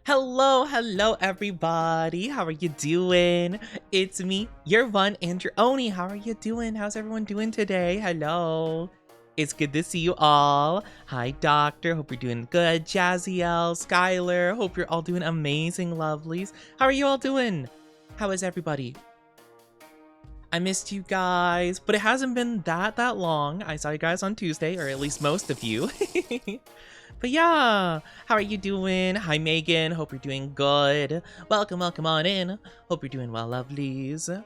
Hello, everybody. How are you doing? It's me, your one and your only. How are you doing? How's everyone doing today? Hello. It's good to see you all. Hi, Doctor. Hope you're doing good. Jazziel, Skylar. Hope you're all doing amazing, lovelies. How are you all doing? How is everybody? I missed you guys, but it hasn't been that long. I saw you guys on Tuesday, or at least most of you. But yeah, how are you doing? Hi, Megan. Hope you're doing good. Welcome on in. Hope you're doing well, lovelies.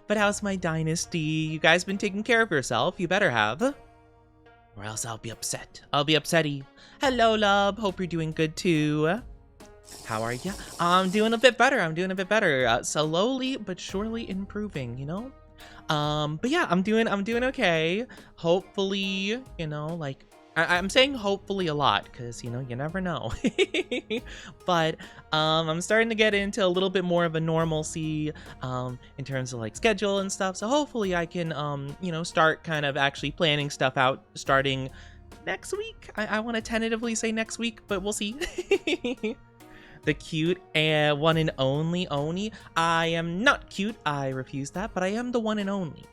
But how's my dynasty? You guys been taking care of yourself? You better have. Or else I'll be upset. I'll be upsetty. Hello, love. Hope you're doing good too. How are ya? I'm doing a bit better. Slowly but surely improving, you know? But yeah, I'm doing okay. Hopefully, like I'm saying hopefully a lot because, you never know. But I'm starting to get into a little bit more of a normalcy in terms of like schedule and stuff. So hopefully I can, start kind of actually planning stuff out starting next week. I want to tentatively say next week, but we'll see. The cute one and only Oni. I am not cute. I refuse that, but I am the one and only.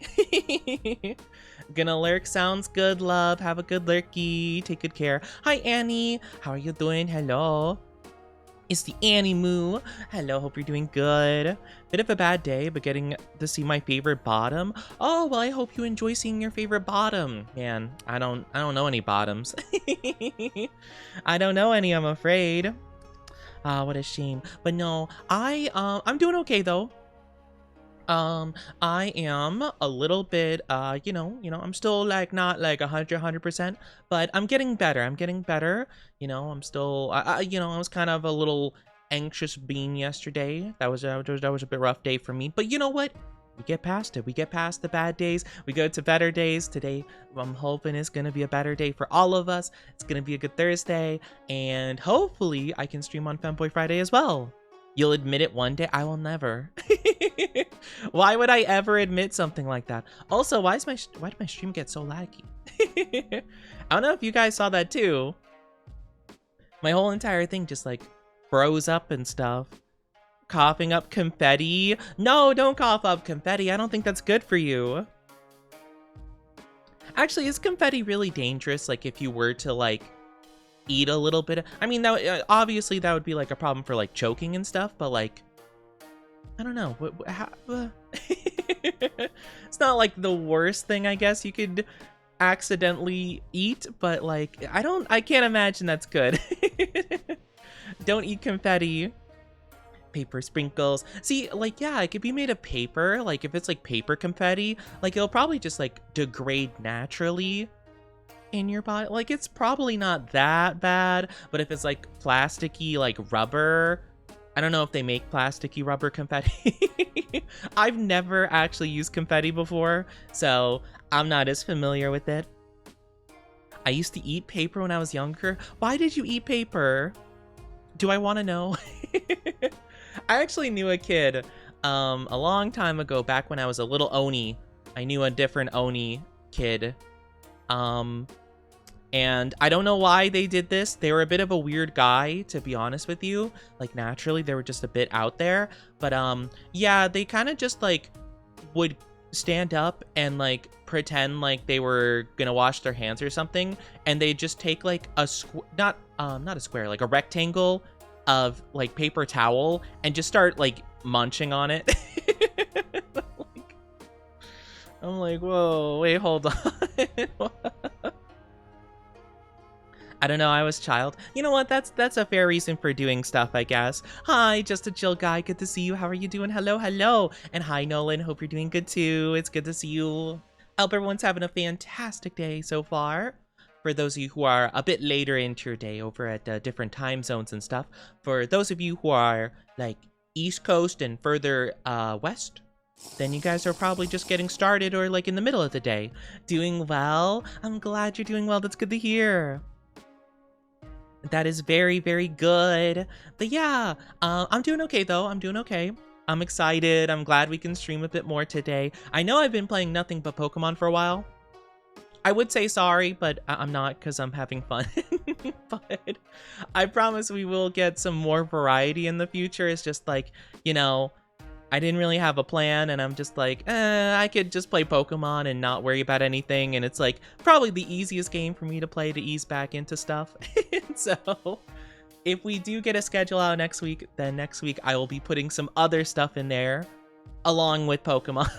Gonna lurk. Sounds good, love. Have a good lurky. Take good care. Hi, Annie. How are you doing? Hello. It's the Annie Moo. Hello, hope you're doing good. Bit of a bad day, but getting to see my favorite bottom. Oh, well, I hope you enjoy seeing your favorite bottom. Man, I don't know any bottoms. I don't know any, I'm afraid. What a shame. But no, I'm doing okay though. I am a little bit, I'm still like not like 100%, but I'm getting better. I'm still, I was kind of a little anxious being yesterday. That was a bit rough day for me, but you know what? We get past it. We get past the bad days. We go to better days. Today, I'm hoping it's going to be a better day for all of us. It's going to be a good Thursday. And hopefully, I can stream on Femboy Friday as well. You'll admit it one day. I will never. Why would I ever admit something like that? Also, why did my stream get so laggy? I don't know if you guys saw that too. My whole entire thing just like froze up and stuff. Coughing up confetti. No, don't cough up confetti. I don't think that's good for you. Actually, is confetti really dangerous? Like if you were to like eat a little bit I mean, that obviously that would be like a problem for like choking and stuff, but like I don't know. It's not like the worst thing I guess you could accidentally eat, but like I can't imagine that's good. Don't eat confetti. Paper sprinkles. See, like, yeah, it could be made of paper. Like, if it's like paper confetti, like it'll probably just like degrade naturally in your body. Like, it's probably not that bad. But if it's like plasticky, like rubber, I don't know if they make plasticky rubber confetti. I've never actually used confetti before, so I'm not as familiar with it. I used to eat paper when I was younger. Why did you eat paper? Do I want to know? I actually knew a kid a long time ago, back when I was a little Oni. I knew a different Oni kid. And I don't know why they did this. They were a bit of a weird guy, to be honest with you. Like, naturally, they were just a bit out there. But, yeah, they kind of just, like, would stand up and, like, pretend like they were gonna wash their hands or something. And they just take, like, not a square, like a rectangle of like paper towel and just start like munching on it. I'm like, whoa, wait, hold on. I don't know, I was child. You know what, that's a fair reason for doing stuff, I guess. Hi, just a chill guy, good to see you. How are you doing? Hello. And hi, Nolan, hope you're doing good too. It's good to see you. I hope everyone's having a fantastic day so far. For those of you who are a bit later into your day over at different time zones and stuff. For those of you who are like East Coast and further west, then you guys are probably just getting started or like in the middle of the day. Doing well? I'm glad you're doing well. That's good to hear. That is very, very good. But yeah, I'm doing okay though. I'm doing okay. I'm excited. I'm glad we can stream a bit more today. I know I've been playing nothing but Pokemon for a while. I would say sorry, but I'm not because I'm having fun. But I promise we will get some more variety in the future. It's just like, you know, I didn't really have a plan, and I'm just like, I could just play Pokemon and not worry about anything. And it's like probably the easiest game for me to play to ease back into stuff. So if we do get a schedule out next week, then next week I will be putting some other stuff in there along with Pokemon.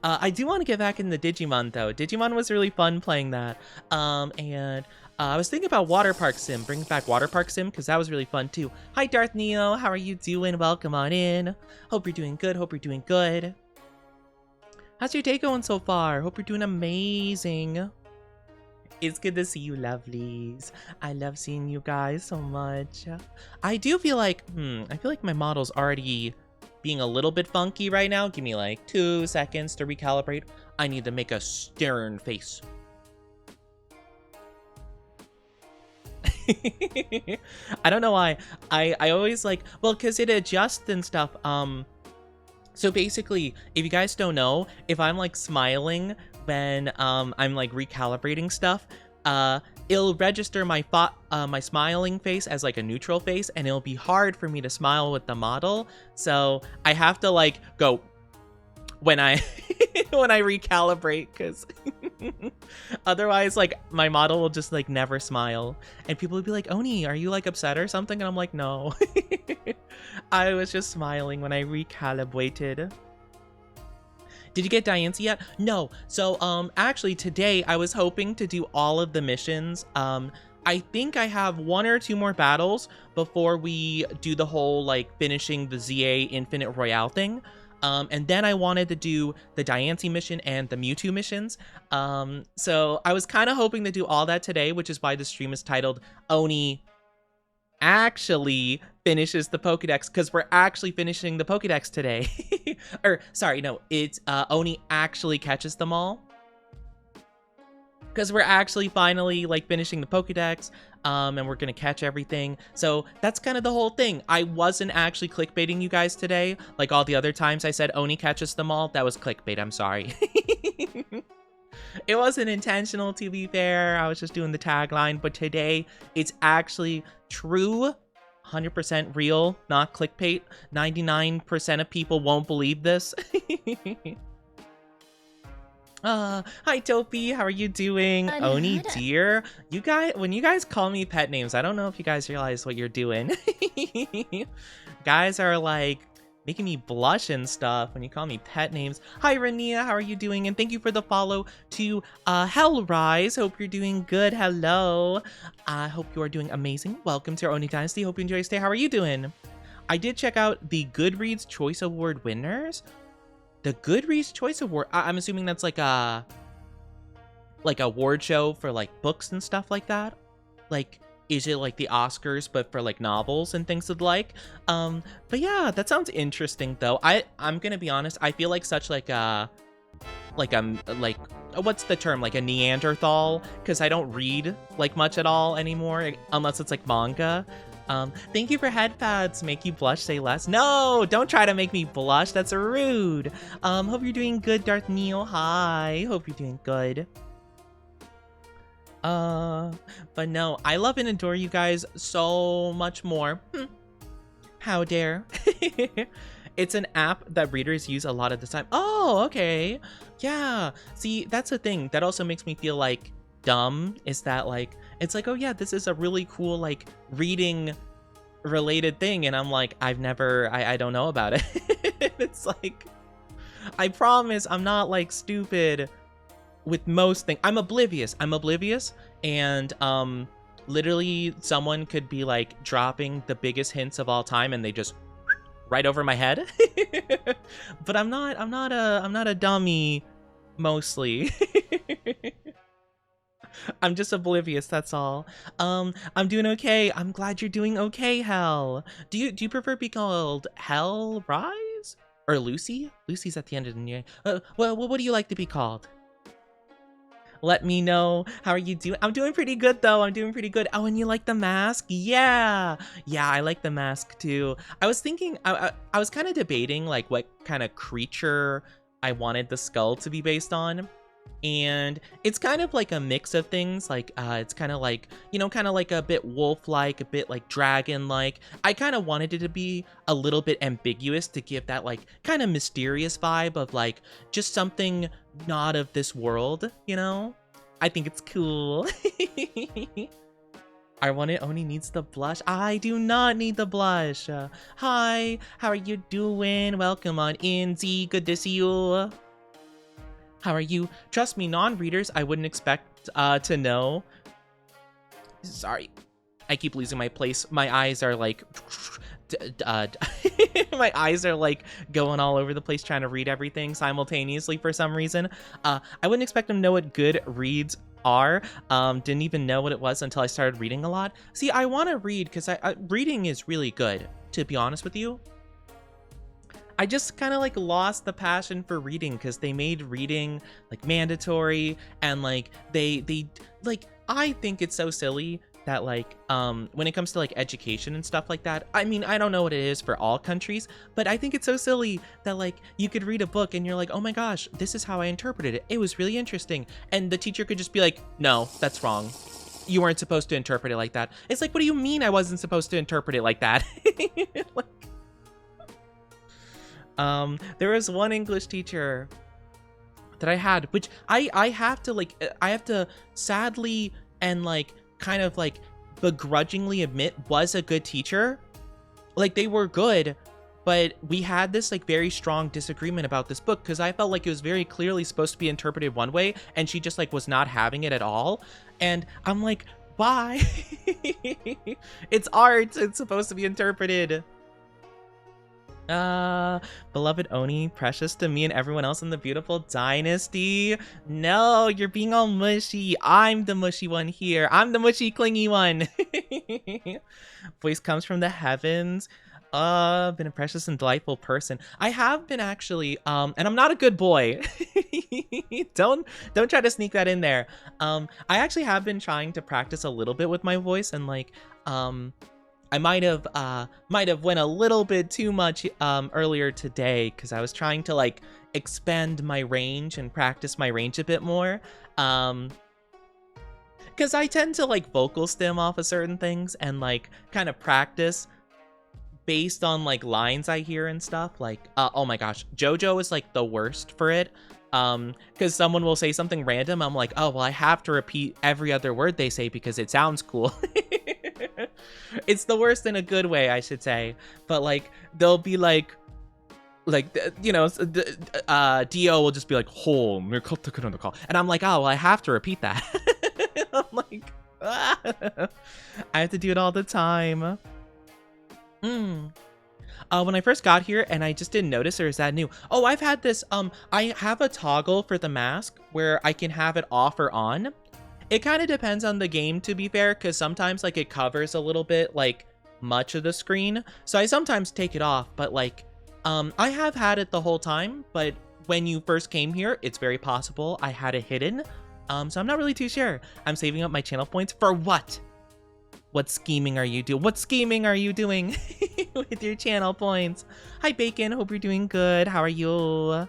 I do want to get back in the Digimon though. Digimon was really fun playing that. And I was thinking about Water Park Sim, bringing back Water Park Sim, because that was really fun too. Hi Darth Neo, how are you doing? Welcome on in. Hope you're doing good, hope you're doing good. How's your day going so far? Hope you're doing amazing. It's good to see you lovelies. I love seeing you guys so much. I do feel like, I feel like my model's already being a little bit funky right now. Give me like 2 seconds to recalibrate. I need to make a stern face. I don't know why. I always like, well, because it adjusts and stuff. So basically, if you guys don't know, if I'm like smiling when I'm like recalibrating stuff, it'll register my my smiling face as like a neutral face, and it'll be hard for me to smile with the model. So I have to like go when I when I recalibrate, because otherwise like my model will just like never smile, and people will be like, Oni, are you like upset or something? And I'm like, no. I was just smiling when I recalibrated. Did you get Diancie yet? No. So actually today I was hoping to do all of the missions. I think I have 1 or 2 more battles before we do the whole like finishing the ZA Infinite Royale thing. And then I wanted to do the Diancie mission and the Mewtwo missions. So I was kind of hoping to do all that today, which is why the stream is titled Oni actually finishes the Pokédex, because we're actually finishing the Pokédex today. Or sorry, no, it's Oni actually catches them all, because we're actually finally like finishing the Pokédex, and we're gonna catch everything. So that's kind of the whole thing. I wasn't actually clickbaiting you guys today like all the other times I said Oni catches them all. That was clickbait, I'm sorry. It wasn't intentional, to be fair. I was just doing the tagline, but today it's actually true, 100% real, not clickbait. 99% of people won't believe this. Hi Topi, how are you doing? Oni dear, you guys, when you guys call me pet names, I don't know if you guys realize what you're doing. Guys are like making me blush and stuff when you call me pet names. Hi Rania, how are you doing? And thank you for the follow to Hellrise. Hope you're doing good. Hello. I hope you are doing amazing. Welcome to our Oni Dynasty. Hope you enjoy your stay. How are you doing? I did check out the Goodreads Choice Award winners. The Goodreads Choice Award, I'm assuming that's like a award show for like books and stuff like that. Like, is it like the Oscars but for like novels and things of the like? But yeah, that sounds interesting though. I'm gonna be honest, I feel like such like what's the term, like a Neanderthal, because I don't read like much at all anymore unless it's like manga. Thank you for head pads. Make you blush, say less. No, don't try to make me blush. That's rude. Hope you're doing good, Darth Neo. Hi. Hope you're doing good. But no, I love and adore you guys so much more. How dare. It's an app that readers use a lot of the time. Oh, okay. Yeah. See, that's the thing that also makes me feel like dumb, is that like, it's like, oh yeah, this is a really cool like reading related thing, and I'm like, I don't know about it. It's like, I promise I'm not like stupid with most things. I'm oblivious, and literally someone could be like dropping the biggest hints of all time and they just right over my head. But I'm not a dummy mostly. I'm just oblivious, that's all. I'm doing okay. I'm glad you're doing okay, Hell. Do you prefer to be called Hell Rise or Lucy? Lucy's at the end of the name. Well, what do you like to be called? Let me know. How are you doing? I'm doing pretty good though. I'm doing pretty good. Oh, and you like the mask? Yeah, I like the mask too. I was thinking, I was kind of debating like what kind of creature I wanted the skull to be based on. And it's kind of like a mix of things. Like it's kind of like, you know, kind of like a bit wolf-like, a bit like dragon-like. I kind of wanted it to be a little bit ambiguous to give that like kind of mysterious vibe of like just something not of this world, you know. I think it's cool. Our one and only needs the blush. I do not need the blush. Hi, how are you doing? Welcome on in, Z. Good to see you. How are you? Trust me, non-readers, I wouldn't expect to know. Sorry, I keep losing my place. My eyes are like, my eyes are like going all over the place trying to read everything simultaneously for some reason. I wouldn't expect them to know what good reads are. Didn't even know what it was until I started reading a lot. See, I want to read because reading is really good, to be honest with you. I just kind of like lost the passion for reading because they made reading like mandatory, and like they like, I think it's so silly that like when it comes to like education and stuff like that, I mean, I don't know what it is for all countries, but I think it's so silly that like you could read a book and you're like, oh my gosh, this is how I interpreted it, it was really interesting, and the teacher could just be like, no, that's wrong, you weren't supposed to interpret it like that. It's like, what do you mean I wasn't supposed to interpret it like that? Like, there was one English teacher that I had, which I have to like, I have to sadly and like kind of like begrudgingly admit was a good teacher. Like, they were good, but we had this like very strong disagreement about this book because I felt like it was very clearly supposed to be interpreted one way and she just like was not having it at all. And I'm like, why? It's art, it's supposed to be interpreted. Beloved Oni, precious to me and everyone else in the beautiful dynasty. No, you're being all mushy. I'm the mushy one here. I'm the mushy, clingy one. Voice comes from the heavens. Been a precious and delightful person. I have been actually, and I'm not a good boy. Don't try to sneak that in there. I actually have been trying to practice a little bit with my voice, and like, I might have went a little bit too much earlier today because I was trying to like expand my range and practice my range a bit more. Because I tend to like vocal stim off of certain things and like kind of practice based on like lines I hear and stuff. Like, oh my gosh, JoJo is like the worst for it. Because someone will say something random, I'm like, oh well, I have to repeat every other word they say because it sounds cool. It's the worst in a good way, I should say. But like, they'll be like, you know, Dio will just be like, and I'm like, oh well, I have to repeat that. I'm like, ah. I have to do it all the time. When I first got here and I just didn't notice, or is that new? Oh, I've had this, I have a toggle for the mask where I can have it off or on. It kind of depends on the game, to be fair, because sometimes like it covers a little bit like much of the screen. So I sometimes take it off, but like, I have had it the whole time, but when you first came here, it's very possible I had it hidden. So I'm not really too sure. I'm saving up my channel points for what? What scheming are you doing? What scheming are you doing with your channel points? Hi, Bacon. Hope you're doing good. How are you?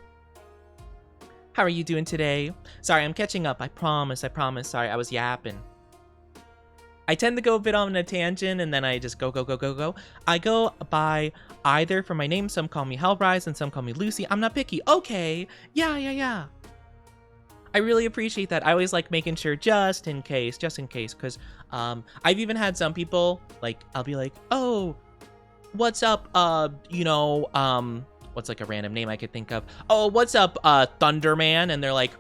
How are you doing today? Sorry, I'm catching up. I promise. Sorry, I was yapping. I tend to go a bit on a tangent and then I just go. I go by either for my name. Some call me Hellrise and some call me Lucy. I'm not picky. Okay. Yeah. I really appreciate that. I always like making sure just in case, because I've even had some people, like, I'll be like, oh, what's up, what's like a random name I could think of? Oh, what's up, Thunderman? And they're like,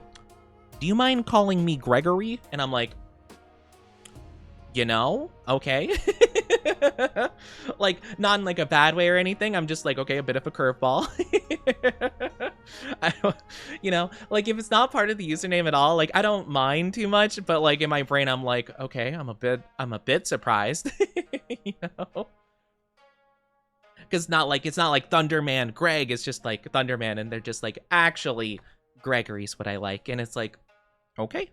do you mind calling me Gregory? And I'm like, you know, okay. Like, not in like a bad way or anything. I'm just like, okay, a bit of a curveball. You know, like if it's not part of the username at all, like I don't mind too much, but like in my brain, I'm like, okay, I'm a bit surprised, you know? Because it's not like Thunderman Greg, it's just like Thunderman, and they're just like, actually, Gregory's what I like, and it's like, okay.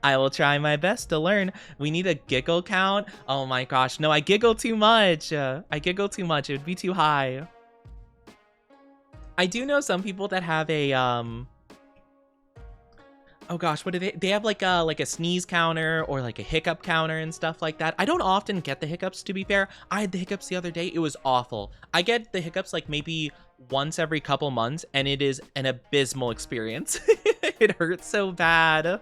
I will try my best to learn. We need a giggle count. Oh my gosh, no, I giggle too much. It would be too high. I do know some people that have a oh gosh, what do they have like a sneeze counter or like a hiccup counter and stuff like that. I don't often get the hiccups, to be fair. I had the hiccups the other day. It was awful. I get the hiccups like maybe once every couple months, and it is an abysmal experience. It hurts so bad.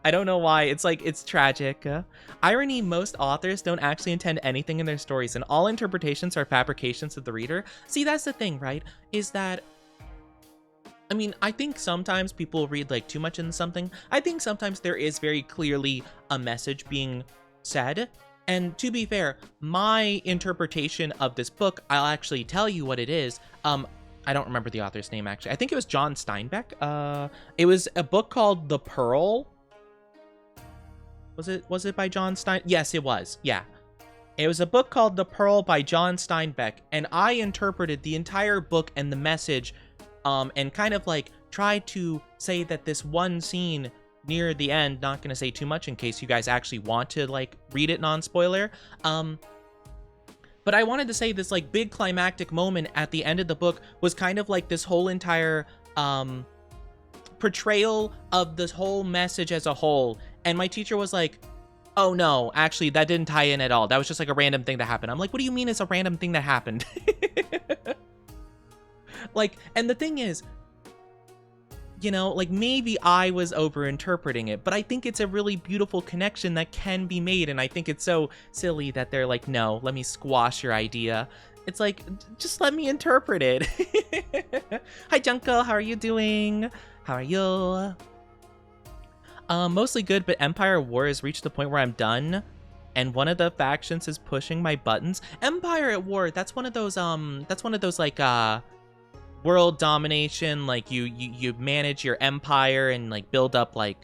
I don't know why. It's like, it's tragic. Irony, most authors don't actually intend anything in their stories, and all interpretations are fabrications of the reader. See, that's the thing, right? Is that, I mean, I think sometimes people read like too much into something. I think sometimes there is very clearly a message being said. And to be fair, my interpretation of this book, I'll actually tell you what it is. I don't remember the author's name, actually. I think it was John Steinbeck. It was a book called The Pearl. Was it by John Stein? Yes, it was. Yeah. It was a book called The Pearl by John Steinbeck, and I interpreted the entire book and the message, and kind of like tried to say that this one scene near the end, not gonna say too much in case you guys actually want to like read it non-spoiler, but I wanted to say this like big climactic moment at the end of the book was kind of like this whole entire portrayal of this whole message as a whole. And my teacher was like, oh no, actually that didn't tie in at all. That was just like a random thing that happened. I'm like, what do you mean it's a random thing that happened? Like, and the thing is, you know, like maybe I was overinterpreting it, but I think it's a really beautiful connection that can be made. And I think it's so silly that they're like, no, let me squash your idea. It's like, just let me interpret it. Hi, Junko. How are you doing? How are you? Mostly good, but Empire War has reached the point where I'm done, and one of the factions is pushing my buttons. Empire at War, that's one of those like world domination, like you manage your empire and like build up like,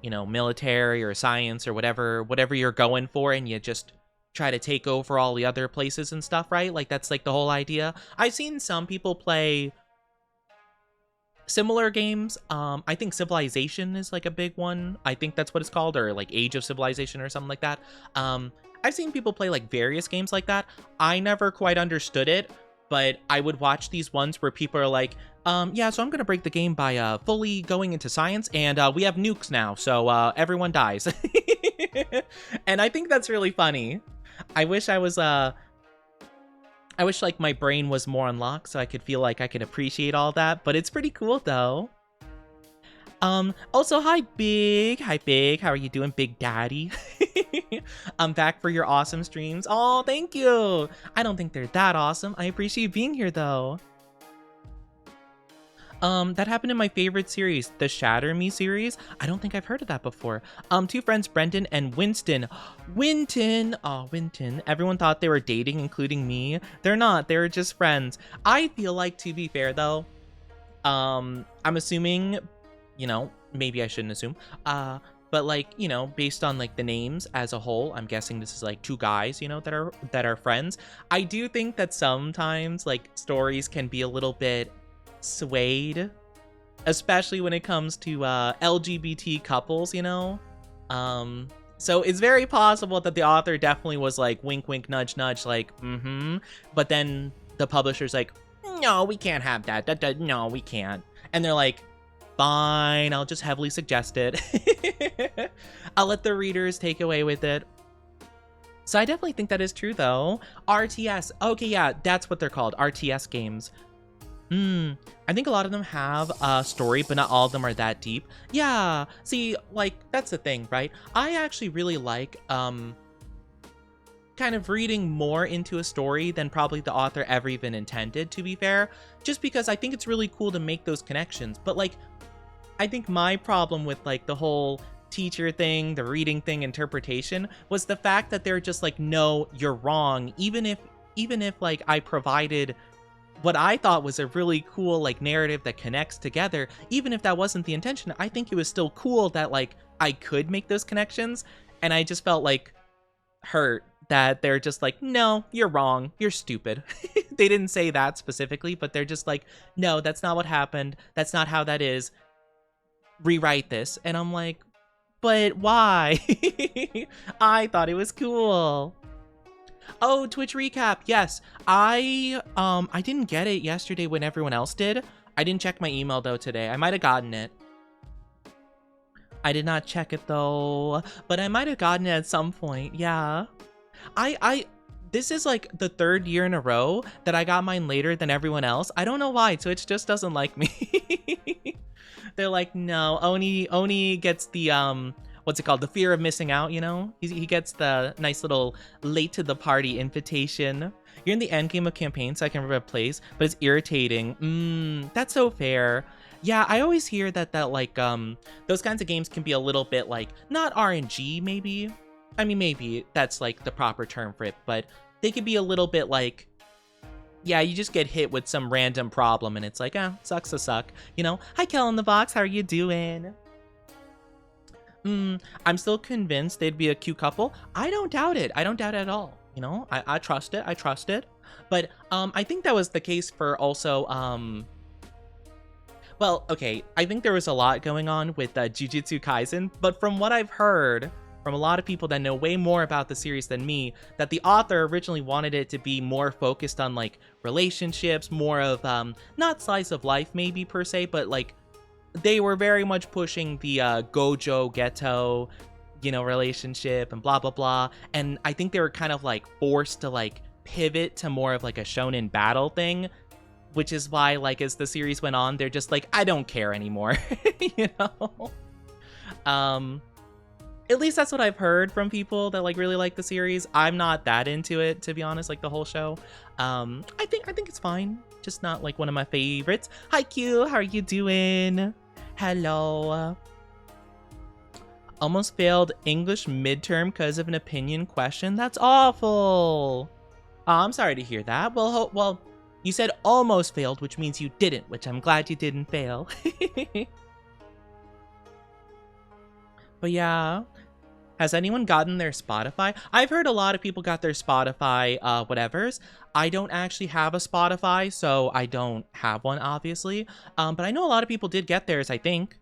you know, military or science or whatever you're going for, and you just try to take over all the other places and stuff, right? Like that's like the whole idea. I've seen some people play similar games. I think Civilization is like a big one. I think that's what it's called, or like Age of Civilization or something like that. I've seen people play like various games like that. I never quite understood it, but I would watch these ones where people are like, yeah, so I'm gonna break the game by fully going into science, and we have nukes now, so everyone dies. And I think that's really funny. I wish like my brain was more unlocked so I could feel like I could appreciate all that, but it's pretty cool though. Also, hi Big. How are you doing, Big Daddy? I'm back for your awesome streams. Oh, thank you. I don't think they're that awesome. I appreciate you being here though. That happened in my favorite series, the Shatter Me series. I don't think I've heard of that before. Two friends, Brendan and Winston. Winton! Oh, Winton. Everyone thought they were dating, including me. They're not, they're just friends. I feel like, to be fair though, I'm assuming, you know, maybe I shouldn't assume, but like, you know, based on like the names as a whole, I'm guessing this is like two guys, you know, that are friends. I do think that sometimes like stories can be a little bit swayed, especially when it comes to LGBT couples, you know. So it's very possible that the author definitely was like wink wink nudge nudge, like but then the publisher's like, no, we can't have that, no, we can't, and they're like, fine, I'll just heavily suggest it. I'll let the readers take away with it. So I definitely think that is true though. RTS, okay, yeah, that's what they're called, RTS games. I think a lot of them have a story, but not all of them are that deep. Yeah, see, like, that's the thing, right? I actually really like, kind of reading more into a story than probably the author ever even intended, to be fair. Just because I think it's really cool to make those connections. But, like, I think my problem with, like, the whole teacher thing, the reading thing, interpretation, was the fact that they're just like, no, you're wrong. Even if, like, I provided what I thought was a really cool like narrative that connects together, even if that wasn't the intention, I think it was still cool that like I could make those connections. And I just felt like hurt that they're just like, no, you're wrong, you're stupid. They didn't say that specifically, but they're just like, no, that's not what happened, that's not how that is, rewrite this. And I'm like, but why? I thought it was cool. Oh, Twitch recap. Yes, I didn't get it yesterday when everyone else did. I didn't check my email though today. I might have gotten it. I did not check it though, but I might have gotten it at some point. Yeah. I this is like the third year in a row that I got mine later than everyone else. I don't know why. Twitch just doesn't like me. They're like, no, Oni gets the what's it called? The fear of missing out, you know? He gets the nice little late to the party invitation. You're in the end game of campaign, so I can remember place, but it's irritating. That's so fair. Yeah, I always hear that like those kinds of games can be a little bit like not RNG maybe. I mean, maybe that's like the proper term for it, but they could be a little bit like, yeah, you just get hit with some random problem and it's like, sucks to suck, you know? Hi, Kel in the box, how are you doing? I'm still convinced they'd be a cute couple. I don't doubt it. I don't doubt it at all. You know, I trust it. I trust it. But I think that was the case for also, well, okay, I think there was a lot going on with Jujutsu Kaisen, but from what I've heard from a lot of people that know way more about the series than me, that the author originally wanted it to be more focused on like relationships, more of not slice of life maybe per se, but like they were very much pushing the Gojo Geto, you know, relationship and blah blah blah. And I think they were kind of like forced to like pivot to more of like a shonen battle thing, which is why like as the series went on, they're just like, I don't care anymore. You know? At least that's what I've heard from people that like really like the series. I'm not that into it, to be honest, like the whole show. I think it's fine. Just not like one of my favorites. Hi Q, how are you doing? Hello. Almost failed English midterm because of an opinion question. That's awful. Oh, I'm sorry to hear that. Well, you said almost failed, which means you didn't, which I'm glad you didn't fail. But yeah, has anyone gotten their Spotify? I've heard a lot of people got their Spotify whatevers. I don't actually have a Spotify, so I don't have one, obviously. But I know a lot of people did get theirs, I think.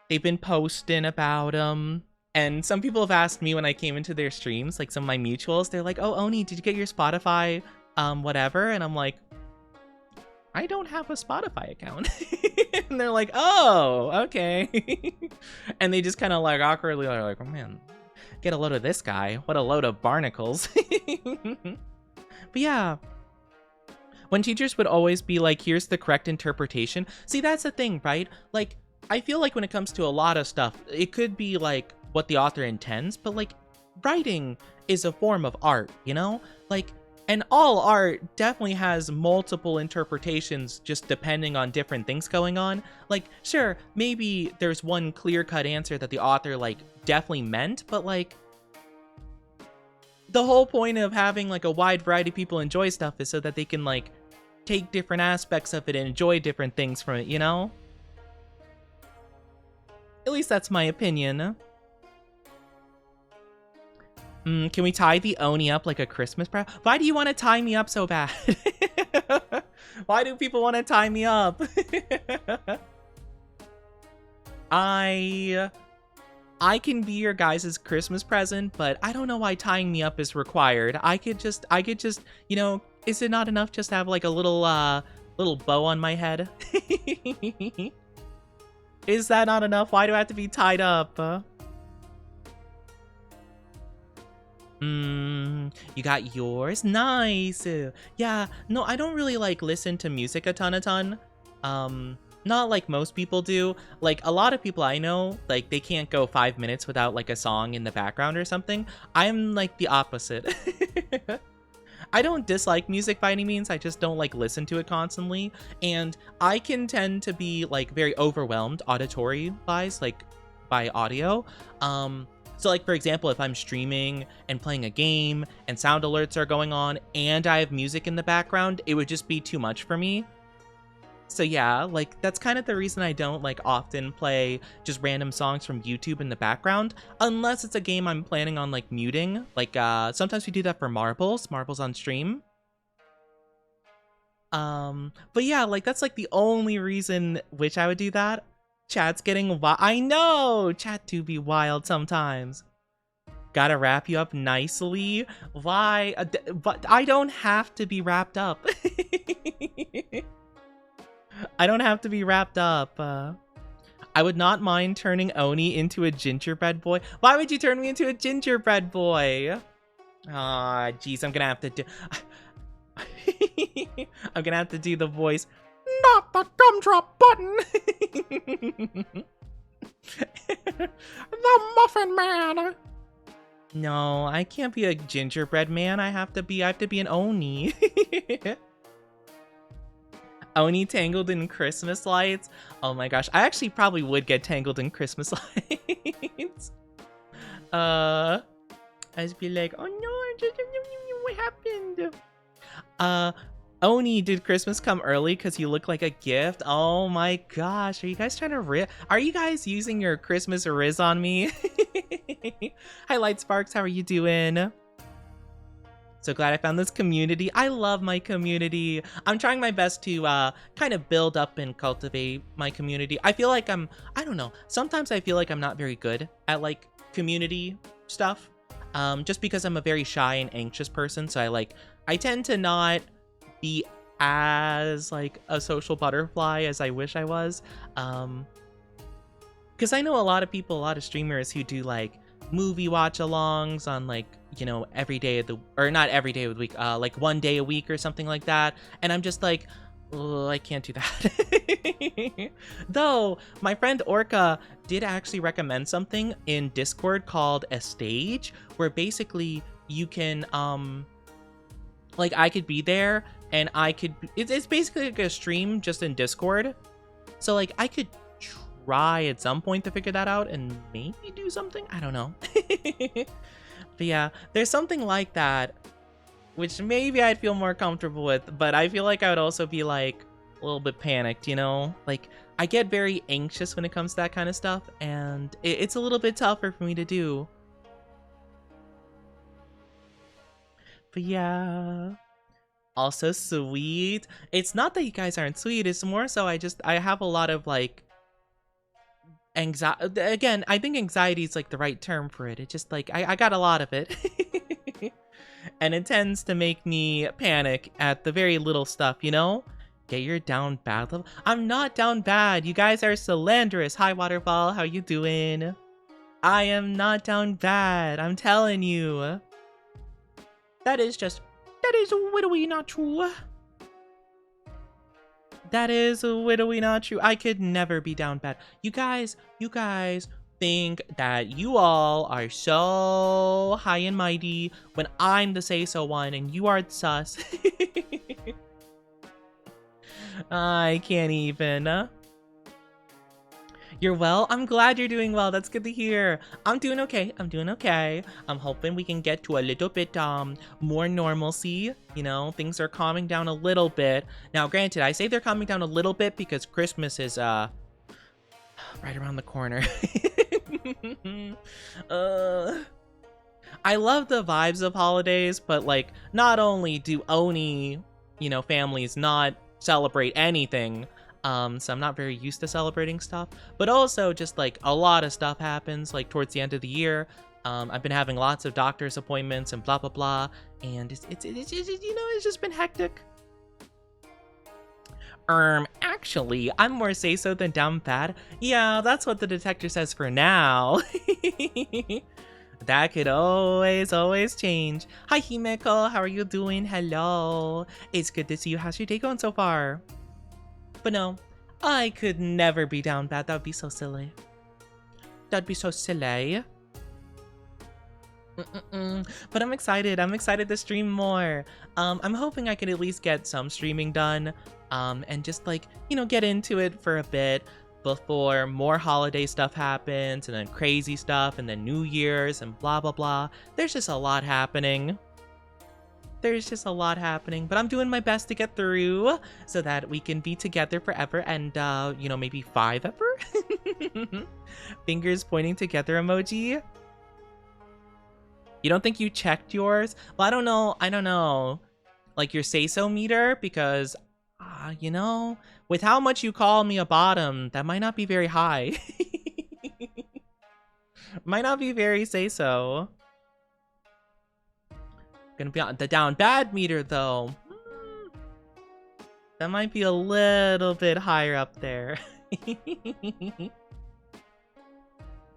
They've been posting about them. And some people have asked me when I came into their streams, like some of my mutuals, they're like, oh, Oni, did you get your Spotify whatever? And I'm like, I don't have a Spotify account. And they're like, oh, okay. And they just kind of like awkwardly are like, oh man, get a load of this guy. What a load of barnacles. But yeah, when teachers would always be like, here's the correct interpretation. See, that's the thing, right? Like, I feel like when it comes to a lot of stuff, it could be like what the author intends, but like writing is a form of art, you know? Like, and all art definitely has multiple interpretations just depending on different things going on. Like, sure, maybe there's one clear-cut answer that the author, like, definitely meant, but, like, the whole point of having, like, a wide variety of people enjoy stuff is so that they can, like, take different aspects of it and enjoy different things from it, you know? At least that's my opinion. Can we tie the Oni up like a Christmas present? Why do you want to tie me up so bad? Why do people want to tie me up? I can be your guys' Christmas present, but I don't know why tying me up is required. I could just, you know, is it not enough just to have like a little bow on my head? Is that not enough? Why do I have to be tied up? You got yours? Nice. Yeah, no, I don't really like listen to music a ton. Not like most people do. Like a lot of people I know, like they can't go 5 minutes without like a song in the background or something. I'm like the opposite. I don't dislike music by any means. I just don't like listen to it constantly. And I can tend to be like very overwhelmed auditory wise, like by audio. So like, for example, if I'm streaming and playing a game and sound alerts are going on and I have music in the background, it would just be too much for me. So yeah, like that's kind of the reason I don't like often play just random songs from YouTube in the background, unless it's a game I'm planning on like muting. Like sometimes we do that for marbles on stream. But yeah, like that's like the only reason which I would do that. Chat's getting wild. I know! Chat do be wild sometimes. Gotta wrap you up nicely. Why? But I don't have to be wrapped up. I don't have to be wrapped up. I would not mind turning Oni into a gingerbread boy. Why would you turn me into a gingerbread boy? Ah, jeez, I'm gonna have to do... I'm gonna have to do the voice. Not the gumdrop button! The Muffin Man! No, I can't be a gingerbread man. I have to be an Oni. Oni tangled in Christmas lights. Oh my gosh, I actually probably would get tangled in Christmas lights. I'd be like, oh no, what happened? Oni, did Christmas come early because you look like a gift? Oh my gosh, are you guys trying to are you guys using your Christmas riz on me? Hi Light Sparks, how are you doing? So glad I found this community. I love my community. I'm trying my best to kind of build up and cultivate my community. I feel like I don't know, sometimes I feel like I'm not very good at like community stuff. Just because I'm a very shy and anxious person, so I tend to not be as like a social butterfly as I wish I was. Because I know a lot of people, a lot of streamers who do like movie watch-alongs on like, you know, every day of the, or not every day of the week, like one day a week or something like that. And I'm just like, oh, I can't do that. Though my friend Orca did actually recommend something in Discord called a stage, where basically you can like I could be there and I could, it's basically like a stream just in Discord. So like I could try at some point to figure that out and maybe do something, I don't know. But yeah, there's something like that which maybe I'd feel more comfortable with, but I feel like I would also be like a little bit panicked, you know? Like I get very anxious when it comes to that kind of stuff, and it's a little bit tougher for me to do. But yeah, also sweet. It's not that you guys aren't sweet, it's more so I have a lot of like anxiety. Again, I think anxiety is like the right term for it. It just like I got a lot of it. And it tends to make me panic at the very little stuff, you know? Get your down bad level. I'm not down bad. You guys are slanderous. Hi, Waterfall. How you doing? I am not down bad. I'm telling you. That is widowy not true. That is widowy not true. I could never be down bad. You guys think that you all are so high and mighty when I'm the say-so one and you are the sus. I can't even. You're well? I'm glad you're doing well. That's good to hear. I'm doing okay. I'm hoping we can get to a little bit more normalcy. You know, things are calming down a little bit. Now, granted, I say they're calming down a little bit because Christmas is right around the corner. I love the vibes of holidays, but like not only do Oni, you know, families not celebrate anything, so I'm not very used to celebrating stuff, but also just like a lot of stuff happens like towards the end of the year. I've been having lots of doctor's appointments and blah blah blah, and it's you know, it's just been hectic. Actually, I'm more say-so than down bad. Yeah, that's what the detector says for now. That could always change. Hi, Himeko. How are you doing? Hello. It's good to see you. How's your day going so far? But no, I could never be down bad. That would be so silly. That'd be so silly. But I'm excited. I'm excited to stream more. I'm hoping I can at least get some streaming done. And just like, you know, get into it for a bit before more holiday stuff happens, and then crazy stuff, and then New Year's and blah blah blah. There's just a lot happening. But I'm doing my best to get through so that we can be together forever and you know, maybe 5 ever. Fingers pointing together emoji. You don't think you checked yours? Well, I don't know like your say-so meter, because you know, with how much you call me a bottom, that might not be very high. Might not be very say-so. Gonna be on the down bad meter though. That might be a little bit higher up there.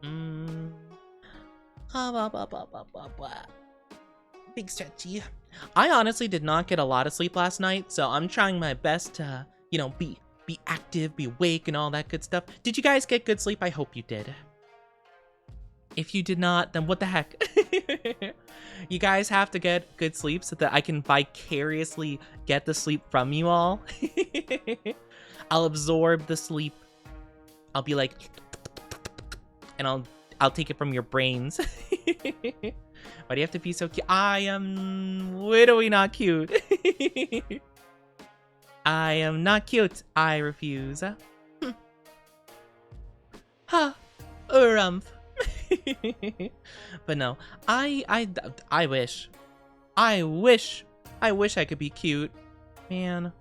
Mm. Ah, blah, blah, blah, blah, blah, blah. Big stretchy. I honestly did not get a lot of sleep last night, so I'm trying my best to, be active, be awake, and all that good stuff. Did you guys get good sleep? I hope you did. If you did not, then what the heck? You guys have to get good sleep so that I can vicariously get the sleep from you all. I'll absorb the sleep. I'll be like, and I'll take it from your brains. Why do you have to be so cute? I am literally not cute. I am not cute. I refuse. Ha, rumph. But no, I wish I could be cute, man.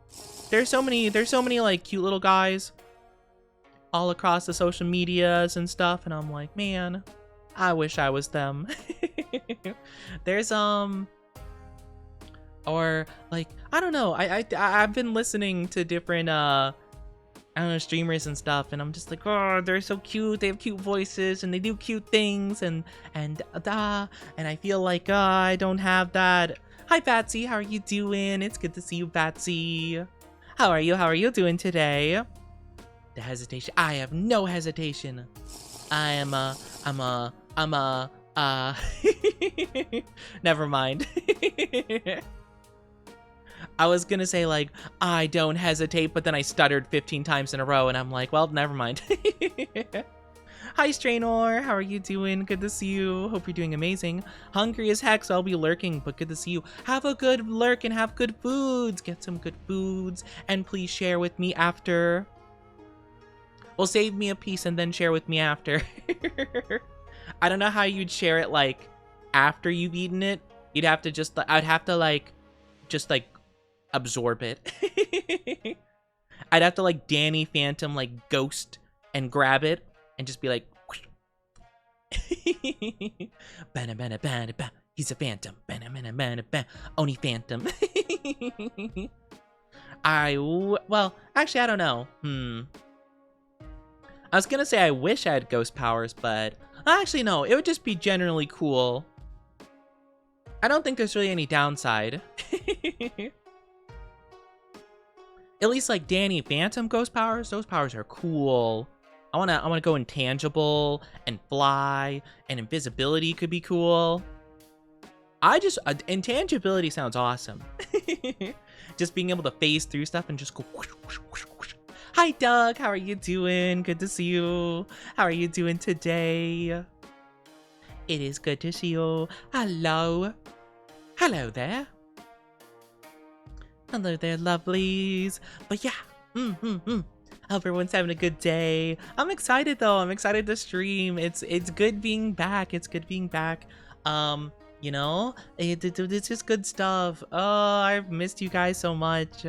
There's so many like cute little guys all across the social medias and stuff, and I'm like, man, I wish I was them. There's or like, I don't know, I've been listening to different I don't know, streamers and stuff, and I'm just like, oh, they're so cute, they have cute voices, and they do cute things, and I feel like, I don't have that. Hi, Batsy, how are you doing? It's good to see you, Batsy. How are you doing today? The hesitation, I have no hesitation. I'm never mind. I was gonna say, like, I don't hesitate, but then I stuttered 15 times in a row, and I'm like, well, never mind. Hi, Straynor. How are you doing? Good to see you. Hope you're doing amazing. Hungry as heck, so I'll be lurking, but good to see you. Have a good lurk and have good foods. Get some good foods, and please share with me after. Well, save me a piece and then share with me after. I don't know how you'd share it, like, after you've eaten it. You'd have to just, I'd have to, like, just, like, absorb it. I'd have to, like, Danny Phantom, like, ghost and grab it and just be like, bana bana bana bana, he's a phantom, bana bana bana bana, Oni Phantom. Well, actually, I don't know. I was gonna say I wish I had ghost powers, but actually, no, it would just be generally cool. I don't think there's really any downside. At least like Danny Phantom ghost powers, those powers are cool. I wanna go intangible and fly, and invisibility could be cool. Intangibility sounds awesome. Just being able to phase through stuff and just go whoosh, whoosh, whoosh, whoosh. Hi Doug, how are you doing? Good to see you. How are you doing today? It is good to see you. Hello. Hello there. Hello there, lovelies. But yeah, hope everyone's having a good day. I'm excited though. I'm excited to stream. It's good being back. It's good being back. You know, it's just good stuff. Oh, I've missed you guys so much.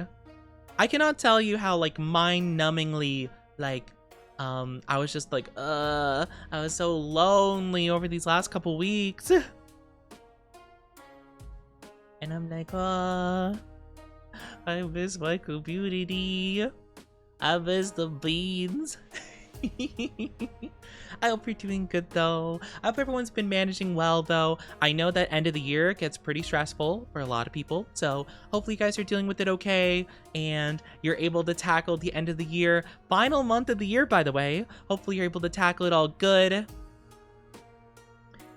I cannot tell you how like mind-numbingly like I was just like I was so lonely over these last couple weeks. And I'm like, I miss my community. I miss the beans. I hope you're doing good though. I hope everyone's been managing well though. I know that end of the year gets pretty stressful for a lot of people, so hopefully you guys are dealing with it okay and you're able to tackle the end of the year. Final month of the year, by the way. Hopefully you're able to tackle it all good.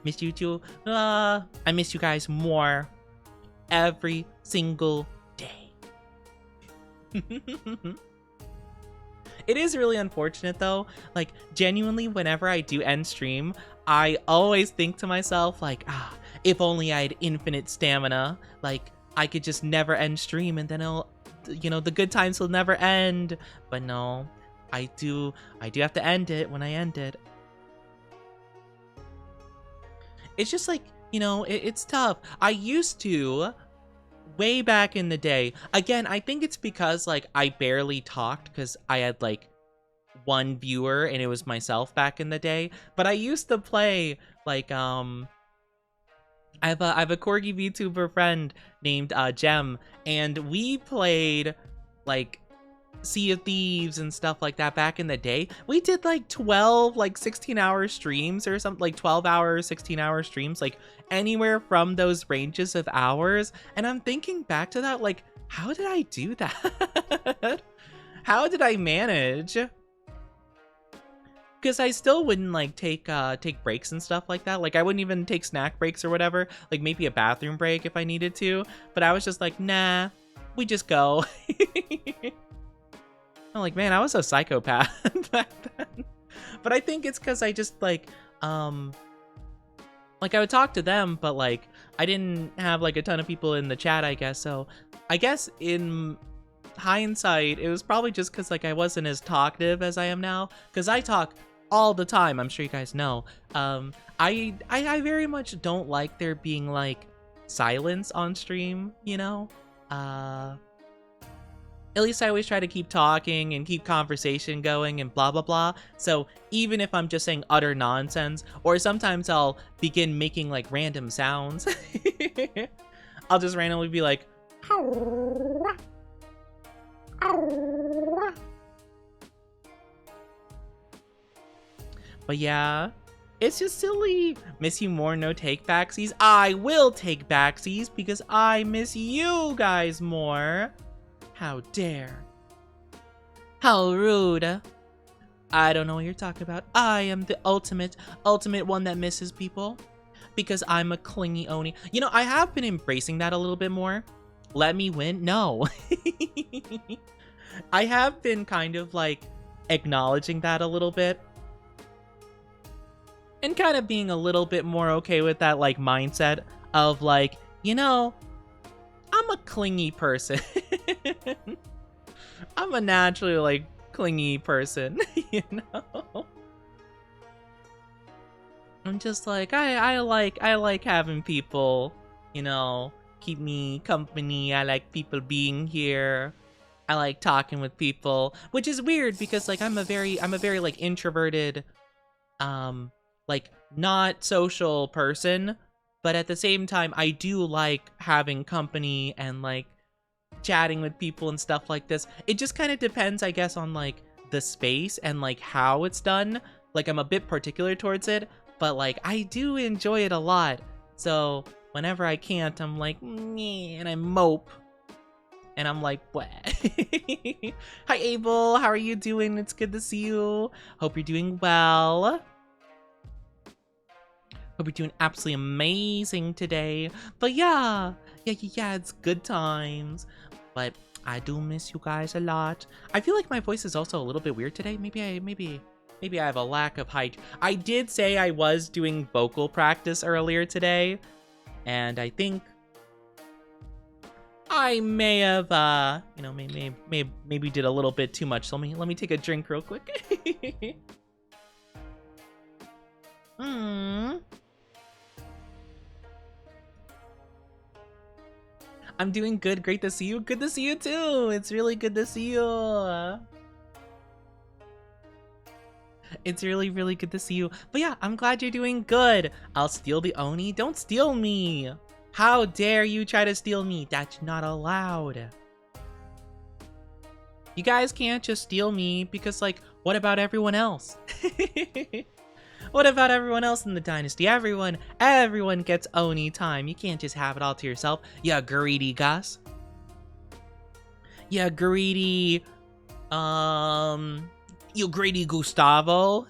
Missed you too. I miss you guys more every single day. It is really unfortunate though, like genuinely whenever I do end stream, I always think to myself like, if only I had infinite stamina, like I could just never end stream and then it'll, you know, the good times will never end. But no, I do have to end it when I end it. It's just like, you know, it's tough. I used to, way back in the day, again, I think it's because like I barely talked because I had like one viewer and it was myself back in the day, but I used to play like I have a corgi VTuber friend named Gem, and we played like Sea of Thieves and stuff like that back in the day. We did like 12, like 16-hour streams or something, like 12-hour, 16-hour streams, like anywhere from those ranges of hours. And I'm thinking back to that, like, how did I do that? How did I manage? Because I still wouldn't like take breaks and stuff like that. Like I wouldn't even take snack breaks or whatever, like maybe a bathroom break if I needed to. But I was just like, nah, we just go. I'm like, man, I was a psychopath back then. But I think it's because I just like I would talk to them, but like I didn't have like a ton of people in the chat, I guess. So I guess in hindsight, it was probably just because like I wasn't as talkative as I am now. Because I talk all the time, I'm sure you guys know. I very much don't like there being like silence on stream, you know? At least I always try to keep talking and keep conversation going and blah, blah, blah. So even if I'm just saying utter nonsense, or sometimes I'll begin making like random sounds, I'll just randomly be like, but yeah, it's just silly. Miss you more, no take backsies. I will take backsies because I miss you guys more. How dare. How rude. I don't know what you're talking about. I am the ultimate one that misses people. Because I'm a clingy Oni. You know, I have been embracing that a little bit more. Let me win? No. I have been kind of like acknowledging that a little bit. And kind of being a little bit more okay with that like mindset of like, you know, I'm a clingy person. I'm a naturally like clingy person, you know. I'm just like I like having people, you know, keep me company. I like people being here. I like talking with people, which is weird because like I'm a very like introverted, like not social person, but at the same time I do like having company and like chatting with people and stuff like this. It just kind of depends, I guess, on like the space and like how it's done. Like I'm a bit particular towards it, but like I do enjoy it a lot. So whenever I can't, I'm like, meh, and I mope. And I'm like, what? Hi, Abel. How are you doing? It's good to see you. Hope you're doing well. Hope you're doing absolutely amazing today. But yeah, it's good times. But I do miss you guys a lot. I feel like my voice is also a little bit weird today. Maybe I have a lack of height. I did say I was doing vocal practice earlier today, and I think I may have, you know, maybe did a little bit too much. So let me take a drink real quick. I'm doing good. Great to see you. Good to see you too. It's really good to see you. It's really, really good to see you. But yeah, I'm glad you're doing good. I'll steal the Oni. Don't steal me. How dare you try to steal me? That's not allowed. You guys can't just steal me because, like, what about everyone else? What about everyone else in the dynasty? Everyone gets Oni time. You can't just have it all to yourself. Yeah, greedy Gus. Yeah, greedy, you greedy Gustavo.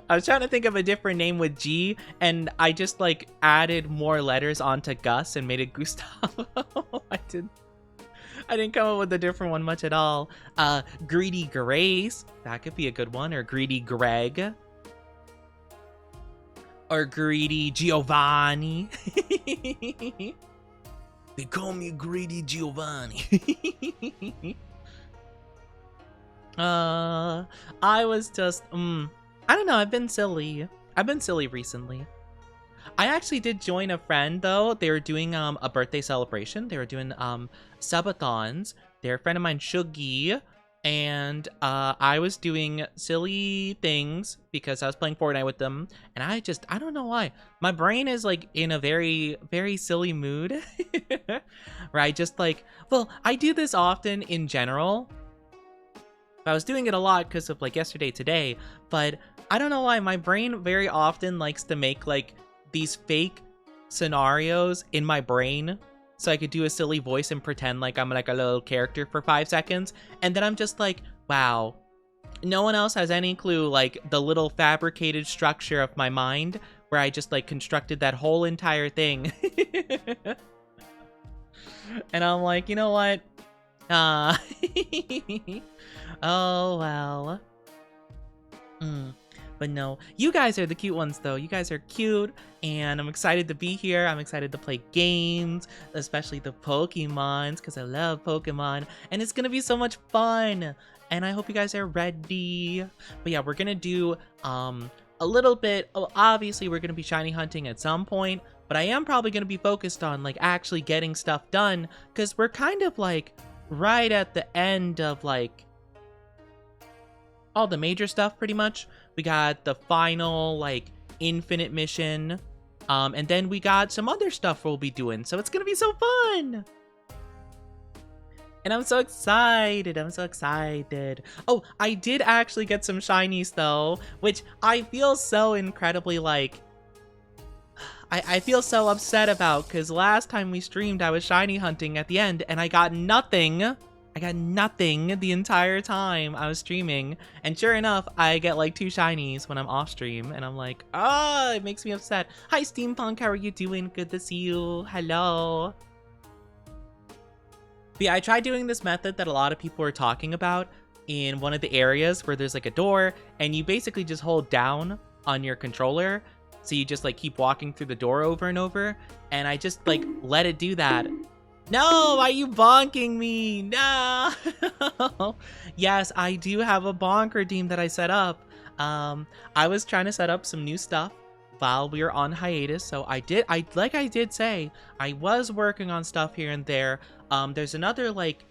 I was trying to think of a different name with G, and I just like added more letters onto Gus and made it Gustavo. I didn't come up with a different one much at all. Greedy Grace, that could be a good one. Or Greedy Greg. Or Greedy Giovanni. They call me Greedy Giovanni. I was just, I don't know, I've been silly. I've been silly recently. I actually did join a friend though. They were doing a birthday celebration. They were doing subathons. They're a friend of mine, Shuggy. and I was doing silly things because I was playing Fortnite with them, and I don't know why. My brain is like in a very, very silly mood. Where I just like, well, I do this often in general. I was doing it a lot because of like yesterday, today, but I don't know why my brain very often likes to make like these fake scenarios in my brain so I could do a silly voice and pretend like I'm like a little character for 5 seconds, and then I'm just like, wow, no one else has any clue like the little fabricated structure of my mind where I just like constructed that whole entire thing. And I'm like, you know what? Uh oh well. But no, you guys are the cute ones though. You guys are cute, and I'm excited to be here. I'm excited to play games, especially the Pokemons, because I love Pokemon, and it's gonna be so much fun. And I hope you guys are ready. But yeah, we're gonna do a little bit. Oh, obviously we're gonna be shiny hunting at some point, but I am probably gonna be focused on like actually getting stuff done, because we're kind of like right at the end of like all the major stuff pretty much. We got the final like infinite mission, and then we got some other stuff we'll be doing, so it's gonna be so fun. And I'm so excited. I'm so excited. Oh, I did actually get some shinies though, which I feel so incredibly like I feel so upset about, because last time we streamed I was shiny hunting at the end and I got nothing. I got nothing the entire time I was streaming, and sure enough, I get like 2 shinies when I'm off stream, and I'm like, oh, it makes me upset. Hi, Steampunk, how are you doing? Good to see you. Hello. But yeah, I tried doing this method that a lot of people are talking about in one of the areas where there's like a door, and you basically just hold down on your controller, so you just like keep walking through the door over and over, and I just like let it do that. No, why are you bonking me? No. Yes, I do have a bonk redeem that I set up. I was trying to set up some new stuff while we were on hiatus, so I did say, I was working on stuff here and there. There's another like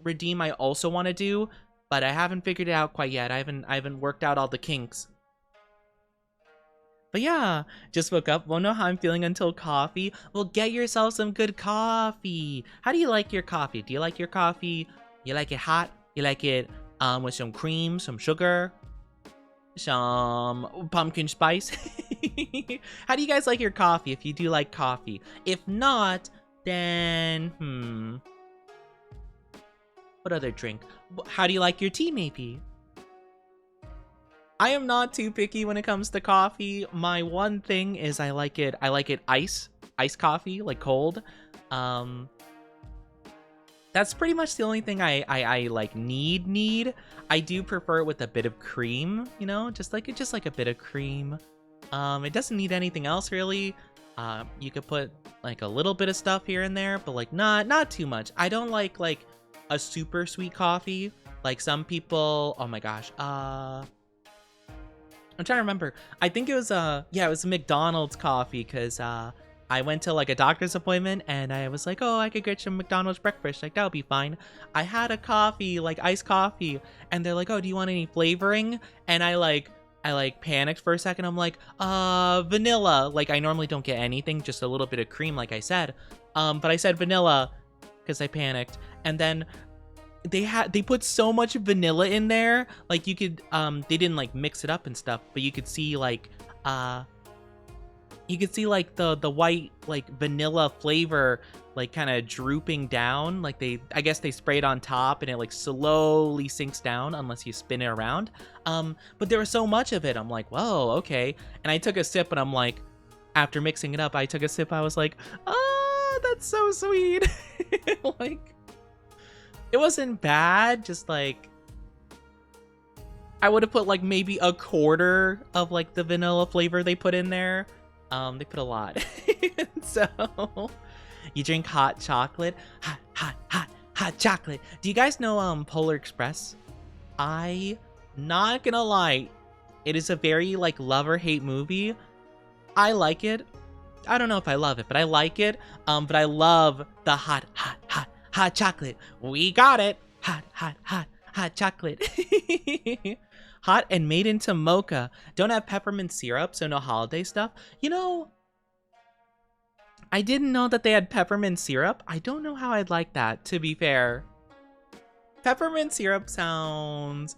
redeem I also want to do, but I haven't figured it out quite yet. I haven't worked out all the kinks. But yeah, just woke up, won't know how I'm feeling until coffee. Well, get yourself some good coffee. How do you like your coffee? Do you like your coffee? You like it hot? You like it with some cream, some sugar, some pumpkin spice? How do you guys like your coffee if you do like coffee? If not, then, what other drink? How do you like your tea maybe? I am not too picky when it comes to coffee. My one thing is I like it iced coffee, like cold. That's pretty much the only thing I like need. I do prefer it with a bit of cream, you know, just like a bit of cream. It doesn't need anything else really. You could put like a little bit of stuff here and there, but like not too much. I don't like a super sweet coffee like some people. Oh my gosh. I'm trying to remember. I think it was it was McDonald's coffee, because I went to like a doctor's appointment and I was like, oh, I could get some McDonald's breakfast, like that would be fine. I had a coffee, like iced coffee, and they're like, oh, do you want any flavoring? And I panicked for a second. I'm like, vanilla. Like I normally don't get anything, just a little bit of cream, like I said. But I said vanilla because I panicked, and then they put so much vanilla in there, like you could they didn't like mix it up and stuff, but you could see like the white like vanilla flavor like kind of drooping down, like I guess they sprayed on top and it like slowly sinks down unless you spin it around. But there was so much of it, I'm like, whoa, okay. And I took a sip and I'm like, after mixing it up, I took a sip, I was like, oh, that's so sweet. Like, it wasn't bad, just like I would have put like maybe a quarter of like the vanilla flavor they put in there. They put a lot. So you drink hot chocolate. Hot chocolate. Do you guys know Polar Express? I not gonna lie, it is a very like love or hate movie. I like it. I don't know if I love it, but I like it. But I love the hot chocolate. We got it. Hot Hot chocolate. Hot and made into mocha. Don't have peppermint syrup, so no holiday stuff. You know, I didn't know that they had peppermint syrup. I don't know how I'd like that, to be fair. Peppermint syrup sounds...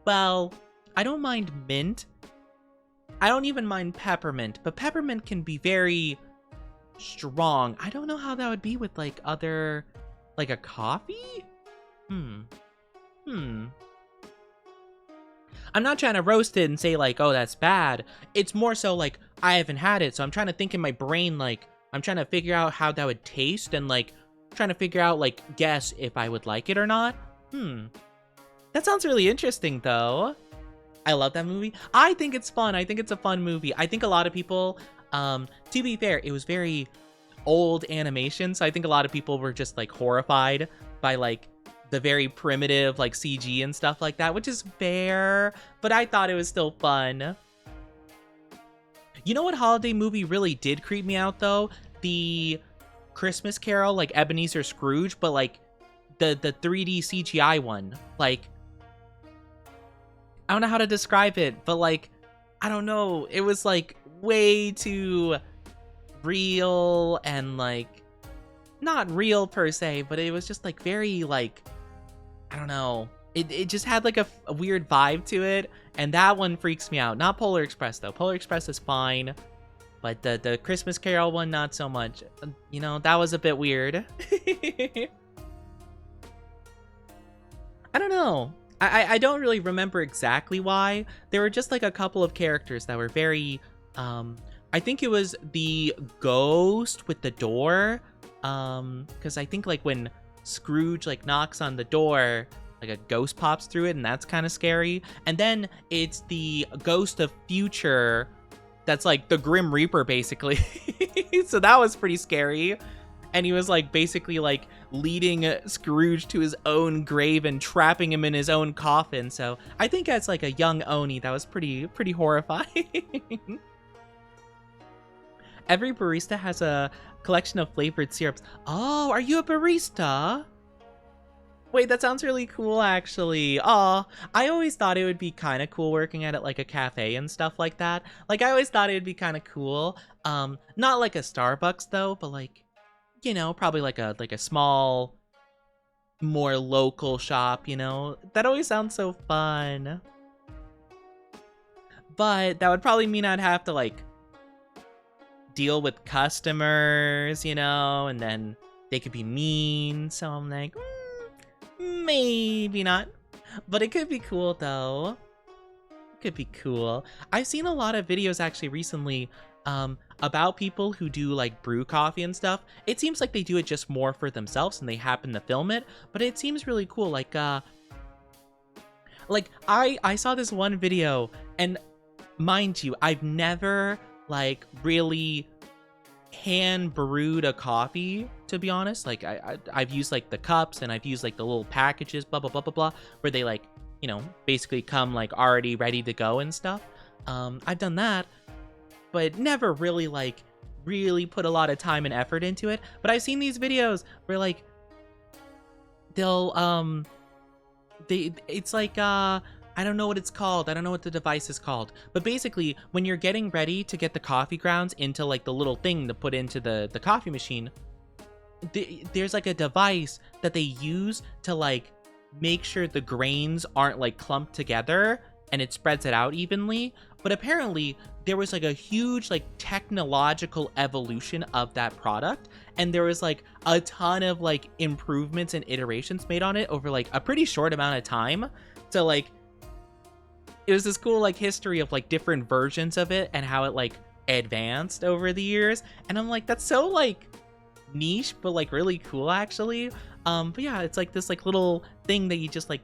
Well, I don't mind mint. I don't even mind peppermint, but peppermint can be very strong. I don't know how that would be with, like, other... Like a coffee? I'm not trying to roast it and say, like, oh, that's bad. It's more so, like, I haven't had it, so I'm trying to think in my brain, like, I'm trying to figure out how that would taste and, like, trying to figure out, like, guess if I would like it or not. That sounds really interesting, though. I love that movie. I think it's fun. I think it's a fun movie. I think a lot of people, to be fair, it was very old animation, so I think a lot of people were just, like, horrified by, like, the very primitive, like, CG and stuff like that, which is fair, but I thought it was still fun. You know what holiday movie really did creep me out, though? The Christmas Carol, like, Ebenezer Scrooge, but, like, the 3D CGI one. Like, I don't know how to describe it, but, like, I don't know. It was, like, way too real and, like, not real per se, but it was just, like, very, like, I don't know. It just had, like, a weird vibe to it, and that one freaks me out. Not Polar Express, though. Polar Express is fine, but the Christmas Carol one, not so much. You know, that was a bit weird. I don't know. I don't really remember exactly why. There were just, like, a couple of characters that were very, I think it was the ghost with the door, because I think, like, when Scrooge, like, knocks on the door, like, a ghost pops through it, and that's kind of scary. And then it's the ghost of future that's, like, the Grim Reaper, basically. So that was pretty scary. And he was, like, basically, like, leading Scrooge to his own grave and trapping him in his own coffin. So I think as, like, a young Oni, that was pretty horrifying. Every barista has a collection of flavored syrups. Oh, are you a barista? Wait, that sounds really cool, actually. Aw, I always thought it would be kind of cool working at it, like, a cafe and stuff like that. Like, I always thought it would be kind of cool. Not like a Starbucks, though, but, like, you know, probably like a small, more local shop, you know? That always sounds so fun. But that would probably mean I'd have to, like, deal with customers, you know, and then they could be mean, so I'm like, maybe not. But it could be cool, though. It could be cool. I've seen a lot of videos, actually, recently, about people who do, like, brew coffee and stuff. It seems like they do it just more for themselves and they happen to film it, but it seems really cool. Like, I saw this one video, and mind you, I've never, like, really hand brewed a coffee, to be honest. Like, I've used, like, the cups, and I've used, like, the little packages, blah, blah, blah, blah, blah, where they, like, you know, basically come, like, already ready to go and stuff. I've done that, but never really, like, really put a lot of time and effort into it. But I've seen these videos where, like, they'll, it's like, I don't know what it's called. I don't know what the device is called. But basically, when you're getting ready to get the coffee grounds into, like, the little thing to put into the coffee machine, there's, like, a device that they use to, like, make sure the grains aren't, like, clumped together and it spreads it out evenly. But apparently there was, like, a huge, like, technological evolution of that product, and there was, like, a ton of, like, improvements and iterations made on it over, like, a pretty short amount of time. So, like, it was this cool, like, history of, like, different versions of it and how it, like, advanced over the years. And I'm like, that's so, like, niche, but, like, really cool, actually. But yeah, it's like this, like, little thing that you just, like,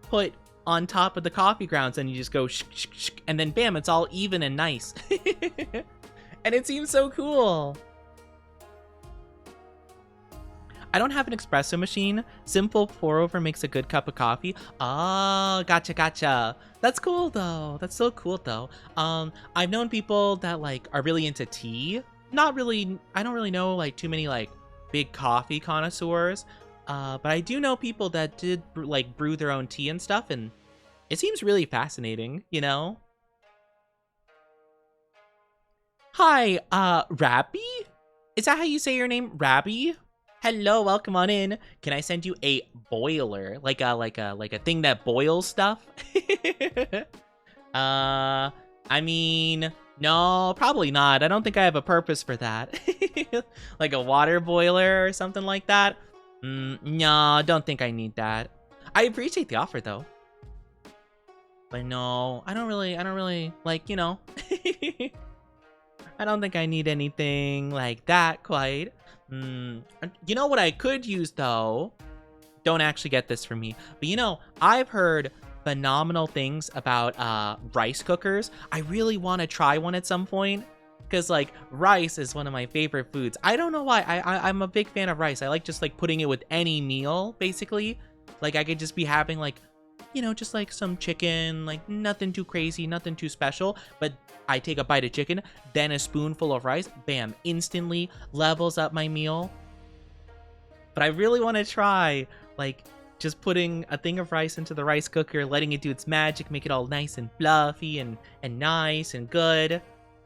put on top of the coffee grounds, and you just go shh, shh, shh, and then bam, it's all even and nice. And it seems so cool. I don't have an espresso machine. Simple pour over makes a good cup of coffee. Oh, gotcha. That's cool, though. That's so cool, though. I've known people that, like, are really into tea. Not really, I don't really know, like, too many, like, big coffee connoisseurs. But I do know people that did like brew their own tea and stuff, and it seems really fascinating, you know? Hi, Rabby? Is that how you say your name, Rabby? Hello, welcome on in. Can I send you a boiler, like a thing that boils stuff? I mean, no, probably not. I don't think I have a purpose for that. Like a water boiler or something like that. No, don't think I need that. I appreciate the offer though. But no, I don't really like, you know. I don't think I need anything like that quite. You know what I could use though? Don't actually get this from me. But you know, I've heard phenomenal things about rice cookers. I really want to try one at some point. Because like rice is one of my favorite foods. I don't know why. I'm a big fan of rice. I like just like putting it with any meal, basically. Like I could just be having like, you know, just like some chicken, like nothing too crazy, nothing too special. But I take a bite of chicken, then a spoonful of rice, bam, instantly levels up my meal. But I really want to try like just putting a thing of rice into the rice cooker, letting it do its magic, make it all nice and fluffy and nice and good.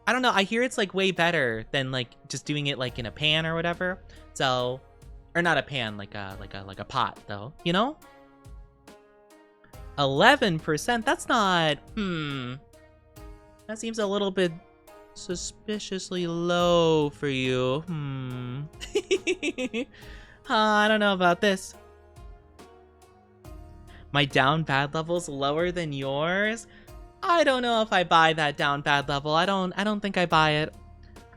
I don't know. I hear it's like way better than like just doing it like in a pan or whatever. So, or not a pan, like a pot though, you know? 11%. That's not. That seems a little bit suspiciously low for you. I don't know about this. My down bad level's lower than yours? I don't know if I buy that down bad level. I don't think I buy it.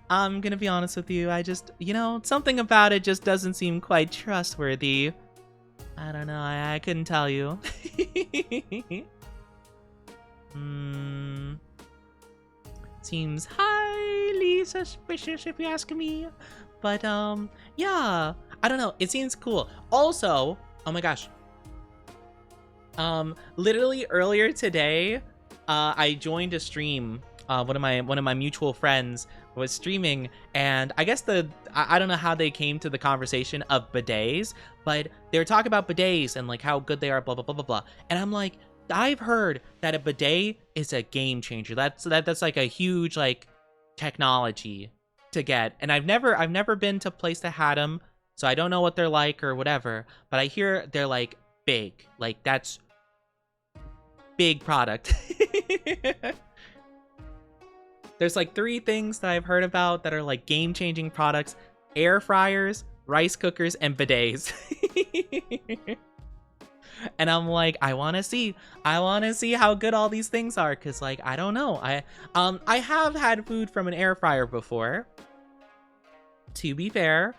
I'm gonna be honest with you. I just, you know, something about it just doesn't seem quite trustworthy. I don't know. I couldn't tell you. Seems highly suspicious if you ask me. But yeah, I don't know. It seems cool. Also, oh my gosh. Literally earlier today, I joined a stream. One of my mutual friends was streaming, and I guess I don't know how they came to the conversation of bidets, but they were talking about bidets and like how good they are, blah blah blah blah blah. And I'm like, I've heard that a bidet is a game changer. That's like a huge like technology to get, and I've never been to a place that had them, so I don't know what they're like or whatever. But I hear they're like big, like that's big product. There's like 3 things that I've heard about that are like game-changing products: air fryers, rice cookers, and bidets. And I'm like, I want to see how good all these things are, cuz like I don't know. I have had food from an air fryer before, to be fair,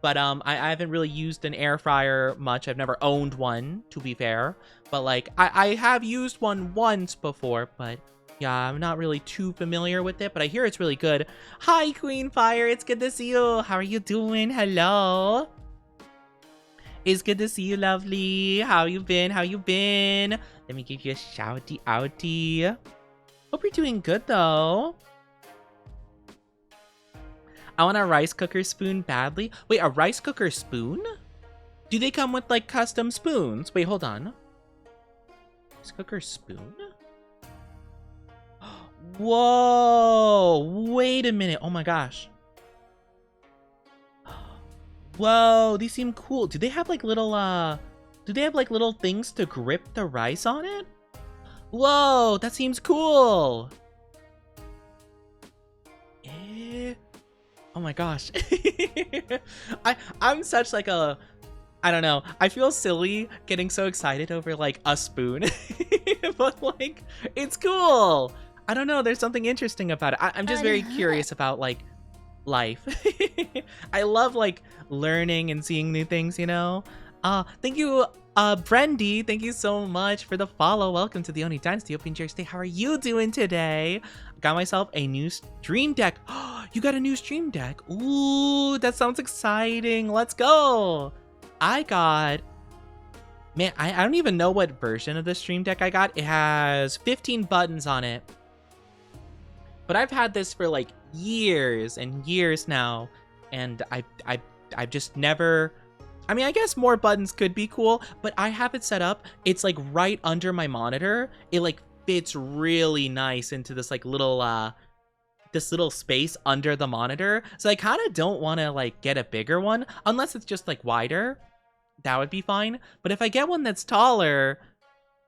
but I haven't really used an air fryer much. I've never owned one, to be fair, but like I have used one once before, but yeah, I'm not really too familiar with it, but I hear it's really good. Hi, Queen Fire. It's good to see you. How are you doing? Hello. It's good to see you, lovely. How you been? Let me give you a shouty outie. Hope you're doing good, though. I want a rice cooker spoon badly. Wait, a rice cooker spoon? Do they come with, like, custom spoons? Wait, hold on. Rice cooker spoon? Whoa, wait a minute. Oh my gosh. Whoa, these seem cool. Do they have like little things to grip the rice on it? Whoa, that seems cool. Yeah. Oh my gosh. I'm such like a, I don't know. I feel silly getting so excited over like a spoon. But like, it's cool. I don't know, there's something interesting about it. I'm just very curious about like life. I love like learning and seeing new things, you know? Thank you, Brendy. Thank you so much for the follow. Welcome to the Oni Dynasty. Hope you enjoy your stay. How are you doing today? Got myself a new stream deck. You got a new stream deck? Ooh, that sounds exciting. Let's go. Man, I don't even know what version of the stream deck I got. It has 15 buttons on it. But I've had this for like years and years now, and I've just never I mean, I guess more buttons could be cool, but I have it set up. It's like right under my monitor. It like fits really nice into this little space under the monitor. So I kind of don't want to like get a bigger one unless it's just like wider. That would be fine. But if I get one that's taller,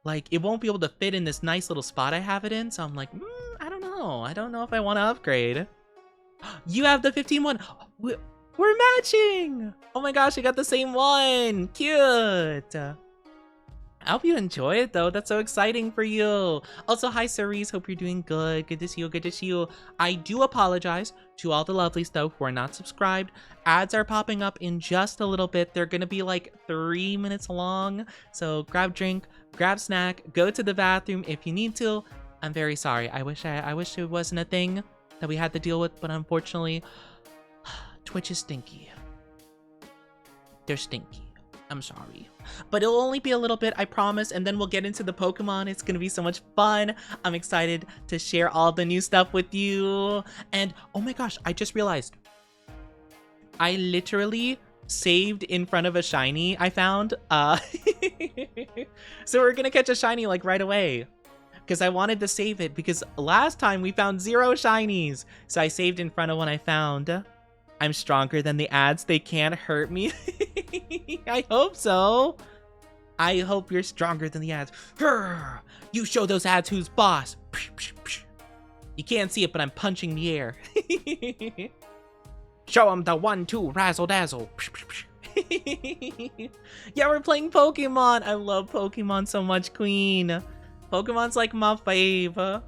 like it won't be able to fit in this nice little spot I have it in. So I'm like, I don't know. I don't know if I want to upgrade. You have the 15 one. We're matching. Oh my gosh, I got the same one. Cute. I hope you enjoy it though. That's so exciting for you. Also, hi Cerise, hope you're doing good. Good to see you, good to see you. I do apologize to all the lovelies though who are not subscribed. Ads are popping up in just a little bit. They're gonna be like 3 minutes long. So grab drink, grab snack, go to the bathroom if you need to. I'm very sorry. I wish it wasn't a thing that we had to deal with, but unfortunately, Twitch is stinky. They're stinky. I'm sorry. But it'll only be a little bit, I promise, and then we'll get into the Pokemon. It's gonna be so much fun. I'm excited to share all the new stuff with you. And oh my gosh, I just realized I literally saved in front of a shiny I found. So we're gonna catch a shiny like right away, because I wanted to save it because last time we found 0 shinies. So I saved in front of one I found. I'm stronger than the ads. They can't hurt me. I hope so. I hope you're stronger than the ads. Grr! You show those ads who's boss. You can't see it, but I'm punching the air. Show them the 1-2 razzle dazzle. Yeah, we're playing Pokemon. I love Pokemon so much, Queen. Pokemon's like my fave.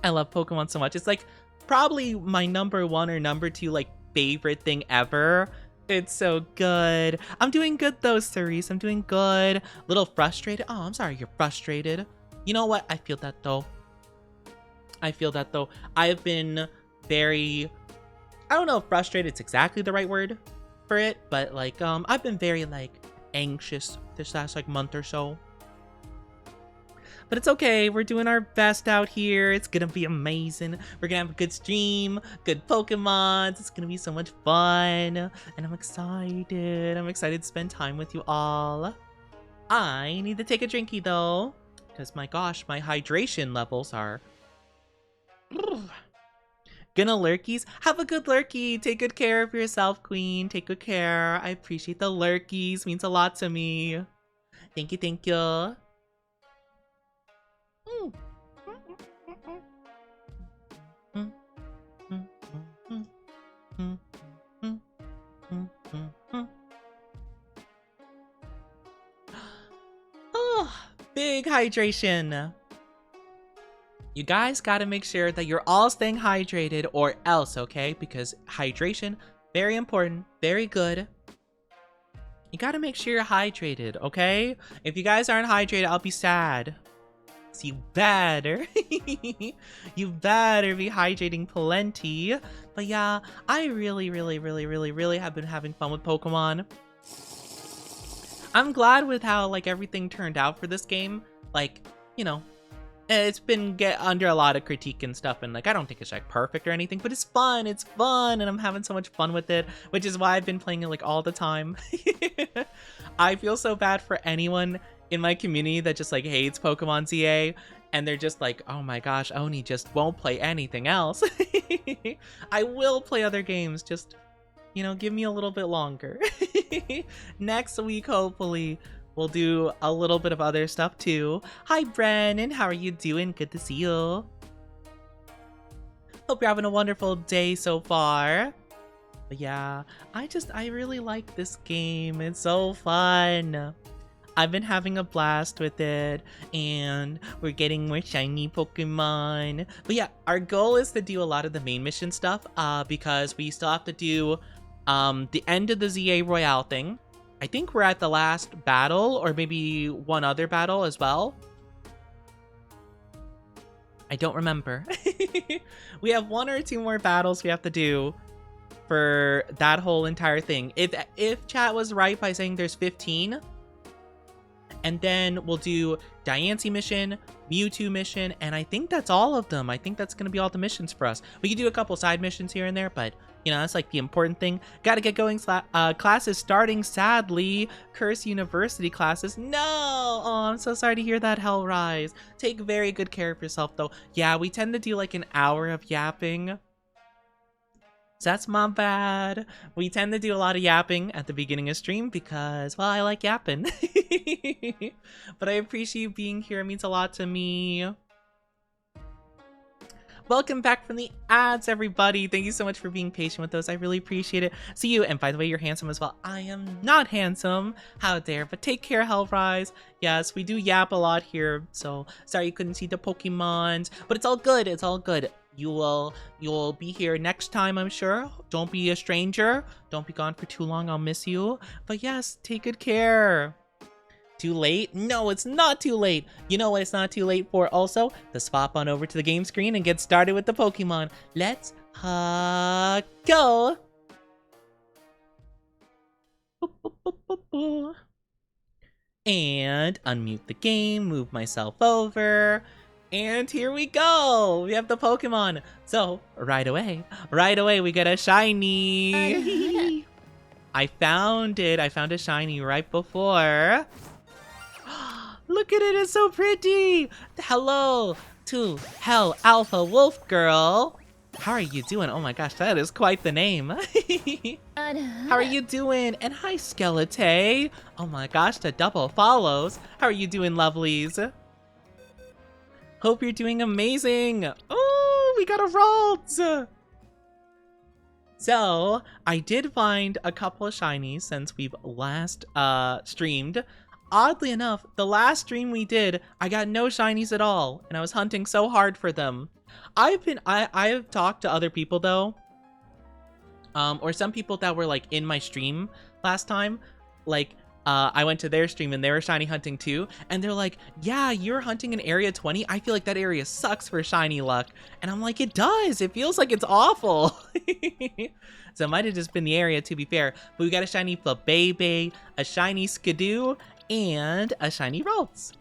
I love Pokemon so much. It's like probably my number 1 or number 2 like favorite thing ever. It's so good. I'm doing good though, Cerise. I'm doing good. Little frustrated. Oh, I'm sorry you're frustrated. You know what? I feel that though. I've been very, I don't know if frustrated is exactly the right word for it, but like I've been very like anxious this last like month or so. But it's okay, we're doing our best out here. It's gonna be amazing. We're gonna have a good stream, good Pokemons. It's gonna be so much fun. And I'm excited. I'm excited to spend time with you all. I need to take a drinky though, because my gosh, my hydration levels are... Gonna lurkies? Have a good lurky. Take good care of yourself, Queen. Take good care. I appreciate the lurkies. Means a lot to me. Thank you, thank you. Oh, big hydration. You guys gotta make sure that you're all staying hydrated or else, okay? Because hydration, very important, very good. You gotta make sure you're hydrated, okay? If you guys aren't hydrated, I'll be sad. So you better, you better be hydrating plenty. But yeah, I really have been having fun with Pokemon. I'm glad with how like everything turned out for this game. Like, you know, it's been under a lot of critique and stuff, and like I don't think it's like perfect or anything, but it's fun, and I'm having so much fun with it, which is why I've been playing it like all the time. I feel so bad for anyone in my community that just like hates Pokemon ZA, and they're just like, oh my gosh, Oni just won't play anything else. I will play other games, just, you know, give me a little bit longer. Next week, hopefully, we'll do a little bit of other stuff too. Hi, Brennan. How are you doing? Good to see you. Hope you're having a wonderful day so far. But yeah, I really like this game. It's so fun. I've been having a blast with it, and we're getting more shiny Pokemon. But yeah, our goal is to do a lot of the main mission stuff, because we still have to do the end of the ZA Royale thing. I think we're at the last battle, or maybe one other battle as well. I don't remember. We have 1 or 2 more battles we have to do for that whole entire thing. If chat was right by saying there's 15, and then we'll do Diancie mission, Mewtwo mission, and I think that's all of them. I think that's going to be all the missions for us. We could do a couple side missions here and there, but You know, that's like the important thing. Gotta get going. Classes starting, sadly. Curse University classes. No! Oh, I'm so sorry to hear that, Hellrise. Take very good care of yourself, though. Yeah, we tend to do like an hour of yapping. So that's my bad. We tend to do a lot of yapping at the beginning of stream because, well, I like yapping. But I appreciate you being here. It means a lot to me. Welcome back from the ads, everybody. Thank you so much for being patient with those. I really appreciate it. See you. And by the way, you're handsome as well. I am not handsome. How dare. But take care, Hellrise. Yes, we do yap a lot here. So sorry you couldn't see the Pokemons. But it's all good. It's all good. You'll be here next time, I'm sure. Don't be a stranger. Don't be gone for too long. I'll miss you. But yes, take good care. Too late? No, it's not too late. You know what it's not too late for also? To swap on over to the game screen and get started with the Pokemon. Let's go. And unmute the game, move myself over. And here we go. We have the Pokemon. So right away, we get a shiny. I found it. I found a shiny right before. Look at it, it's so pretty. Hello to Hell Alpha Wolf Girl. How are you doing? Oh my gosh, that is quite the name. How are you doing? And hi, Skeleton. Oh my gosh, the double follows. How are you doing, lovelies? Hope you're doing amazing. Oh, we got a Ralts. So, I did find a couple of shinies since we've last streamed. Oddly enough, the last stream we did, I got no shinies at all, and I was hunting so hard for them. I've talked to other people though, or some people that were like in my stream last time, like I went to their stream and they were shiny hunting too, and they're like, yeah, you're hunting in area 20. I feel like that area sucks for shiny luck. And I'm like, it does. It feels like it's awful. So it might have just been the area, to be fair. But we got a shiny Flabébé, a shiny Skidoo, and a shiny Ralts.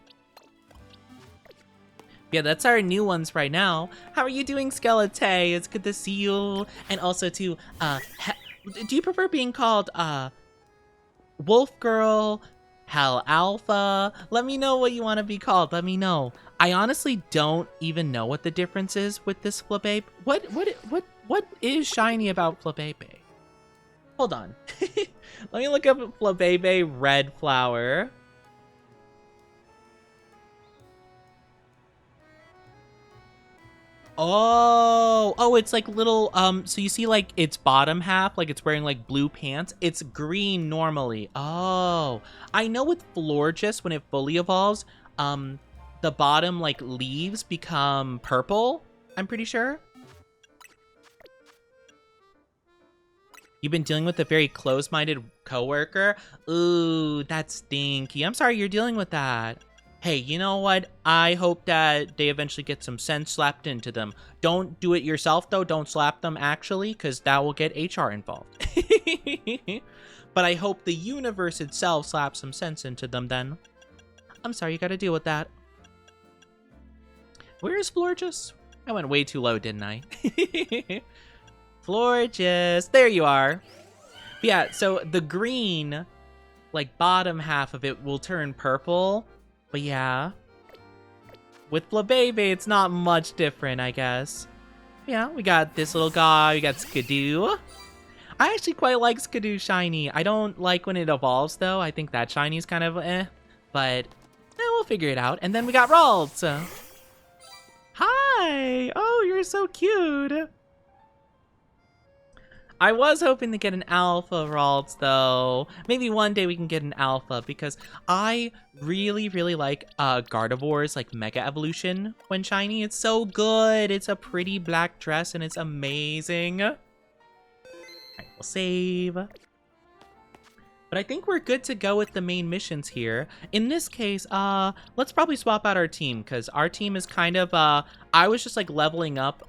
Yeah, that's our new ones right now. How are you doing, Skeleton? It's good to see you. And also to, do you prefer being called, Wolf Girl, Hell Alpha? Let me know what you want to be called. Let me know. I honestly don't even know what the difference is with this Flabébé. What is shiny about Flabébé? Hold on. Let me look up Flabébé Red Flower. Oh, it's like little, so you see like its bottom half, like it's wearing like blue pants. It's green normally. Oh, I know with Florges, when it fully evolves, the bottom like leaves become purple, I'm pretty sure. You've been dealing with a very close-minded coworker? Ooh, that's stinky. I'm sorry you're dealing with that. Hey, you know what? I hope that they eventually get some sense slapped into them. Don't do it yourself, though. Don't slap them, actually, because that will get HR involved. But I hope the universe itself slaps some sense into them, then. I'm sorry, you gotta deal with that. Where is Florges? I went way too low, didn't I? Florges, there you are. But yeah, so the green, like, bottom half of it will turn purple. But yeah, with Flabébé, it's not much different, I guess. Yeah, we got this little guy, we got Skidoo. I actually quite like Skidoo shiny. I don't like when it evolves, though. I think that shiny is kind of eh, but we'll figure it out. And then we got Ralts. Hi! Oh, you're so cute. I was hoping to get an alpha Ralts, though. Maybe one day we can get an alpha, because I really, really like Gardevoir's like Mega Evolution when shiny. It's so good. It's a pretty black dress, and it's amazing. All right, we'll save. But I think we're good to go with the main missions here. In this case, let's probably swap out our team, because our team is kind of, I was just like leveling up,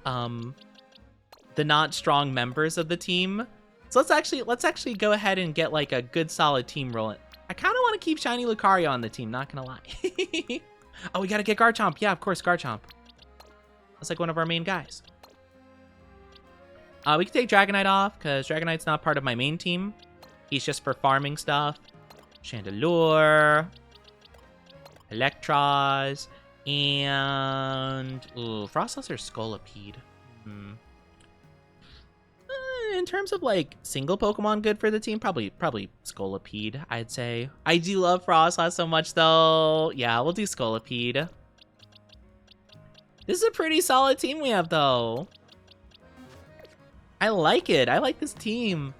the not strong members of the team. So let's actually go ahead and get like a good solid team rolling. I kind of want to keep Shiny Lucario on the team, not gonna lie. Oh, we gotta get Garchomp. Yeah, of course, Garchomp. That's like one of our main guys. We can take Dragonite off, because Dragonite's not part of my main team. He's just for farming stuff. Chandelure. Electros. And... Ooh, Frostless or Scolipede? In terms of, like, single Pokemon good for the team, probably Scolipede, I'd say. I do love Frostless so much, though. Yeah, we'll do Scolipede. This is a pretty solid team we have, though. I like it. I like this team.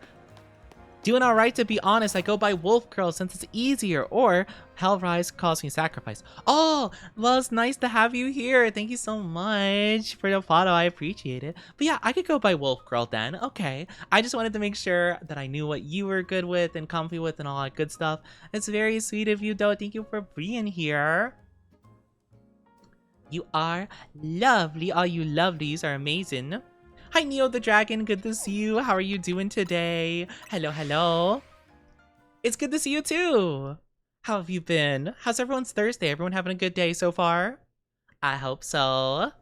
Doing all right, to be honest. I go by Wolf Curl since it's easier, or Hellrise Calls Me Sacrifice. Oh, well, it's nice to have you here. Thank you so much for the follow. I appreciate it. But yeah, I could go by Wolf Curl then. Okay. I just wanted to make sure that I knew what you were good with and comfy with and all that good stuff. It's very sweet of you, though. Thank you for being here. You are lovely. All you lovelies are amazing. Hi, Neo the Dragon. Good to see you. How are you doing today? Hello, hello. It's good to see you too. How have you been? How's everyone's Thursday? Everyone having a good day so far? I hope so.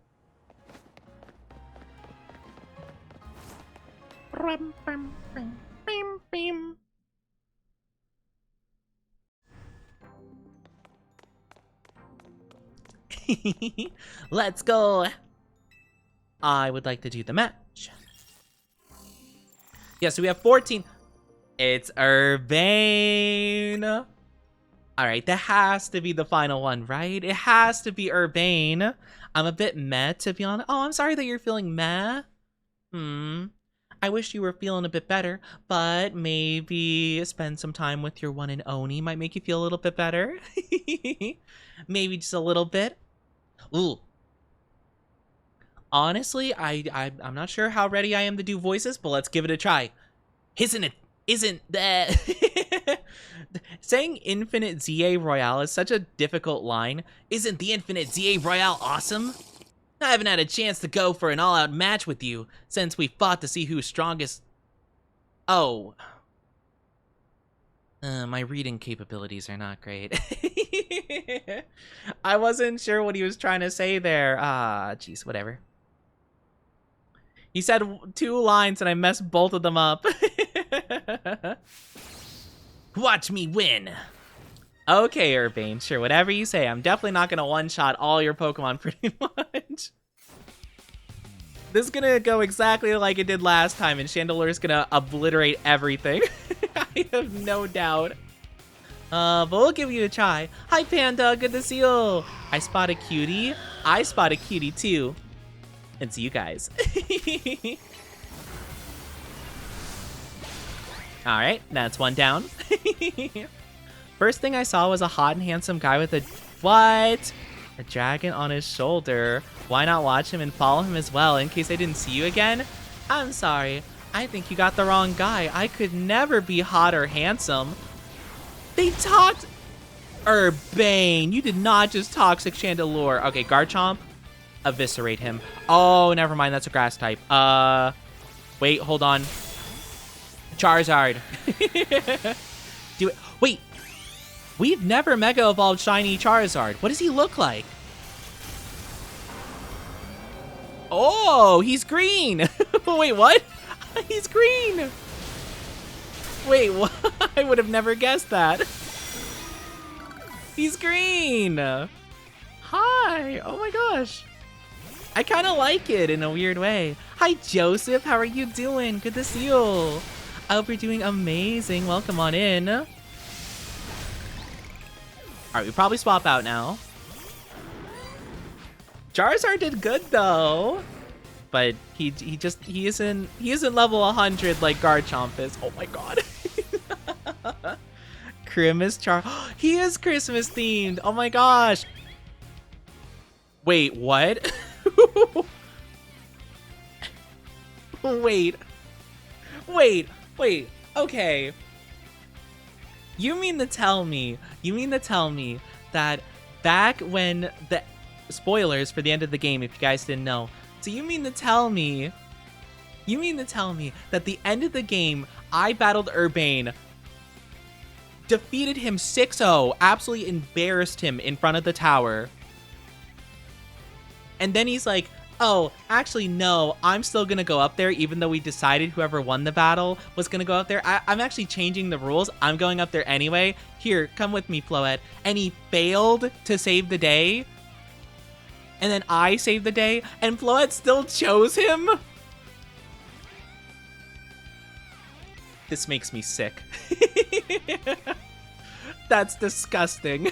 Let's go. I would like to do the match. Yeah, so we have 14. It's Urbane. All right, that has to be the final one, right? It has to be Urbane. I'm a bit meh, to be honest. Oh, I'm sorry that you're feeling meh. I wish you were feeling a bit better, but maybe spend some time with your one and only might make you feel a little bit better. Maybe just a little bit. Ooh. Honestly, I'm not sure how ready I am to do voices, but let's give it a try. Isn't that... Saying Infinite ZA Royale is such a difficult line. Isn't the Infinite ZA Royale awesome? I haven't had a chance to go for an all-out match with you since we fought to see who's strongest. Oh. My reading capabilities are not great. I wasn't sure what he was trying to say there. Jeez, whatever. He said 2 lines and I messed both of them up. Watch me win. Okay, Urbane, sure, whatever you say. I'm definitely not gonna one-shot all your Pokemon pretty much. This is gonna go exactly like it did last time, and Chandelure's gonna obliterate everything. I have no doubt. But we'll give you a try. Hi, Panda, good to see you. I spot a cutie. I spot a cutie too. And see you guys. All right, that's one down. First thing I saw was a hot and handsome guy with a... What? A dragon on his shoulder. Why not watch him and follow him as well in case I didn't see you again? I'm sorry. I think you got the wrong guy. I could never be hot or handsome. They talked... Urbane, you did not just toxic Chandelure. Okay, Garchomp. Eviscerate him. Oh, never mind. That's a grass type. Wait, hold on. Charizard. Do it. Wait. We've never Mega Evolved Shiny Charizard. What does he look like? Oh, he's green. Wait, what? He's green. Wait, what? I would have never guessed that. He's green. Hi. Oh my gosh. I kind of like it in a weird way. Hi, Joseph. How are you doing? Good to see you. I hope you're doing amazing. Welcome on in. All right, we probably swap out now. Charizard did good though, but he isn't level 100 like Garchomp is. Oh my god. Christmas he is Christmas themed. Oh my gosh. Wait, what? Wait. Okay. You mean to tell me that back when the spoilers for the end of the game, if you guys didn't know. So you mean to tell me that the end of the game, I battled Urbane, defeated him 6-0, absolutely embarrassed him in front of the tower. And then he's like, Oh, actually, no. I'm still gonna go up there, even though we decided whoever won the battle was gonna go up there. I'm actually changing the rules. I'm going up there anyway. Here, come with me, Floette. And he failed to save the day. And then I saved the day, and Floette still chose him? This makes me sick. That's disgusting.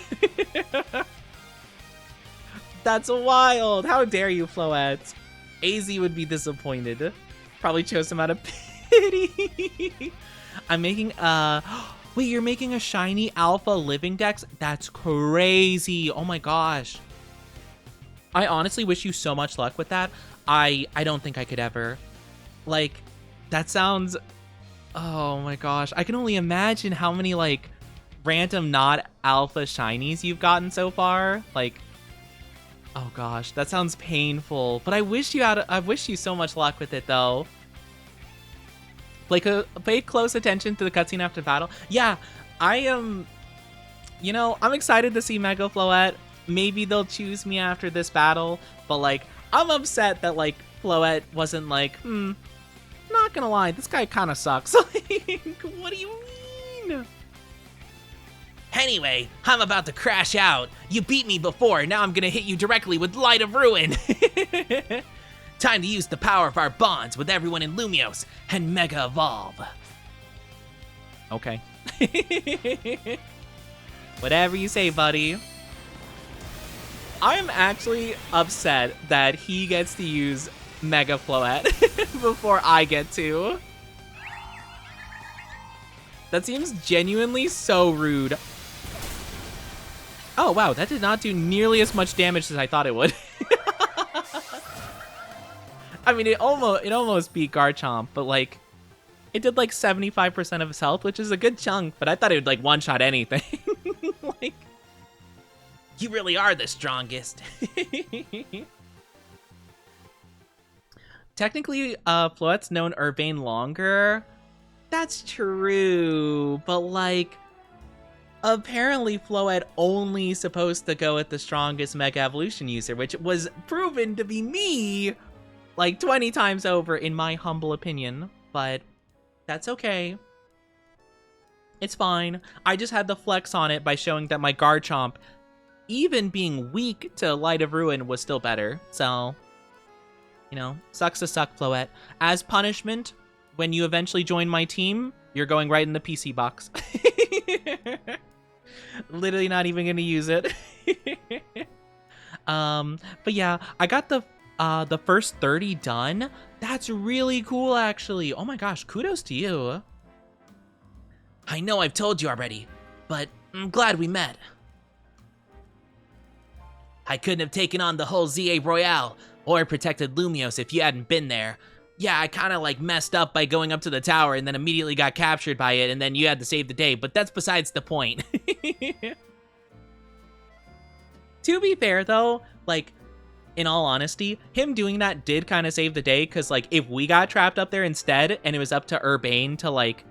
That's wild. How dare you, Floette? AZ would be disappointed. Probably chose him out of pity. I'm making wait, you're making a shiny alpha living dex? That's crazy. Oh my gosh. I honestly wish you so much luck with that. I don't think I could ever. Like, that sounds, oh my gosh. I can only imagine how many like random not alpha shinies you've gotten so far. Like, oh gosh, that sounds painful. But I wish you so much luck with it though. Like, pay close attention to the cutscene after battle. Yeah, I am. You know, I'm excited to see Mega Floette. Maybe they'll choose me after this battle, but like, I'm upset that like Floette wasn't like, not gonna lie, this guy kind of sucks. Like, what do you mean? Anyway, I'm about to crash out. You beat me before, now I'm gonna hit you directly with Light of Ruin. Time to use the power of our bonds with everyone in Lumios and Mega Evolve. Okay. Whatever you say, buddy. I'm actually upset that he gets to use Mega Floette before I get to. That seems genuinely so rude. Oh wow, that did not do nearly as much damage as I thought it would. I mean, it almost beat Garchomp, but like, it did like 75% of his health, which is a good chunk, but I thought it would like one-shot anything. Like, you really are the strongest. Technically, Floette's known Urbane longer. That's true, but like, apparently Floette only supposed to go with the strongest Mega Evolution user, which was proven to be me like 20 times over in my humble opinion, but that's okay. It's fine. I just had the flex on it by showing that my Garchomp, even being weak to Light of Ruin, was still better. So, you know, sucks to suck, Floette. As punishment, when you eventually join my team, you're going right in the PC box. Literally not even gonna use it. But yeah, I got the first 30 done. That's really cool, actually. Oh my gosh, kudos to you. I know I've told you already, but I'm glad we met. I couldn't have taken on the whole ZA Royale or protected Lumios if you hadn't been there. Yeah, I kind of like messed up by going up to the tower and then immediately got captured by it, and then you had to save the day, but that's besides the point. To be fair though, like, in all honesty, him doing that did kind of save the day, because like, if we got trapped up there instead and it was up to Urbane to like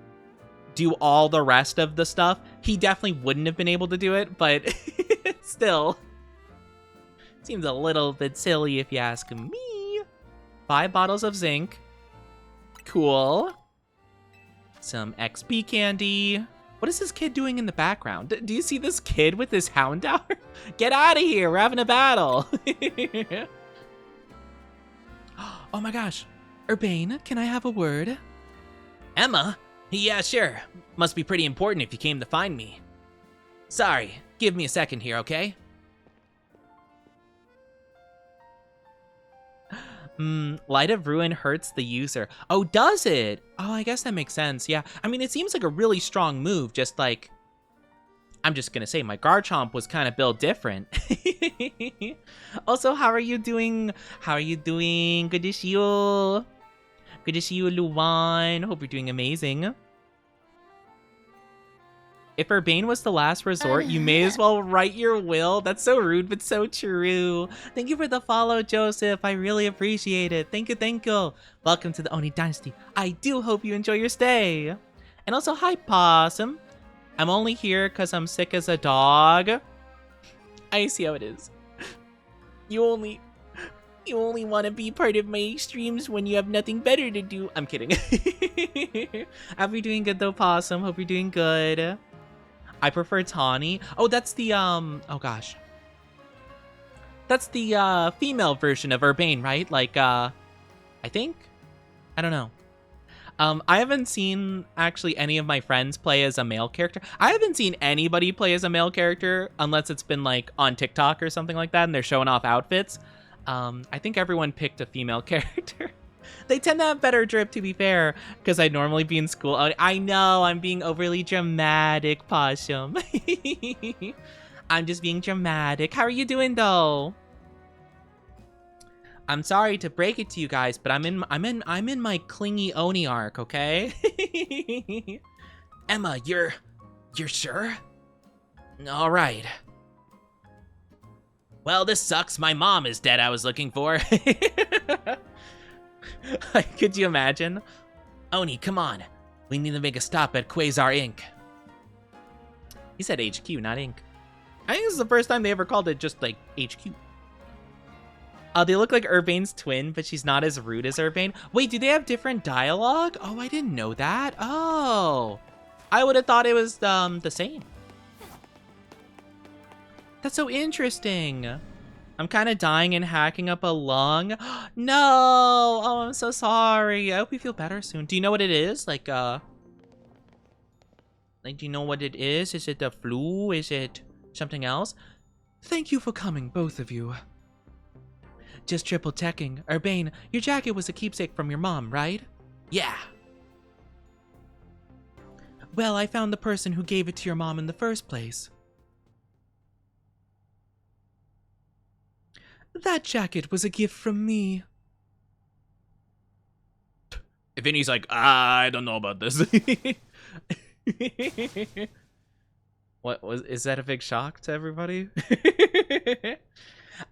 do all the rest of the stuff, he definitely wouldn't have been able to do it, but still. Seems a little bit silly if you ask me. 5 bottles of zinc. Cool. Some XP candy. What is this kid doing in the background? Do you see this kid with his Houndour? Get out of here, we're having a battle. Oh my gosh. Urbane, can I have a word? Emma? Yeah, sure. Must be pretty important if you came to find me. Sorry, give me a second here, okay? Light of Ruin hurts the user. Oh, does it? Oh, I guess that makes sense, yeah. I mean, it seems like a really strong move, just like... I'm just gonna say, my Garchomp was kind of built different. Also, how are you doing? How are you doing? Good to see you. Good to see you, Luan. Hope you're doing amazing. If Urbane was the last resort, you may as well write your will. That's so rude, but so true. Thank you for the follow, Joseph. I really appreciate it. Thank you, thank you. Welcome to the Oni Dynasty. I do hope you enjoy your stay. And also, hi, Possum. I'm only here because I'm sick as a dog. I see how it is. You only You only want to be part of my streams when you have nothing better to do. I'm kidding. I hope you're doing good though, Possum. Hope you're doing good. I prefer Tawny. Oh, that's the, oh gosh. That's the, female version of Urbane, right? Like, I think? I don't know. I haven't seen, actually, any of my friends play as a male character. I haven't seen anybody play as a male character, unless it's been, like, on TikTok or something like that, and they're showing off outfits. I think everyone picked a female character. They tend to have better drip, to be fair, because I'd normally be in school. I know, I'm being overly dramatic, Possum. I'm just being dramatic. How are you doing, though? I'm sorry to break it to you guys, but I'm in my clingy Oni arc, okay? Emma, you're sure? All right. Well, this sucks. My mom is dead. I was looking for. Could you imagine? Oni, come on. We need to make a stop at Quasar Inc. He said HQ, not Inc. I think this is the first time they ever called it just like HQ. They look like Urbane's twin, but she's not as rude as Urbane. Wait, do they have different dialogue? Oh, I didn't know that. Oh, I would have thought it was the same. That's so interesting. I'm kind of dying and hacking up a lung. No! Oh, I'm so sorry. I hope you feel better soon. Do you know what it is? Like, do you know what it is? Is it the flu? Is it something else? Thank you for coming, both of you. Just triple checking. Urbane, your jacket was a keepsake from your mom, right? Yeah. Well, I found the person who gave it to your mom in the first place. That jacket was a gift from me. If Vinny's like, I don't know about this. Is that a big shock to everybody?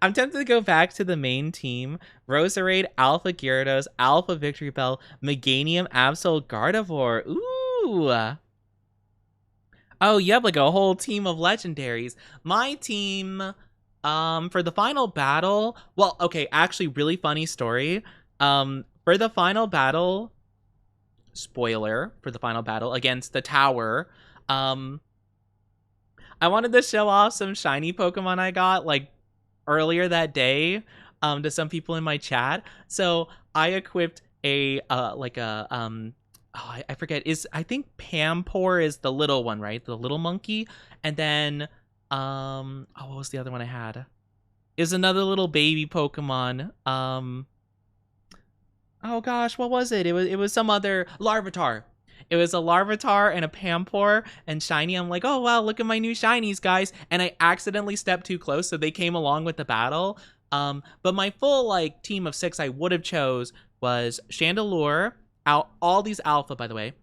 I'm tempted to go back to the main team. Roserade, Alpha Gyarados, Alpha Victory Bell, Meganium, Absol, Gardevoir. Ooh. Oh, you have like a whole team of legendaries. My team, for the final battle, well, okay, actually really funny story. For the final battle, spoiler, for the final battle against the tower, I wanted to show off some shiny Pokemon I got, like, earlier that day, to some people in my chat. So I equipped a I forget, I think Pampor is the little one, right? The little monkey. And then what was the other one I had? Is another little baby Pokemon. Oh gosh, what was it? It was some other Larvitar. It was a Larvitar and a Pampor and shiny. I'm like, oh wow, look at my new shinies, guys. And I accidentally stepped too close, so they came along with the battle. But my full like team of 6 I would have chose was Chandelure, all these alpha, by the way.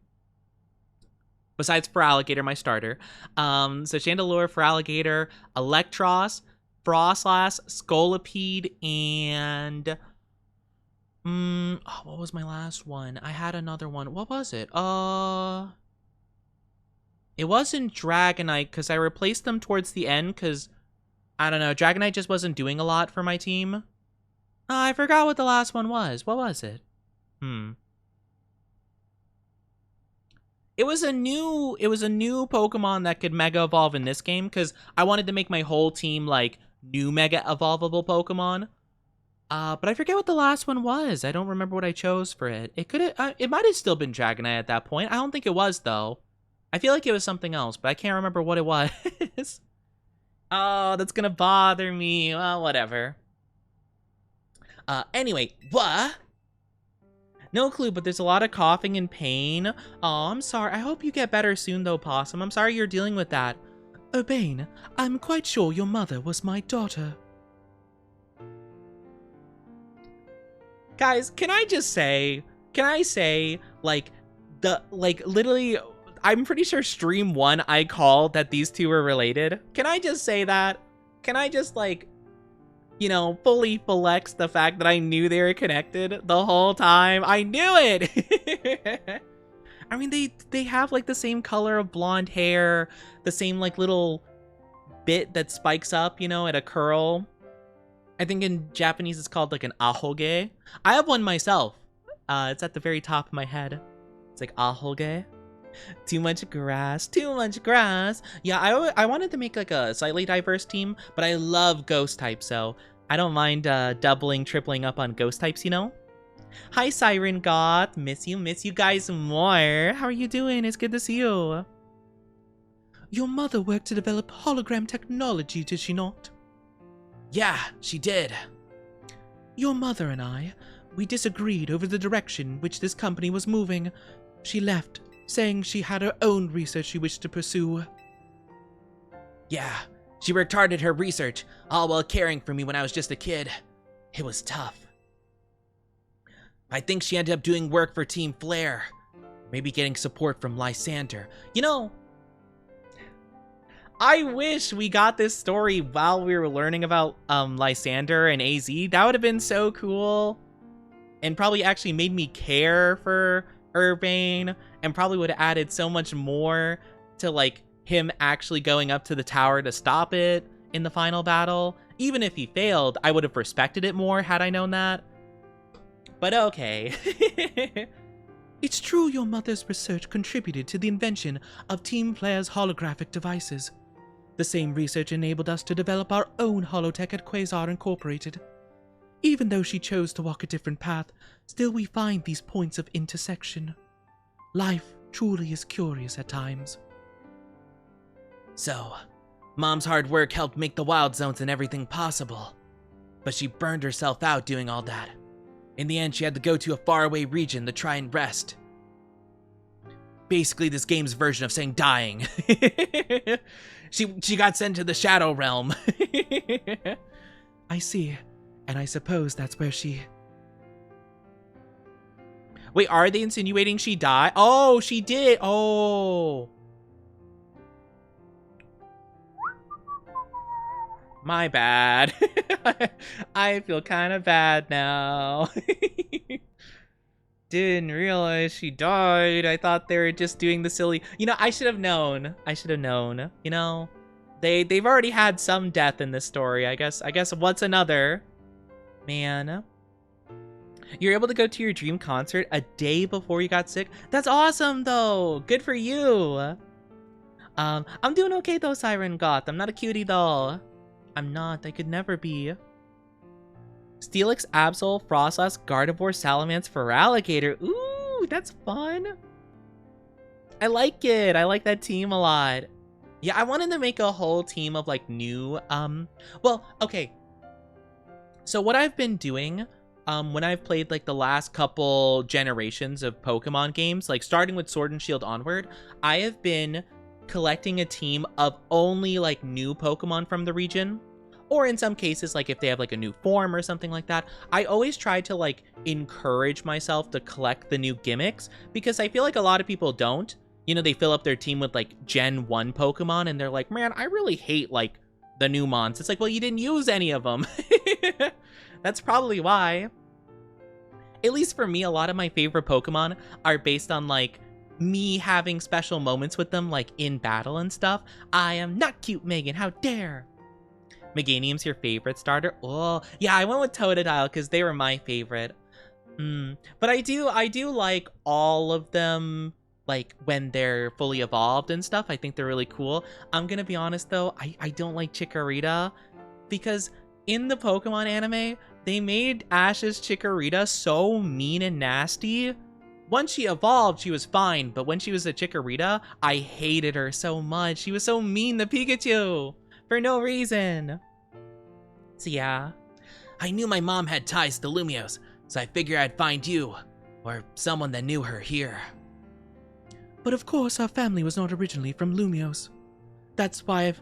Besides Feraligatr, my starter. So Chandelure, Feraligatr, Electros, Frostlass, Scolipede, and what was my last one? I had another one. What was it? It wasn't Dragonite, because I replaced them towards the end, because, I don't know, Dragonite just wasn't doing a lot for my team. I forgot what the last one was. What was it? It was a new Pokemon that could Mega Evolve in this game, because I wanted to make my whole team, like, new Mega Evolvable Pokemon. But I forget what the last one was. I don't remember what I chose for it. It might have still been Dragonite at that point. I don't think it was, though. I feel like it was something else, but I can't remember what it was. Oh, that's gonna bother me. Well, whatever. Anyway, what? No clue, but there's a lot of coughing and pain. Oh, I'm sorry. I hope you get better soon, though, Possum. I'm sorry you're dealing with that. Urbane, I'm quite sure your mother was my daughter. Guys, can I say, like, literally, I'm pretty sure stream 1 I called that these two were related. Can I just say that? Can I just, like, you know, fully flex the fact that I knew they were connected the whole time? I knew it! I mean, they have, like, the same color of blonde hair, the same, like, little bit that spikes up, you know, at a curl. I think in Japanese it's called like an ahoge. I have one myself. It's at the very top of my head. It's like ahoge. Too much grass, too much grass. Yeah, I wanted to make like a slightly diverse team, but I love ghost types, so I don't mind doubling, tripling up on ghost types, you know? Hi, Siren God. Miss you guys more. How are you doing? It's good to see you. Your mother worked to develop hologram technology, did she not? Yeah, she did. Your mother and we disagreed over the direction which this company was moving. She left, saying she had her own research she wished to pursue. Yeah, she worked hard at her research, all while caring for me when I was just a kid. It was tough. I think she ended up doing work for Team Flare. Maybe getting support from Lysander. You know, I wish we got this story while we were learning about Lysander and AZ. That would have been so cool. And probably actually made me care for Urbane. And probably would have added so much more to like him actually going up to the tower to stop it in the final battle. Even if he failed, I would have respected it more had I known that. But okay. It's true your mother's research contributed to the invention of Team Flare's holographic devices. The same research enabled us to develop our own holotech at Quasar Incorporated. Even though she chose to walk a different path, still we find these points of intersection. Life truly is curious at times. So, Mom's hard work helped make the wild zones and everything possible. But she burned herself out doing all that. In the end, she had to go to a faraway region to try and rest. Basically, this game's version of saying dying. She got sent to the Shadow Realm. I see. And I suppose that's where she... Wait, are they insinuating she died? Oh, she did. Oh. My bad. I feel kind of bad now. Didn't realize she died. I thought they were just doing the silly... You know, I should have known. You know, they've already had some death in this story. I guess what's another? Man. You're able to go to your dream concert a day before you got sick? That's awesome, though. Good for you. I'm doing okay, though, Siren Goth. I'm not a cutie, though. I'm not. I could never be. Steelix, Absol, Frostlass, Gardevoir, Salamence, Feraligatr. Ooh, that's fun. I like it. I like that team a lot. Yeah, I wanted to make a whole team of, like, new, well, okay. So what I've been doing, when I've played, like, the last couple generations of Pokemon games, like, starting with Sword and Shield onward, I have been collecting a team of only, like, new Pokemon from the region. Or in some cases, like if they have like a new form or something like that, I always try to like encourage myself to collect the new gimmicks because I feel like a lot of people don't. You know, they fill up their team with like Gen 1 Pokemon and they're like, man, I really hate like the new mons. It's like, well, you didn't use any of them. That's probably why. At least for me, a lot of my favorite Pokemon are based on like me having special moments with them, like in battle and stuff. I am not cute, Megan. How dare? Meganium's your favorite starter? Oh, yeah, I went with Totodile because they were my favorite. But I do like all of them, like, when they're fully evolved and stuff. I think they're really cool. I'm gonna be honest, though, I don't like Chikorita because in the Pokemon anime, they made Ash's Chikorita so mean and nasty. Once she evolved, she was fine, but when she was a Chikorita, I hated her so much. She was so mean to Pikachu for no reason. So yeah, I knew my mom had ties to Lumiose, so I figured I'd find you, or someone that knew her here. But of course, our family was not originally from Lumiose. That's why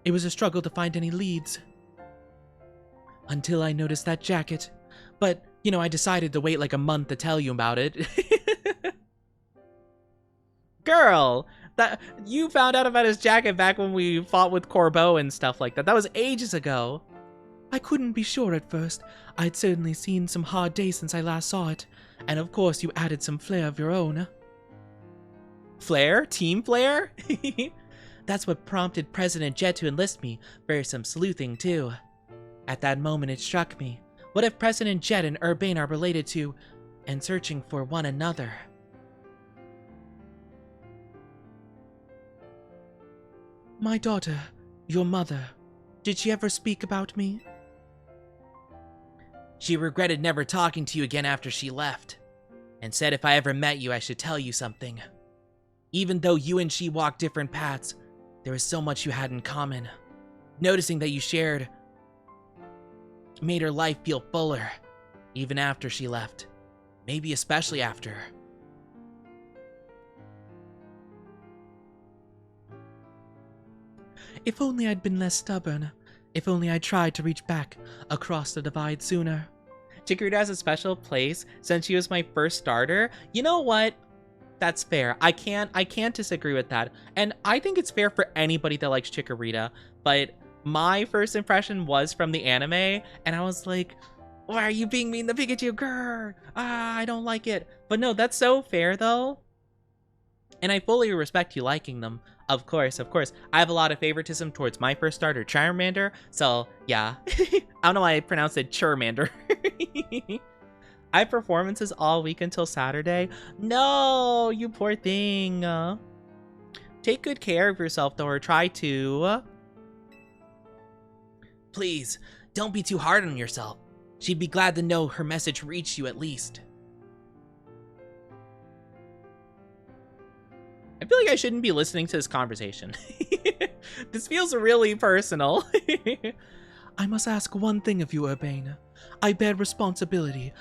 it was a struggle to find any leads. Until I noticed that jacket. But, you know, I decided to wait like a month to tell you about it. Girl! That you found out about his jacket back when we fought with Corbeau and stuff like that. That was ages ago. I couldn't be sure at first. I'd certainly seen some hard days since I last saw it. And of course you added some flair of your own. Flair? Team Flair? That's what prompted President Jet to enlist me for some sleuthing too. At that moment, it struck me. What if President Jet and Urbane are related to and searching for one another? My daughter, your mother, did she ever speak about me? She regretted never talking to you again after she left, and said if I ever met you, I should tell you something. Even though you and she walked different paths, there was so much you had in common. Noticing that you shared made her life feel fuller, even after she left. Maybe especially after. If only I'd been less stubborn. If only I tried to reach back across the divide sooner. Chikorita has a special place since she was my first starter. You know what? That's fair. I can't disagree with that. And I think it's fair for anybody that likes Chikorita. But my first impression was from the anime, and I was like, why are you being mean to Pikachu? Grr! I don't like it. But no, that's so fair though. And I fully respect you liking them. Of course. I have a lot of favoritism towards my first starter, Charmander. So, yeah. I don't know why I pronounced it Charmander. I have performances all week until Saturday. No, you poor thing. Take good care of yourself, though, or try to. Please, don't be too hard on yourself. She'd be glad to know her message reached you at least. I feel like I shouldn't be listening to this conversation. This feels really personal. I must ask one thing of you, Urbane. I bear responsibility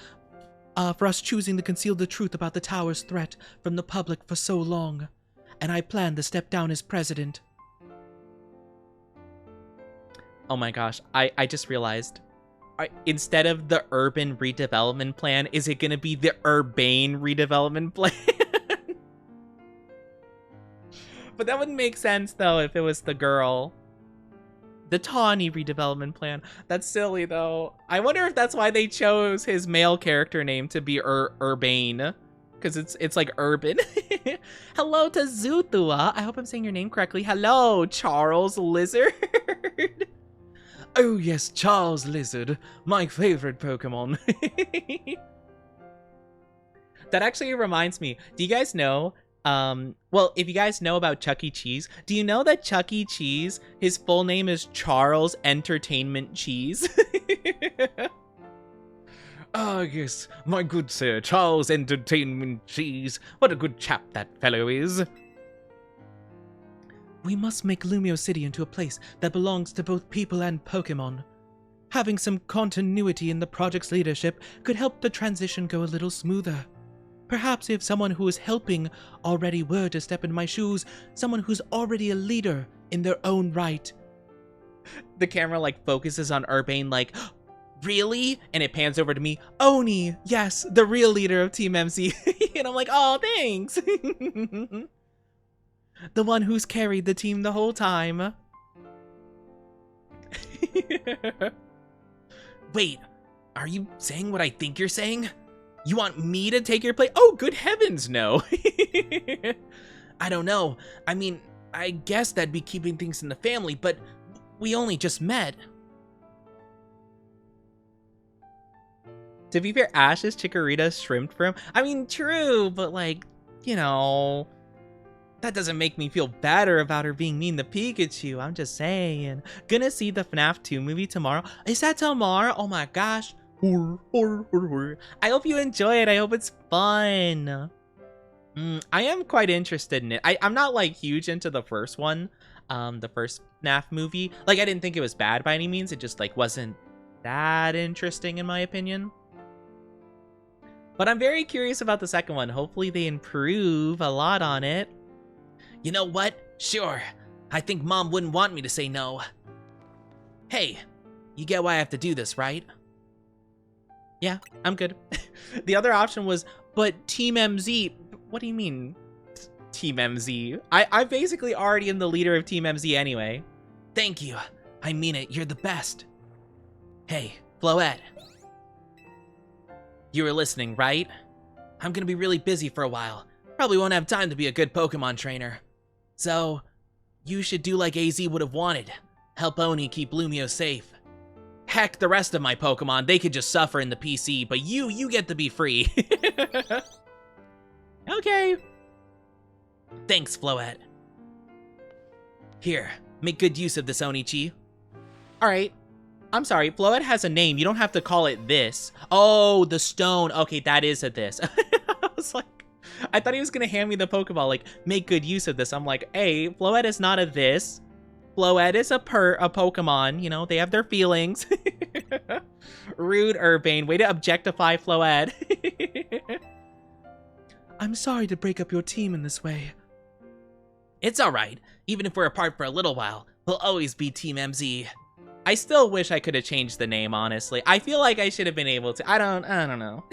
for us choosing to conceal the truth about the tower's threat from the public for so long, and I plan to step down as president. Oh my gosh, I just realized. Instead of the urban redevelopment plan, is it gonna be the urbane redevelopment plan? But that wouldn't make sense, though, if it was the girl. The Tawny redevelopment plan. That's silly, though. I wonder if that's why they chose his male character name to be Urbane. Because it's like urban. Hello to Zuthua. I hope I'm saying your name correctly. Hello, Charles Lizard. Oh, yes, Charles Lizard. My favorite Pokemon. That actually reminds me. Do you guys know... well, if you guys know about Chuck E. Cheese, do you know that Chuck E. Cheese, his full name is Charles Entertainment Cheese? Ah, yes, my good sir, Charles Entertainment Cheese. What a good chap that fellow is. We must make Lumio City into a place that belongs to both people and Pokemon. Having some continuity in the project's leadership could help the transition go a little smoother. Perhaps if someone who is helping already were to step in my shoes, someone who's already a leader in their own right. The camera like focuses on Urbane like, really? And it pans over to me. Oni, yes, the real leader of Team MC. And I'm like, oh, thanks. The one who's carried the team the whole time. Wait, are you saying what I think you're saying? You want me to take your place? Oh, good heavens, no. I don't know. I mean, I guess that'd be keeping things in the family, but we only just met. To be fair, Ash's Chikorita shrimped for him. I mean, true, but like, you know, that doesn't make me feel better about her being mean to Pikachu. I'm just saying. Gonna see the FNAF 2 movie tomorrow. Is that tomorrow? Oh my gosh. I hope you enjoy it. I hope it's fun. I am quite interested in it. I'm not like huge into the first one, the first FNAF movie. Like, I didn't think it was bad by any means. It just like wasn't that interesting in my opinion. But I'm very curious about the second one. Hopefully they improve a lot on it. You know what? Sure. I think Mom wouldn't want me to say no. Hey, you get why I have to do this, right? Yeah, I'm good. The other option was, but Team MZ, what do you mean, Team MZ? I'm basically already in the leader of Team MZ anyway. Thank you. I mean it, you're the best. Hey, Floette. You were listening, right? I'm gonna be really busy for a while. Probably won't have time to be a good Pokemon trainer. So, you should do like AZ would have wanted. Help Oni keep Lumio safe. Heck, the rest of my Pokemon, they could just suffer in the PC, but you get to be free. Okay. Thanks, Floette. Here, make good use of this, Onichi. Alright. I'm sorry, Floette has a name. You don't have to call it this. Oh, the stone. Okay, that is a this. I was like, I thought he was gonna hand me the Pokeball, like, make good use of this. I'm like, hey, Floette is not a this. Floette is a Pokemon. You know, they have their feelings. Rude Urbane. Way to objectify Floette. I'm sorry to break up your team in this way. It's alright. Even if we're apart for a little while, we'll always be Team MZ. I still wish I could have changed the name, honestly. I feel like I should have been able to. I don't know.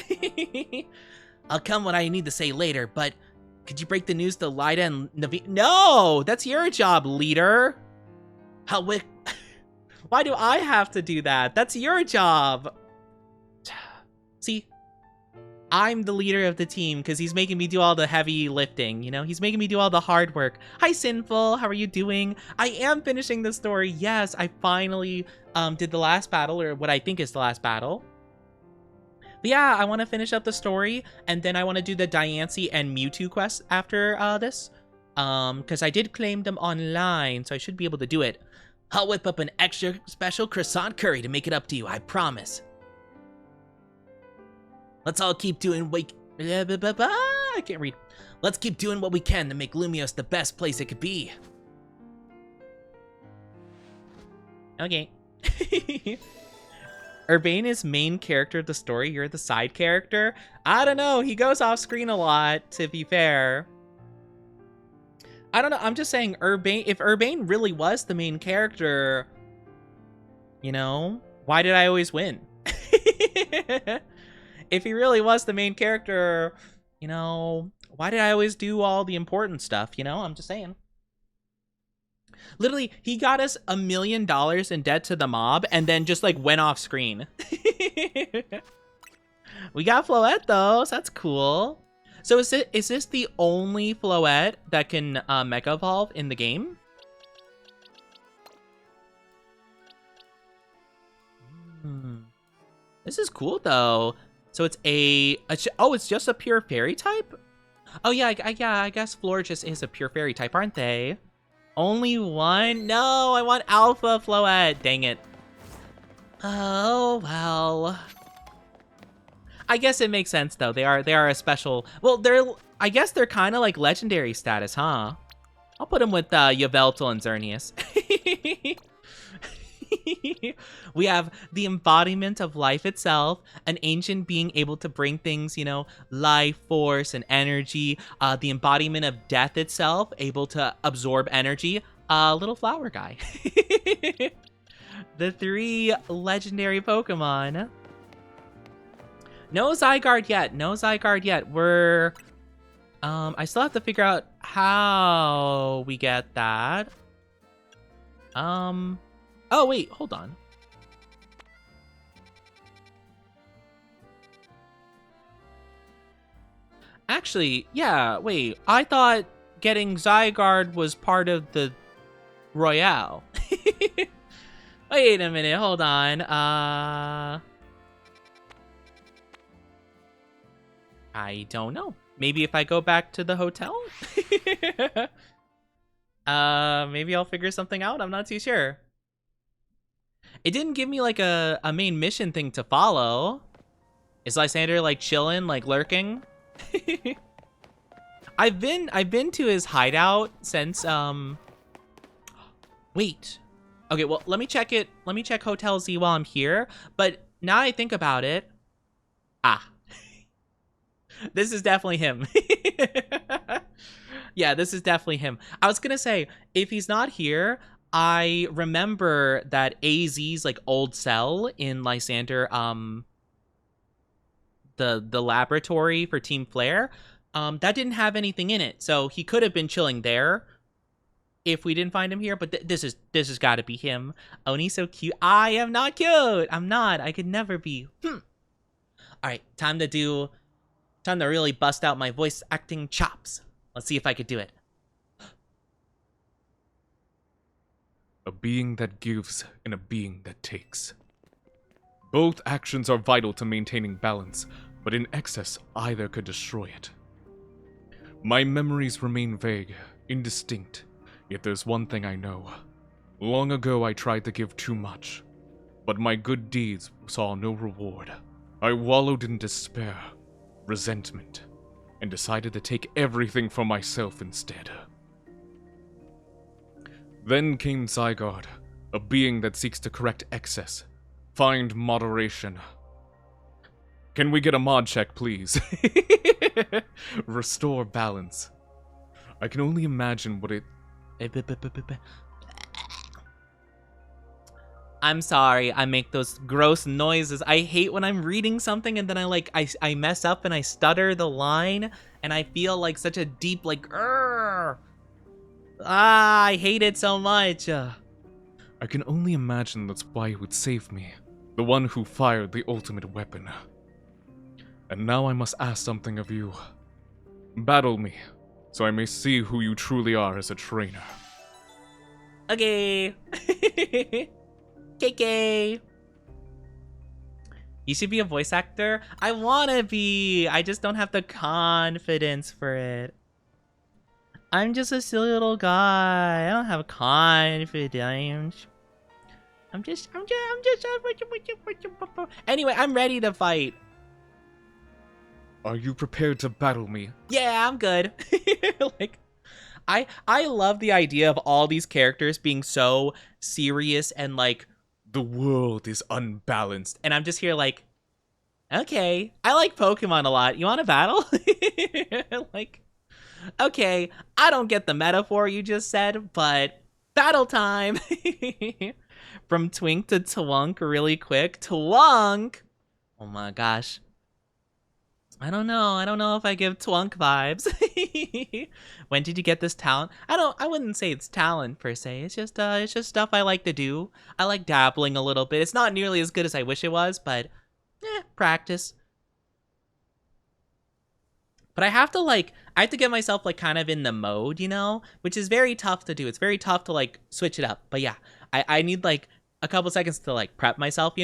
I'll come what I need to say later, but could you break the news to Lyda and Navi? No! That's your job, leader! Why do I have to do that? That's your job! See? I'm the leader of the team because he's making me do all the heavy lifting, you know? He's making me do all the hard work. Hi, Sinful. How are you doing? I am finishing the story. Yes, I finally did the last battle, or what I think is the last battle. But yeah, I want to finish up the story, and then I want to do the Diancie and Mewtwo quests after this. Because I did claim them online, so I should be able to do it. I'll whip up an extra special croissant curry to make it up to you, I promise. Let's all keep doing I can't read. Let's keep doing what we can to make Lumios the best place it could be. Okay. Urbane is main character of the story. You're the side character. I don't know. He goes off screen a lot, to be fair. I don't know. I'm just saying, if Urbane really was the main character, you know, why did I always win? If he really was the main character, you know, why did I always do all the important stuff? You know, I'm just saying. Literally, he got us $1 million in debt to the mob and then just like went off screen. We got Floette though, so that's cool. So is this the only Floette that can Mega Evolve in the game? This is cool though. So it's it's just a pure fairy type? Oh yeah, I guess Florges is a pure fairy type, aren't they? Only one? No, I want Alpha Floette. Dang it. Oh well. I guess it makes sense though. They are a special. Well, I guess they're kind of like legendary status, huh? I'll put them with Yveltal and Xerneas. We have the embodiment of life itself, an ancient being able to bring things, you know, life force and energy, the embodiment of death itself, able to absorb energy, little flower guy. The 3 legendary Pokemon. No Zygarde yet. We're I still have to figure out how we get that. Oh, wait, hold on. Actually, yeah, wait. I thought getting Zygarde was part of the Royale. Wait a minute, hold on. I don't know. Maybe if I go back to the hotel? Maybe I'll figure something out. I'm not too sure. It didn't give me like a main mission thing to follow. Is Lysander like chilling, like lurking? I've been to his hideout since wait. Okay, well let me check it. Let me check Hotel Z while I'm here. But now I think about it. This is definitely him. Yeah, this is definitely him. I was gonna say, if he's not here, I remember that AZ's like old cell in Lysander, the laboratory for Team Flare, that didn't have anything in it, so he could have been chilling there if we didn't find him here. But this has got to be him. Oni's so cute. I am not cute. I'm not. I could never be. All right, time to really bust out my voice acting chops. Let's see if I could do it. A being that gives and a being that takes. Both actions are vital to maintaining balance, but in excess, either could destroy it. My memories remain vague, indistinct, yet there's one thing I know. Long ago I tried to give too much, but my good deeds saw no reward. I wallowed in despair, resentment, and decided to take everything for myself instead. Then came Zygarde, a being that seeks to correct excess, find moderation. Can we get a mod check, please? Restore balance. I can only imagine what it... I'm sorry, I make those gross noises. I hate when I'm reading something and then I mess up and I stutter the line and I feel like such a deep "Grr." I hate it so much. I can only imagine that's why he would save me. The one who fired the ultimate weapon. And now I must ask something of you. Battle me, so I may see who you truly are as a trainer. Okay. KK. You should be a voice actor? I wanna be. I just don't have the confidence for it. I'm just a silly little guy. I don't have confidence. I'm just. Anyway, I'm ready to fight. Are you prepared to battle me? Yeah, I'm good. I love the idea of all these characters being so serious and the world is unbalanced. And I'm just here okay, I like Pokemon a lot. You want to battle? Okay, I don't get the metaphor you just said, but battle time. From Twink to Twunk really quick. Twunk! Oh my gosh. I don't know if I give Twunk vibes. When did you get this talent? I wouldn't say it's talent per se. It's just stuff I like to do. I like dabbling a little bit. It's not nearly as good as I wish it was, but practice. But I have to get myself kind of in the mode, which is very tough to do. It's very tough to switch it up. But yeah, I need a couple seconds to prep myself,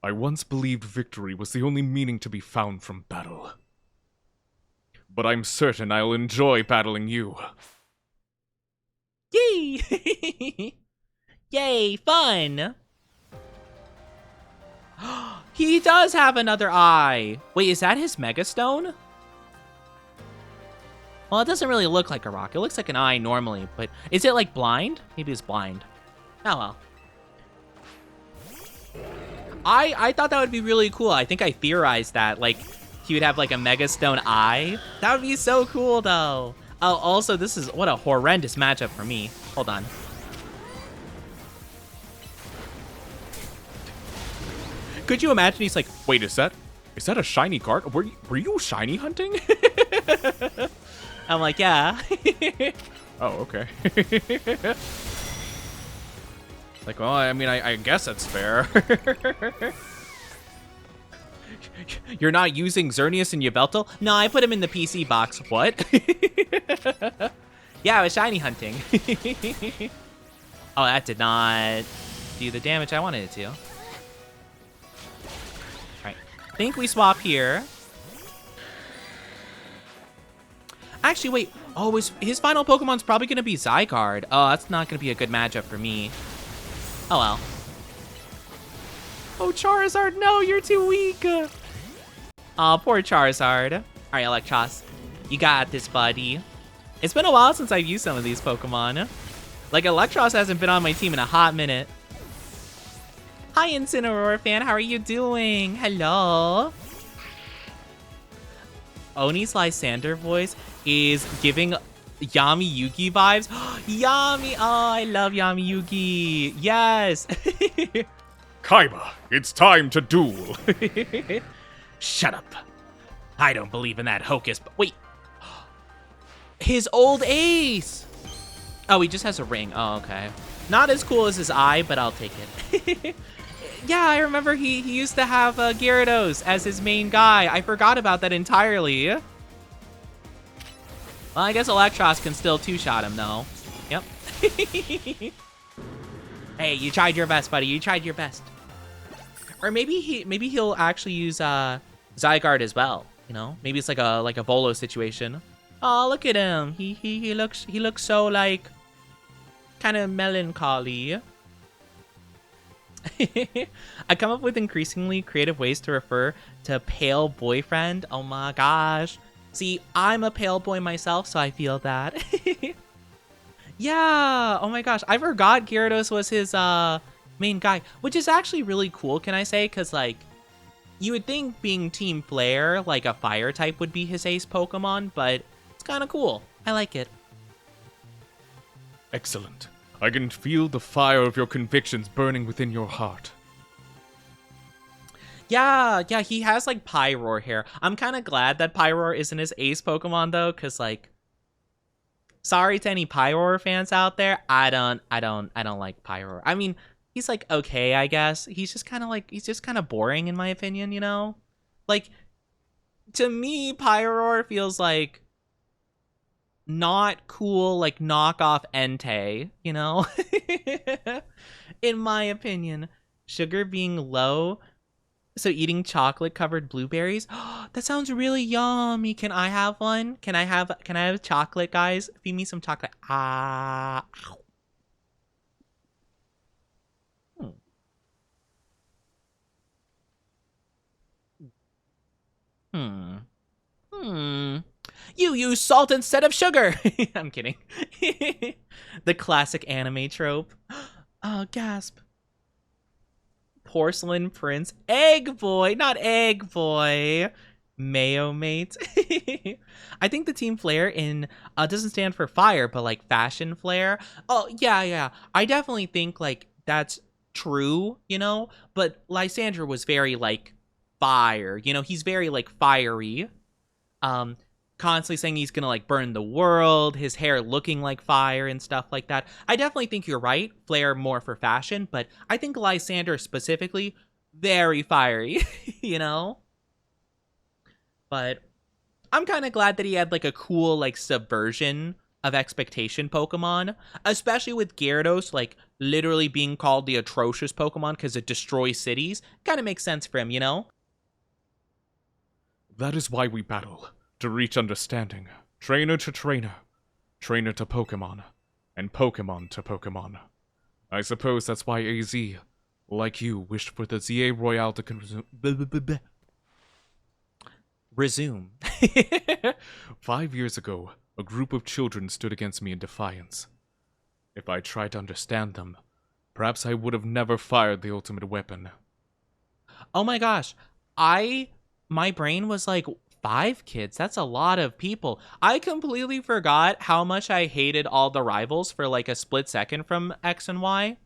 I once believed victory was the only meaning to be found from battle. But I'm certain I'll enjoy battling you. Yay! Yay, fun! He does have another eye! Wait, is that his Mega Stone? Well, it doesn't really look like a rock. It looks like an eye normally, but is it blind? Maybe it's blind. Oh well. I thought that would be really cool. I think I theorized that, he would have, a Mega Stone eye. That would be so cool, though. Oh, also, what a horrendous matchup for me. Hold on. Could you imagine he's wait, is that a shiny card? Were you shiny hunting? I'm yeah. Oh, okay. Well, I mean, I guess that's fair. You're not using Xerneas and Yveltal? No, I put him in the PC box. What? Yeah, I was shiny hunting. Oh, that did not do the damage I wanted it to. Alright, I think we swap here. Actually, wait. Oh, his final Pokemon's probably going to be Zygarde. Oh, that's not going to be a good matchup for me. Oh, well. Oh, Charizard, no, you're too weak. Oh, poor Charizard. All right, Electros, you got this, buddy. It's been a while since I've used some of these Pokemon. Electros hasn't been on my team in a hot minute. Hi, Incineroar fan, how are you doing? Hello. Oni's Lysander voice is giving Yami Yugi vibes. Yami! Oh, I love Yami Yugi. Yes! Kaiba, it's time to duel. Shut up. I don't believe in that hocus. But wait. His old ace! Oh, he just has a ring. Oh, okay. Not as cool as his eye, but I'll take it. Yeah, I remember he used to have Gyarados as his main guy. I forgot about that entirely. Well, I guess Electros can still two-shot him, though. Yep. Hey, you tried your best, buddy. You tried your best. Or maybe he'll actually use Zygarde as well. You know, maybe it's like a Volo situation. Oh, look at him. He looks so like kind of melancholy. I come up with increasingly creative ways to refer to pale boyfriend. Oh my gosh. See, I'm a pale boy myself, so I feel that. Yeah. Oh my gosh. I forgot Gyarados was his main guy, which is actually really cool, can I say? Because, like, you would think being Team Flare, like a fire type would be his ace Pokemon, but it's kind of cool. I like it. Excellent. I can feel the fire of your convictions burning within your heart. Yeah, he has like Pyroar hair. I'm kind of glad that Pyroar isn't his ace Pokemon though, because like, sorry to any Pyroar fans out there. I don't like Pyroar. I mean, he's like okay, I guess. He's just kind of boring in my opinion, you know? Like, to me, Pyroar feels like not cool, like knockoff Entei, you know? In my opinion, sugar being low, so eating chocolate covered blueberries. That sounds really yummy. Can I have one? Can I have chocolate, guys? Feed me some chocolate. Ah. Hmm. Hmm. Hmm. You use salt instead of sugar. I'm kidding. The classic anime trope. Oh, gasp. Porcelain Prince. Egg Boy, not Egg Boy. Mayo Mate. I think the Team Flare in doesn't stand for fire, but like fashion flare. Oh, yeah. I definitely think like that's true, you know? But Lysandra was very like fire, you know? He's very like fiery. Um, Constantly saying he's gonna like burn the world, his hair looking like fire and stuff like that. I definitely think you're right. Flare more for fashion, but I think Lysander specifically very fiery, you know? But I'm kind of glad that he had like a cool like subversion of expectation Pokemon, especially with Gyarados like literally being called the atrocious Pokemon because it destroys cities. Kind of makes sense for him, you know? That is why we battle, to reach understanding. Trainer to trainer, trainer to Pokemon, and Pokemon to Pokemon. I suppose that's why AZ, like you, wished for the ZA Royale to Resume. 5 years ago, a group of children stood against me in defiance. If I tried to understand them, perhaps I would have never fired the ultimate weapon. Oh my gosh. My brain was like 5 kids. That's a lot of people. I completely forgot how much I hated all the rivals for like a split second from X and Y.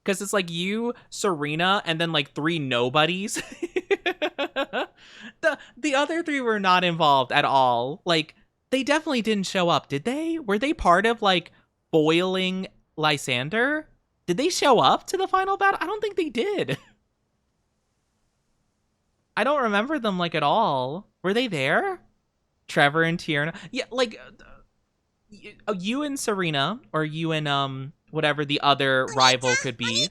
Because it's like you, Serena, and then like 3 nobodies. The other 3 were not involved at all. Like, they definitely didn't show up, did they? Were they part of like foiling Lysander? Did they show up to the final battle? I don't think they did. I don't remember them like at all. Were they there? Trevor and Tierna. Yeah, like you and Serena, or you and whatever the other rival could be.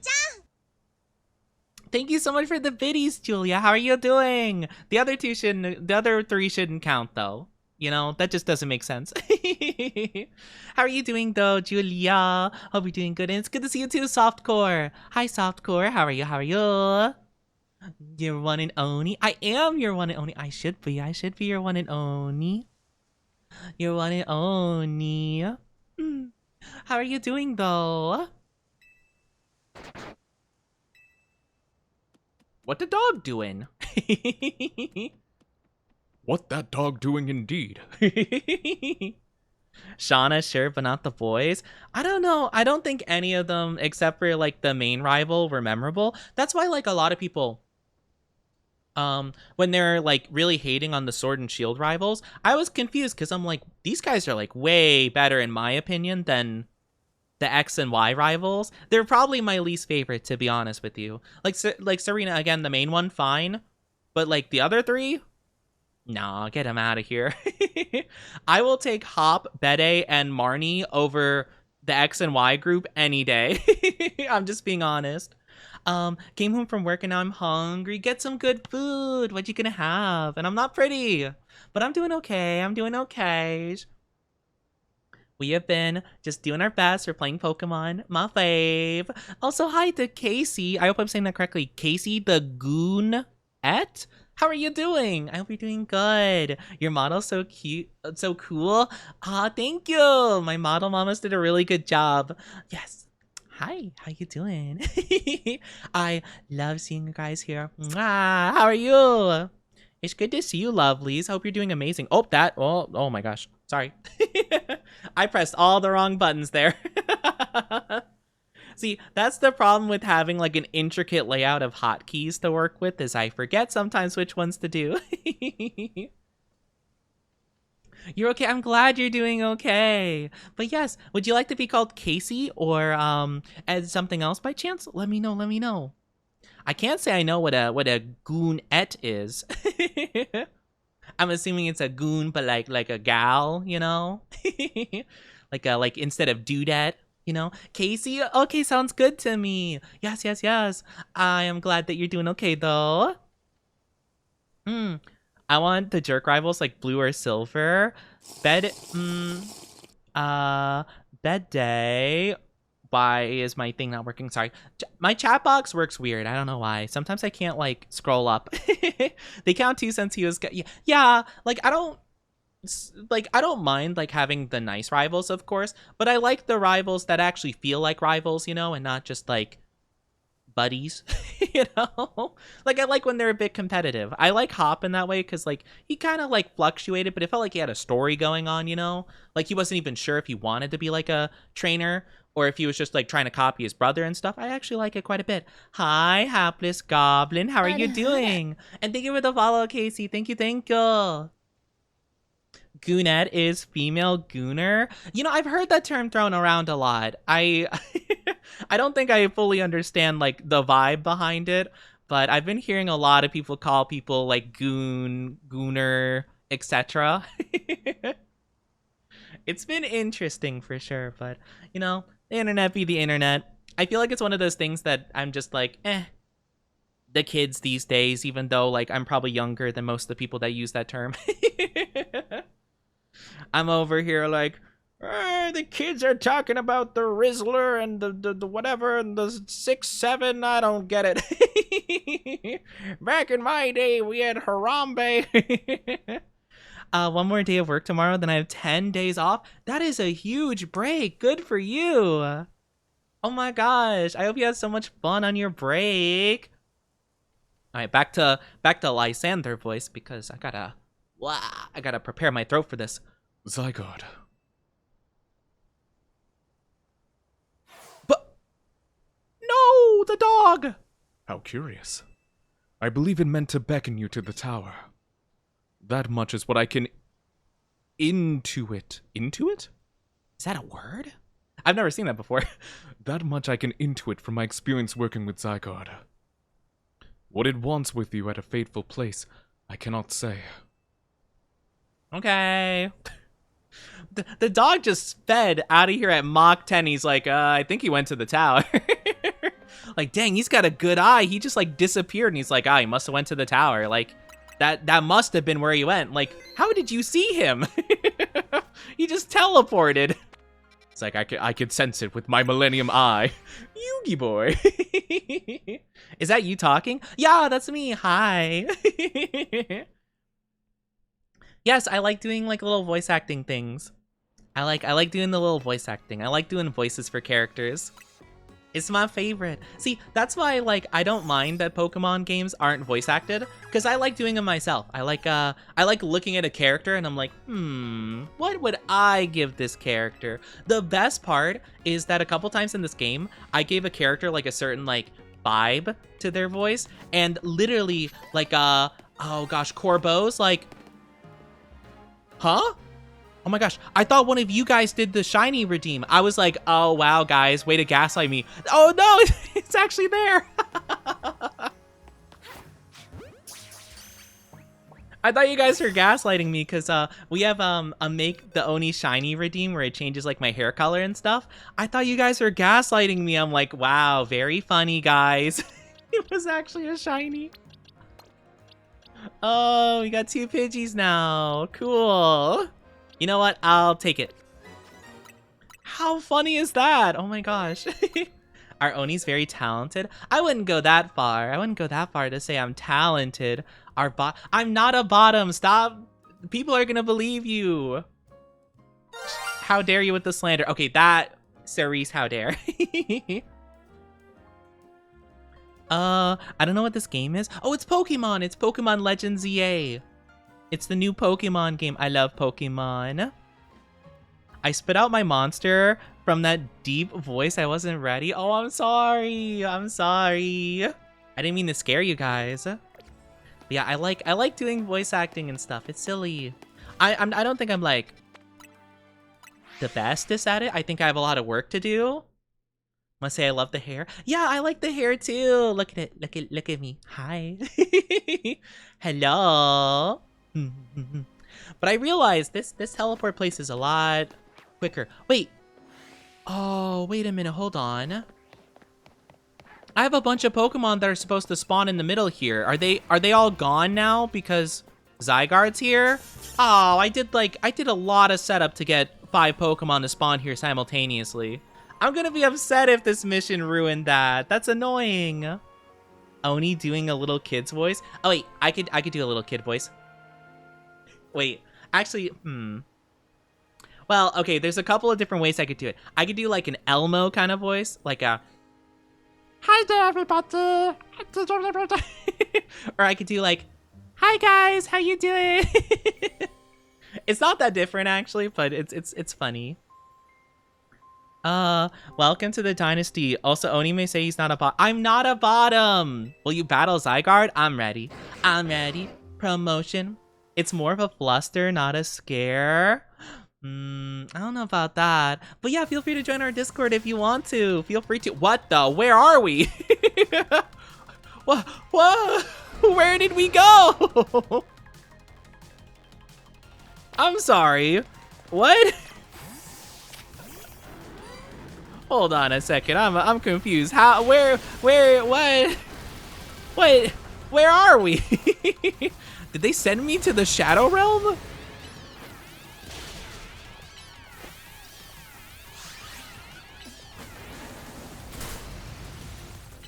Thank you so much for the biddies, Julia. How are you doing? The other 3 shouldn't count though. You know, that just doesn't make sense. How are you doing though, Julia? Hope you're doing good. And it's good to see you too, Softcore. Hi, Softcore. How are you? How are you? Your one and only. I am your one and only. I should be your one and only. Your one and only. How are you doing though? What the dog doing? What that dog doing indeed? Shauna, sure, but not the boys. I don't know. I don't think any of them, except for like the main rival, were memorable. That's why like a lot of people, when they're like really hating on the Sword and Shield rivals, I was confused because I'm like, these guys are like way better in my opinion than the X and Y rivals. They're probably my least favorite, to be honest with you. Like Serena, again, the main one, fine. But like the other 3, nah, get him out of here. I will take Hop, Bede, and Marnie over the X and Y group any day. I'm just being honest. Came home from work and now I'm hungry. Get some good food. What you gonna have? And I'm not pretty, but I'm doing okay. I'm doing okay. We have been just doing our best. We're playing Pokemon, my fave. Also, hi to Casey. I hope I'm saying that correctly. Casey the Goonette? How are you doing? I hope you're doing good. Your model's so cute, so cool. Thank you. My model mamas did a really good job. Yes. Hi, how you doing? I love seeing you guys here. Mwah, how are you? It's good to see you, lovelies. Hope you're doing amazing. Oh my gosh. Sorry. I pressed all the wrong buttons there. See, that's the problem with having like an intricate layout of hotkeys to work with, is I forget sometimes which ones to do. You're okay. I'm glad you're doing okay. But yes, would you like to be called Casey or as something else by chance? Let me know. Let me know. I can't say I know what a goonette is. I'm assuming it's a goon, but like a gal, you know, like instead of dudette, you know. Casey, okay, sounds good to me. Yes, yes, yes. I am glad that you're doing okay though. I want the jerk rivals like blue or silver. Bed, bed day. Why is my thing not working? Sorry. My chat box works weird. I don't know why. Sometimes I can't like scroll up. They count 2 cents. He was, yeah, like I don't mind like having the nice rivals, of course, but I like the rivals that actually feel like rivals, you know, and not just like buddies. You know, like I like when they're a bit competitive. I like Hop in that way because like he kind of like fluctuated, but it felt like he had a story going on, you know, like he wasn't even sure if he wanted to be like a trainer or if he was just like trying to copy his brother and stuff. I actually like it quite a bit. Hi, hapless goblin, how are you doing? And thank you for the follow, Casey. Thank you, thank you. Goonette is female gooner. You know, I've heard that term thrown around a lot. I I don't think I fully understand like the vibe behind it, but I've been hearing a lot of people call people like goon, gooner, etc. It's been interesting for sure, but you know, the internet be the internet. I feel like it's one of those things that I'm just like, the kids these days, even though like I'm probably younger than most of the people that use that term. I'm over here like, the kids are talking about the Rizzler and the whatever and the 6-7. I don't get it. Back in my day, we had Harambe. One more day of work tomorrow, then I have 10 days off. That is a huge break. Good for you. Oh my gosh. I hope you had so much fun on your break. All right, back to Lysander voice because I gotta prepare my throat for this. Zygarde. But no, the dog. How curious. I believe it meant to beckon you to the tower. That much is what I can intuit. Intuit? Is that a word? I've never seen that before. That much I can intuit from my experience working with Zygarde. What it wants with you at a fateful place, I cannot say. Okay. The dog just sped out of here at Mach 10. He's like, I think he went to the tower. Like, dang, he's got a good eye. He just like disappeared and he's like, he must have went to the tower. Like, that must have been where he went. Like, how did you see him? He just teleported. It's like, I could sense it with my Millennium Eye. Yugi boy. Is that you talking? Yeah, that's me. Hi. Yes, I like doing like little voice acting things. I like doing the little voice acting. I like doing voices for characters. It's my favorite. See, that's why like I don't mind that Pokemon games aren't voice acted, because I like doing them myself. I like looking at a character and I'm like, what would I give this character? The best part is that a couple times in this game, I gave a character like a certain like vibe to their voice, and literally like oh gosh, Corbo's like, huh? Oh my gosh, I thought one of you guys did the shiny redeem. I was like, oh wow, guys, way to gaslight me. Oh no, it's actually there. I thought you guys were gaslighting me because we have a make the Oni shiny redeem where it changes like my hair color and stuff. I thought you guys were gaslighting me. I'm like, wow, very funny, guys. It was actually a shiny. Oh, we got 2 Pidgeys now. Cool. You know what? I'll take it. How funny is that? Oh my gosh. Our Oni's very talented. I wouldn't go that far. I wouldn't go that far to say I'm talented. I'm not a bottom. Stop. People are gonna believe you. How dare you with the slander? Okay, that Cerise, how dare. I don't know what this game is. Oh, it's Pokemon. It's Pokemon Legends EA. It's the new Pokemon game. I love Pokemon. I spit out my monster from that deep voice. I wasn't ready. Oh, I'm sorry. I'm sorry. I didn't mean to scare you guys. But yeah, I like doing voice acting and stuff. It's silly. I don't think I'm like the bestest at it. I think I have a lot of work to do. Must say I love the hair. Yeah, I like the hair too. Look at it. Look at me. Hi. Hello. But I realized this teleport place is a lot quicker. Wait. Oh, wait a minute. Hold on. I have a bunch of Pokemon that are supposed to spawn in the middle here. Are they all gone now because Zygarde's here? Oh, I did a lot of setup to get 5 Pokemon to spawn here simultaneously. I'm gonna be upset if this mission ruined that. That's annoying. Oni doing a little kid's voice. Oh wait, I could do a little kid voice. Wait, actually, well, okay, there's a couple of different ways I could do it. I could do like an Elmo kind of voice, like a hi there everybody. Or I could do like, hi guys, how you doing? It's not that different actually, but it's funny. Welcome to the dynasty. Also, Oni may say he's not a bot. I'm not a bottom. Will you battle Zygarde? I'm ready. I'm ready. Promotion. It's more of a fluster, not a scare. I don't know about that. But yeah, feel free to join our Discord if you want to. Feel free to. What the? Where are we? What? Where did we go? I'm sorry. What? Hold on a second. I'm confused. How? Where? What? What? Where are we? Did they send me to the Shadow Realm?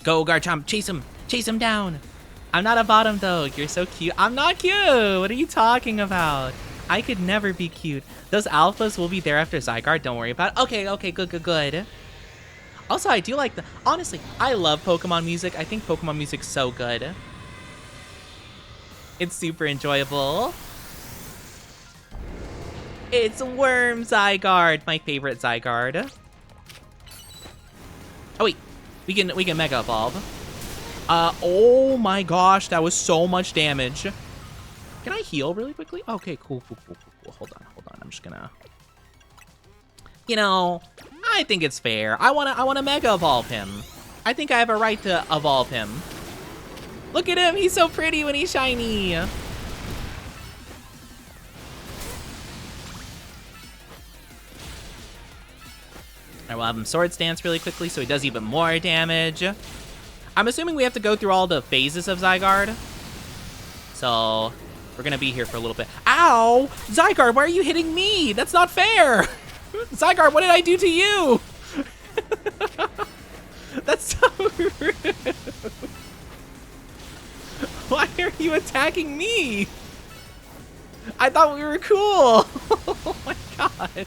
Go, Garchomp, chase him down. I'm not a bottom though. You're so cute. I'm not cute. What are you talking about? I could never be cute. Those alphas will be there after Zygarde. Don't worry about it. Okay, good. Also, I do like honestly, I love Pokemon music. I think Pokemon music's so good. It's super enjoyable. It's Worm Zygarde, my favorite Zygarde. Oh wait, we can Mega Evolve. Oh my gosh, that was so much damage. Can I heal really quickly? Okay, cool. Hold on. I'm just gonna. You know, I think it's fair. I wanna Mega Evolve him. I think I have a right to evolve him. Look at him, he's so pretty when he's shiny. Alright, we'll have him Swords Dance really quickly so he does even more damage. I'm assuming we have to go through all the phases of Zygarde. So, we're gonna be here for a little bit. Ow! Zygarde, why are you hitting me? That's not fair! Zygarde, what did I do to you? That's so rude. Why are you attacking me? I thought we were cool. Oh my god.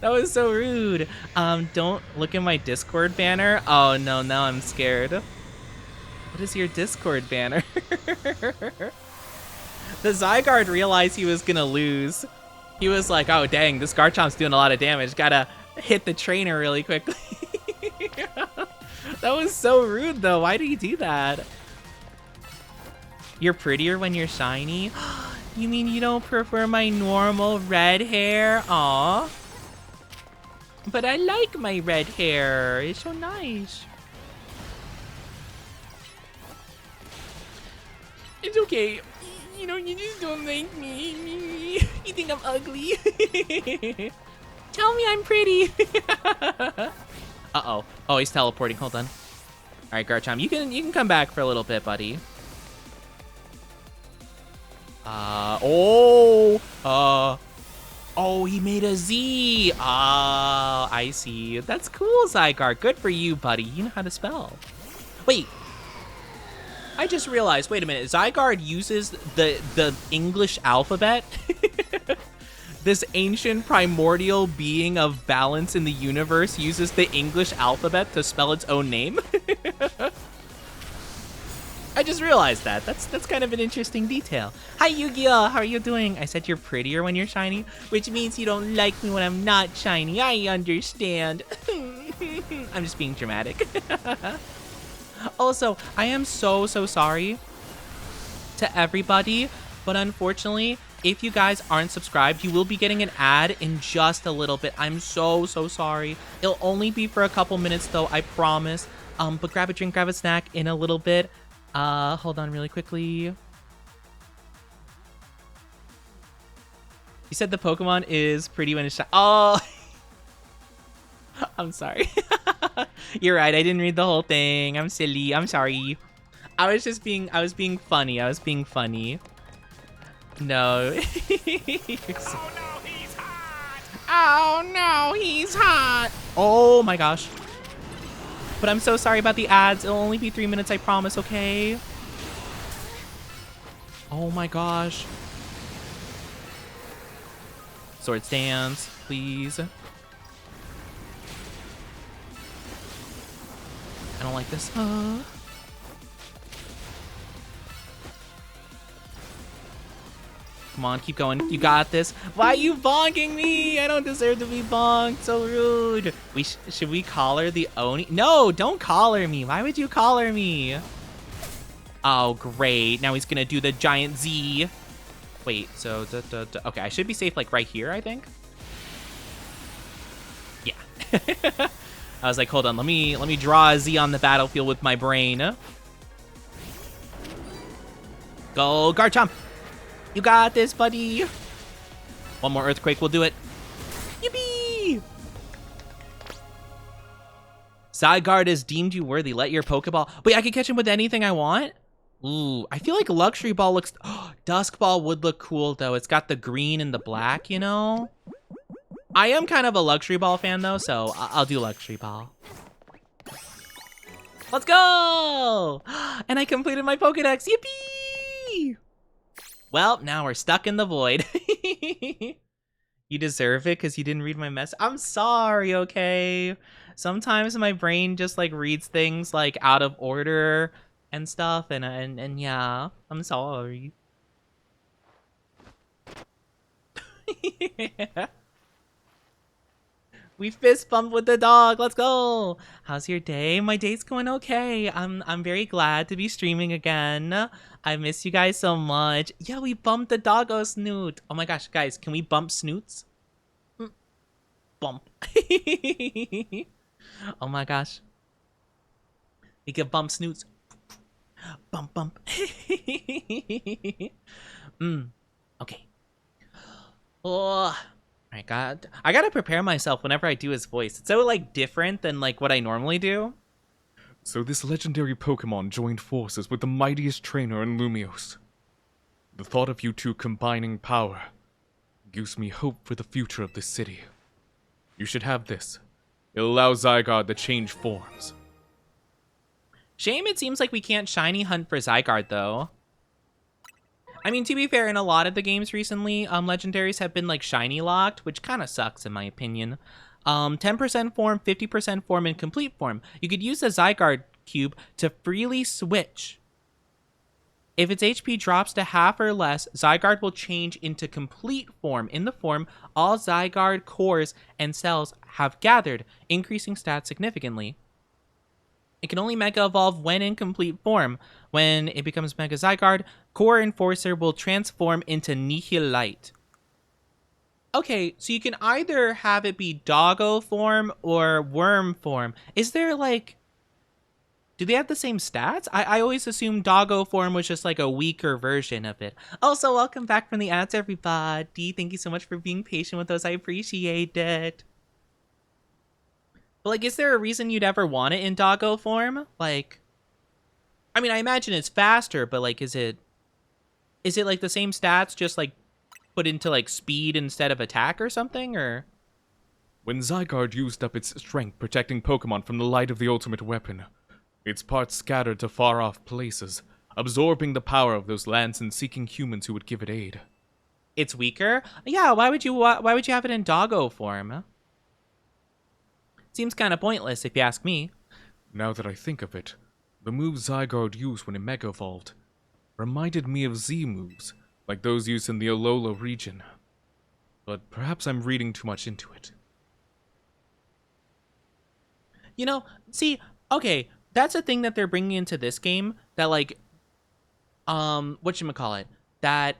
That was so rude. Don't look at my Discord banner. Oh no, now I'm scared. What is your Discord banner? The Zygarde realized he was gonna lose. He was like, oh dang, this Garchomp's doing a lot of damage. Gotta hit the trainer really quickly. That was so rude though. Why do you do that? You're prettier when you're shiny? You mean you don't prefer my normal red hair? Aw. But I like my red hair. It's so nice. It's okay. You know, you just don't like me. You think I'm ugly. Tell me I'm pretty. Uh-oh. Oh, he's teleporting. Hold on. All right, Garchomp, you can come back for a little bit, buddy. Oh, he made a Z. Ah, I see. That's cool, Zygarde. Good for you, buddy. You know how to spell. Wait. I just realized, wait a minute. Zygarde uses the English alphabet? This ancient primordial being of balance in the universe uses the English alphabet to spell its own name? I just realized that. That's kind of an interesting detail. Hi, Yu-Gi-Oh! How are you doing? I said you're prettier when you're shiny, which means you don't like me when I'm not shiny. I understand. I'm just being dramatic. Also, I am so sorry to everybody, but unfortunately, if you guys aren't subscribed, you will be getting an ad in just a little bit. I'm so sorry. It'll only be for a couple minutes though, I promise. But grab a drink, grab a snack in a little bit. Hold on really quickly. You said the Pokemon is pretty when it's shiny. Oh, I'm sorry. You're right. I didn't read the whole thing. I'm silly. I'm sorry. I was being funny. I was being funny. No. Oh no, he's hot! Oh no, he's hot. Oh my gosh. But I'm so sorry about the ads. It'll only be 3 minutes, I promise, okay? Oh my gosh. Sword Dance, please. I don't like this. Come on, keep going. You got this. Why are you bonking me? I don't deserve to be bonked. So rude. Should we collar the Oni? No, don't collar me. Why would you collar me? Oh, great. Now he's going to do the giant Z. Wait, so... Okay, I should be safe, like, right here, I think. Yeah. I was like, hold on. Let me draw a Z on the battlefield with my brain. Go, Garchomp. You got this, buddy. One more earthquake will do it. Yippee! Zygarde has deemed you worthy. Let your Pokeball... Wait, I can catch him with anything I want? Ooh, I feel like Luxury Ball looks... Dusk Ball would look cool, though. It's got the green and the black, you know? I am kind of a Luxury Ball fan, though, so I'll do Luxury Ball. Let's go! And I completed my Pokedex. Yippee! Well, now we're stuck in the void. You deserve it because you didn't read my message. I'm sorry, okay? Sometimes my brain just, like, reads things, like, out of order and stuff, and yeah, I'm sorry. Yeah. We fist bumped with the dog. Let's go. How's your day? My day's going okay. I'm very glad to be streaming again. I miss you guys so much. Yeah, we bumped the doggo snoot. Oh my gosh, guys, can we bump snoots? Bump. Oh my gosh. We can bump snoots. Bump bump. Okay. Oh. I gotta prepare myself whenever I do his voice. It's so, like, different than, like, what I normally do. So this legendary Pokemon joined forces with the mightiest trainer in Lumios. The thought of you two combining power gives me hope for the future of this city. You should have this. It allows Zygarde to change forms. Shame it seems like we can't shiny hunt for Zygarde, though. I mean, to be fair, in a lot of the games recently, legendaries have been, like, shiny locked, which kind of sucks in my opinion. 10% form, 50% form, and complete form. You could use the Zygarde cube to freely switch. If its HP drops to half or less, Zygarde will change into complete form in the form all Zygarde cores and cells have gathered, increasing stats significantly. It can only Mega Evolve when in complete form. When it becomes Mega Zygarde, Core Enforcer will transform into Nihilite. Okay, so you can either have it be Doggo form or Worm form. Is there, like... Do they have the same stats? I always assumed doggo form was just like a weaker version of it. Also, welcome back from the ads, everybody. Thank you so much for being patient with us. I appreciate it. But like, is there a reason you'd ever want it in doggo form? Like, I mean, I imagine it's faster, but like, is it like the same stats, just like put into like speed instead of attack or something, or? When Zygarde used up its strength protecting Pokemon from the light of the ultimate weapon, its parts scattered to far-off places, absorbing the power of those lands and seeking humans who would give it aid. It's weaker? Yeah, why would you have it in doggo form? Seems kind of pointless if you ask me. Now that I think of it, the moves Zygarde used when it Mega Evolved reminded me of Z moves, like those used in the Alola region. But perhaps I'm reading too much into it. You know, see, okay, that's a thing that they're bringing into this game that like, whatchamacallit, that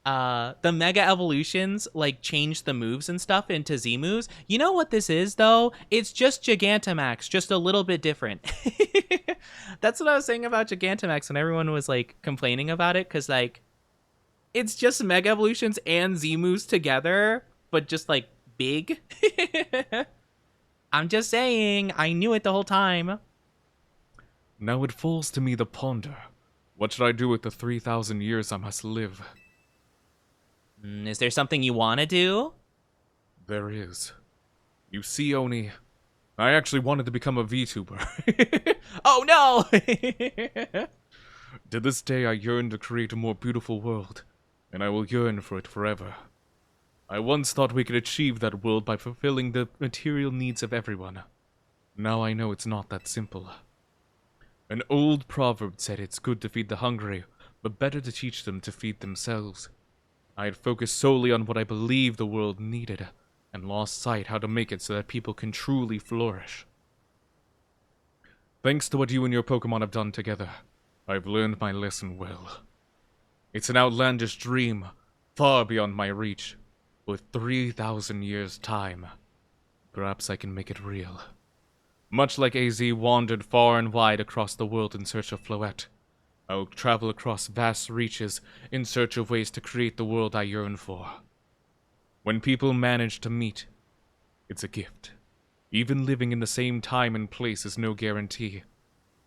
the Mega Evolutions like change the moves and stuff into Z moves. You know what this is though? It's just Gigantamax, just a little bit different. That's what I was saying about Gigantamax when everyone was like complaining about it, because like it's just Mega Evolutions and Z moves together, but just like big. I'm just saying, I knew it the whole time. Now it falls to me to ponder. What should I do with the 3,000 years I must live? Is there something you want to do? There is. You see, Oni, I actually wanted to become a VTuber. Oh no! To this day, I yearn to create a more beautiful world, and I will yearn for it forever. I once thought we could achieve that world by fulfilling the material needs of everyone. Now I know it's not that simple. An old proverb said it's good to feed the hungry, but better to teach them to feed themselves. I had focused solely on what I believed the world needed, and lost sight how to make it so that people can truly flourish. Thanks to what you and your Pokemon have done together, I've learned my lesson well. It's an outlandish dream, far beyond my reach. With 3,000 years' time, perhaps I can make it real. Much like AZ wandered far and wide across the world in search of Floette, I will travel across vast reaches in search of ways to create the world I yearn for. When people manage to meet, it's a gift. Even living in the same time and place is no guarantee.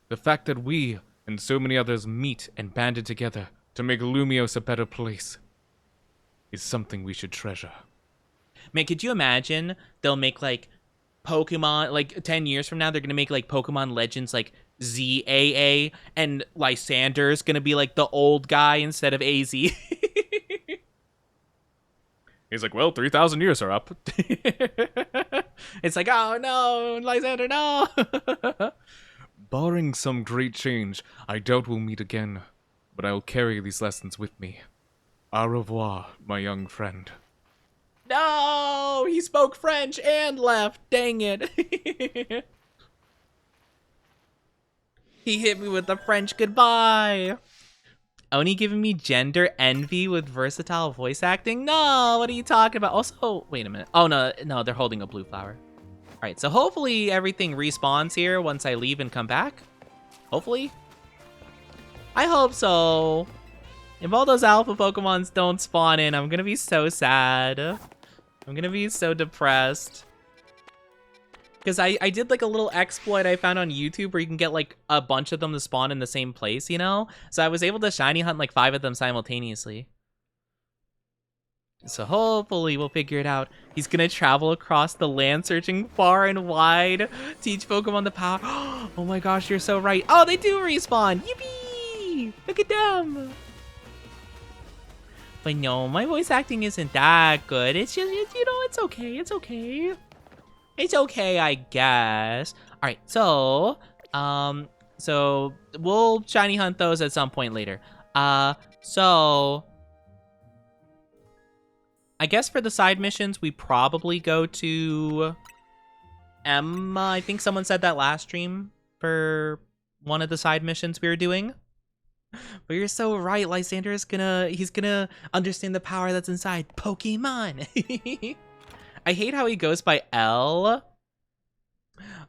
The fact that we and so many others meet and banded together to make Lumios a better place is something we should treasure. Man, could you imagine they'll make like Pokemon, like 10 years from now, they're going to make like Pokemon Legends like ZAA, and Lysander's going to be like the old guy instead of AZ. He's like, well, 3,000 years are up. It's like, oh no, Lysander, no. Barring some great change, I doubt we'll meet again, but I will carry these lessons with me. Au revoir, my young friend. No, he spoke French and left. Dang it. He hit me with the French goodbye. Oni giving me gender envy with versatile voice acting? No, what are you talking about? Also, wait a minute. Oh, no, they're holding a blue flower. All right, so hopefully everything respawns here once I leave and come back. Hopefully. I hope so. If all those alpha Pokemons don't spawn in, I'm gonna be so sad. I'm gonna be so depressed. Because I did like a little exploit I found on YouTube where you can get like a bunch of them to spawn in the same place, you know? So I was able to shiny hunt like 5 of them simultaneously. So hopefully we'll figure it out. He's gonna travel across the land searching far and wide. Teach Pokemon the power. Oh my gosh, you're so right. Oh, they do respawn. Yippee! Look at them. But no, my voice acting isn't that good. It's just, you know, it's okay. It's okay. It's okay, I guess. All right, so we'll shiny hunt those at some point later. So I guess for the side missions, we probably go to Emma. I think someone said that last stream for one of the side missions we were doing. But you're so right, Lysander is he's gonna understand the power that's inside Pokemon. I hate how he goes by L.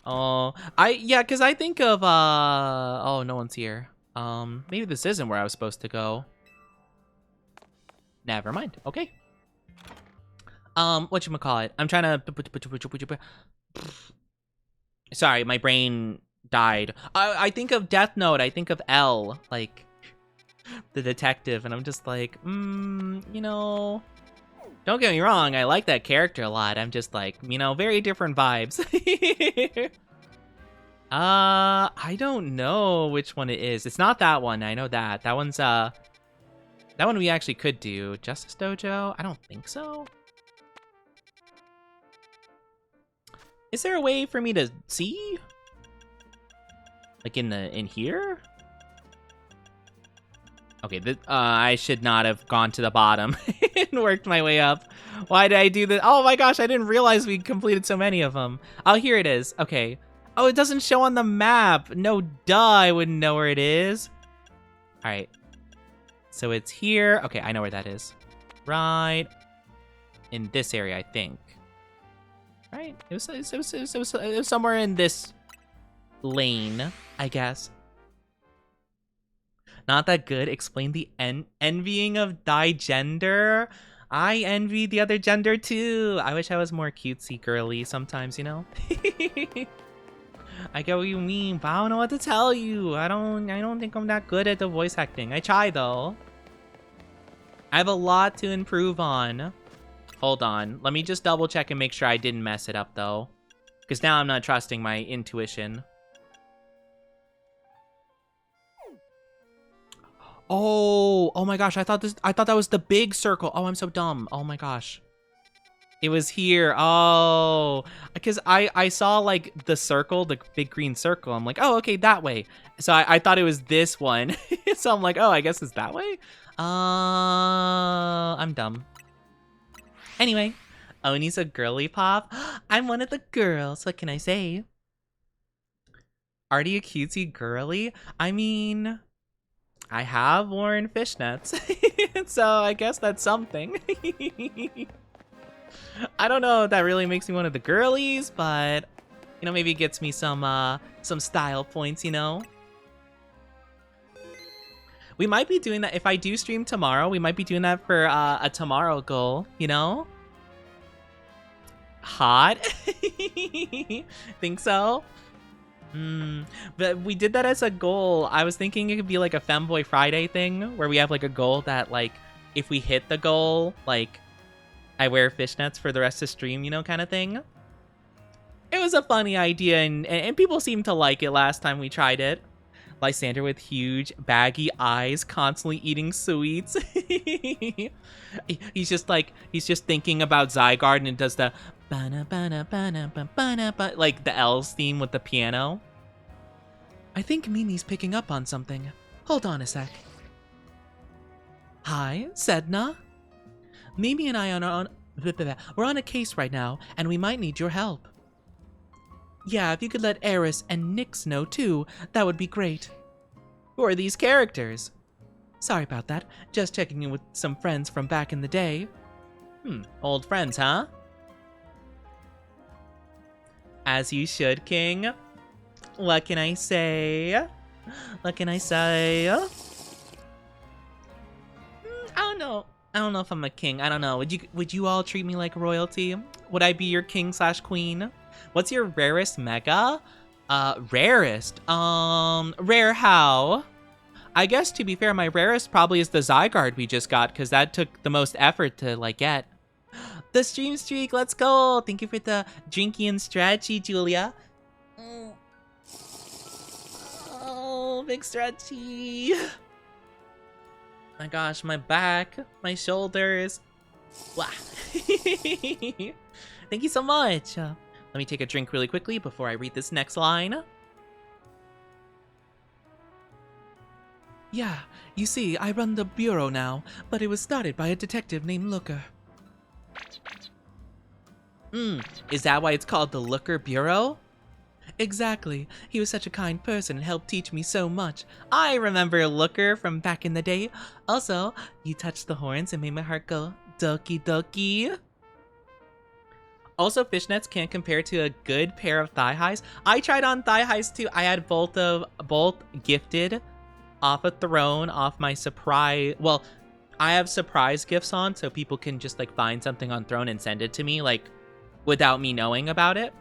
Oh, because I think of oh, no one's here. Maybe this isn't where I was supposed to go. Never mind. Okay. Whatchamacallit? I'm trying to sorry, my brain died. I think of Death Note, I think of L, like the detective, and I'm just like, you know, don't get me wrong, I like that character a lot. I'm just like, you know, very different vibes. I don't know which one it is. It's not that one. I know that. That one's that one we actually could do. Justice Dojo? I don't think so. Is there a way for me to see? Like in here? Okay, I should not have gone to the bottom and worked my way up. Why did I do this? Oh my gosh, I didn't realize we completed so many of them. Oh, here it is. Okay. Oh, it doesn't show on the map. No, duh, I wouldn't know where it is. All right. So it's here. Okay, I know where that is. Right in this area, I think. Right? It was somewhere in this lane, I guess. Not that good. Explain the envying of thy gender. I envy the other gender too. I wish I was more cutesy girly sometimes, you know? I get what you mean, but I don't know what to tell you. I don't think I'm that good at the voice acting. I try though. I have a lot to improve on. Hold on. Let me just double check and make sure I didn't mess it up though. Because now I'm not trusting my intuition. Oh my gosh, I thought that was the big circle. Oh, I'm so dumb. Oh my gosh. It was here. Oh, because I saw like the circle, the big green circle. I'm like, oh, okay, that way. So I thought it was this one. So I'm like, oh, I guess it's that way. I'm dumb. Anyway, Oni's a girly pop. I'm one of the girls. What can I say? Artie a cutesy girly? I mean, I have worn fishnets, so I guess that's something. I don't know if that really makes me one of the girlies, but you know, maybe it gets me some style points, you know. We might be doing that if I do stream tomorrow. We might be doing that for a tomorrow goal, you know. Hot. Think so? But we did that as a goal. I was thinking it could be like a Femboy Friday thing where we have like a goal that like if we hit the goal, like I wear fishnets for the rest of the stream, you know, kind of thing. It was a funny idea and people seemed to like it last time we tried it. Lysander with huge baggy eyes constantly eating sweets. he's just thinking about Zygarde and it does the bana bana bana bana bana like the L's theme with the piano. I think Mimi's picking up on something. Hold on a sec. Hi, Sedna. Mimi and I we're on a case right now, and we might need your help. Yeah, if you could let Eris and Nyx know too, that would be great. Who are these characters? Sorry about that. Just checking in with some friends from back in the day. Old friends, huh? As you should, King. What can I say? What can I say? I don't know. I don't know if I'm a king. I don't know. Would you all treat me like royalty? Would I be your king/queen? What's your rarest mega? Rarest? Rare how? I guess to be fair, my rarest probably is the Zygarde we just got because that took the most effort to like get. The stream streak, let's go. Thank you for the drinky and stretchy, Julia. Oh, big stretchy. My gosh, my back, my shoulders. Wow. Thank you so much. Let me take a drink really quickly before I read this next line. Yeah, you see, I run the bureau now, but it was started by a detective named Looker. Is that why it's called the Looker Bureau? Exactly. He was such a kind person and helped teach me so much. I remember Looker from back in the day. Also, you touched the horns and made my heart go doki doki. Also, fishnets can't compare to a good pair of thigh highs. I tried on thigh highs too. I had both gifted off a throne, off my surprise. Well, I have surprise gifts on, so people can just like find something on throne and send it to me, like without me knowing about it.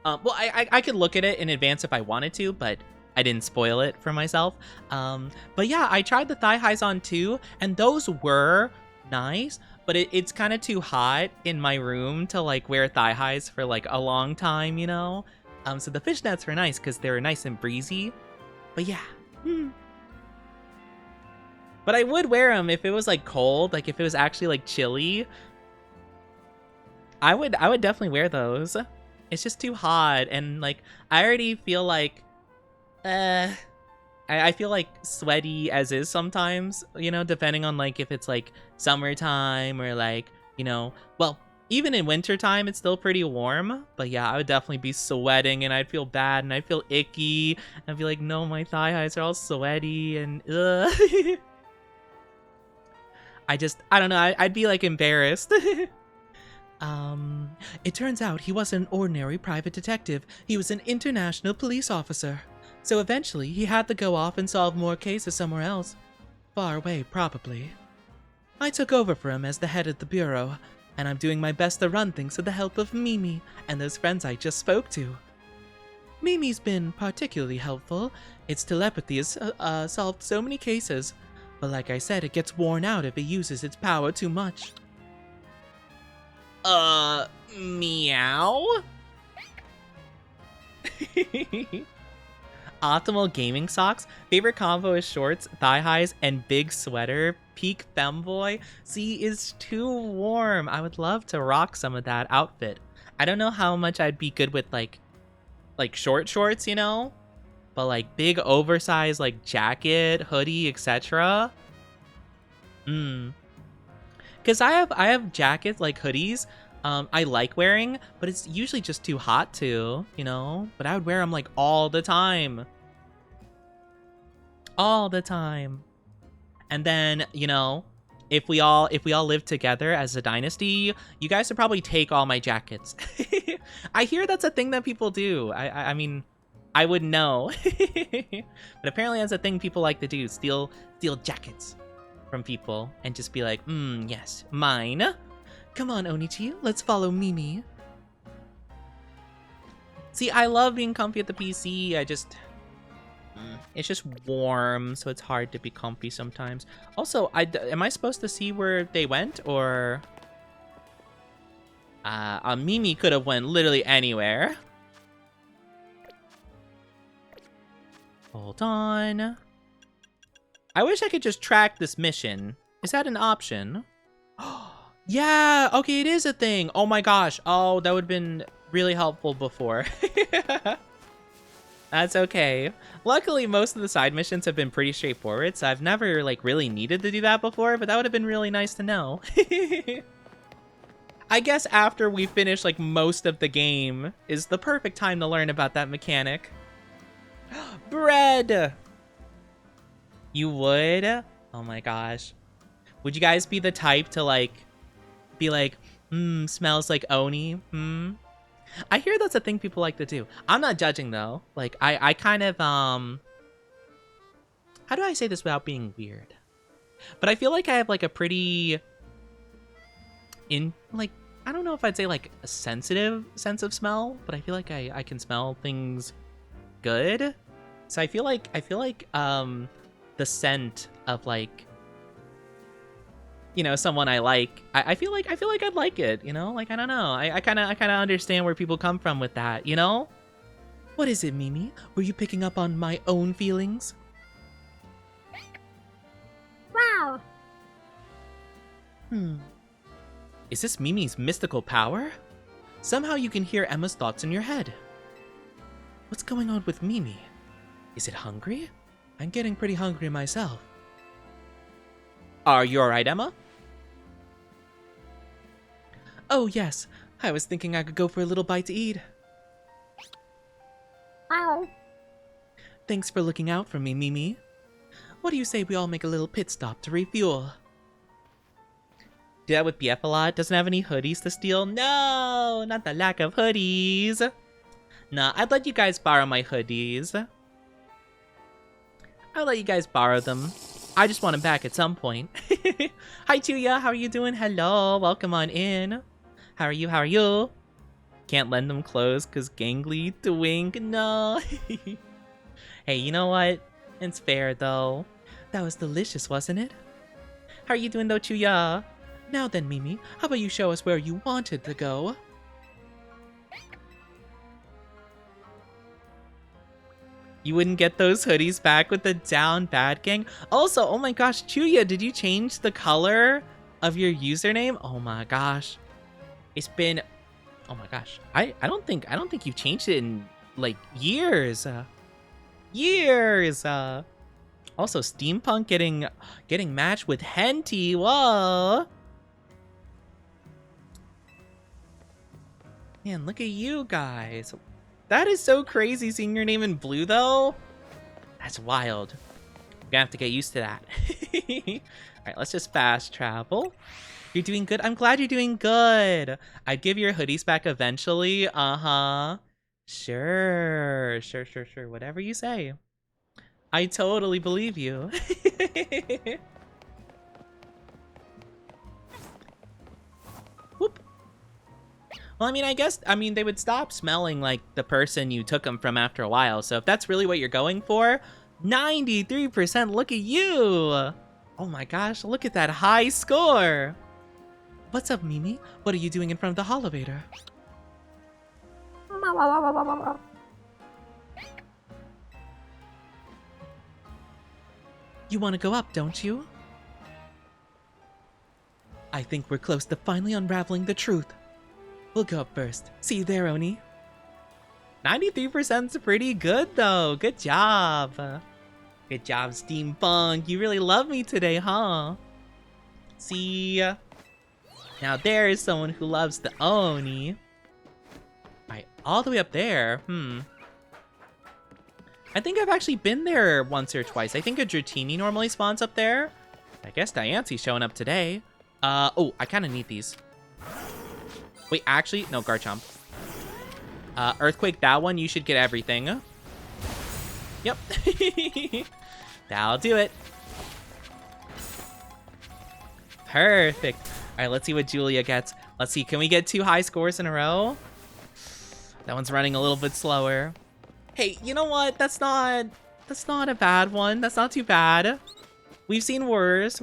Well, I could look at it in advance if I wanted to, but I didn't spoil it for myself. But yeah, I tried the thigh highs on too, and those were nice, but it's kind of too hot in my room to like wear thigh highs for like a long time, you know? So the fishnets were nice because they were nice and breezy. But yeah. But I would wear them if it was like cold, like if it was actually like chilly. I would definitely wear those. It's just too hot, and like I already feel like I feel like sweaty as is sometimes, you know, depending on like if it's like summertime or like, you know, well, even in wintertime it's still pretty warm. But yeah, I would definitely be sweating and I'd feel bad and I'd feel icky. I'd be like, no, my thigh highs are all sweaty and I don't know, I'd be like embarrassed. It turns out he wasn't an ordinary private detective. He was an international police officer. So eventually, he had to go off and solve more cases somewhere else. Far away, probably. I took over for him as the head of the bureau, and I'm doing my best to run things with the help of Mimi and those friends I just spoke to. Mimi's been particularly helpful. Its telepathy has solved so many cases, but like I said, it gets worn out if it uses its power too much. Meow? Optimal gaming socks. Favorite combo is shorts, thigh highs, and big sweater. Peak femboy. See, is too warm. I would love to rock some of that outfit. I don't know how much I'd be good with like short shorts, you know? But like big oversized like jacket, hoodie, etc. Cause I have jackets like hoodies I like wearing, but it's usually just too hot to, you know? But I would wear them like all the time. All the time. And then, you know, if we all live together as a dynasty, you guys would probably take all my jackets. I hear that's a thing that people do. I mean, I wouldn't know. But apparently that's a thing people like to do, steal jackets from people and just be like, yes, mine. Come on, Onichi, let's follow Mimi. See, I love being comfy at the PC. It's just warm, so it's hard to be comfy sometimes. Also, am I supposed to see where they went, or Mimi could have went literally anywhere. Hold on. I wish I could just track this mission. Is that an option? Yeah, okay, it is a thing. Oh my gosh. Oh, that would have been really helpful before. That's okay. Luckily, most of the side missions have been pretty straightforward, so I've never, like, really needed to do that before, but that would have been really nice to know. I guess after we finish, like, most of the game is the perfect time to learn about that mechanic. Bread! You would? Oh my gosh. Would you guys be the type to, like, be like, smells like Oni? I hear that's a thing people like to do. I'm not judging, though. Like, I kind of, how do I say this without being weird? But I feel like I have, like, a pretty, I don't know if I'd say, like, a sensitive sense of smell, but I feel like I can smell things good. So I feel like, the scent of, like, you know, someone I like, I feel like I'd like it, you know? Like, I don't know. I kind of understand where people come from with that, you know? What is it, Mimi? Were you picking up on my own feelings? Wow. Is this Mimi's mystical power? Somehow you can hear Emma's thoughts in your head. What's going on with Mimi? Is it hungry? I'm getting pretty hungry myself. Are you alright, Emma? Oh, yes. I was thinking I could go for a little bite to eat. Wow. Thanks for looking out for me, Mimi. What do you say we all make a little pit stop to refuel? Do that with BF a lot. Doesn't have any hoodies to steal. No, not the lack of hoodies. Nah, I'd let you guys borrow my hoodies. I'll let you guys borrow them. I just want them back at some point. Hi, Chuya. How are you doing? Hello. Welcome on in. How are you? How are you? Can't lend them clothes because gangly to wink. No. Hey, you know what? It's fair, though. That was delicious, wasn't it? How are you doing, though, Chuya? Now then, Mimi, how about you show us where you wanted to go? You wouldn't get those hoodies back with the down bad gang? Also, oh my gosh, Chuya, did you change the color of your username? Oh my gosh. It's been, oh my gosh. I don't think you've changed it in like years. Years. Also, Steampunk getting matched with Henty. Whoa. Man, look at you guys. That is so crazy seeing your name in blue, though. That's wild. I'm gonna have to get used to that. Alright, let's just fast travel. You're doing good? I'm glad you're doing good. I'd give your hoodies back eventually. Uh-huh. Sure. Whatever you say. I totally believe you. Whoop. Well, I mean, they would stop smelling like the person you took them from after a while. So if that's really what you're going for, 93%, look at you. Oh my gosh, look at that high score. What's up, Mimi? What are you doing in front of the elevator? You want to go up, don't you? I think we're close to finally unraveling the truth. We'll go up first. See you there, Oni. 93%'s pretty good, though. Good job. Good job, Steampunk. You really love me today, huh? See? Now there is someone who loves the Oni. Alright, all the way up there. I think I've actually been there once or twice. I think a Dratini normally spawns up there. I guess Diance's showing up today. Oh, I kind of need these. Wait, actually, no, Garchomp. Earthquake, that one, you should get everything. Yep. That'll do it. Perfect. All right, let's see what Julia gets. Let's see, can we get 2 high scores in a row? That one's running a little bit slower. Hey, you know what? That's not a bad one. That's not too bad. We've seen worse.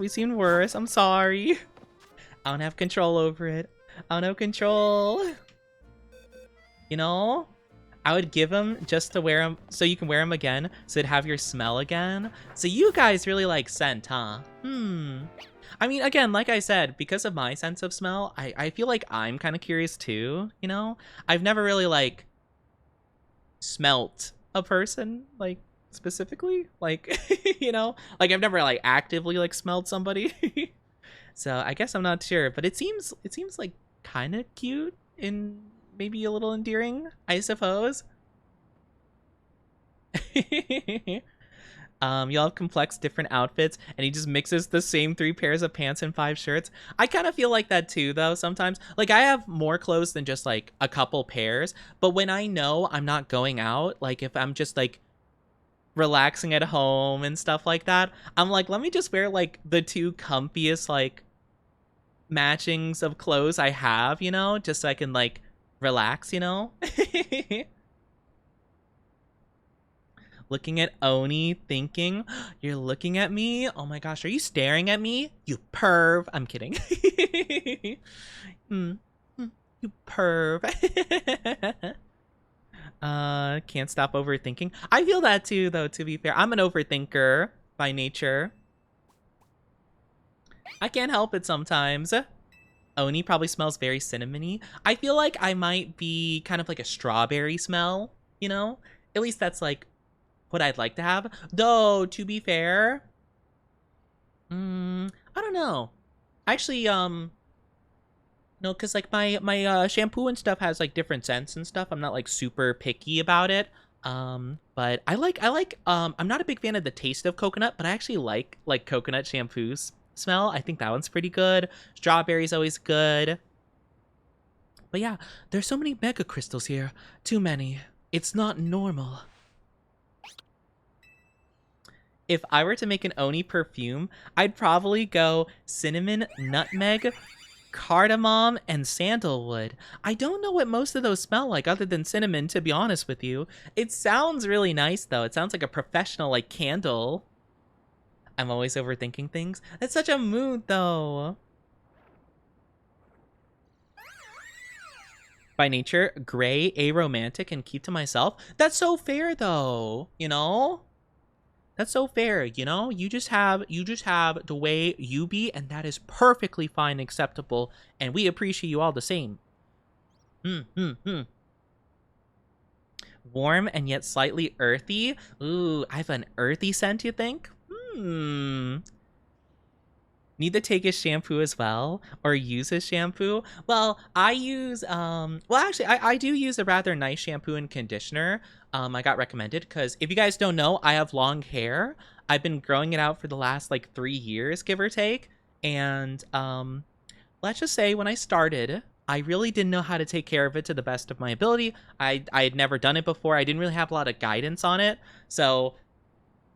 I'm sorry. I don't have control over it. I don't have control. You know? I would give them just to wear them so you can wear them again, so it'd have your smell again. So you guys really like scent, huh? I mean, again, like I said, because of my sense of smell, I feel like I'm kind of curious too, you know? I've never really, like, smelt a person, like, specifically. Like, you know? Like, I've never, like, actively, like, smelled somebody. So I guess I'm not sure, but it seems like kind of cute and maybe a little endearing, I suppose. You'll have complex different outfits, and he just mixes the same 3 pairs of pants and 5 shirts. I kind of feel like that too, though, sometimes. Like, I have more clothes than just, like, a couple pairs, but when I know I'm not going out, like, if I'm just, like, relaxing at home and stuff like that, I'm like, let me just wear, like, the 2 comfiest, like, matchings of clothes I have, you know, just so I can, like, relax, you know. Looking at Oni, thinking, you're looking at me? Oh my gosh, are you staring at me? You perv. I'm kidding. You perv. Can't stop overthinking. I feel that too, though, to be fair. I'm an overthinker by nature. I can't help it sometimes. Oni probably smells very cinnamony. I feel like I might be kind of like a strawberry smell, you know? At least that's like what I'd like to have. Though, to be fair, I don't know. Actually, no, because like my shampoo and stuff has like different scents and stuff. I'm not like super picky about it. But I like I'm not a big fan of the taste of coconut, but I actually like coconut shampoos. smell. I think that one's pretty good. Strawberry's always good. But yeah, there's so many mega crystals here. Too many. It's not normal. If I were to make an Oni perfume, I'd probably go cinnamon, nutmeg, cardamom, and sandalwood. I don't know what most of those smell like other than cinnamon, to be honest with you. It sounds really nice, though. It sounds like a professional, like, candle. I'm always overthinking things. That's such a mood, though. By nature, gray, aromantic, and keep to myself. That's so fair, though. You know? That's so fair, you know? You just have the way you be, and that is perfectly fine and acceptable, and we appreciate you all the same. Warm and yet slightly earthy. Ooh, I have an earthy scent, you think? Need to take his shampoo as well, or use his shampoo? Well, I use, actually, I do use a rather nice shampoo and conditioner. I got recommended because if you guys don't know, I have long hair. I've been growing it out for the last like 3 years, give or take. And let's just say when I started, I really didn't know how to take care of it to the best of my ability. I had never done it before. I didn't really have a lot of guidance on it. So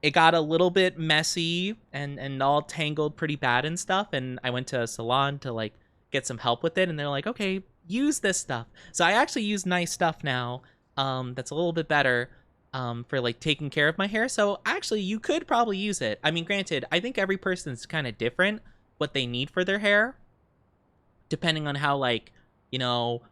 it got a little bit messy and all tangled pretty bad and stuff. And I went to a salon to like get some help with it. And they're like, okay, use this stuff. So I actually use nice stuff now. That's a little bit better for like taking care of my hair. So actually you could probably use it. I mean, granted, I think every person's kind of different what they need for their hair, depending on how like, you know,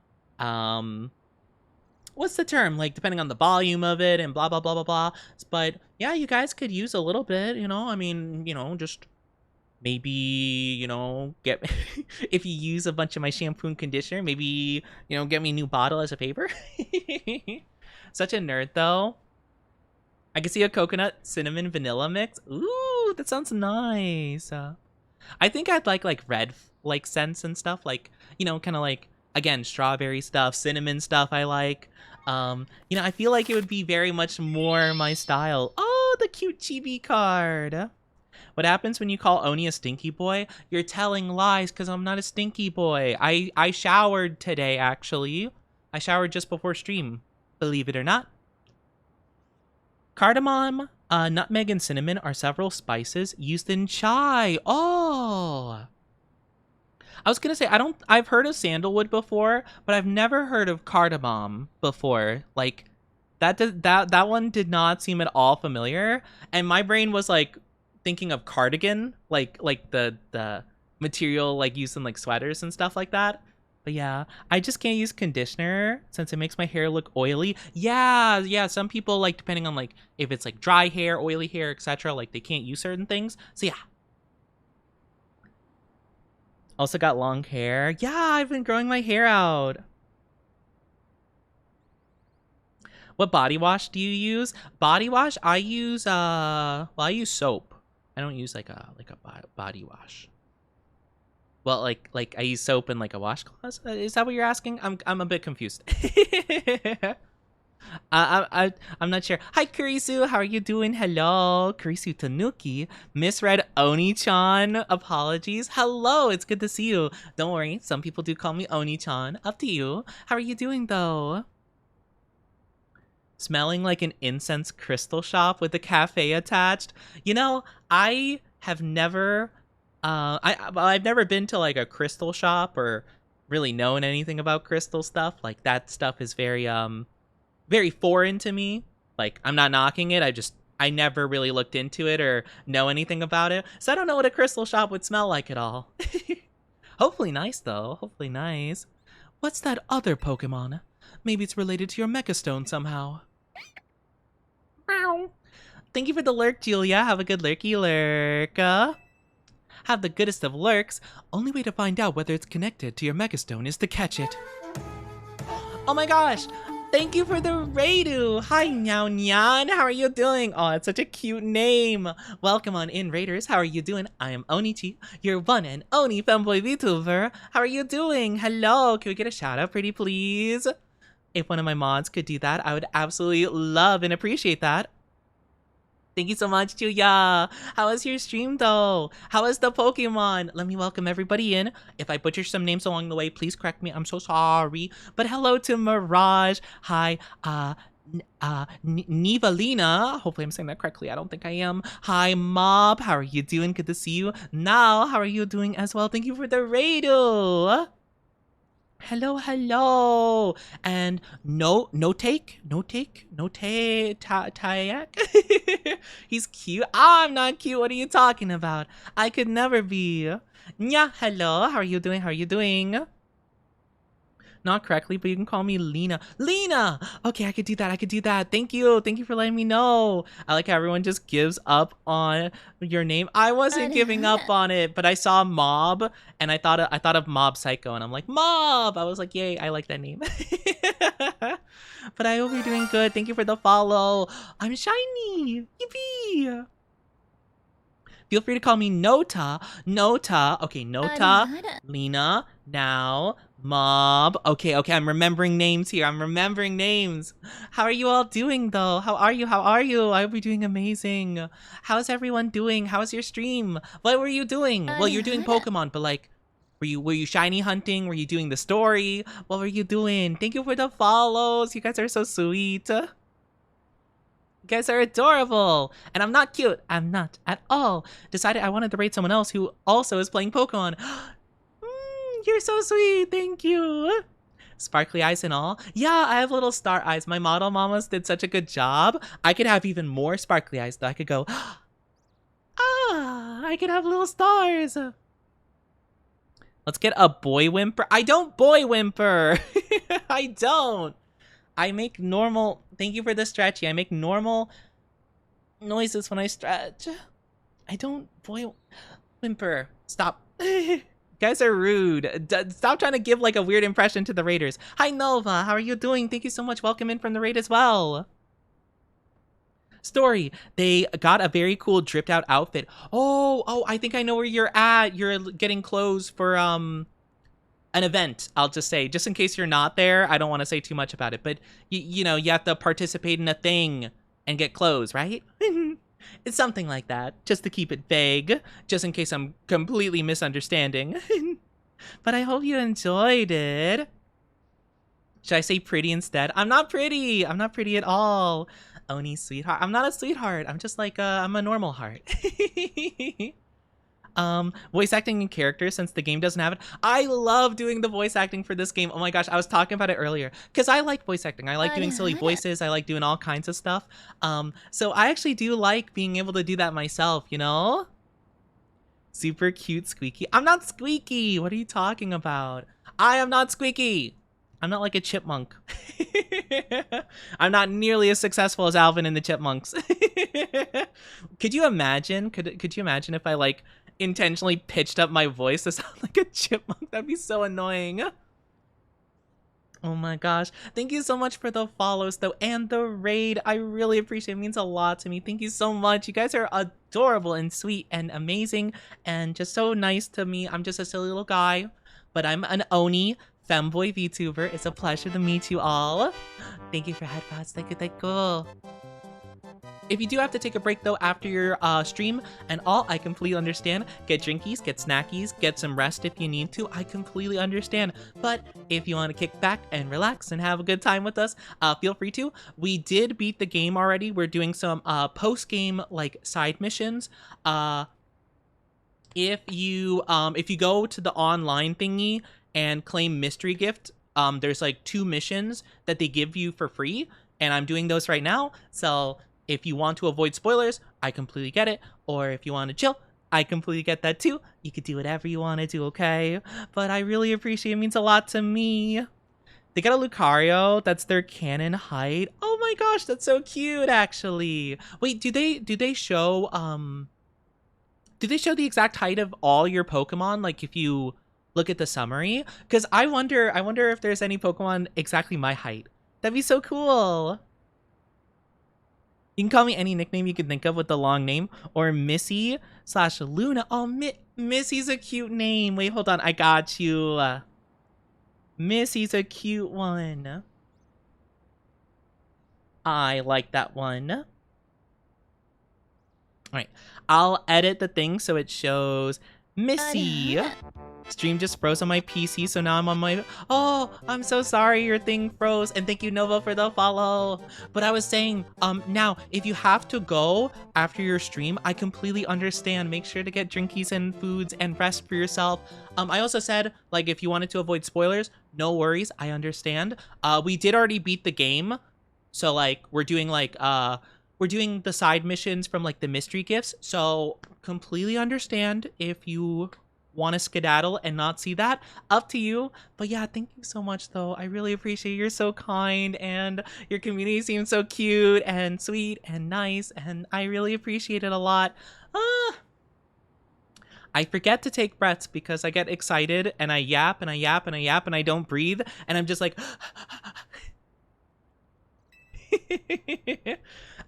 what's the term? Like depending on the volume of it and blah, blah, blah, blah, blah. But yeah, you guys could use a little bit, you know, I mean, you know, just maybe, you know, get, if you use a bunch of my shampoo and conditioner, maybe, you know, get me a new bottle as a favor. Such a nerd though. I can see a coconut cinnamon vanilla mix. Ooh, that sounds nice. I think I'd like red like scents and stuff, like, you know, kind of like, again, strawberry stuff, cinnamon stuff I like. You know, I feel like it would be very much more my style. Oh, the cute chibi card. What happens when you call Oni a stinky boy? You're telling lies because I'm not a stinky boy. I showered today, actually. I showered just before stream, believe it or not. Cardamom, nutmeg, and cinnamon are several spices used in chai. Oh! I was gonna say I've heard of sandalwood before, but I've never heard of cardamom before. Like that one did not seem at all familiar, and my brain was like thinking of cardigan, like the material like used in like sweaters and stuff like that. But yeah, I just can't use conditioner since it makes my hair look oily. Yeah, some people like depending on like if it's like dry hair, oily hair, etc. like they can't use certain things. So yeah. Also got long hair. Yeah, I've been growing my hair out. What body wash do you use? Body wash? I use I use soap. I don't use like a body wash. Well, like I use soap and like a washcloth. Is that what you're asking? I'm a bit confused. I'm not sure. Hi, Kurisu. How are you doing? Hello, Kurisu Tanuki. Misread Oni-chan. Apologies. Hello, it's good to see you. Don't worry. Some people do call me Oni-chan. Up to you. How are you doing, though? Smelling like an incense crystal shop with a cafe attached. You know, I have never... I've never been to, like, a crystal shop or really known anything about crystal stuff. Like, that stuff is very, very foreign to me. Like, I'm not knocking it. I never really looked into it or know anything about it. So I don't know what a crystal shop would smell like at all. Hopefully nice, though. Hopefully nice. What's that other Pokemon? Maybe it's related to your Mecha Stone somehow. Meow. Thank you for the lurk, Julia. Have a good lurky lurk. Have the goodest of lurks. Only way to find out whether it's connected to your Mega Stone is to catch it. Oh my gosh! Thank you for the Raidu! Hi, Nyan Nyan! How are you doing? Oh, it's such a cute name! Welcome on in, Raiders. How are you doing? I am Onichi, your one and only fanboy VTuber. How are you doing? Hello! Can we get a shout out, pretty please? If one of my mods could do that, I would absolutely love and appreciate that. Thank you so much, Julia. How was your stream, though? How was the Pokemon? Let me welcome everybody in. If I butcher some names along the way, please correct me. I'm so sorry. But hello to Mirage. Hi, Nivalina. Hopefully I'm saying that correctly. I don't think I am. Hi, Mob. How are you doing? Good to see you. Now, how are you doing as well? Thank you for the raid. Hello, hello, and Tayak. He's cute. I'm not cute. What are you talking about? I could never be. Yeah, hello. How are you doing? How are you doing? Not correctly, but you can call me Lena. Lena! Okay, I could do that. I could do that. Thank you. Thank you for letting me know. I like how everyone just gives up on your name. I wasn't giving up on it, but I saw Mob and I thought of Mob Psycho and I'm like, Mob! I was like, yay, I like that name. But I hope you're doing good. Thank you for the follow. I'm shiny. Yippee! Feel free to call me Nota. Nota. Okay, Nota. Lena. Now. Mob. Okay, I'm remembering names here. I'm remembering names. How are you all doing, though? How are you? How are you? I hope you're doing amazing. How's everyone doing? How's your stream? What were you doing? Well, you're doing Pokemon, but like, were you shiny hunting? Were you doing the story? What were you doing? Thank you for the follows. You guys are so sweet. You guys are adorable. And I'm not cute. I'm not at all. Decided I wanted to rate someone else who also is playing Pokemon. You're so sweet. Thank you. Sparkly eyes and all. Yeah, I have little star eyes. My model mamas did such a good job. I could have even more sparkly eyes though. I could go, I could have little stars. Let's get a boy whimper. I don't boy whimper. I don't. I make normal. Thank you for the stretchy. I make normal noises when I stretch. I don't boy whimper. Stop. Guys are rude. Stop trying to give like a weird impression to the raiders. Hi Nova, how are you doing? Thank you so much. Welcome in from the raid as well. Story, they got a very cool dripped out outfit. Oh, I think I know where you're at. You're getting clothes for an event, I'll just say. Just in case you're not there, I don't want to say too much about it, but you know, you have to participate in a thing and get clothes, right? It's something like that, just to keep it vague, just in case I'm completely misunderstanding. But I hope you enjoyed it. Should I say pretty instead? I'm not pretty. I'm not pretty at all. Oni sweetheart. I'm not a sweetheart. I'm just like I'm a normal heart. Voice acting and characters, since the game doesn't have it. I love doing the voice acting for this game. Oh my gosh, I was talking about it earlier because I like voice acting. I like doing silly voices. I like doing all kinds of stuff. So I actually do like being able to do that myself, you know? Super cute Squeaky. I'm not Squeaky. What are you talking about? I am not Squeaky. I'm not like a chipmunk. I'm not nearly as successful as Alvin and the Chipmunks. Could you imagine? Could you imagine if I like intentionally pitched up my voice to sound like a chipmunk? That'd be so annoying. Oh my gosh. Thank you so much for the follows though and the raid. I really appreciate it. It means a lot to me. Thank you so much. You guys are adorable and sweet and amazing and just so nice to me. I'm just a silly little guy, but I'm an Oni femboy VTuber. It's a pleasure to meet you all. Thank you for headphones. Thank you. If you do have to take a break though after your stream and all, I completely understand. Get drinkies, get snackies, get some rest if you need to. I completely understand. But if you want to kick back and relax and have a good time with us, feel free to. We did beat the game already. We're doing some post-game like side missions. If you go to the online thingy and claim mystery gift, there's like 2 missions that they give you for free, and I'm doing those right now. So if you want to avoid spoilers, I completely get it. Or if you want to chill, I completely get that too. You could do whatever you want to do, okay? But I really appreciate it. It means a lot to me. They got a Lucario. That's their canon height. Oh my gosh, that's so cute, actually. Wait, do they show the exact height of all your Pokemon? Like if you look at the summary? Because I wonder if there's any Pokemon exactly my height. That'd be so cool. You can call me any nickname you can think of with the long name, or Missy/Luna. Oh, Missy's a cute name. Wait, hold on. I got you. Missy's a cute one. I like that one. All right, I'll edit the thing so it shows Missy. Stream just froze on my PC, so now I'm on my... Oh, I'm so sorry your thing froze, and thank you, Nova, for the follow. But I was saying, now, if you have to go after your stream, I completely understand. Make sure to get drinkies and foods and rest for yourself. I also said, like, if you wanted to avoid spoilers, no worries, I understand. We did already beat the game, so, like, we're doing the side missions from, like, the mystery gifts, so completely understand if you want to skedaddle and not see that. Up to you. But yeah, thank you so much, though. I really appreciate it. You're so kind, and your community seems so cute and sweet and nice, and I really appreciate it a lot. I forget to take breaths because I get excited and I yap and I yap and I yap and I don't breathe, and I'm just like...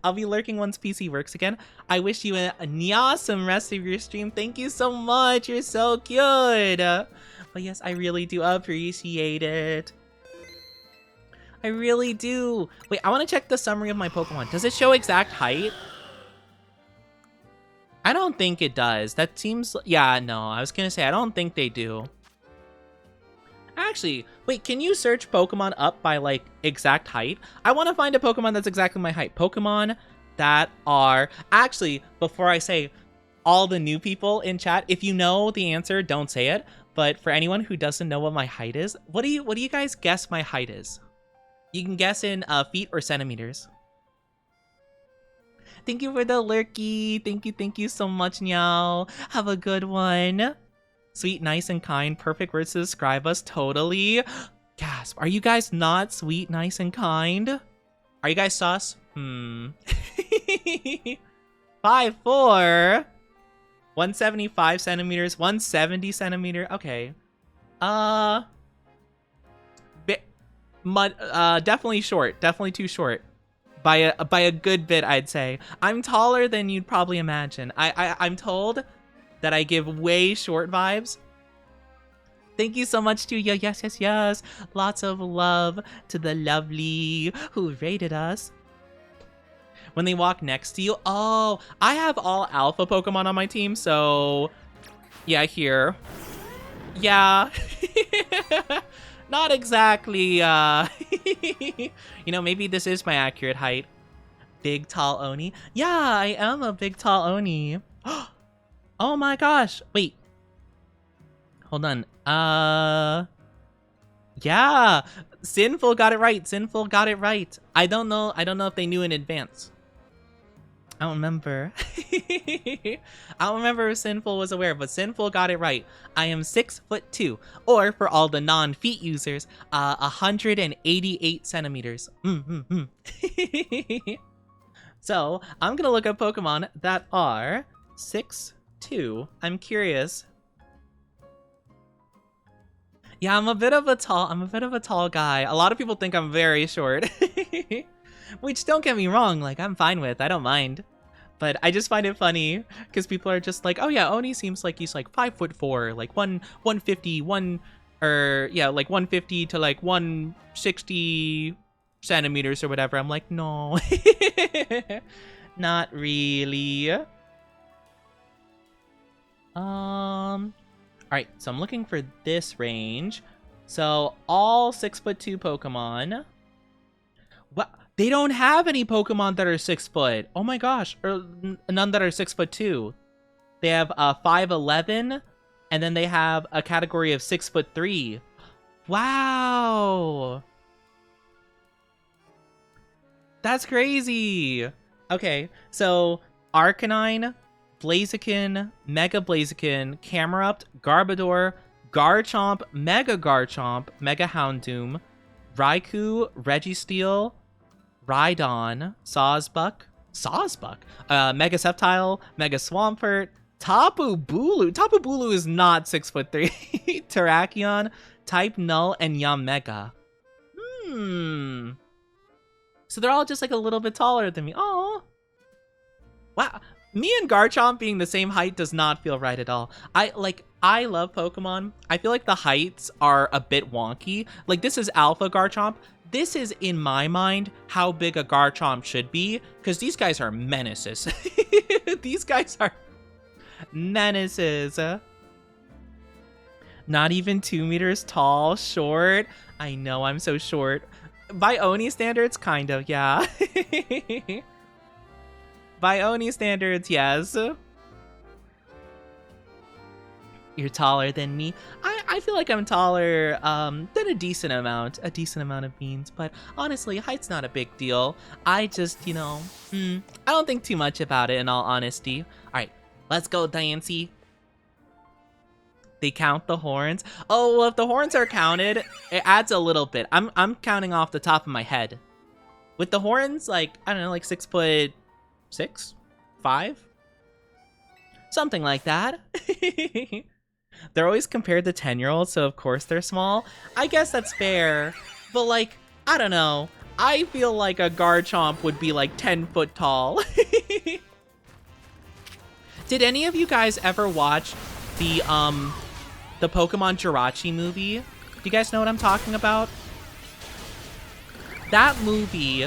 I'll be lurking once PC works again. I wish you an awesome rest of your stream. Thank you so much. You're so cute. But yes, I really do appreciate it. I really do. Wait, I want to check the summary of my Pokemon. Does it show exact height? I don't think it does. That seems... Yeah, no. I was going to say, I don't think they do. Actually, wait, can you search Pokemon up by, like, exact height? I want to find a Pokemon that's exactly my height. Pokemon that are... Actually, before I say all the new people in chat, if you know the answer, don't say it. But for anyone who doesn't know what my height is, what do you guys guess my height is? You can guess in feet or centimeters. Thank you for the lurky. Thank you so much, Nyao. Have a good one. Sweet, nice, and kind. Perfect words to describe us. Totally. Gasp. Are you guys not sweet, nice, and kind? Are you guys sus? 5'4". 175 centimeters. 170 centimeter. Okay. Definitely short. Definitely too short. By a good bit, I'd say. I'm taller than you'd probably imagine. I'm told that I give way short vibes. Thank you so much to you. Yes. Lots of love to the lovely who rated us. When they walk next to you. Oh, I have all alpha Pokemon on my team, so yeah, here. Yeah. Not exactly, maybe this is my accurate height. Big, tall Oni. Yeah, I am a big, tall Oni. Oh my gosh. Wait. Hold on. Yeah. Sinful got it right. Sinful got it right. I don't know if they knew in advance. I don't remember. I don't remember if Sinful was aware, but Sinful got it right. I am 6'2", or for all the non-feet users, 188 centimeters. So I'm gonna look up Pokemon that are 6'2". I'm curious. Yeah, I'm a bit of a tall guy. A lot of people think I'm very short. Which, don't get me wrong, like, I'm fine with. I don't mind. But I just find it funny because people are just like, oh yeah, Oni seems like he's like 5'4", like 150, like 150 to like 160 centimeters or whatever. I'm like, no, not really. All right, so I'm looking for this range. So all 6'2" Pokemon. What? They don't have any Pokemon that are 6 foot. Oh my gosh, or none that are 6'2". They have 5'11", and then they have a category of 6'3". Wow, that's crazy. Okay, so Arcanine, Blaziken, Mega Blaziken, Camerupt, Garbodor, Garchomp, Mega Houndoom, Raikou, Registeel, Rhydon, Sawsbuck, Mega Sceptile, Mega Swampert, Tapu Bulu. Tapu Bulu is not 6'3". Terrakion, Type Null, and Yamega. So they're all just like a little bit taller than me. Oh, wow. Me and Garchomp being the same height does not feel right at all. I love Pokemon. I feel like the heights are a bit wonky. Like, this is Alpha Garchomp. this is, in my mind, how big a Garchomp should be, because these guys are menaces. These guys are menaces. Not even 2 meters tall, short. I know I'm so short. By Oni standards, kind of, yeah. By Oni standards, yes. You're taller than me. I feel like I'm taller than a decent amount of beans. But honestly, height's not a big deal. I just, you know, I don't think too much about it in all honesty. All right, let's go, Diancie. They count the horns. Oh, well, if the horns are counted, it adds a little bit. I'm counting off the top of my head. With the horns, like, I don't know, like 6'6", 5, something like that. They're always compared to 10-year-olds, so of course they're small. I guess that's fair, but like, I don't know. I feel like a Garchomp would be like 10 foot tall. Did any of you guys ever watch the Pokemon Jirachi movie? Do you guys know what I'm talking about? That movie...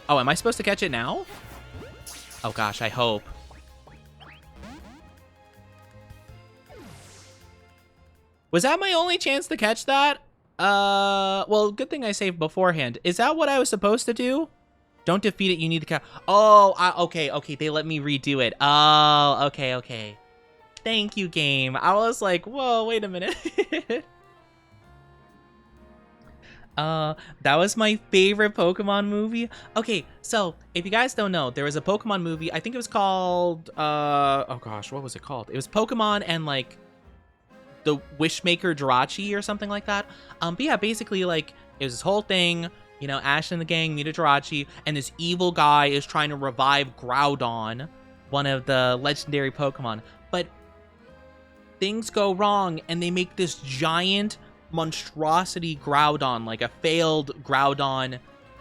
Oh, am I supposed to catch it now? Oh gosh, I hope. Was that my only chance to catch that? Well, good thing I saved beforehand. Is that what I was supposed to do? Don't defeat it, you need to catch... Oh, okay, they let me redo it. Oh, okay. Thank you, game. I was like, whoa, wait a minute. That was my favorite Pokemon movie. Okay, so if you guys don't know, there was a Pokemon movie. I think it was called, oh gosh, what was it called? It was Pokemon and like the Wishmaker Jirachi or something like that. But yeah, basically like it was this whole thing, you know, Ash and the gang meet a Jirachi, and this evil guy is trying to revive Groudon, one of the legendary Pokemon. But things go wrong, and they make this giant monstrosity Groudon, like a failed Groudon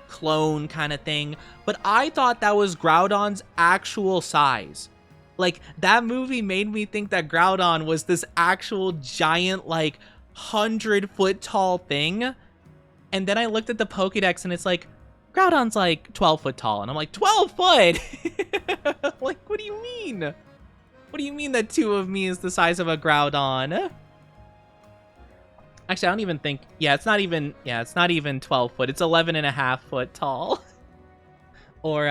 clone kind of thing. But I thought that was Groudon's actual size. Like, that movie made me think that Groudon was this actual giant, like, 100-foot tall thing. And then I looked at the Pokédex, and it's like, Groudon's like 12 foot tall. And I'm like, 12 foot? Like, what do you mean? What do you mean that 2 of me is the size of a Groudon? Actually, I don't even think... Yeah, it's not even 12 foot. It's 11.5 foot tall. Or,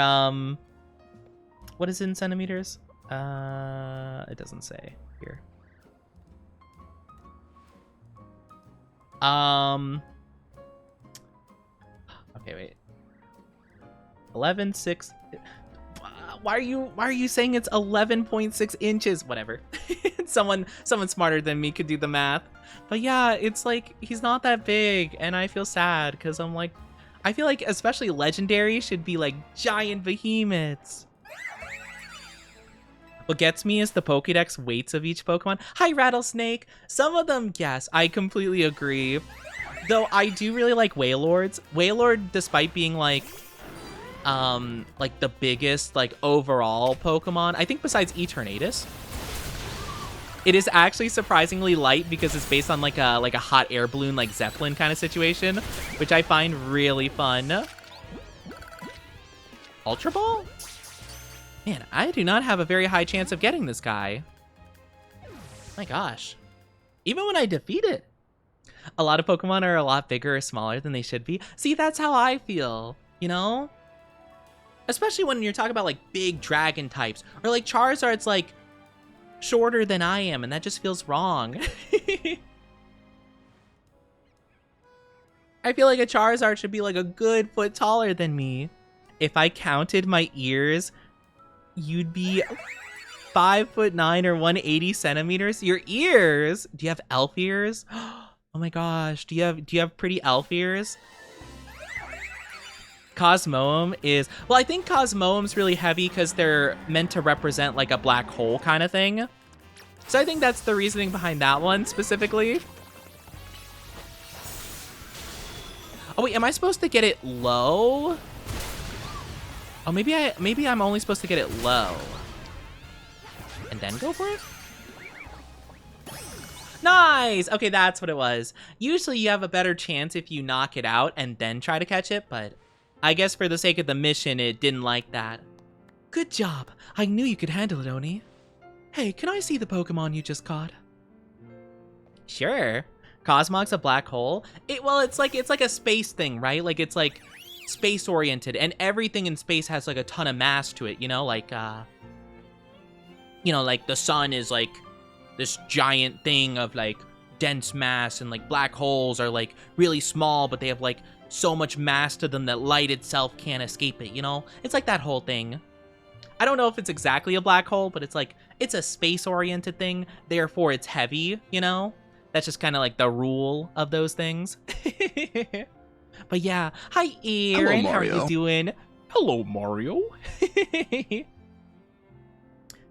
what is it in centimeters? It doesn't say here. Okay, wait. 11.6... Why are you saying it's 11.6 inches? Whatever. Someone smarter than me could do the math. But yeah, it's like he's not that big, and I feel sad because I'm like, I feel like especially legendary should be like giant behemoths. What gets me is the Pokédex weights of each Pokemon. Hi, Rattlesnake. Some of them, yes, I completely agree. Though I do really like Wailords. Wailord, despite being like the biggest like overall Pokemon, I think besides Eternatus, it is actually surprisingly light because it's based on like a hot air balloon, like Zeppelin kind of situation, which I find really fun. Ultra Ball? Man, I do not have a very high chance of getting this guy. My gosh. Even when I defeat it. A lot of Pokemon are a lot bigger or smaller than they should be. See, that's how I feel, you know? Especially when you're talking about like big dragon types. Or like Charizard's like shorter than I am, and that just feels wrong. I feel like a Charizard should be like a good foot taller than me. If I counted my ears, you'd be 5'9" or 180 centimeters. Your ears? Do you have elf ears? Oh my gosh, do you have pretty elf ears? Cosmoem is... Well, I think Cosmoem's really heavy because they're meant to represent like a black hole kind of thing. So I think that's the reasoning behind that one specifically. Oh wait, am I supposed to get it low? Oh, maybe I'm only supposed to get it low. And then go for it? Nice! Okay, that's what it was. Usually you have a better chance if you knock it out and then try to catch it, but I guess for the sake of the mission, it didn't like that. Good job. I knew you could handle it, Oni. Hey, can I see the Pokemon you just caught? Sure. Cosmog's a black hole. It's like a space thing, right? Like it's like space oriented, and everything in space has like a ton of mass to it, like like the sun is like this giant thing of like dense mass, and like black holes are like really small, but they have like so much mass to them that light itself can't escape it, It's like that whole thing. I don't know if it's exactly a black hole, but it's like, it's a space-oriented thing, therefore it's heavy, That's just kind of like the rule of those things. But yeah, hi Aaron, how are you doing? Hello, Mario.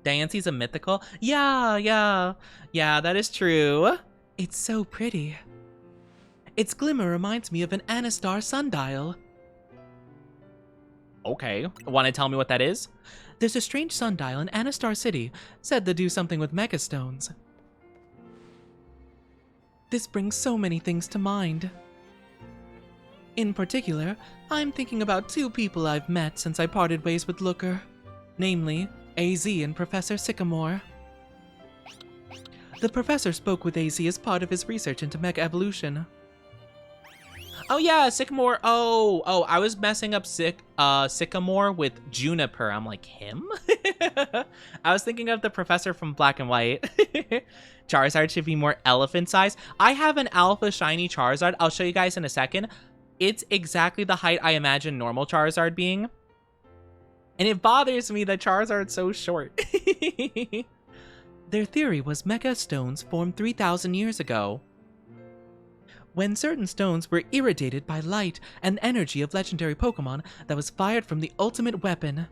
Diancee's a mythical? Yeah, that is true. It's so pretty. Its glimmer reminds me of an Anastar sundial. Okay, want to tell me what that is? There's a strange sundial in Anastar City, said to do something with megastones. This brings so many things to mind. In particular, I'm thinking about two people I've met since I parted ways with Looker, namely, AZ and Professor Sycamore. The professor spoke with AZ as part of his research into mech evolution. Oh yeah, Sycamore. Oh, I was messing up Sycamore with Juniper. I'm like, him? I was thinking of the professor from Black and White. Charizard should be more elephant size. I have an alpha shiny Charizard. I'll show you guys in a second. It's exactly the height I imagine normal Charizard being. And it bothers me that Charizard's so short. Their theory was Mecha Stones formed 3,000 years ago, when certain stones were irradiated by light and energy of legendary Pokemon that was fired from the ultimate weapon.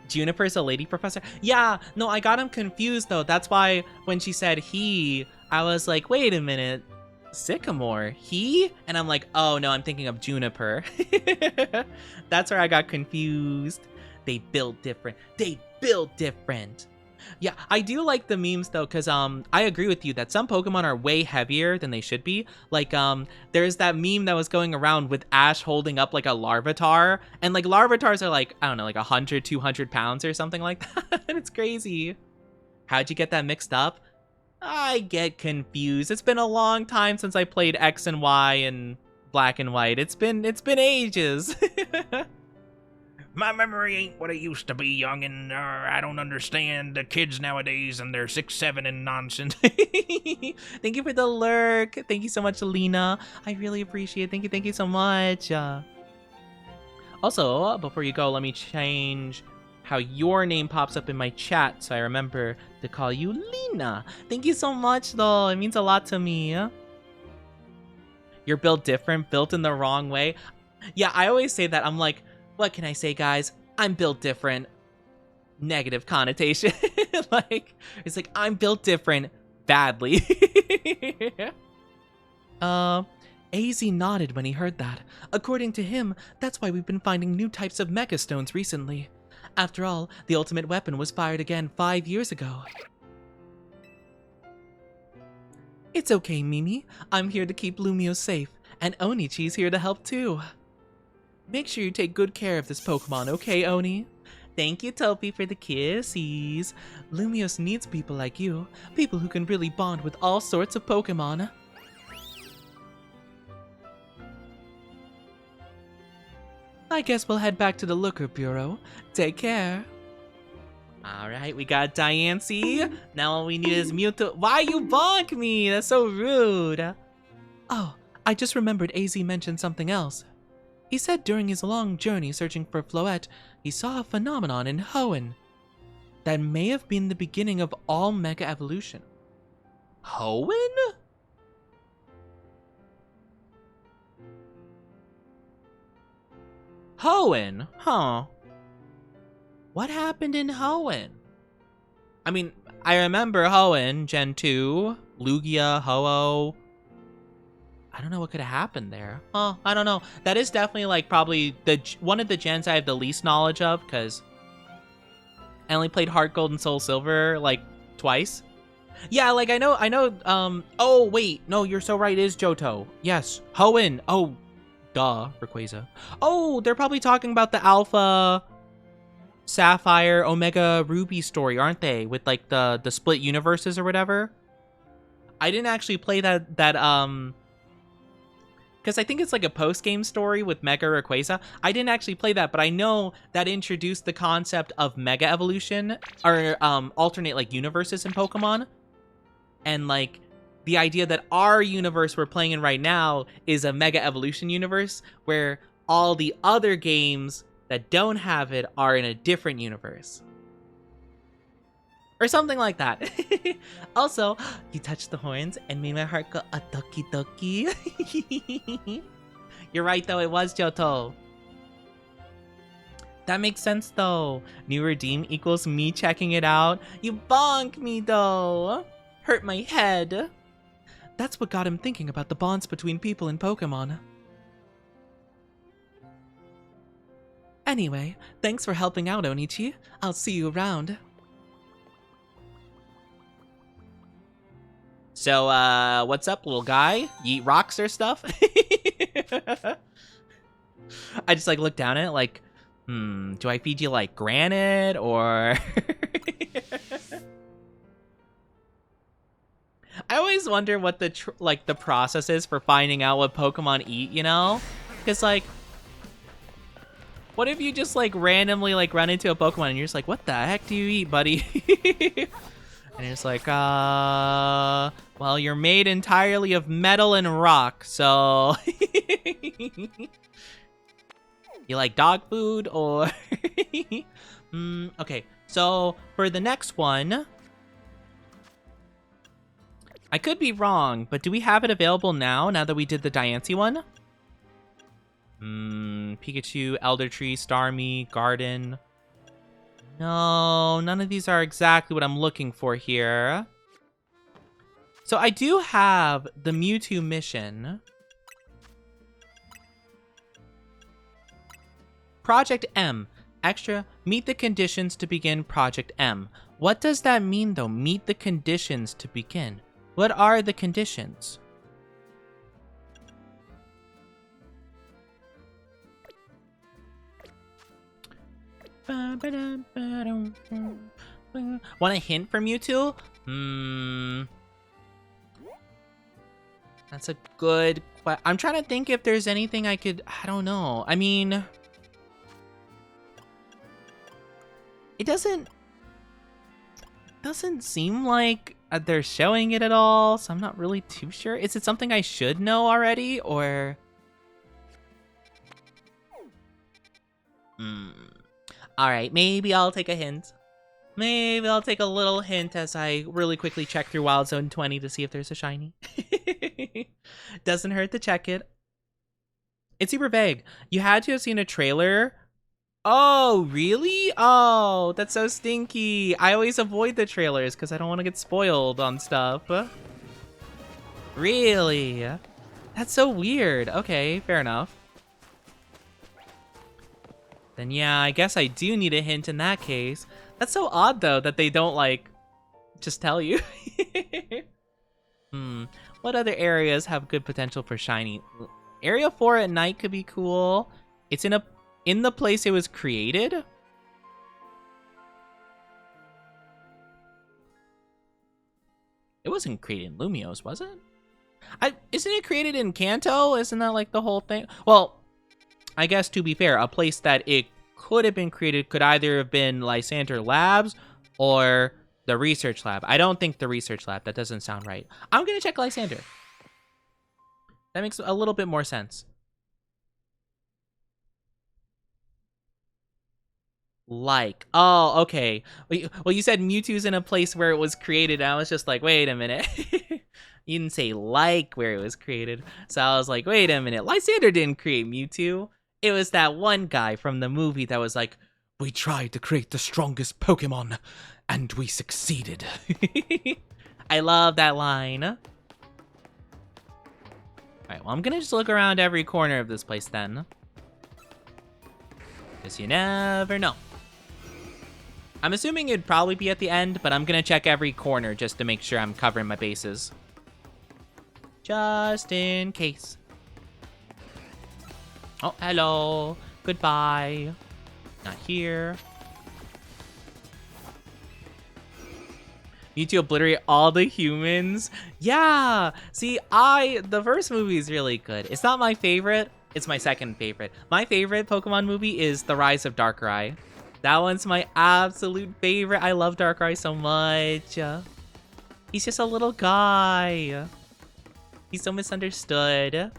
Juniper's a lady professor? Yeah, no, I got him confused though. That's why when she said he, I was like, wait a minute, Sycamore, he? And I'm like, oh no, I'm thinking of Juniper. That's where I got confused. They build different. Yeah, I do like the memes though, because I agree with you that some Pokemon are way heavier than they should be. Like there's that meme that was going around with Ash holding up like a Larvitar, and like Larvitars are like, I don't know, like 100, 200 pounds or something like that. And it's crazy. How'd you get that mixed up? I get confused. It's been a long time since I played X and Y and Black and White. It's been ages. My memory ain't what it used to be, youngin'. I don't understand the kids nowadays and their 6, 7 and nonsense. Thank you for the lurk. Thank you so much, Lena. I really appreciate it. Thank you so much. Also, before you go, let me change how your name pops up in my chat so I remember to call you Lena. Thank you so much, though. It means a lot to me. You're built different, built in the wrong way. Yeah, I always say that. I'm like, what can I say, guys? I'm built different. Negative connotation. Like, it's like, I'm built different badly. AZ nodded when he heard that. According to him, that's why we've been finding new types of Mecha Stones recently. After all, the ultimate weapon was fired again 5 years ago. It's okay, Mimi. I'm here to keep Lumio safe, and Onichi's here to help too. Make sure you take good care of this Pokemon, okay, Oni? Thank you, Topi, for the kissies. Lumios needs people like you, people who can really bond with all sorts of Pokemon. I guess we'll head back to the Looker Bureau. Take care. Alright, we got Diancee. Now all we need is Mewtwo. Why you bonk me? That's so rude. Oh, I just remembered AZ mentioned something else. He said during his long journey searching for Floette, he saw a phenomenon in Hoenn that may have been the beginning of all Mega Evolution. Hoenn? Hoenn? Huh. What happened in Hoenn? I mean, I remember Hoenn, Gen 2, Lugia, Ho-Oh. I don't know what could have happened there. Oh, I don't know. That is definitely like probably one of the gens I have the least knowledge of, because I only played Heart Gold and Soul Silver like twice. Yeah, like I know, oh wait, no, you're so right, it is Johto. Yes, Hoenn. Oh, duh, Rayquaza. Oh, they're probably talking about the Alpha Sapphire Omega Ruby story, aren't they? With like the split universes or whatever. I didn't actually play that because I think it's like a post-game story with Mega Rayquaza. I didn't actually play that, but I know that introduced the concept of Mega Evolution, or alternate like universes in Pokemon. And like the idea that our universe we're playing in right now is a Mega Evolution universe where all the other games that don't have it are in a different universe. Or something like that. Also, you touched the horns and made my heart go a doki doki. You're right though, it was Johto. That makes sense though. New redeem equals me checking it out. You bonk me though. Hurt my head. That's what got him thinking about the bonds between people and Pokemon. Anyway, thanks for helping out, Onichi. I'll see you around. So, what's up, little guy? You eat rocks or stuff? I just, like, look down at it, like, do I feed you, like, granite, or... I always wonder what the, the process is for finding out what Pokemon eat, you know? Because, like, what if you just, like, randomly, like, run into a Pokemon and you're just like, what the heck do you eat, buddy? And it's like, well, you're made entirely of metal and rock, so... You like dog food, or... Okay, so for the next one... I could be wrong, but do we have it available now that we did the Diancie one? Pikachu, Elder Tree, Starmie, Garden... No, none of these are exactly what I'm looking for here. So I do have the Mewtwo mission. Project M. Extra, meet the conditions to begin Project M. What does that mean, though? Meet the conditions to begin. What are the conditions? Want a hint from Mewtwo? That's a good question. I'm trying to think if there's anything I could... I don't know. I mean... It doesn't seem like they're showing it at all, so I'm not really too sure. Is it something I should know already, or... Alright, maybe I'll take a hint. Maybe I'll take a little hint as I really quickly check through Wild Zone 20 to see if there's a shiny. Doesn't hurt to check it. It's super vague. You had to have seen a trailer. Oh, really? Oh, that's so stinky. I always avoid the trailers because I don't want to get spoiled on stuff. Really? That's so weird. Okay, fair enough. Then yeah, I guess I do need a hint in that case. That's so odd, though, that they don't, like, just tell you. What other areas have good potential for shiny? Area 4 at night could be cool. It's in the place it was created. It wasn't created in Lumiose, was it? Isn't it created in Kanto? Isn't that, like, the whole thing? Well... I guess, to be fair, a place that it could have been created could either have been Lysander Labs or the Research Lab. I don't think the Research Lab. That doesn't sound right. I'm going to check Lysander. That makes a little bit more sense. Like. Oh, okay. Well, you said Mewtwo's in a place where it was created, and I was just like, wait a minute. You didn't say like where it was created. So I was like, wait a minute. Lysander didn't create Mewtwo. It was that one guy from the movie that was like, we tried to create the strongest Pokemon, and we succeeded. I love that line. Alright, well, I'm gonna just look around every corner of this place then. Because you never know. I'm assuming it'd probably be at the end, but I'm gonna check every corner just to make sure I'm covering my bases. Just in case. Oh, hello. Goodbye. Not here. Need to obliterate all the humans. Yeah. See, the first movie is really good. It's not my favorite. It's my second favorite. My favorite Pokemon movie is The Rise of Darkrai. That one's my absolute favorite. I love Darkrai so much. He's just a little guy. He's so misunderstood.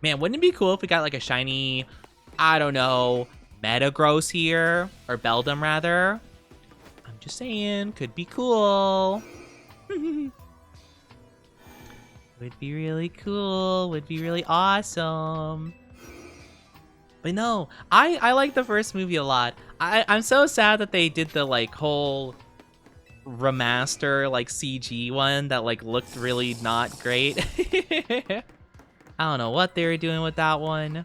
Man, wouldn't it be cool if we got like a shiny, I don't know, Metagross here? Or Beldum, rather. I'm just saying, could be cool. Would be really cool. Would be really awesome. But no, I like the first movie a lot. I'm so sad that they did the like whole remaster like CG one that like looked really not great. I don't know what they were doing with that one.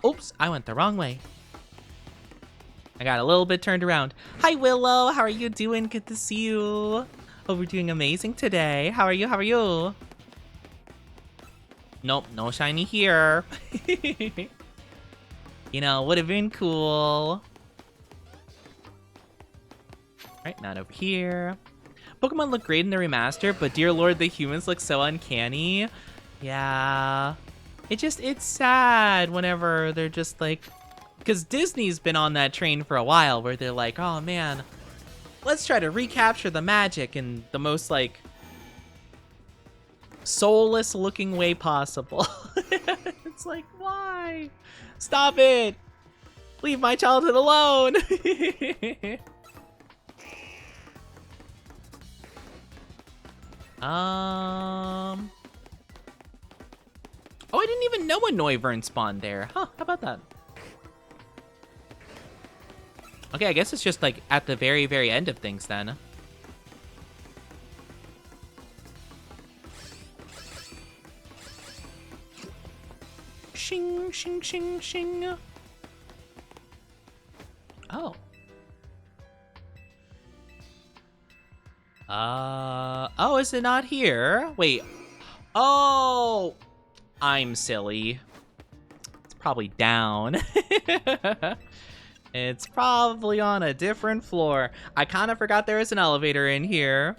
Oops, I went the wrong way. I got a little bit turned around. Hi Willow, how are you doing? Good to see you. Hope we're doing amazing today. How are you? How are you? Nope, no shiny here. You know, would have been cool. Right, not over here. Pokemon look great in the remaster, but dear lord, the humans look so uncanny. Yeah. It's sad whenever they're just like... Because Disney's been on that train for a while where they're like, oh man, let's try to recapture the magic in the most like soulless looking way possible. It's like, why? Stop it! Leave my childhood alone! Oh, I didn't even know a Noivern spawned there. Huh, how about that? Okay, I guess it's just like at the very, very end of things then. Shing, shing, shing, shing. Oh. Oh, is it not here? Wait. Oh, I'm silly. It's probably down. It's probably on a different floor. I kind of forgot there was an elevator in here.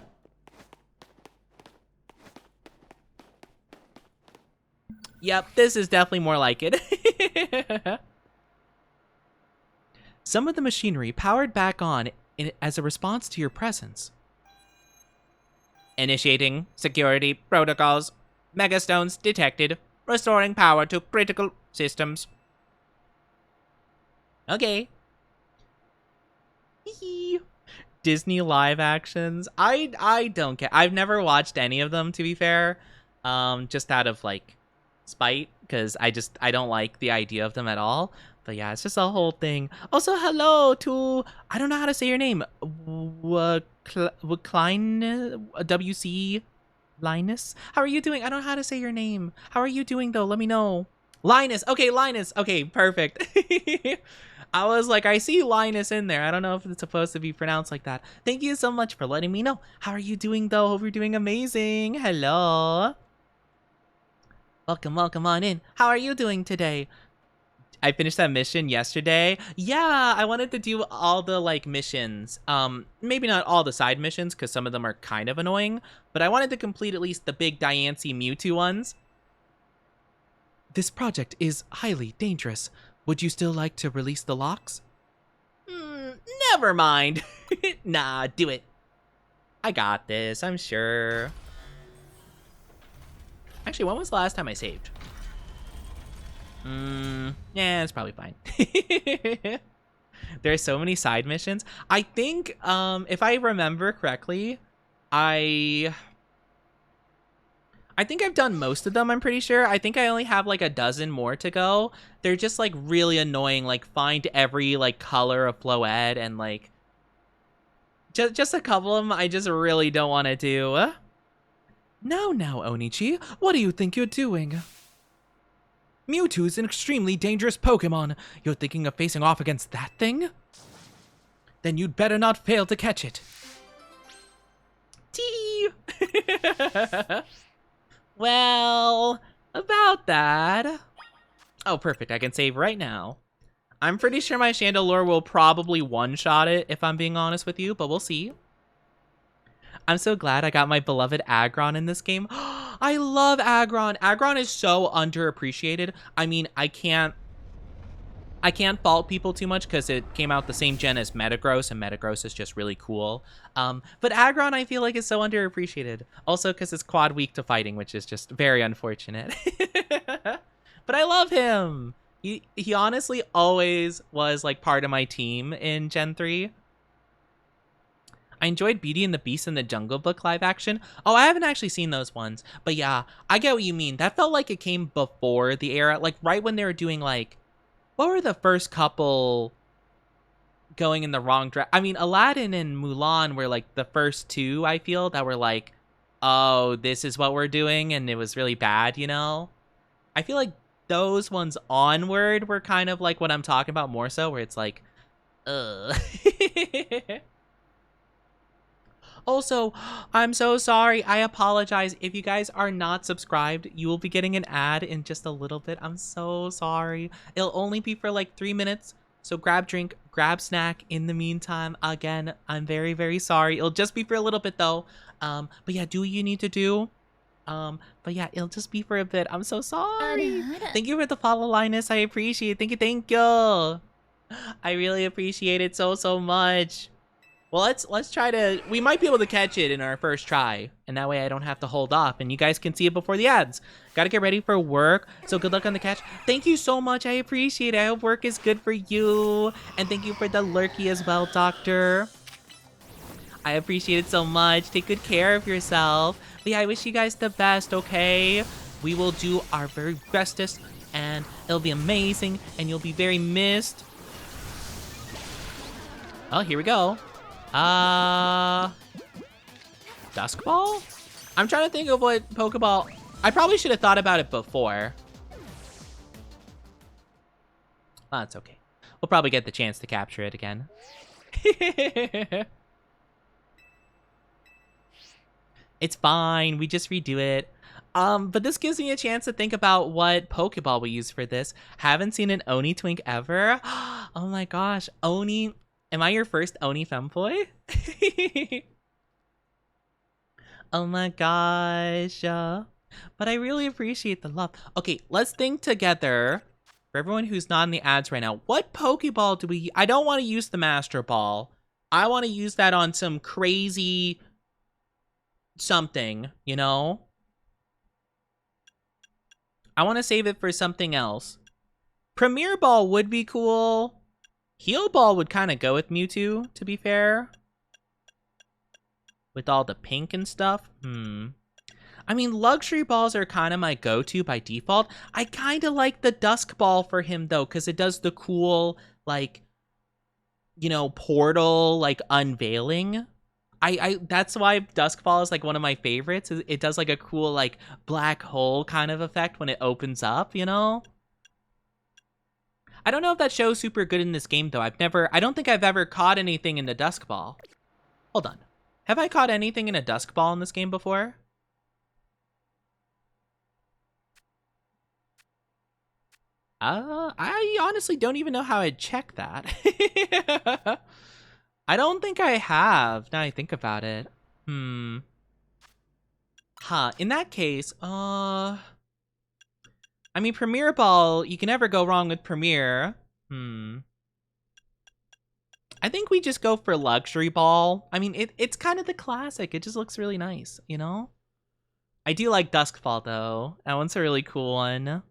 Yep, this is definitely more like it. Some of the machinery powered back on as a response to your presence. Initiating security protocols. Megastones detected. Restoring power to critical systems. Okay. Disney live actions. I don't care. I've never watched any of them, to be fair. Just out of like spite, because I don't like the idea of them at all. But yeah, it's just a whole thing. Also, hello to, I don't know how to say your name. Klein WC Linus. How are you doing? I don't know how to say your name. How are you doing though? Let me know. Linus. Okay, Linus. Okay, perfect. I was like, I see Linus in there. I don't know if it's supposed to be pronounced like that. Thank you so much for letting me know. How are you doing though? Hope you're doing amazing. Hello. Welcome, welcome on in. How are you doing today? I finished that mission yesterday. Yeah, I wanted to do all the like missions. Maybe not all the side missions because some of them are kind of annoying, but I wanted to complete at least the big Diancie Mewtwo ones. This project is highly dangerous. Would you still like to release the locks? Never mind. Nah, do it. I got this, I'm sure. Actually, when was the last time I saved? Yeah, it's probably fine. There's so many side missions. I think, if I remember correctly, I think I've done most of them, I'm pretty sure. I think I only have like a dozen more to go. They're just like really annoying, like find every like color of Floette and like just a couple of them I just really don't want to do. Now, Onichi, what do you think you're doing? Mewtwo's an extremely dangerous Pokemon. You're thinking of facing off against that thing? then you'd better not fail to catch it. Tee! Well, about that. Oh, perfect. I can save right now. I'm pretty sure my Chandelure will probably one-shot it, if I'm being honest with you, but we'll see. I'm so glad I got my beloved Aggron in this game. I love Aggron. Aggron is so underappreciated. I mean, I can't fault people too much because it came out the same gen as Metagross, and Metagross is just really cool. But Aggron, I feel like, is so underappreciated. Also because it's quad weak to fighting, which is just very unfortunate. But I love him. He honestly always was like part of my team in Gen 3. I enjoyed Beauty and the Beast and the Jungle Book live action. Oh, I haven't actually seen those ones. But yeah, I get what you mean. That felt like it came before the era. Like right when they were doing like, what were the first couple going in the wrong direction? I mean, Aladdin and Mulan were like the first two, I feel, that were like, oh, this is what we're doing. And it was really bad, you know? I feel like those ones onward were kind of like what I'm talking about more so, where it's like, ugh. Also, I'm so sorry. I apologize. If you guys are not subscribed, you will be getting an ad in just a little bit. I'm so sorry. It'll only be for like 3 minutes. So grab drink, grab snack in the meantime. Again, I'm very, very sorry. It'll just be for a little bit though. But yeah, do what you need to do. But yeah, it'll just be for a bit. I'm so sorry. Thank you for the follow, Linus. I appreciate it. Thank you, thank you. I really appreciate it so, so much. Well, let's try to, we might be able to catch it in our first try. And that way I don't have to hold off and you guys can see it before the ads. Gotta get ready for work. So good luck on the catch. Thank you so much. I appreciate it. I hope work is good for you. And thank you for the lurky as well, Doctor. I appreciate it so much. Take good care of yourself. But yeah, I wish you guys the best, okay? We will do our very bestest and it'll be amazing and you'll be very missed. Oh, here we go. Dusk Ball? I'm trying to think of what Pokeball... I probably should have thought about it before. Oh, that's okay. We'll probably get the chance to capture it again. It's fine. We just redo it. But this gives me a chance to think about what Pokeball we use for this. Haven't seen an Oni Twink ever. Oh my gosh. Oni... Am I your first Oni femboy? Oh my gosh. But I really appreciate the love. Okay, let's think together. For everyone who's not in the ads right now, what Pokeball do we... I don't want to use the Master Ball. I want to use that on some crazy... something, you know? I want to save it for something else. Premier Ball would be cool. Heal Ball would kind of go with Mewtwo, to be fair. With all the pink and stuff. I mean, Luxury Balls are kind of my go-to by default. I kind of like the Dusk Ball for him, though, because it does the cool, like, you know, portal, like, unveiling. That's why Dusk Ball is, like, one of my favorites. It does, like, a cool, like, black hole kind of effect when it opens up, you know? I don't know if that show's super good in this game, though. I don't think I've ever caught anything in the Dusk Ball. Hold on. Have I caught anything in a Dusk Ball in this game before? I honestly don't even know how I'd check that. I don't think I have, now I think about it. Huh, in that case, I mean, Premier Ball, you can never go wrong with Premier. I think we just go for Luxury Ball. I mean, it's kind of the classic. It just looks really nice, you know? I do like Dusk Ball, though. That one's a really cool one.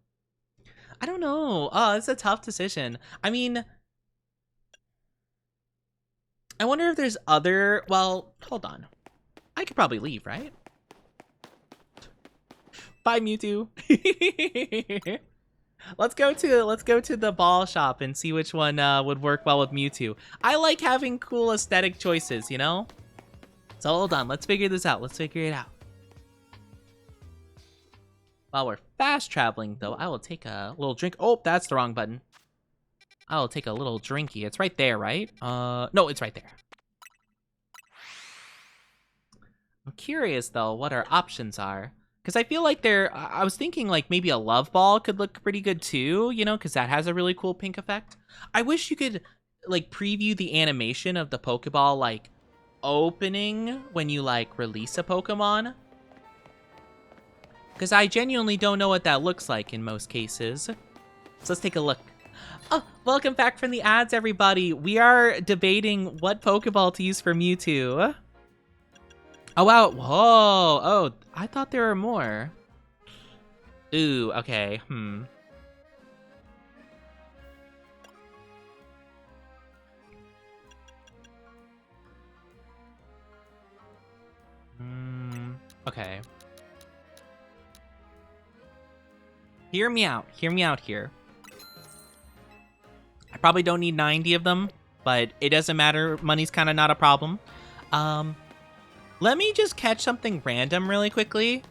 I don't know. Oh, it's a tough decision. I mean, I wonder if there's other... Well, hold on. I could probably leave, right? Bye, Mewtwo. Let's go to the ball shop and see which one would work well with Mewtwo. I like having cool aesthetic choices, you know? So hold on, let's figure this out. Let's figure it out. While we're fast traveling, though, I will take a little drink. Oh, that's the wrong button. I'll take a little drinky. It's right there, right? No, it's right there. I'm curious, though, what our options are. Because I feel like I was thinking, like, maybe a love ball could look pretty good, too, you know, because that has a really cool pink effect. I wish you could, like, preview the animation of the Pokeball, like, opening when you, like, release a Pokemon. Because I genuinely don't know what that looks like in most cases. So let's take a look. Oh, welcome back from the ads, everybody. We are debating what Pokeball to use for Mewtwo. Oh, wow. Whoa. Oh, I thought there were more. Ooh, okay. Okay. Hear me out. Hear me out here. I probably don't need 90 of them, but it doesn't matter. Money's kind of not a problem. Let me just catch something random really quickly.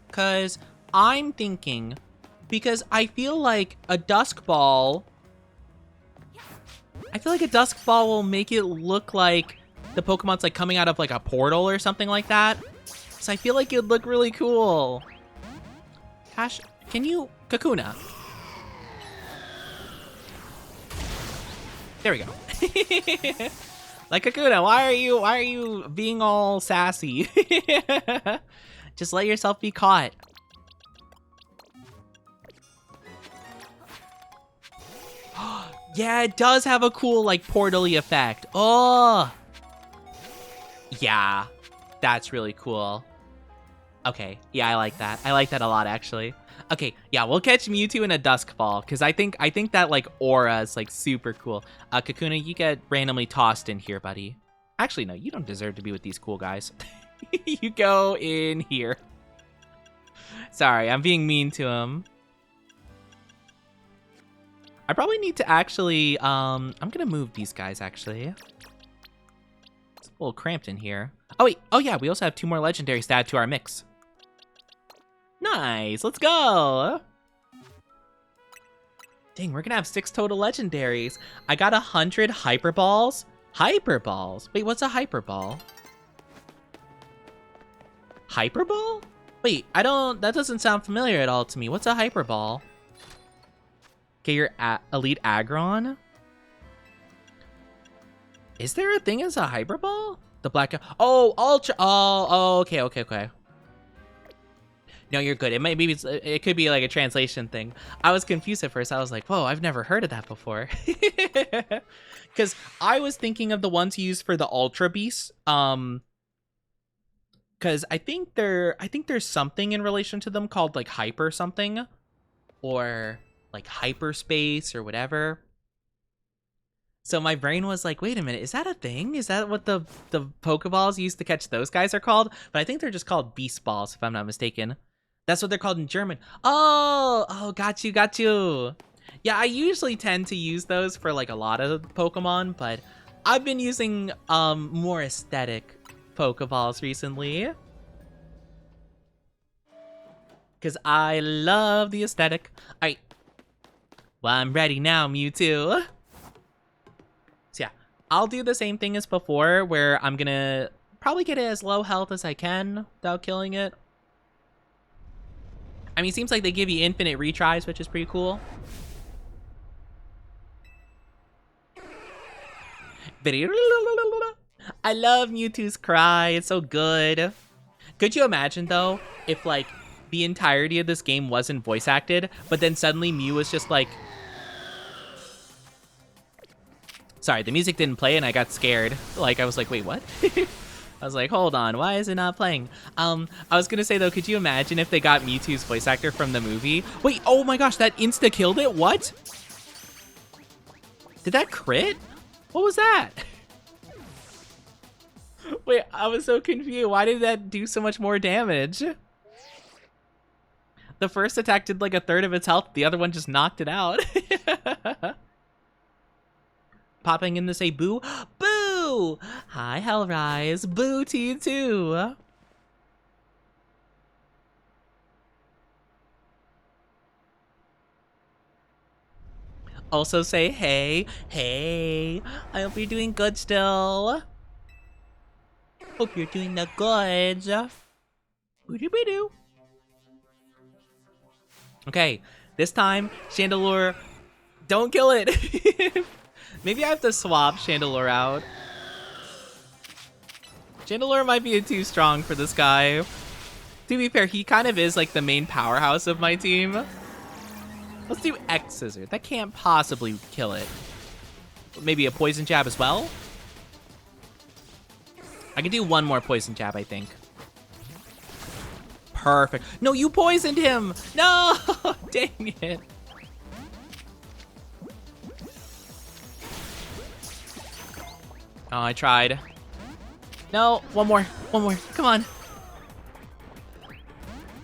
Because I'm thinking, because I feel like a Dusk Ball will make it look like the Pokemon's like coming out of like a portal or something like that. So I feel like it would look really cool. Cash, can you, Kakuna? There we go. Like, Kakuna, why are you being all sassy? Just let yourself be caught. Yeah, it does have a cool, like, portal-y effect. Oh! Yeah, that's really cool. Okay, yeah, I like that. I like that a lot, actually. Okay, yeah, we'll catch Mewtwo in a Dusk Ball, because I think that, like, aura is, like, super cool. Kakuna, you get randomly tossed in here, buddy. Actually, no, you don't deserve to be with these cool guys. You go in here. Sorry, I'm being mean to him. I probably need to actually, I'm gonna move these guys, actually. It's a little cramped in here. Oh, wait, oh yeah, we also have 2 more legendaries to add to our mix. Nice, let's go. Dang, we're gonna have 6 total legendaries. I got 100 Hyper Balls. Hyper Balls? Wait, what's a Hyper Ball? Hyper Ball? Wait, that doesn't sound familiar at all to me. What's a Hyper Ball? Okay, your Elite Aggron? Is there a thing as a Hyper Ball? The black... Oh, Ultra... Oh, okay. No, you're good. It could be like a translation thing. I was confused at first. I was like, whoa, I've never heard of that before. Because I was thinking of the ones used for the Ultra Beasts. Because I think there's something in relation to them called like Hyper something. Or like Hyperspace or whatever. So my brain was like, wait a minute, is that a thing? Is that what the Pokeballs used to catch those guys are called? But I think they're just called Beast Balls, if I'm not mistaken. That's what they're called in German. Oh, got you. Yeah, I usually tend to use those for like a lot of Pokemon, but I've been using more aesthetic Pokeballs recently. Because I love the aesthetic. Alright. Well, I'm ready now, Mewtwo. So yeah, I'll do the same thing as before, where I'm gonna probably get it as low health as I can without killing it. I mean, it seems like they give you infinite retries, which is pretty cool. I love Mewtwo's cry. It's so good. Could you imagine, though, if, like, the entirety of this game wasn't voice acted, but then suddenly Mew was just like... Sorry, the music didn't play and I got scared. Like, I was like, wait, what? I was like, hold on, why is it not playing? I was gonna say, though, could you imagine if they got Mewtwo's voice actor from the movie? Wait, oh my gosh, that insta-killed it? What? Did that crit? What was that? Wait, I was so confused. Why did that do so much more damage? The first attack did like a third of its health. The other one just knocked it out. Popping in to say boo. Boo! Hi, Hellrise. Boo to you too. Also say hey. Hey. I hope you're doing good still. Hope you're doing the goods. Boo-doo-boo-doo. Okay, this time, Chandelure, don't kill it. Maybe I have to swap Chandelure out. Chandelure might be too strong for this guy. To be fair, he kind of is like the main powerhouse of my team. Let's do X Scissor. That can't possibly kill it. Maybe a poison jab as well? I can do one more poison jab, I think. Perfect. No, you poisoned him! No! Dang it. Oh, I tried. No, one more. One more. Come on.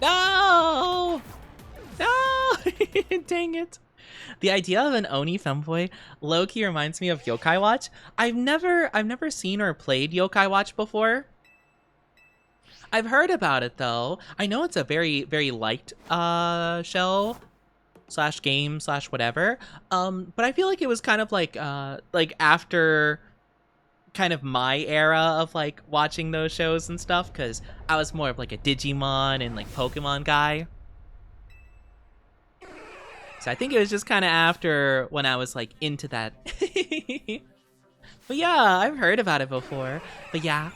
No! No! Dang it. The idea of an Oni femboy low-key reminds me of Yokai Watch. I've never seen or played Yokai Watch before. I've heard about it though. I know it's a very, very liked show / game / whatever. But I feel like it was kind of like after kind of my era of like watching those shows and stuff, because I was more of like a Digimon and like Pokemon guy. So I think it was just kind of after when I was like into that. But yeah, I've heard about it before. But yeah,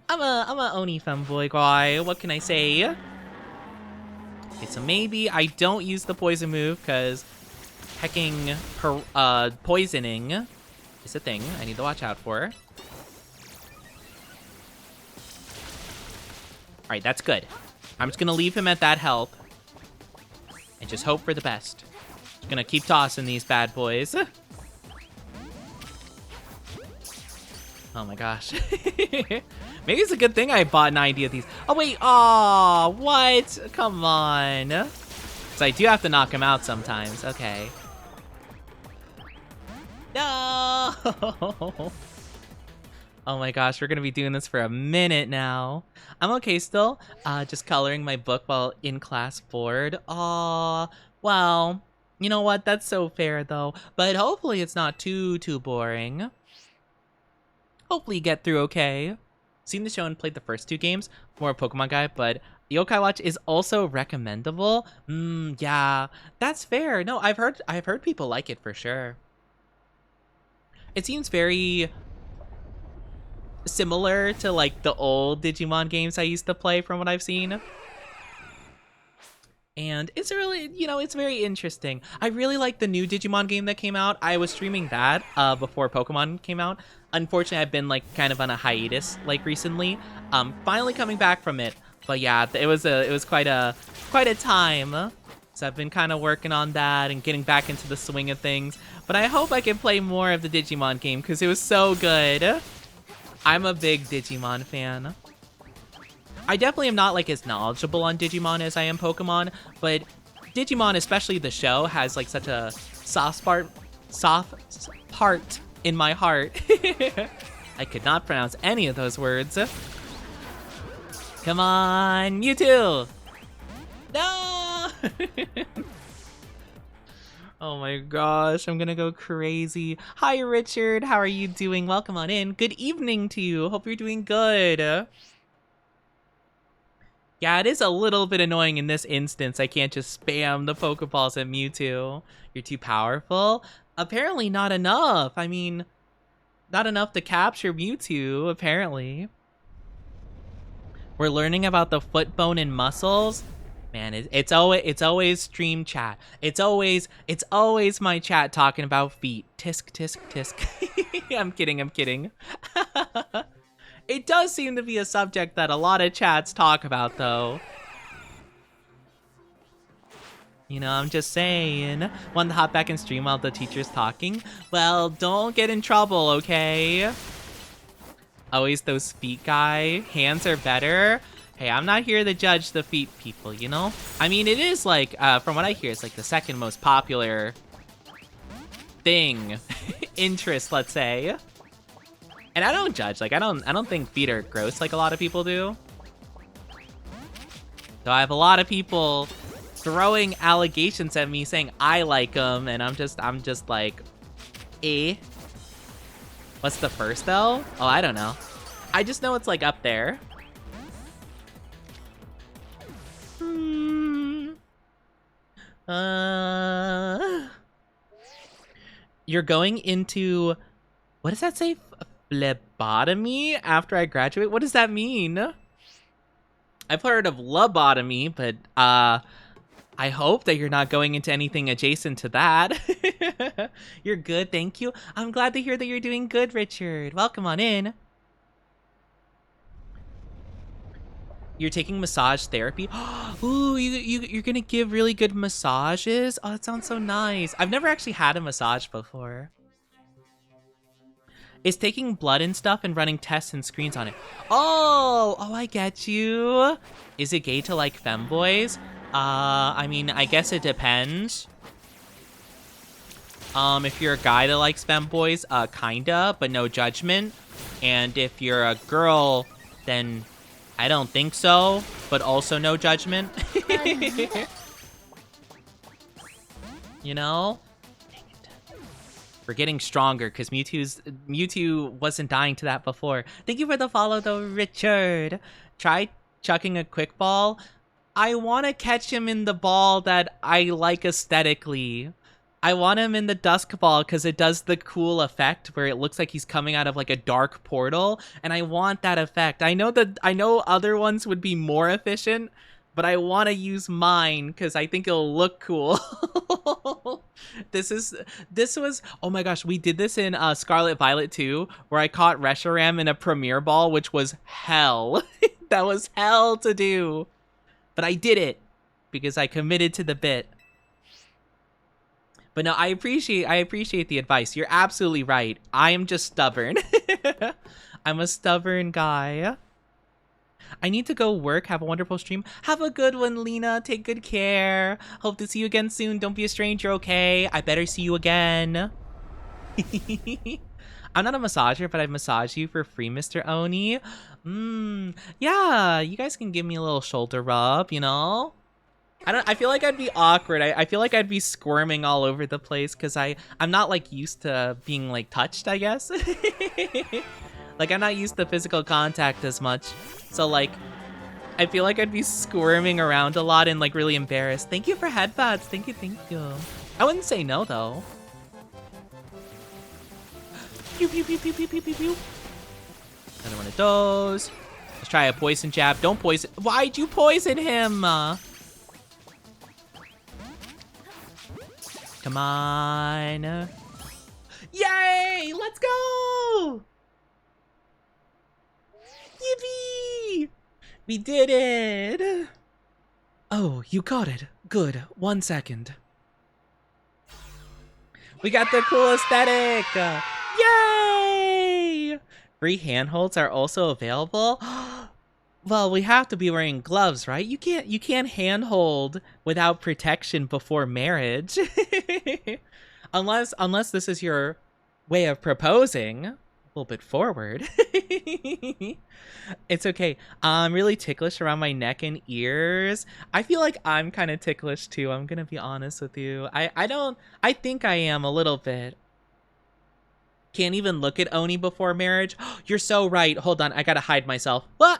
I'm a Oni femboy guy. What can I say? Okay, so maybe I don't use the poison move because hecking poisoning is a thing I need to watch out for. All right, that's good. I'm just gonna leave him at that health and just hope for the best. Just gonna keep tossing these bad boys. Oh my gosh. Maybe it's a good thing I bought 90 of these. Oh wait, oh, what? Come on. So I do have to knock him out sometimes, okay. No! Oh my gosh, we're gonna be doing this for a minute now. I'm okay still, just coloring my book while in class bored. Aw, well, you know what? That's so fair though. But hopefully it's not too boring. Hopefully you get through okay. Seen the show and played the first 2 games. More a Pokemon guy, but Yokai Watch is also recommendable. Yeah, that's fair. No, I've heard people like it for sure. It seems very similar to like the old Digimon games I used to play from what I've seen. And it's really, you know, it's very interesting. I really like the new Digimon game that came out. I was streaming that before Pokemon came out. Unfortunately, I've been like kind of on a hiatus like recently. Finally coming back from it. But yeah, it was quite a time. So I've been kind of working on that and getting back into the swing of things. But I hope I can play more of the Digimon game because it was so good. I'm a big Digimon fan. I definitely am not like as knowledgeable on Digimon as I am Pokemon, but Digimon, especially the show, has like such a soft part in my heart. I could not pronounce any of those words. Come on, Mewtwo! No! Oh my gosh, I'm gonna go crazy. Hi, Richard. How are you doing? Welcome on in. Good evening to you. Hope you're doing good. Yeah, it is a little bit annoying in this instance. I can't just spam the Pokeballs at Mewtwo. You're too powerful? Apparently not enough. I mean, not enough to capture Mewtwo, apparently. We're learning about the foot bone and muscles. Man, it's always stream chat. It's always my chat talking about feet. Tisk, tisk, tisk. I'm kidding. It does seem to be a subject that a lot of chats talk about, though. You know, I'm just saying. Want to hop back and stream while the teacher's talking? Well, don't get in trouble, okay? Always those feet guy. Hands are better. Hey, I'm not here to judge the feet people, you know? I mean, it is like, from what I hear, it's like the second most popular thing. Interest, let's say. And I don't judge. Like, I don't think feet are gross like a lot of people do. So I have a lot of people throwing allegations at me saying I like him, and I'm just like, eh. What's the first though? Oh, I don't know. I just know it's like up there. You're going into, what does that say? Phlebotomy after I graduate? What does that mean? I've heard of lobotomy, but I hope that you're not going into anything adjacent to that. You're good, thank you. I'm glad to hear that you're doing good, Richard. Welcome on in. You're taking massage therapy? Ooh, you're gonna give really good massages? Oh, that sounds so nice. I've never actually had a massage before. Is taking blood and stuff and running tests and screens on it. Oh, I get you. Is it gay to like femboys? I mean, I guess it depends. If you're a guy that likes femboys, kinda, but no judgment. And if you're a girl, then I don't think so, but also no judgment. You know? We're getting stronger because Mewtwo wasn't dying to that before. Thank you for the follow though, Richard. Try chucking a quick ball. I want to catch him in the ball that I like aesthetically. I want him in the dusk ball because it does the cool effect where it looks like he's coming out of like a dark portal, and I want that effect. I know other ones would be more efficient, but I want to use mine because I think it'll look cool. This was, oh my gosh, we did this in Scarlet Violet 2, where I caught Reshiram in a Premier Ball, which was hell. That was hell to do. But I did it because I committed to the bit. But no, I appreciate the advice. You're absolutely right. I am just stubborn. I'm a stubborn guy. I need to go work. Have a wonderful stream. Have a good one, Lena. Take good care. Hope to see you again soon. Don't be a stranger, okay? I better see you again. I'm not a massager, but I massage you for free, Mr. Oni. Yeah, you guys can give me a little shoulder rub, you know? I feel like I'd be awkward. I feel like I'd be squirming all over the place because I'm not like used to being like touched, I guess. Like I'm not used to physical contact as much. So like I feel like I'd be squirming around a lot and like really embarrassed. Thank you for headbuds. Thank you. I wouldn't say no though. Pew pew pew pew pew pew pew pew. Another one of those. Let's try a poison jab. Don't poison. Why'd you poison him? Come on. Yay! Let's go! Yippee! We did it! Oh, you got it. Good. 1 second. We got the cool aesthetic! Yay! Free handholds are also available. Well, we have to be wearing gloves, right? You can't handhold without protection before marriage. unless this is your way of proposing. A little bit forward. It's okay. I'm really ticklish around my neck and ears. I feel like I'm kind of ticklish too. I'm gonna be honest with you. I think I am a little bit. Can't even look at Oni before marriage. You're so right. Hold on, I gotta hide myself. What?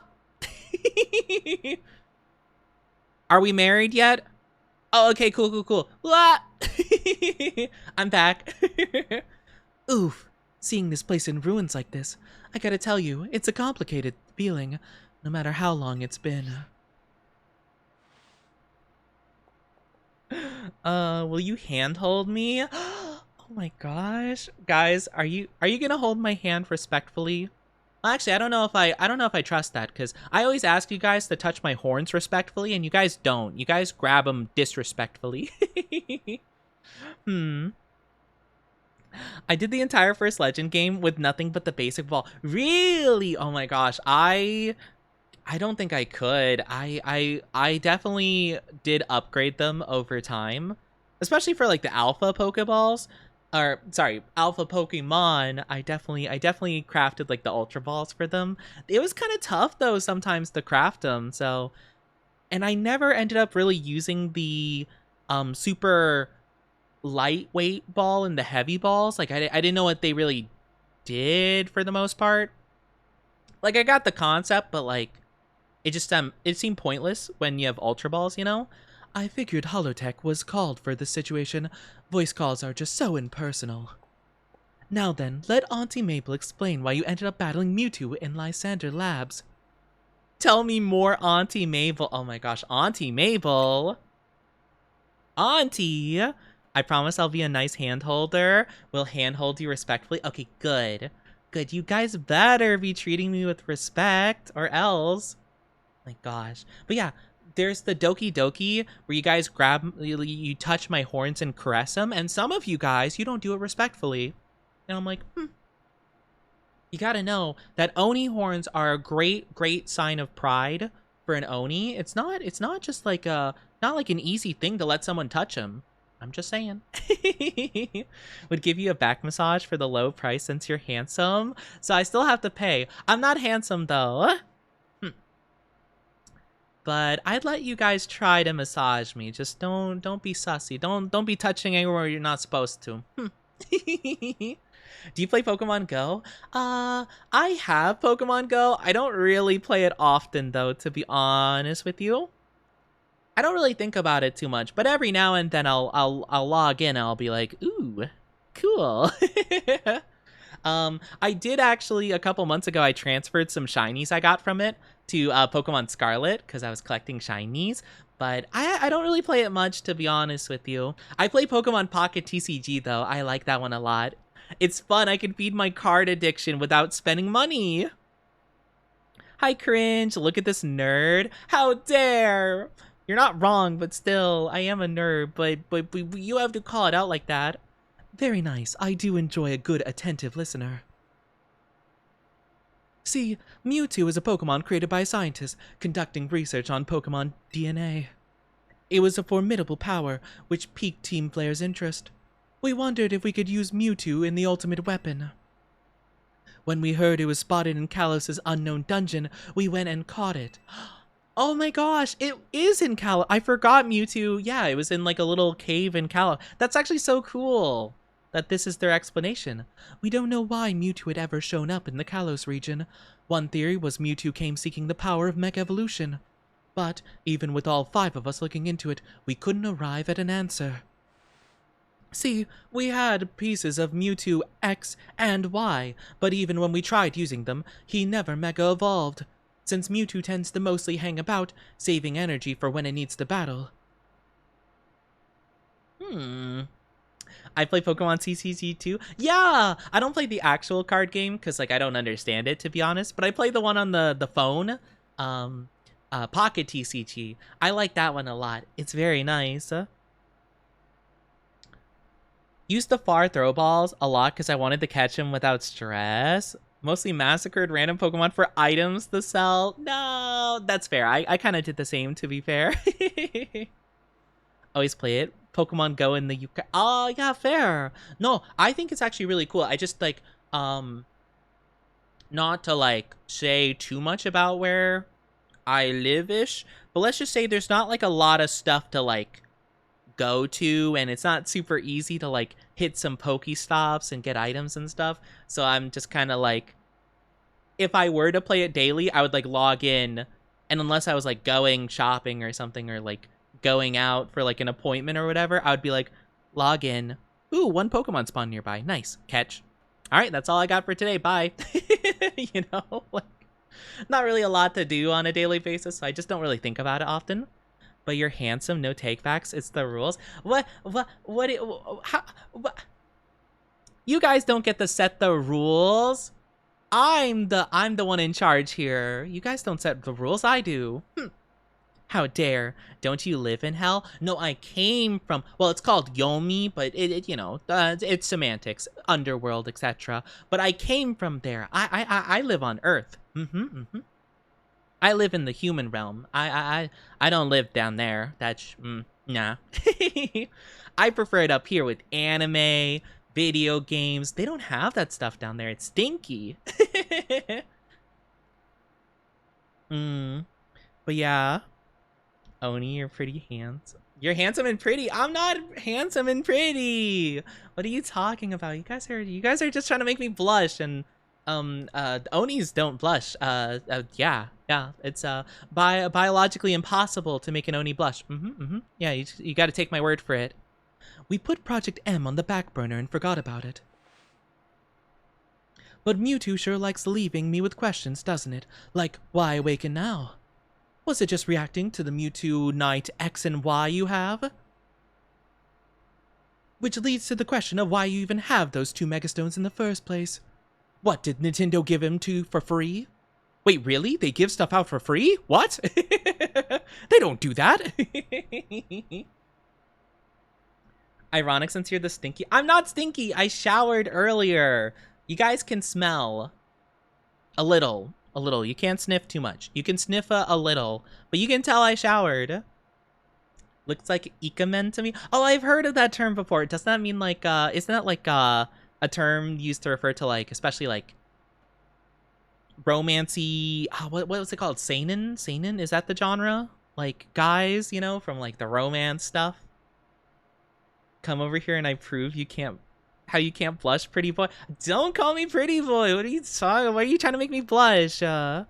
Are we married yet? Oh, okay, cool. What? I'm back. Oof. Seeing this place in ruins like this, I gotta tell you, it's a complicated feeling, no matter how long it's been. Will you handhold me? Oh my gosh. Guys, are you gonna hold my hand respectfully? Actually, I don't know if I trust that, because I always ask you guys to touch my horns respectfully, and you guys don't. You guys grab them disrespectfully. I did the entire first Legend game with nothing but the basic ball. Really? Oh my gosh. I don't think I could. I definitely did upgrade them over time, especially for like the alpha Pokeballs. Or sorry, alpha Pokemon. I definitely crafted like the Ultra Balls for them. It was kind of tough though sometimes to craft them. So, And I never ended up really using the super lightweight ball and the heavy balls. Like I didn't know what they really did for the most part. Like I got the concept, but like it seemed pointless when you have ultra balls, you know? I figured holotech was called for this situation. Voice calls are just so impersonal. Now then, let Auntie Mabel explain why you ended up battling Mewtwo in Lysander Labs. Tell me more, Auntie Mabel. Oh my gosh, Auntie Mabel. Auntie! I promise I'll be a nice hand holder. We'll hand hold you respectfully. Okay, good. Good. You guys better be treating me with respect or else. My gosh. But yeah, there's the Doki Doki where you guys you touch my horns and caress them. And some of you guys, you don't do it respectfully. And I'm like, You gotta know that Oni horns are a great sign of pride for an Oni. It's not just like not like an easy thing to let someone touch them. I'm just saying. Would give you a back massage for the low price since you're handsome. So I still have to pay. I'm not handsome though. But I'd let you guys try to massage me. Just don't be sussy. Don't be touching anywhere you're not supposed to. Do you play Pokemon Go? I have Pokemon Go. I don't really play it often though, to be honest with you. I don't really think about it too much, but every now and then I'll log in and I'll be like, ooh, cool. I did actually a couple months ago. I transferred some shinies I got from it to Pokemon Scarlet because I was collecting shinies. But I don't really play it much, to be honest with you. I play Pokemon Pocket TCG though. I like that one a lot. It's fun. I can feed my card addiction without spending money. Hi, cringe. Look at this nerd. How dare! You're not wrong, but still, I am a nerd. But you have to call it out like that. Very nice. I do enjoy a good, attentive listener. See, Mewtwo is a Pokemon created by scientists conducting research on Pokemon DNA. It was a formidable power, which piqued team players' interest. We wondered if we could use Mewtwo in the ultimate weapon. When we heard it was spotted in Kalos's unknown dungeon, we went and caught it. Oh my gosh, it is in Kalos. I forgot Mewtwo. Yeah, it was in like a little cave in Kalos. That's actually so cool that this is their explanation. We don't know why Mewtwo had ever shown up in the Kalos region. One theory was Mewtwo came seeking the power of Mega Evolution. But even with all 5 of us looking into it, we couldn't arrive at an answer. See, we had pieces of Mewtwo X and Y, but even when we tried using them, he never Mega Evolved, since Mewtwo tends to mostly hang about, saving energy for when it needs to battle. I play Pokemon CCG too. Yeah, I don't play the actual card game because like I don't understand it, to be honest. But I play the one on the phone, Pocket TCG. I like that one a lot. It's very nice. Used the far throw balls a lot because I wanted to catch him without stress. Mostly massacred random Pokemon for items to sell. No, that's fair. I kind of did the same, to be fair. Always play it. Pokemon Go in the UK. Oh, yeah, fair. No, I think it's actually really cool. I just, like, not to, like, say too much about where I live-ish, but let's just say there's not, like, a lot of stuff to, like, go to, and it's not super easy to, like, hit some Pokestops and get items and stuff. So I'm just kind of, like, if I were to play it daily, I would, like, log in, and unless I was, like, going shopping or something, or, like, going out for like an appointment or whatever, I would be like, log in. Ooh, 1 Pokemon spawn nearby. Nice. Catch. All right, that's all I got for today. Bye. You know, like, not really a lot to do on a daily basis, so I just don't really think about it often. But you're handsome, no takebacks. It's the rules. What, how, what? You guys don't get to set the rules. I'm the one in charge here. You guys don't set the rules. I do. How dare. Don't you live in hell? No, I came from, well, it's called Yomi, but it you know, it's semantics, underworld, etc. But I came from there. I live on Earth. I live in the human realm. I don't live down there. That's, nah. I prefer it up here with anime, video games. They don't have that stuff down there. It's stinky. But yeah. Oni, you're pretty handsome. You're handsome and pretty. I'm not handsome and pretty. What are you talking about? You guys are just trying to make me blush. And Onis don't blush. Yeah. It's biologically impossible to make an Oni blush. Yeah, you got to take my word for it. We put Project M on the back burner and forgot about it. But Mewtwo sure likes leaving me with questions, doesn't it? Like, why awaken now? Was it just reacting to the Mewtwo Knight X and Y you have? Which leads to the question of why you even have those 2 Megastones in the first place. What, did Nintendo give him to for free? Wait, really? They give stuff out for free? What? They don't do that. Ironic since you're the stinky. I'm not stinky. I showered earlier. You guys can smell a little. You can't sniff too much. You can sniff a little, but you can tell I showered. Looks like Ikamen to me. Oh, I've heard of that term before. Doesn't that mean like, isn't that like a term used to refer to like, especially like romancy, what was it called? Seinen? Seinen? Is that the genre? Like guys, you know, from like the romance stuff. Come over here and I prove you can't, how you can't blush, pretty boy. Don't call me pretty boy. What are you talking? Why are you trying to make me blush? Hell.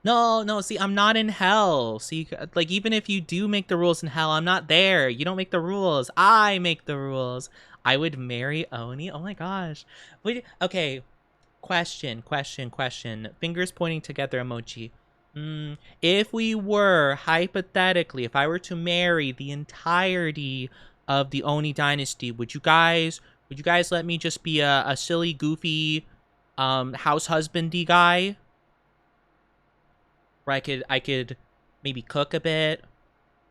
No, see, I'm not in hell. See, like, even if you do make the rules in hell, I'm not there. You don't make the rules. I make the rules. I would marry Oni? Oh my gosh. Wait, okay. Question. Fingers pointing together emoji. If we were, hypothetically, if I were to marry the entirety of the Oni dynasty, would you guys let me just be a silly, goofy, house husbandy guy? Where I could maybe cook a bit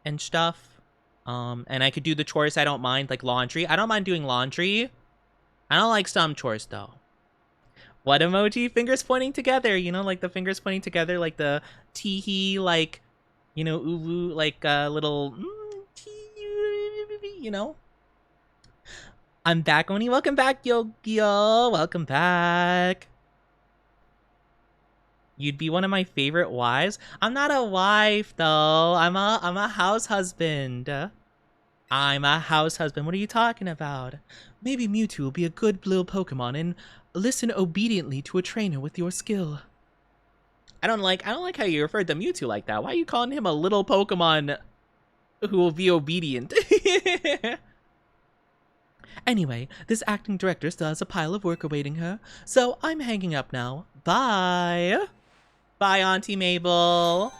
and stuff. And I could do the chores I don't mind, like laundry. I don't mind doing laundry. I don't like some chores though. What emoji? Fingers pointing together, you know, like the fingers pointing together, like the teehee, like, you know, uwu, like little, you know. I'm back, Oni. Welcome back, Yo-Gyo. Welcome back. You'd be one of my favorite wives. I'm not a wife, though. I'm a house husband. I'm a house husband. What are you talking about? Maybe Mewtwo will be a good little Pokemon and listen obediently to a trainer with your skill. I don't like how you referred to Mewtwo like that. Why are you calling him a little Pokemon who will be obedient? Anyway, this acting director still has a pile of work awaiting her, so I'm hanging up now. Bye! Bye, Auntie Mabel!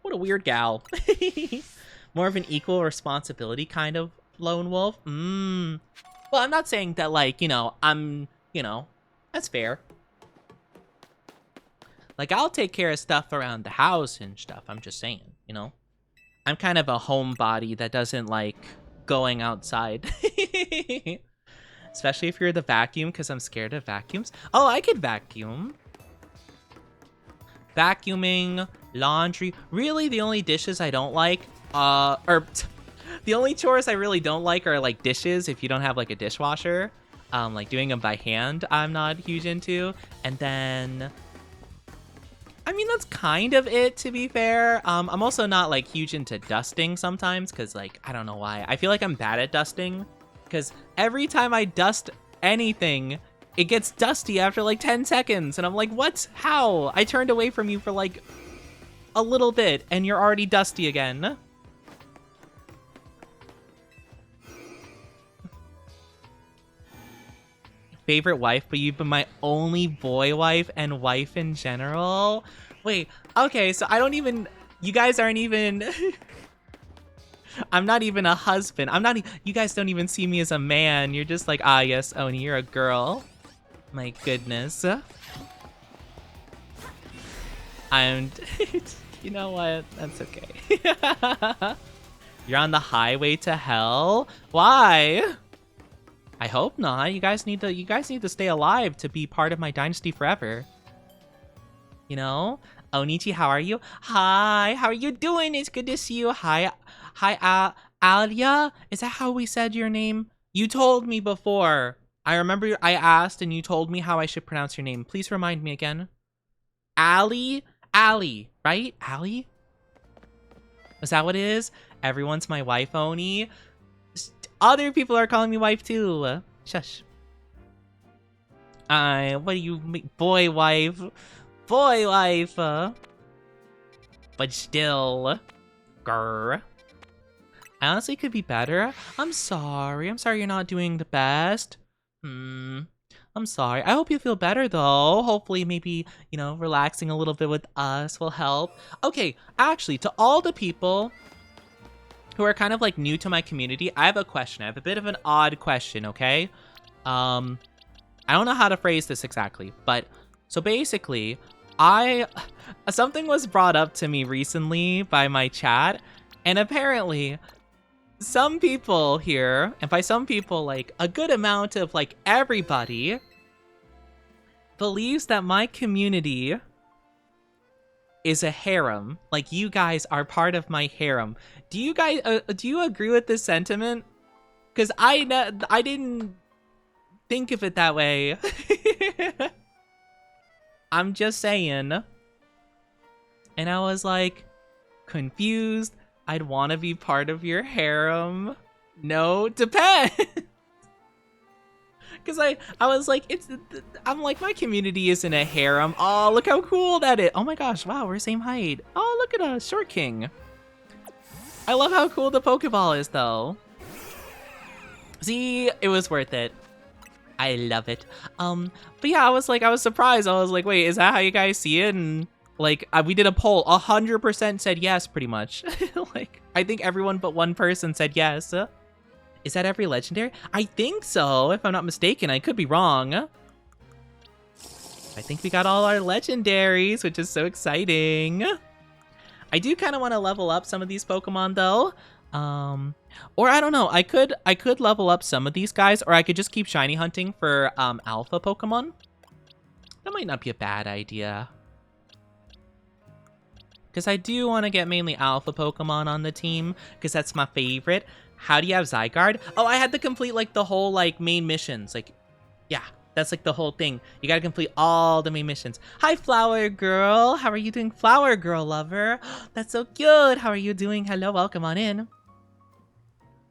What a weird gal. More of an equal responsibility kind of lone wolf? Well, I'm not saying that, like, you know, that's fair. Like, I'll take care of stuff around the house and stuff, I'm just saying, you know? I'm kind of a homebody that doesn't like going outside. Especially if you're the vacuum, because I'm scared of vacuums. Oh, I could vacuum. Vacuuming, laundry. Really, the only dishes I don't like, the only chores I really don't like are like dishes if you don't have like a dishwasher. Like doing them by hand, I'm not huge into. And then, I mean, that's kind of it, to be fair. I'm also not like huge into dusting sometimes, because like, I don't know why. I feel like I'm bad at dusting, because every time I dust anything, it gets dusty after like 10 seconds. And I'm like, what? How? I turned away from you for like a little bit and you're already dusty again. Favorite wife, but you've been my only boy wife and wife in general. Wait, okay, so I don't even, you guys aren't even, I'm not even a husband. You guys don't even see me as a man. You're just like, ah, yes, Oni, you're a girl. My goodness. You know what? That's okay. You're on the highway to hell? Why? I hope not. You guys need to stay alive to be part of my dynasty forever. You know? Onichi, how are you? Hi, how are you doing? It's good to see you. Hi, Alia? Is that how we said your name? You told me before. I remember I asked and you told me how I should pronounce your name. Please remind me again. Ali? Allie, right? Allie? Is that what it is? Everyone's my wife, Oni. Other people are calling me wife too. Shush. What do you mean? Boy wife. Boy wife. But still. Grr. I honestly could be better. I'm sorry. I'm sorry you're not doing the best. I'm sorry. I hope you feel better though. Hopefully maybe, you know, relaxing a little bit with us will help. Okay, actually, to all the people who are kind of like new to my community, I have a question. I have a bit of an odd question, okay? I don't know how to phrase this exactly, but so basically, something was brought up to me recently by my chat, and apparently some people here, and by some people, like a good amount of like everybody, believes that my community is a harem. Like you guys are part of my harem. Do you guys do you agree with this sentiment? Because I didn't think of it that way. I'm just saying. And I was like confused. I'd want to be part of your harem. No, depends. Because I was like, I'm like, my community isn't a harem. Oh, look how cool that is. Oh my gosh, wow, we're same height. Oh, look at us, Short King. I love how cool the Pokeball is though. See, it was worth it. I love it. But yeah, I was surprised. I was like, wait, is that how you guys see it? And like, we did a poll. 100% said yes, pretty much. Like, I think everyone but one person said yes. Is that every legendary? I think so, if I'm not mistaken. I could be wrong. I think we got all our legendaries, which is so exciting. I do kind of want to level up some of these Pokemon, though. Or I don't know. I could level up some of these guys, or I could just keep shiny hunting for alpha Pokemon. That might not be a bad idea. Because I do want to get mainly alpha Pokemon on the team, because that's my favorite. How do you have Zygarde? Oh, I had to complete like the whole like main missions. Like, yeah, that's like the whole thing. You gotta complete all the main missions. Hi, Flower Girl. How are you doing, Flower Girl lover? That's so cute. How are you doing? Hello, welcome on in.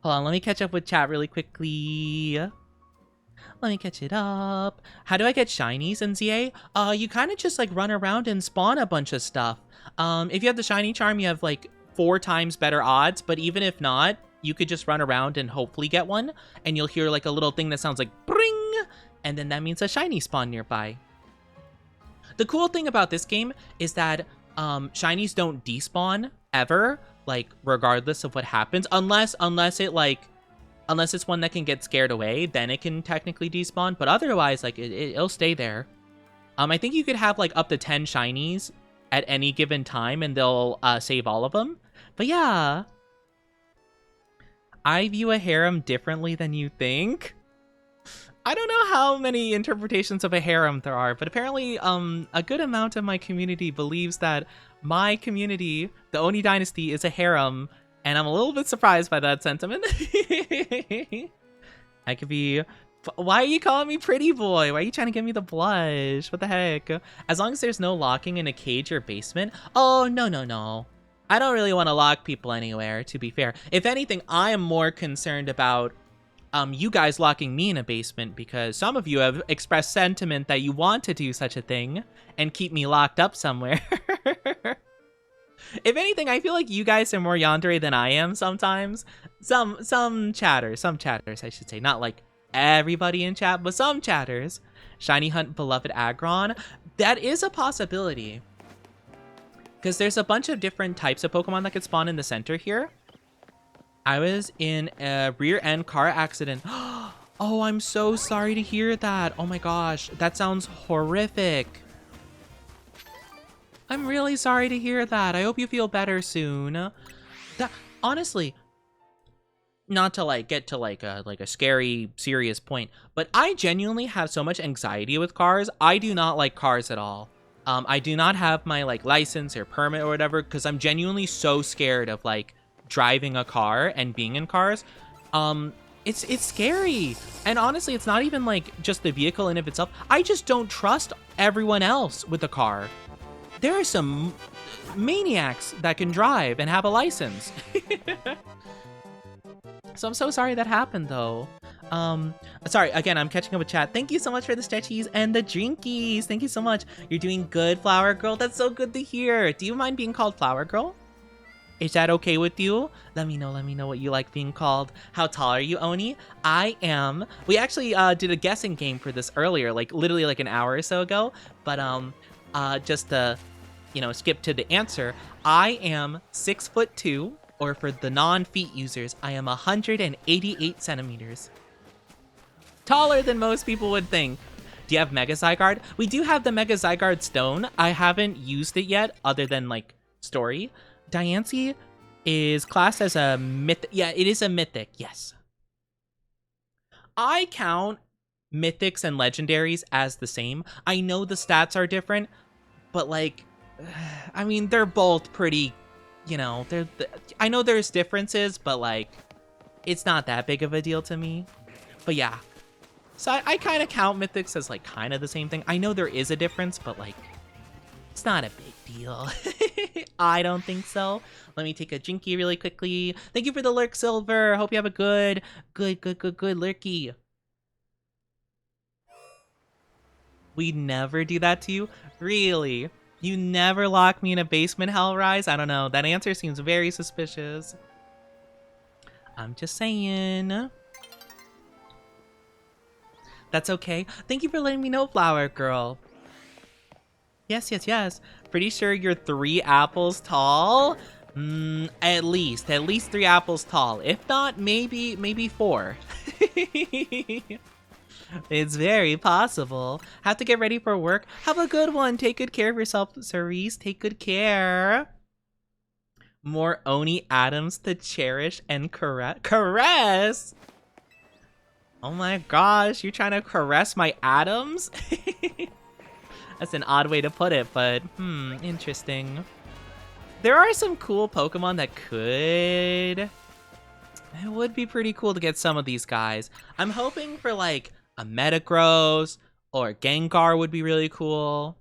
Hold on, let me catch up with chat really quickly. Let me catch it up. How do I get shinies in ZA? You kind of just like run around and spawn a bunch of stuff. If you have the shiny charm, you have like 4 times better odds, but even if not, you could just run around and hopefully get one, and you'll hear like a little thing that sounds like bring, and then that means a shiny spawn nearby. The cool thing about this game is that shinies don't despawn ever, like regardless of what happens, unless it's one that can get scared away, then it can technically despawn, but otherwise like it'll stay there. I think you could have like up to 10 shinies at any given time and they'll save all of them. But yeah, I view a harem differently than you think. I don't know how many interpretations of a harem there are, but apparently a good amount of my community believes that my community, the Oni Dynasty, is a harem, and I'm a little bit surprised by that sentiment. I could be... Why are you calling me pretty boy? Why are you trying to give me the blush? What the heck? As long as there's no locking in a cage or basement. Oh, no. I don't really want to lock people anywhere, to be fair. If anything, I am more concerned about you guys locking me in a basement, because some of you have expressed sentiment that you want to do such a thing and keep me locked up somewhere. If anything, I feel like you guys are more yandere than I am sometimes. Some chatters, I should say. Not like everybody in chat, but some chatters. Shiny hunt beloved Aggron. That is a possibility, because there's a bunch of different types of Pokemon that could spawn in the center here. I was in a rear end car accident. Oh, I'm so sorry to hear that. Oh my gosh, that sounds horrific. I'm really sorry to hear that. I hope you feel better soon. That honestly, not to like get to like a scary, serious point, but I genuinely have so much anxiety with cars. I do not like cars at all. I do not have my like license or permit or whatever, because I'm genuinely so scared of like driving a car and being in cars. It's scary. And honestly, it's not even like just the vehicle in of itself. I just don't trust everyone else with the car. there are some maniacs that can drive and have a license. So I'm so sorry that happened though. Sorry, again, I'm catching up with chat. Thank you so much for the stretchies and the drinkies. Thank you so much. You're doing good, Flower Girl. That's so good to hear. Do you mind being called Flower Girl? Is that okay with you? Let me know what you like being called. How tall are you, Oni? I am. We actually did a guessing game for this earlier, like literally like an hour or so ago. But just to, skip to the answer, I am 6'2", or for the non-feet users, I am 188 centimeters. Taller than most people would think. Do you have Mega Zygarde? We do have the Mega Zygarde stone. I haven't used it yet, other than like story. Diancie is classed as a mythic. Yeah, it is a mythic, yes. I count mythics and legendaries as the same. I know the stats are different, but like, I mean, they're both pretty, I know there's differences, but like, it's not that big of a deal to me. But yeah. So I kind of count mythics as like kind of the same thing. I know there is a difference, but like, it's not a big deal. I don't think so. Let me take a jinky really quickly. Thank you for the lurk, Silver. Hope you have a good lurky. We never do that to you? Really? You never lock me in a basement, Hellrise? I don't know. That answer seems very suspicious. I'm just saying. That's okay. Thank you for letting me know, Flower Girl. Yes. Pretty sure you're 3 apples tall. At least 3 apples tall. If not, maybe 4. It's very possible. Have to get ready for work. Have a good one. Take good care of yourself, Cerise. Take good care. More Oni Adams to cherish and caress. Oh my gosh, you're trying to caress my Adams? That's an odd way to put it, but interesting. There are some cool Pokemon that could... It would be pretty cool to get some of these guys. I'm hoping for like a Metagross or Gengar would be really cool.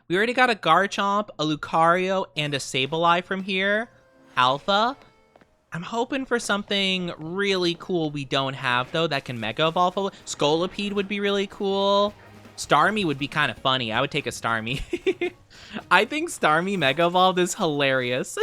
We already got a Garchomp, a Lucario, and a Sableye from here. Alpha. I'm hoping for something really cool we don't have, though, that can Mega Evolve. Scolipede would be really cool. Starmie would be kind of funny. I would take a Starmie. I think Starmie Mega Evolved is hilarious.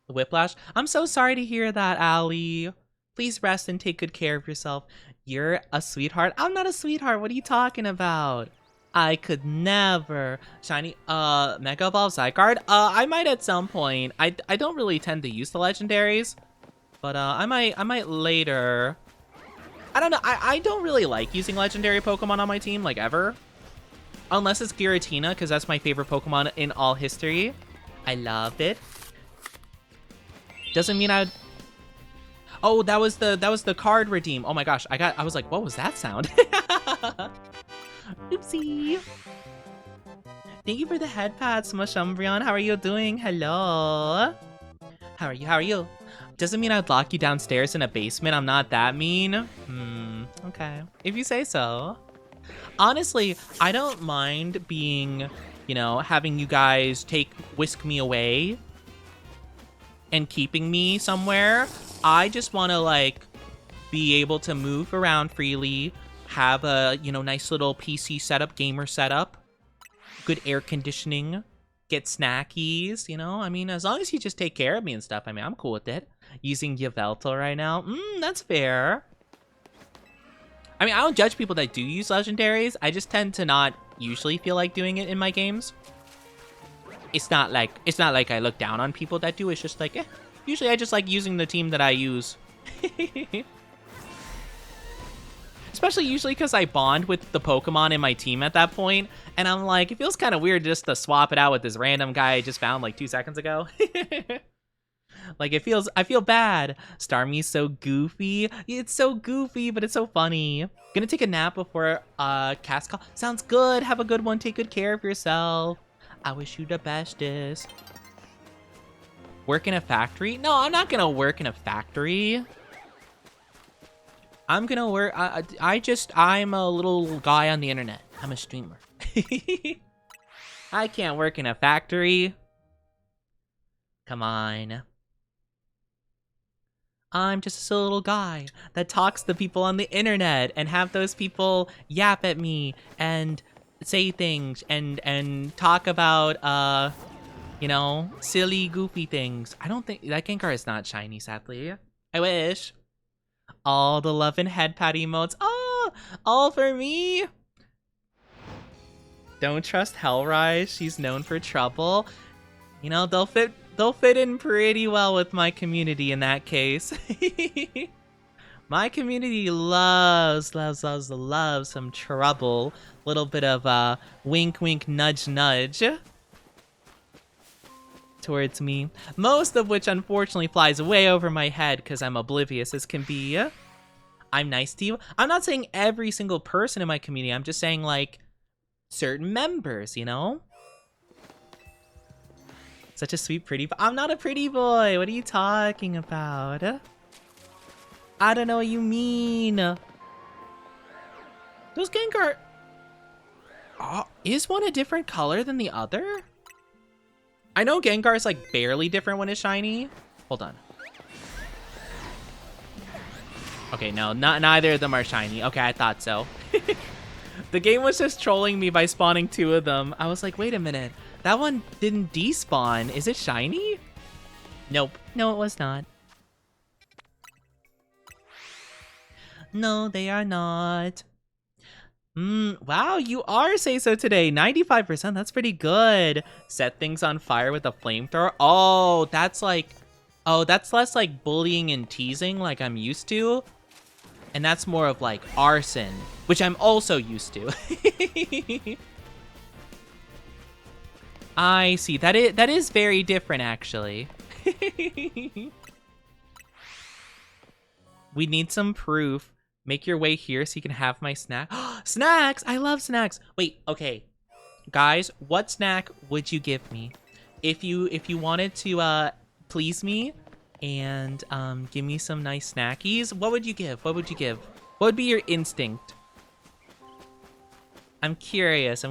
Whiplash. I'm so sorry to hear that, Allie. Please rest and take good care of yourself. You're a sweetheart. I'm not a sweetheart. What are you talking about? I could never. Shiny, Mega Evolve Zygarde? I might at some point. I don't really tend to use the legendaries, but I might later. I don't know. I don't really like using legendary Pokemon on my team, like ever. Unless it's Giratina, because that's my favorite Pokemon in all history. I love it. Doesn't mean I'd... Oh, that was the card redeem. Oh my gosh, I was like, what was that sound? Oopsie. Thank you for the head pat, Smush Umbreon. How are you doing? Hello. How are you? Doesn't mean I'd lock you downstairs in a basement. I'm not that mean. Okay. If you say so. Honestly, I don't mind being, having you guys whisk me away and keeping me somewhere. I just want to, like, be able to move around freely, have a, nice little PC setup, gamer setup, good air conditioning, get snackies, I mean, as long as you just take care of me and stuff, I mean, I'm cool with it. Using Yveltal right now, that's fair. I mean, I don't judge people that do use legendaries. I just tend to not usually feel like doing it in my games. It's not like I look down on people that do. It's just like, usually I just like using the team that I use. Especially usually because I bond with the Pokemon in my team at that point, and I'm like, it feels kind of weird just to swap it out with this random guy I just found like 2 seconds ago. Like, I feel bad. Starmie's so goofy. It's so goofy, but it's so funny. Gonna take a nap before cast call. Sounds good. Have a good one. Take good care of yourself. I wish you the bestest. Work in a factory? No, I'm not gonna work in a factory. I'm gonna work, I'm a little guy on the internet. I'm a streamer. I can't work in a factory. Come on. I'm just a silly little guy that talks to people on the internet and have those people yap at me and say things and talk about you know, silly goofy things. I don't think that Gengar is not shiny, sadly. I wish. All the love and head pat emotes. Oh, all for me. Don't trust Hellrise. She's known for trouble. You know, they'll fit in pretty well with my community in that case. My community loves some trouble. Little bit of wink wink nudge nudge towards me. Most of which unfortunately flies way over my head because I'm oblivious as can be. I'm nice to you. I'm not saying every single person in my community. I'm just saying like certain members, you know? Such a sweet pretty boy. I'm not a pretty boy. What are you talking about? I don't know what you mean. Those Gengar... Oh, is one a different color than the other? I know Gengar's like barely different when it's shiny. Hold on. Okay, no, neither of them are shiny. Okay, I thought so. The game was just trolling me by spawning 2 of them. I was like, wait a minute. That one didn't despawn. Is it shiny? Nope. No, it was not. No, they are not. Wow, you are say so today. 95%, that's pretty good. Set things on fire with a flamethrower. Oh, that's less like bullying and teasing like I'm used to. And that's more of like arson, which I'm also used to. I see. That is very different, actually. We need some proof. Make your way here so you can have my snack. Snacks! I love snacks. Wait, okay. Guys, what snack would you give me? If you wanted to please me and give me some nice snackies, what would you give? What would you give? What would be your instinct? I'm curious.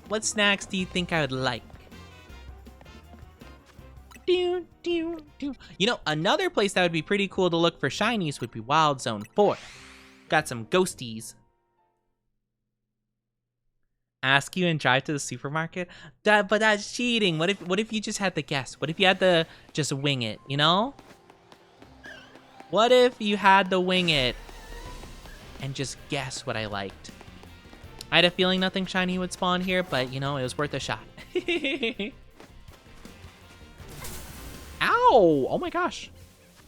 What snacks do you think I would like? You know, another place that would be pretty cool to look for shinies would be Wild Zone 4. Got some ghosties. Ask you and drive to the supermarket? But that's cheating. What if you just had to guess? What if you had to just wing it, you know? What if you had to wing it and just guess what I liked? I had a feeling nothing shiny would spawn here, but you know, it was worth a shot. Ow! Oh my gosh.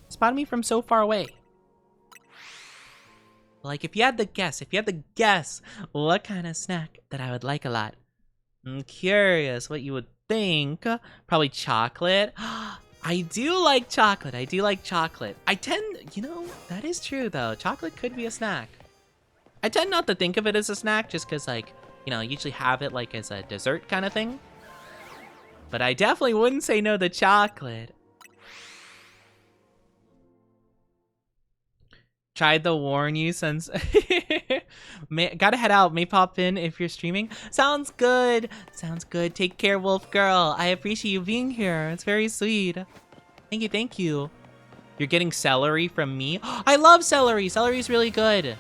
Spotted me from so far away. Like, if you had to guess what kind of snack that I would like a lot. I'm curious what you would think. Probably chocolate. I do like chocolate. I tend, you know, that is true though. Chocolate could be a snack. I tend not to think of it as a snack just because, like, you know, I usually have it like as a dessert kind of thing. But I definitely wouldn't say no to chocolate. Tried to warn you since... Gotta head out. May pop in if you're streaming. Sounds good. Take care, Wolf Girl. I appreciate you being here. It's very sweet. Thank you. You're getting celery from me? I love celery. Celery's really good.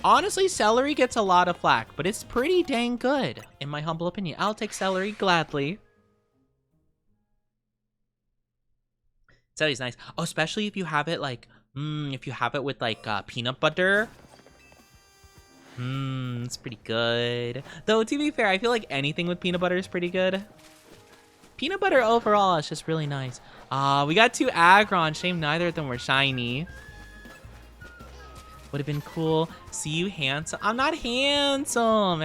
Honestly, celery gets a lot of flack, but it's pretty dang good, in my humble opinion. I'll take celery gladly. Celery's nice. Oh, especially if you have it like... if you have it with like peanut butter. It's pretty good. Though, to be fair, I feel like anything with peanut butter is pretty good. Peanut butter overall is just really nice. We got 2 Aggron. Shame neither of them were shiny. Would have been cool. See you handsome. I'm not handsome.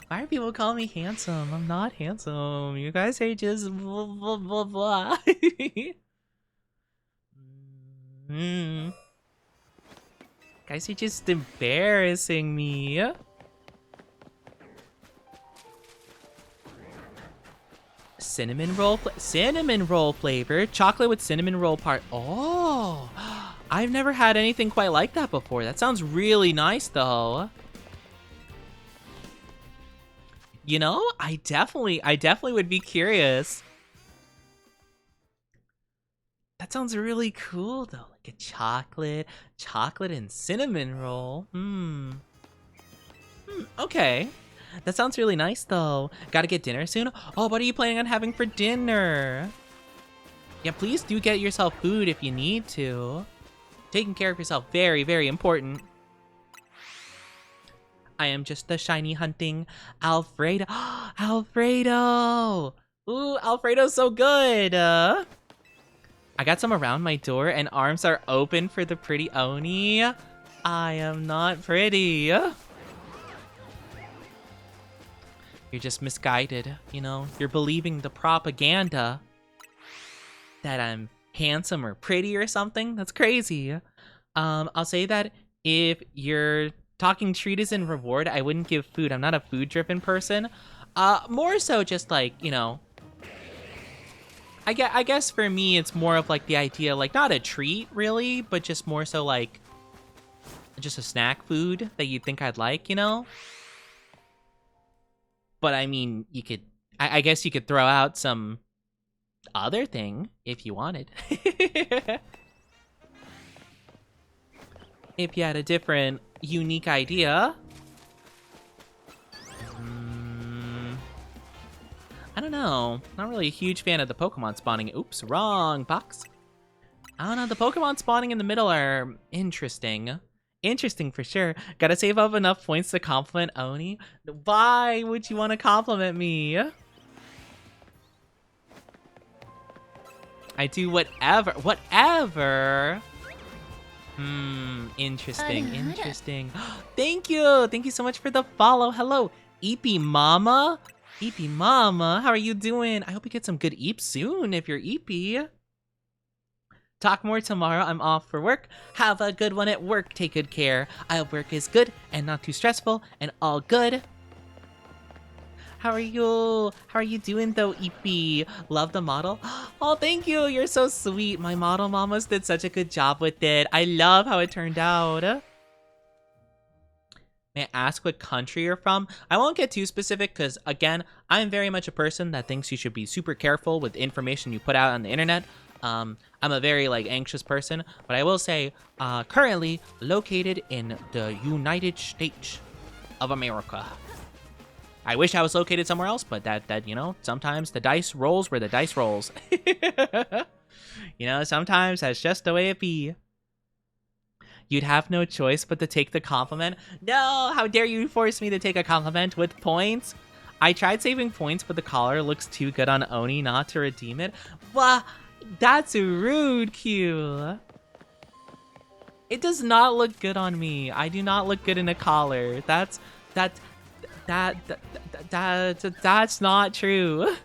Why are people calling me handsome? I'm not handsome. You guys are just blah, blah, blah, blah. Guys, you're just embarrassing me. Cinnamon roll flavor. Chocolate with cinnamon roll part. Oh, I've never had anything quite like that before. That sounds really nice, though. You know, I definitely would be curious. That sounds really cool, though. Like a chocolate and cinnamon roll. Okay. That sounds really nice, though. Gotta get dinner soon? Oh, what are you planning on having for dinner? Yeah, please do get yourself food if you need to. Taking care of yourself, very, very important. I am just the shiny hunting Alfredo. Alfredo! Ooh, Alfredo's so good! I got some around my door and arms are open for the pretty Oni. I am not pretty. You're just misguided, you know? You're believing the propaganda that I'm handsome or pretty or something. That's crazy. I'll say that if you're talking treat as in reward, I wouldn't give food. I'm not a food-driven person. More so just like, you know, I guess for me it's more of like the idea, like not a treat really, but just more so like just a snack food that you'd think I'd like, you know? But I mean, you could, I guess you could throw out some other thing if you wanted. If you had a different, unique idea. I don't know. Not really a huge fan of the Pokemon spawning. Oops, wrong box. I don't know. The Pokemon spawning in the middle are interesting. Interesting for sure. Gotta save up enough points to compliment Oni. Why would you want to compliment me? I do whatever. Whatever. Interesting. Interesting. Thank you. Thank you so much for the follow. Hello, Eepy Mama. Eepy Mama, how are you doing? I hope you get some good eeps soon if you're Eepy. Talk more tomorrow. I'm off for work. Have a good one at work. Take good care. I hope work is good and not too stressful and all good. How are you? How are you doing though, Eepy? Love the model? Oh, thank you. You're so sweet. My model mamas did such a good job with it. I love how it turned out. May I ask what country you're from? I won't get too specific because, again, I'm very much a person that thinks you should be super careful with information you put out on the internet. I'm a very, anxious person, but I will say, currently located in the United States of America. I wish I was located somewhere else, but that you know, sometimes the dice rolls where the dice rolls. You know, sometimes that's just the way it be. You'd have no choice but to take the compliment. No, how dare you force me to take a compliment with points? I tried saving points, but the collar looks too good on Oni not to redeem it. Wah, that's rude, Q. It does not look good on me. I do not look good in a collar. That's not true.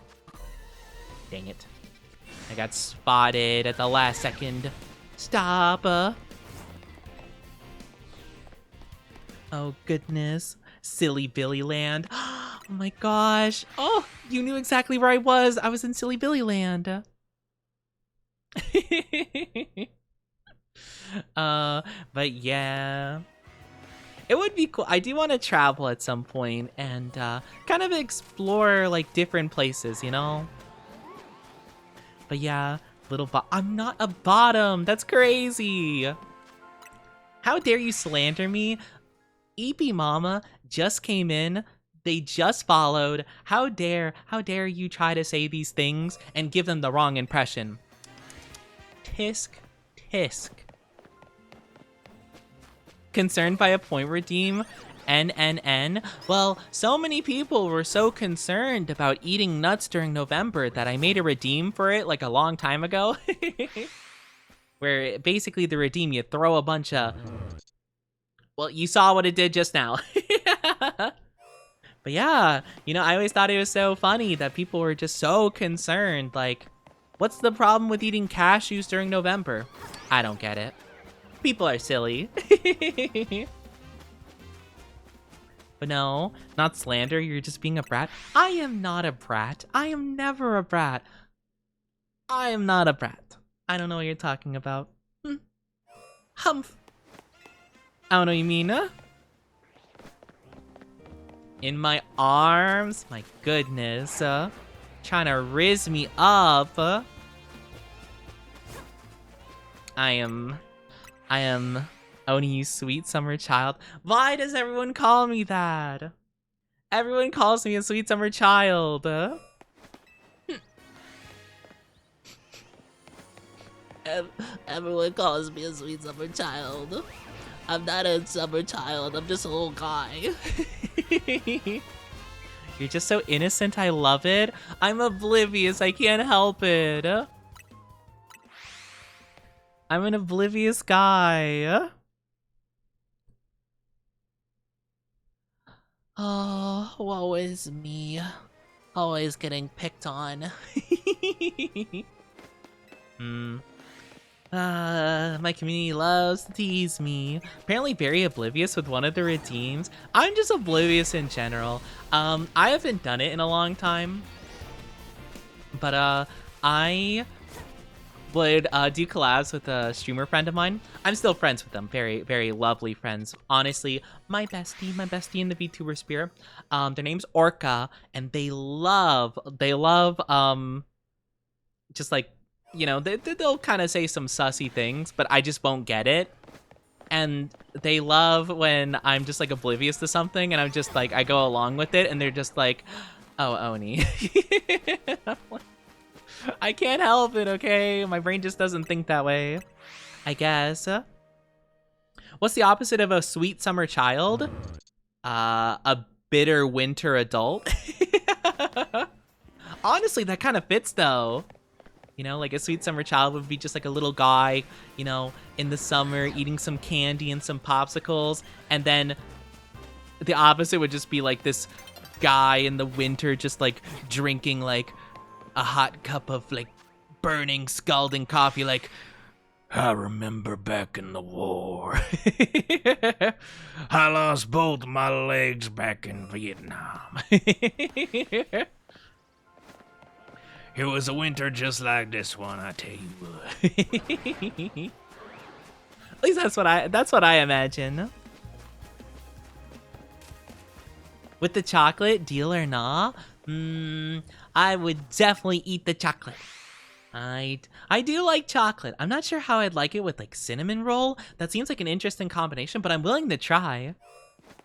Dang it. I got spotted at the last second. Stop. Oh, goodness. Silly Billy Land. Oh, my gosh. Oh, you knew exactly where I was. I was in Silly Billy Land. But yeah. It would be cool. I do want to travel at some point and kind of explore, different places, you know? But yeah, I'm not a bottom. That's crazy. How dare you slander me? Eepy Mama just came in. They just followed. How dare you try to say these things and give them the wrong impression? Tisk, tisk. Concerned by a point redeem? NNN? Well, so many people were so concerned about eating nuts during November that I made a redeem for it a long time ago. Where basically the redeem, you throw a bunch of... Well, you saw what it did just now. But yeah, you know, I always thought it was so funny that people were just so concerned. What's the problem with eating cashews during November? I don't get it. People are silly. But no, not slander. You're just being a brat. I am not a brat. I am never a brat. I am not a brat. I don't know what you're talking about. Humph. I don't know what you mean, huh? In my arms? My goodness. Trying to riz me up. I am Oni, you sweet summer child. Why does everyone call me that? Everyone calls me a sweet summer child. Everyone calls me a sweet summer child. I'm not a summer child, I'm just a little guy. You're just so innocent, I love it. I'm oblivious, I can't help it. I'm an oblivious guy. Oh, woe is me. Always getting picked on. My community loves to tease me. Apparently very oblivious with one of the redeems. I'm just oblivious in general. I haven't done it in a long time. But I would do collabs with a streamer friend of mine. I'm still friends with them. Very, very lovely friends. Honestly, my bestie in the VTuber sphere. Their name's Orca, and they love just like, you know, they'll kind of say some sussy things, but I just won't get it. And they love when I'm just like oblivious to something and I'm just like, I go along with it and they're just like, oh, Oni. I can't help it, okay? My brain just doesn't think that way, I guess. What's the opposite of a sweet summer child? A bitter winter adult. Honestly, that kind of fits though. You know, like a sweet summer child would be just like a little guy, you know, in the summer eating some candy and some popsicles. And then the opposite would just be like this guy in the winter just like drinking like a hot cup of like burning, scalding coffee like, I remember back in the war. I lost both my legs back in Vietnam. It was a winter just like this one, I tell you what. At least that's what I imagine. With the chocolate, deal or nah? I would definitely eat the chocolate. I do like chocolate. I'm not sure how I'd like it with like cinnamon roll. That seems like an interesting combination, but I'm willing to try.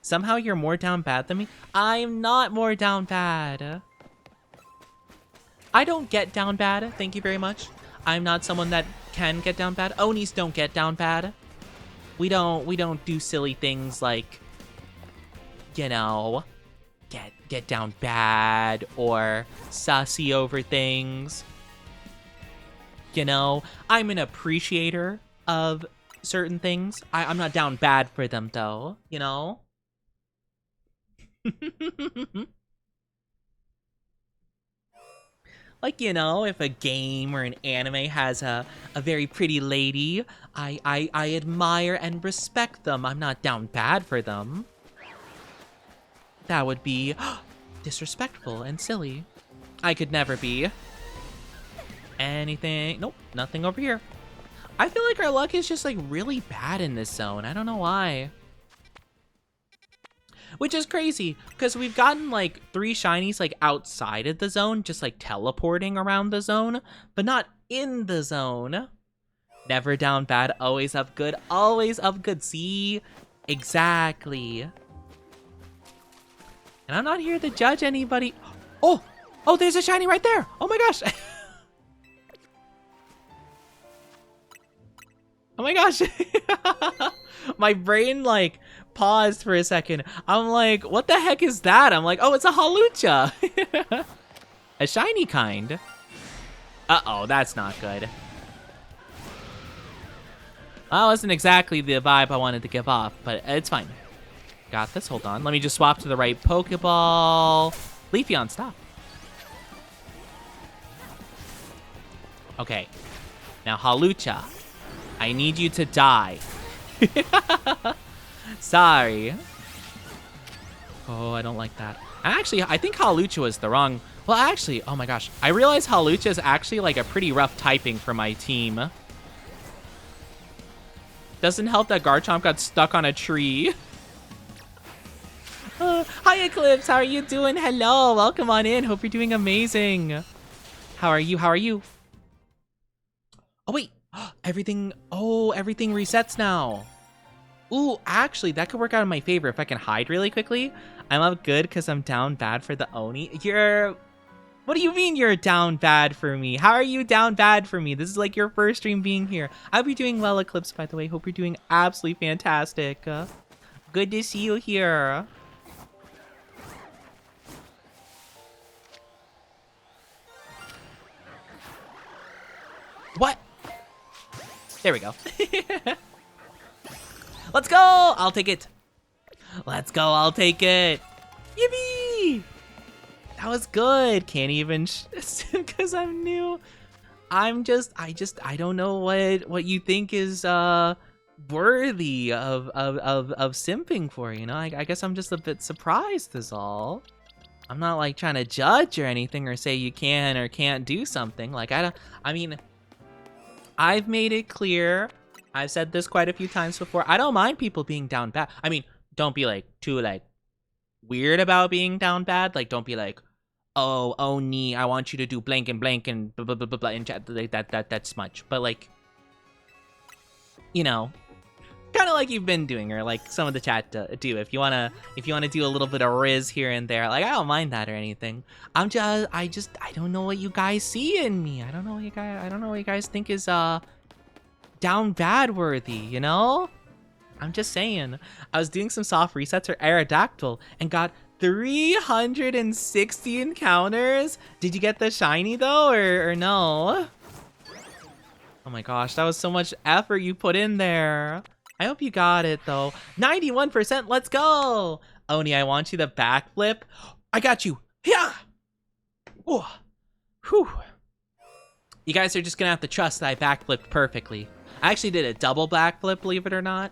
Somehow you're more down bad than me? I'm not more down bad. I don't get down bad, thank you very much. I'm not someone that can get down bad. Onis don't get down bad. We don't do silly things like, you know, get down bad or sussy over things. You know, I'm an appreciator of certain things. I'm not down bad for them though, you know? Like, you know, if a game or an anime has a very pretty lady, I admire and respect them. I'm not down bad for them. That would be disrespectful and silly. I could never be. Anything? Nope, nothing over here. I feel like our luck is just like really bad in this zone. I don't know why. Which is crazy, because we've gotten like 3 shinies like outside of the zone, just like teleporting around the zone, but not in the zone. Never down bad, always up good, always up good. See? Exactly. And I'm not here to judge anybody. Oh, there's a shiny right there. Oh my gosh. Oh my gosh. My brain like paused for a second. I'm like, what the heck is that? I'm like, oh, it's a Halucha. A shiny kind. Uh-oh, that's not good. That wasn't exactly the vibe I wanted to give off, but it's fine. Got this, hold on. Let me just swap to the right Pokeball. Leafeon, stop. Okay. Now, Halucha, I need you to die. Sorry. Oh, I don't like that. Actually, I think Halucha was the wrong... Well, actually, oh my gosh. I realize Halucha is actually like a pretty rough typing for my team. Doesn't help that Garchomp got stuck on a tree. Hi, Eclipse. How are you doing? Hello. Welcome on in. Hope you're doing amazing. How are you? How are you? Oh, wait. Everything resets now. Ooh, actually, that could work out in my favor if I can hide really quickly. I'm up good because I'm down bad for the Oni. What do you mean you're down bad for me? How are you down bad for me? This is like your first stream being here. I'll be doing well, Eclipse, by the way. Hope you're doing absolutely fantastic. Good to see you here. What? There we go. Let's go! I'll take it. Let's go, I'll take it. Yippee! That was good. Can't even because I'm new. I don't know what you think is worthy of simping for, you know? I guess I'm just a bit surprised is all. I'm not like trying to judge or anything or say you can or can't do something. Like I mean, I've made it clear. I've said this quite a few times before. I don't mind people being down bad. I mean, don't be like too like weird about being down bad. Like don't be like, oh Oni, I want you to do blank and blah blah blah blah in chat. Like, that's much. But like, you know, kind of like you've been doing, or like some of the chat do. If you wanna do a little bit of riz here and there, like I don't mind that or anything. I don't know what you guys see in me. I don't know what you guys think is down bad worthy, you know? I'm just saying. I was doing some soft resets or Aerodactyl and got 360 encounters. Did you get the shiny though, or no? Oh my gosh, that was so much effort you put in there. I hope you got it though. 91%, let's go! Oni, I want you to backflip. I got you. Yeah. Whew. You guys are just gonna have to trust that I backflipped perfectly. I actually did a double backflip, believe it or not.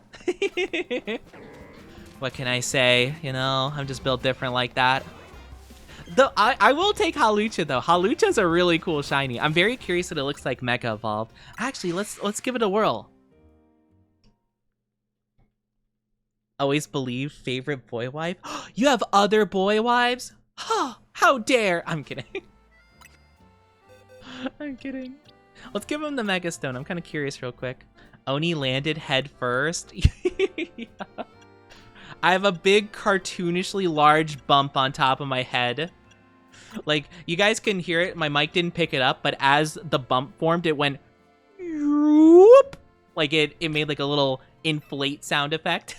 What can I say? You know, I'm just built different like that. Though I will take Hawlucha though. Hawlucha's a really cool shiny. I'm very curious what it looks like Mega Evolved. Actually, let's give it a whirl. Always believe favorite boy wife. You have other boy wives? How dare! I'm kidding. I'm kidding. Let's give him the Mega Stone. I'm kind of curious real quick. Oni landed head first. Yeah. I have a big cartoonishly large bump on top of my head. Like, you guys can hear it. My mic didn't pick it up, but as the bump formed, it went whoop. Like it made like a little inflate sound effect.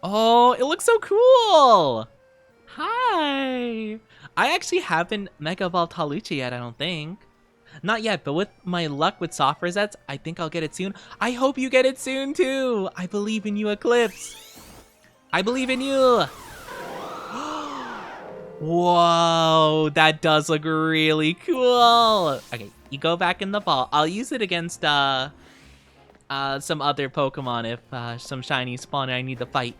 Oh, it looks so cool. Hi. I actually haven't Mega Evolved Hawlucha yet, I don't think. Not yet, but with my luck with soft resets, I think I'll get it soon. I hope you get it soon, too. I believe in you, Eclipse. I believe in you. Whoa, that does look really cool. Okay, you go back in the ball. I'll use it against some other Pokemon if some shiny spawn and I need to fight.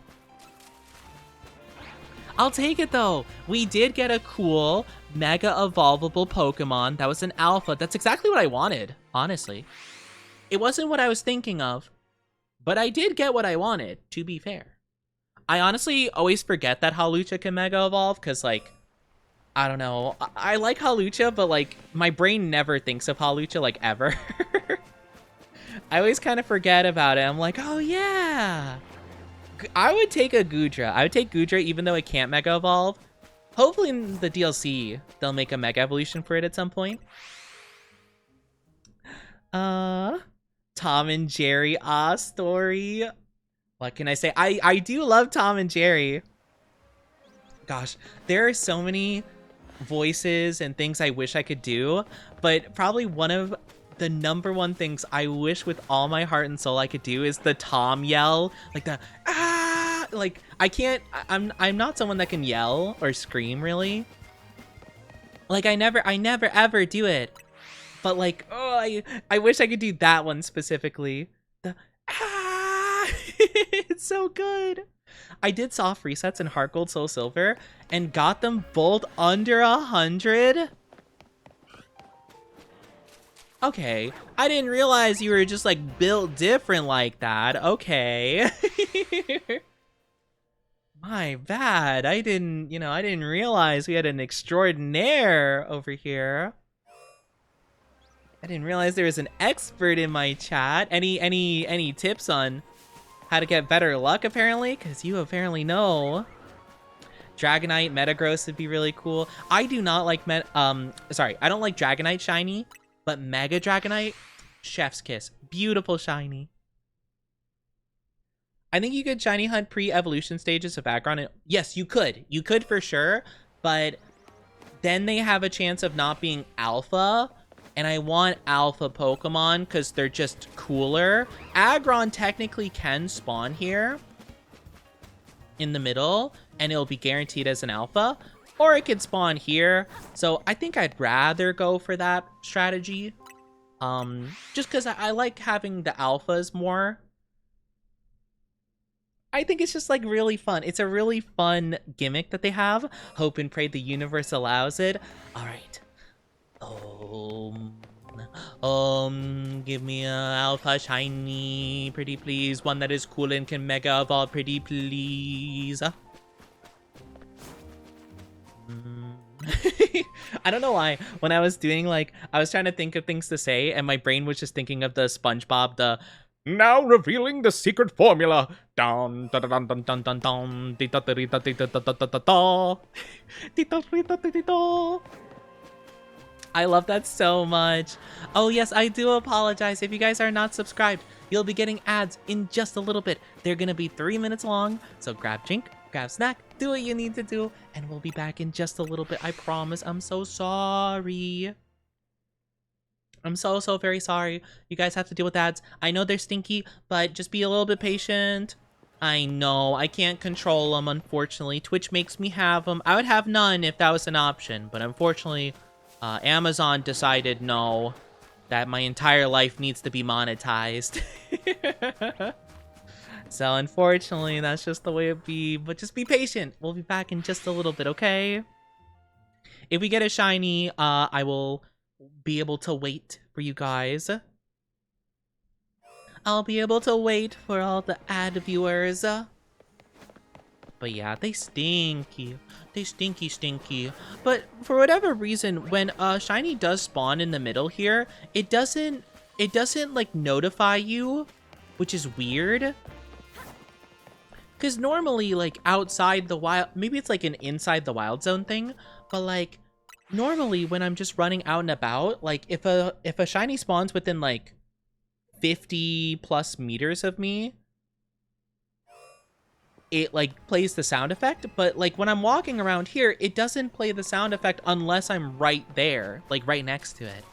I'll take it though. We did get a cool Mega Evolvable Pokemon. That was an alpha. That's exactly what I wanted, honestly. It wasn't what I was thinking of, but I did get what I wanted, to be fair. I honestly always forget that Hawlucha can Mega Evolve, because, like, I don't know. I like Hawlucha, but, like, my brain never thinks of Hawlucha, like, ever. I always kind of forget about it. I'm like, oh, yeah. I would take a Goodra. I would take Goodra even though it can't Mega Evolve. Hopefully in the DLC, they'll make a Mega Evolution for it at some point. Tom and Jerry story. What can I say? I do love Tom and Jerry. Gosh, there are so many voices and things I wish I could do, but probably one of the number one things I wish with all my heart and soul I could do is the Tom yell, like the ah, like I can't. I'm not someone that can yell or scream really. Like I never ever do it. But like, oh, I wish I could do that one specifically. The ah, it's so good. I did soft resets in Heart Gold, Soul Silver, and got them both under 100. Okay, I didn't realize you were just like built different like that. Okay. My bad. I didn't realize we had an extraordinaire over here. I didn't realize there was an expert in my chat. Any tips on how to get better luck apparently? Because you apparently know. Dragonite Metagross would be really cool. I do not like I don't like Dragonite shiny, but Mega Dragonite, chef's kiss. Beautiful shiny. I think you could shiny hunt pre-evolution stages of background. And yes, you could. You could for sure, but then they have a chance of not being alpha, and I want alpha Pokemon because they're just cooler. Aggron technically can spawn here in the middle, and it'll be guaranteed as an alpha, or it could spawn here. So I think I'd rather go for that strategy, just because I like having the alphas more. I think it's just like really fun. It's a really fun gimmick that they have. Hope and pray the universe allows it. All right. Give me a alpha shiny, pretty please. One that is cool and can mega evolve, pretty please. I don't know why. When I was doing I was trying to think of things to say, and my brain was just thinking of the SpongeBob, the Now revealing the secret formula. Dun dun dun dun dun dun dun. I love that so much. Oh yes, I do apologize. If you guys are not subscribed, you'll be getting ads in just a little bit. They're gonna be 3 minutes long, so grab drink, grab snack, do what you need to do, and we'll be back in just a little bit. I promise. I'm so sorry. I'm so very sorry. You guys have to deal with ads. I know they're stinky, but just be a little bit patient. I know, I can't control them, unfortunately. Twitch makes me have them. I would have none if that was an option, but unfortunately, Amazon decided no, that my entire life needs to be monetized. So unfortunately, that's just the way it be, but just be patient. We'll be back in just a little bit, okay? If we get a shiny, I will be able to wait for you guys. I'll be able to wait for all the ad viewers. But yeah, they stinky. They stinky. But for whatever reason, when a shiny does spawn in the middle here, it doesn't like notify you, which is weird. Because normally, like outside the wild, maybe it's like an inside the wild zone thing, but like normally when I'm just running out and about, like if a shiny spawns within like 50 plus meters of me, it like plays the sound effect. But like when I'm walking around here, it doesn't play the sound effect unless I'm right there, like right next to it.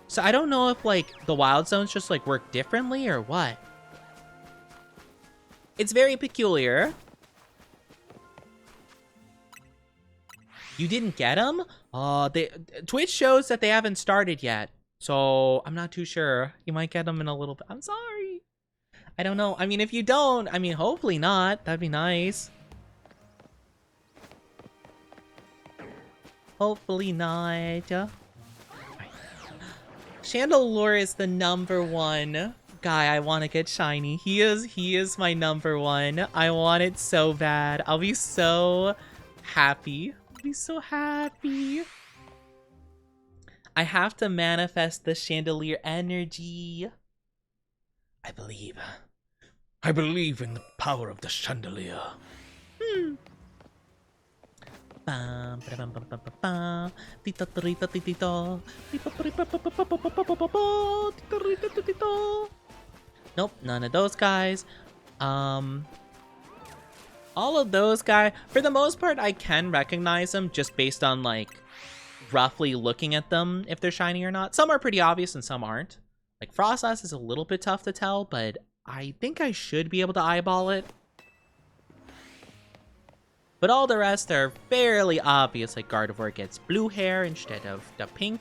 So I don't know if like the wild zones just like work differently or what. It's very peculiar. You didn't get them? Twitch shows that they haven't started yet, so I'm not too sure. You might get them in a little bit. I'm sorry. I don't know. I mean, if you don't, I mean, hopefully not. That'd be nice. Hopefully not. Chandelure is the #1 guy I want to get shiny. He is my #1. I want it so bad. I'll be so happy. I'll be so happy. I have to manifest the chandelier energy. I believe in the power of the chandelier. Nope, none of those guys. All of those guys, for the most part, I can recognize them just based on like roughly looking at them if they're shiny or not. Some are pretty obvious and some aren't. Like Frostlass is a little bit tough to tell, but I think I should be able to eyeball it. But all the rest are fairly obvious, like Gardevoir gets blue hair instead of the pink.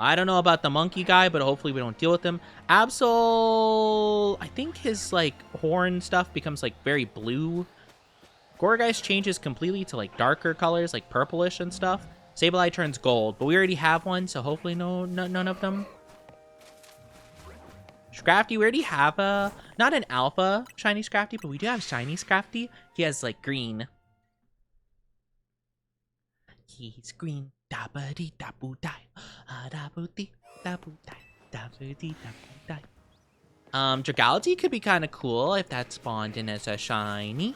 I don't know about the monkey guy, but hopefully we don't deal with him. Absol, I think his like horn stuff becomes like very blue. Gourgeist changes completely to like darker colors, like purplish and stuff. Sableye turns gold, but we already have one, so hopefully none of them. Scrafty, we already have not an alpha shiny Scrafty, but we do have shiny Scrafty. He has like green. He's green. Da-ba-dee, da-boo-die. Da-boo-dee, da-boo-die. Da-boo-dee, da-boo-die. Dragality could be kind of cool if that spawned in as a shiny.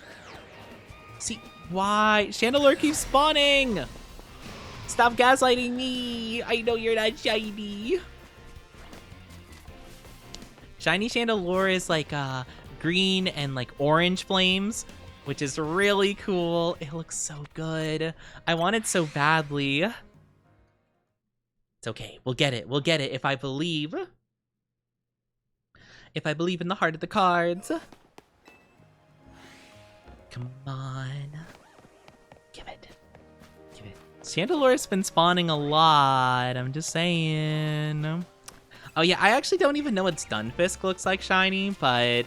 See, why? Chandelure keeps spawning! Stop gaslighting me! I know you're not shiny. Shiny Chandelure is like green and like orange flames, which is really cool. It looks so good. I want it so badly. It's okay. We'll get it. We'll get it if I believe. If I believe in the heart of the cards. Come on. Give it. Give it. Chandelure's been spawning a lot. I'm just saying. Oh yeah, I actually don't even know what Stunfisk looks like shiny, but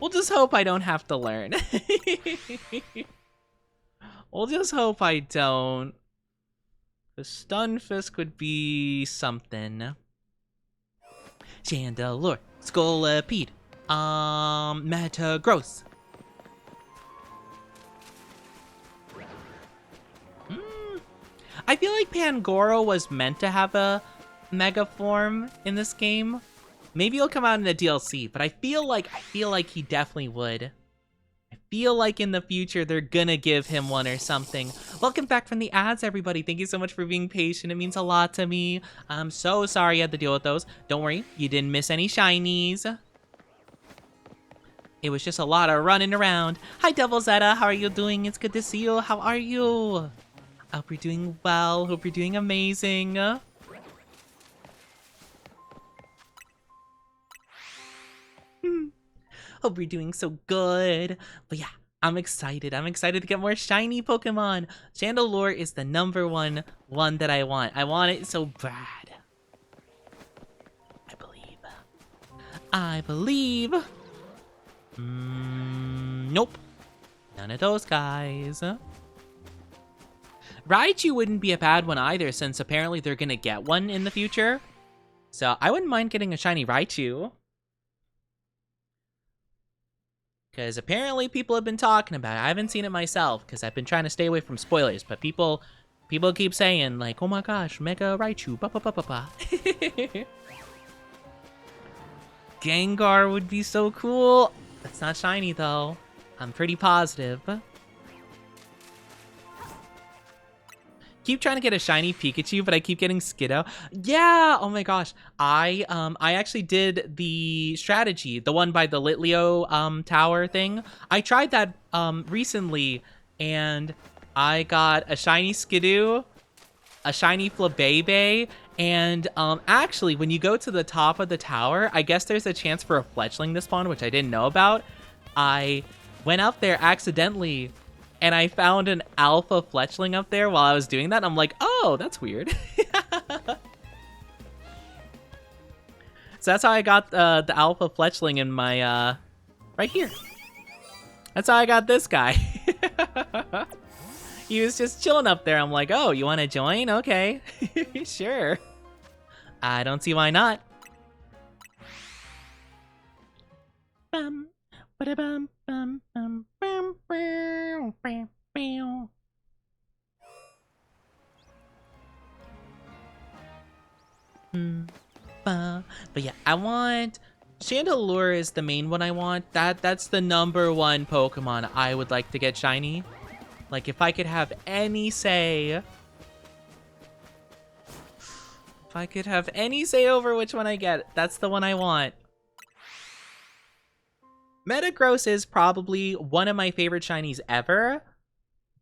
we'll just hope I don't have to learn. We'll just hope I don't. The Stunfisk would be something. Chandelure, Scolipede, Metagross. I feel like Pangoro was meant to have a mega form in this game. Maybe he'll come out in the DLC, but I feel like he definitely would. I feel like in the future they're gonna give him one or something. Welcome back from the ads, everybody. Thank you so much for being patient. It means a lot to me. I'm so sorry you had to deal with those. Don't worry, you didn't miss any shinies. It was just a lot of running around. Hi, Devil Zeta. How are you doing? It's good to see you. How are you? I hope you're doing well. Hope you're doing amazing. Hope you're doing so good. But yeah, I'm excited. I'm excited to get more shiny Pokemon. Chandelure is the number one that I want. I want it so bad. I believe. I believe. Nope. None of those guys. Raichu wouldn't be a bad one either, since apparently they're gonna get one in the future. So I wouldn't mind getting a shiny Raichu. Because apparently people have been talking about it. I haven't seen it myself, because I've been trying to stay away from spoilers. But people keep saying, like, oh my gosh, Mega Raichu, ba ba ba ba ba. Gengar would be so cool. That's not shiny, though. I'm pretty positive. Keep trying to get a shiny Pikachu, but I keep getting Skiddo. Yeah, oh my gosh. I actually did the strategy, the one by the Litleo tower thing. I tried that recently, and I got a shiny Skiddo, a shiny Flabébé, and actually, when you go to the top of the tower, I guess there's a chance for a Fletchling to spawn, which I didn't know about. I went up there accidentally, and I found an alpha Fletchling up there while I was doing that. And I'm like, oh, that's weird. So that's how I got the alpha Fletchling in my, right here. That's how I got this guy. He was just chilling up there. I'm like, oh, you want to join? Okay, sure. I don't see why not. Bum, ba-da-bum, bum, bum, bum, bum, bum, bum. But yeah, I want Chandelure is the main one I want. That's the number one Pokemon I would like to get shiny. Like, if I could have any say, over which one I get, that's the one I want. Metagross is probably one of my favorite shinies ever,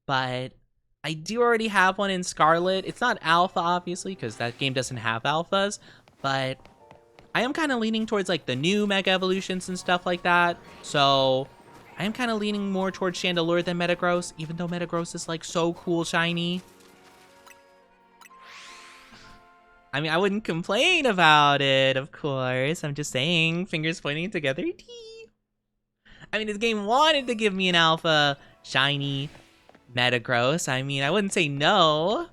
but I do already have one in Scarlet. It's not Alpha, obviously, because that game doesn't have Alphas, but I am kind of leaning towards, like, the new Mega Evolutions and stuff like that, so I am kind of leaning more towards Chandelure than Metagross, even though Metagross is, like, so cool shiny. I mean, I wouldn't complain about it, of course. I'm just saying, fingers pointing together. I mean, this game wanted to give me an alpha shiny Metagross. I mean, I wouldn't say no.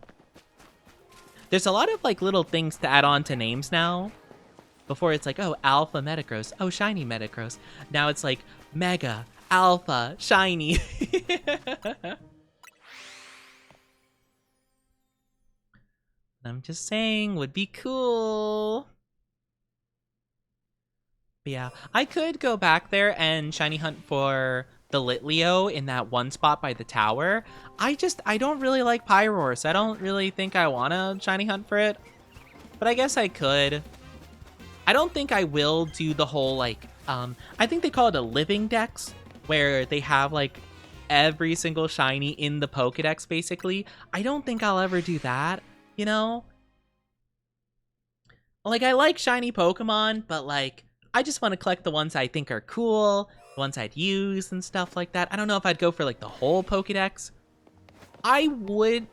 There's a lot of, like, little things to add on to names now. Before it's like, oh, alpha Metagross, oh, shiny Metagross. Now it's like mega, alpha, shiny. I'm just saying, would be cool. But yeah, I could go back there and shiny hunt for the Litleo in that one spot by the tower. I don't really like Pyroar, so I don't really think I want to shiny hunt for it. But I guess I could. I don't think I will do the whole, like, I think they call it a living dex, where they have, like, every single shiny in the Pokedex, basically. I don't think I'll ever do that, you know? Like, I like shiny Pokemon, but, like, I just want to collect the ones I think are cool, the ones I'd use and stuff like that. I don't know if I'd go for, like, the whole Pokedex. I would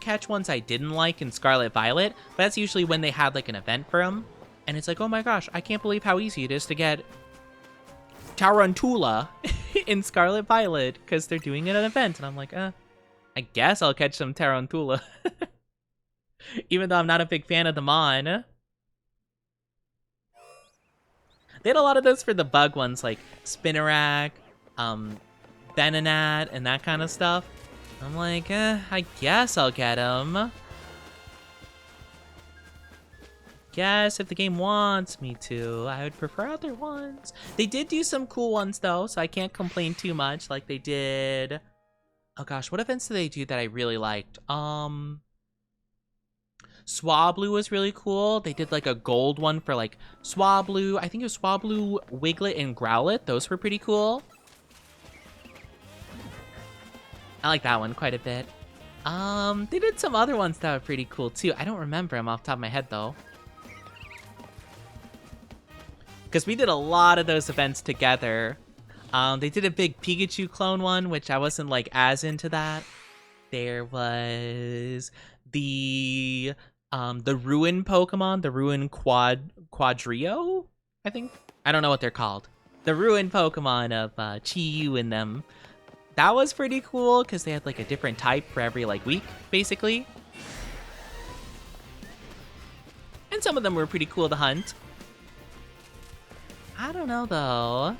catch ones I didn't like in Scarlet Violet, but that's usually when they had, like, an event for them. And it's like, oh my gosh, I can't believe how easy it is to get Tarantula in Scarlet Violet because they're doing it at an event. And I'm like, I guess I'll catch some Tarantula. Even though I'm not a big fan of the Mon. They had a lot of those for the bug ones, like Spinarak, Venonat, and that kind of stuff. I'm like, I guess I'll get them. Guess if the game wants me to, I would prefer other ones. They did do some cool ones though, so I can't complain too much. Like they did, oh gosh, what events did they do that I really liked? Swablu was really cool. They did like a gold one for like Swablu. I think it was Swablu, Wiglet, and Growlithe. Those were pretty cool. I like that one quite a bit. They did some other ones that were pretty cool too. I don't remember them off the top of my head though. Because we did a lot of those events together. They did a big Pikachu clone one, which I wasn't like as into that. There was the Ruin Pokemon, the Ruin Quadrio, I think. I don't know what they're called. The Ruin Pokemon of Chi-Yu in them. That was pretty cool because they had like a different type for every like week, basically. And some of them were pretty cool to hunt. I don't know though.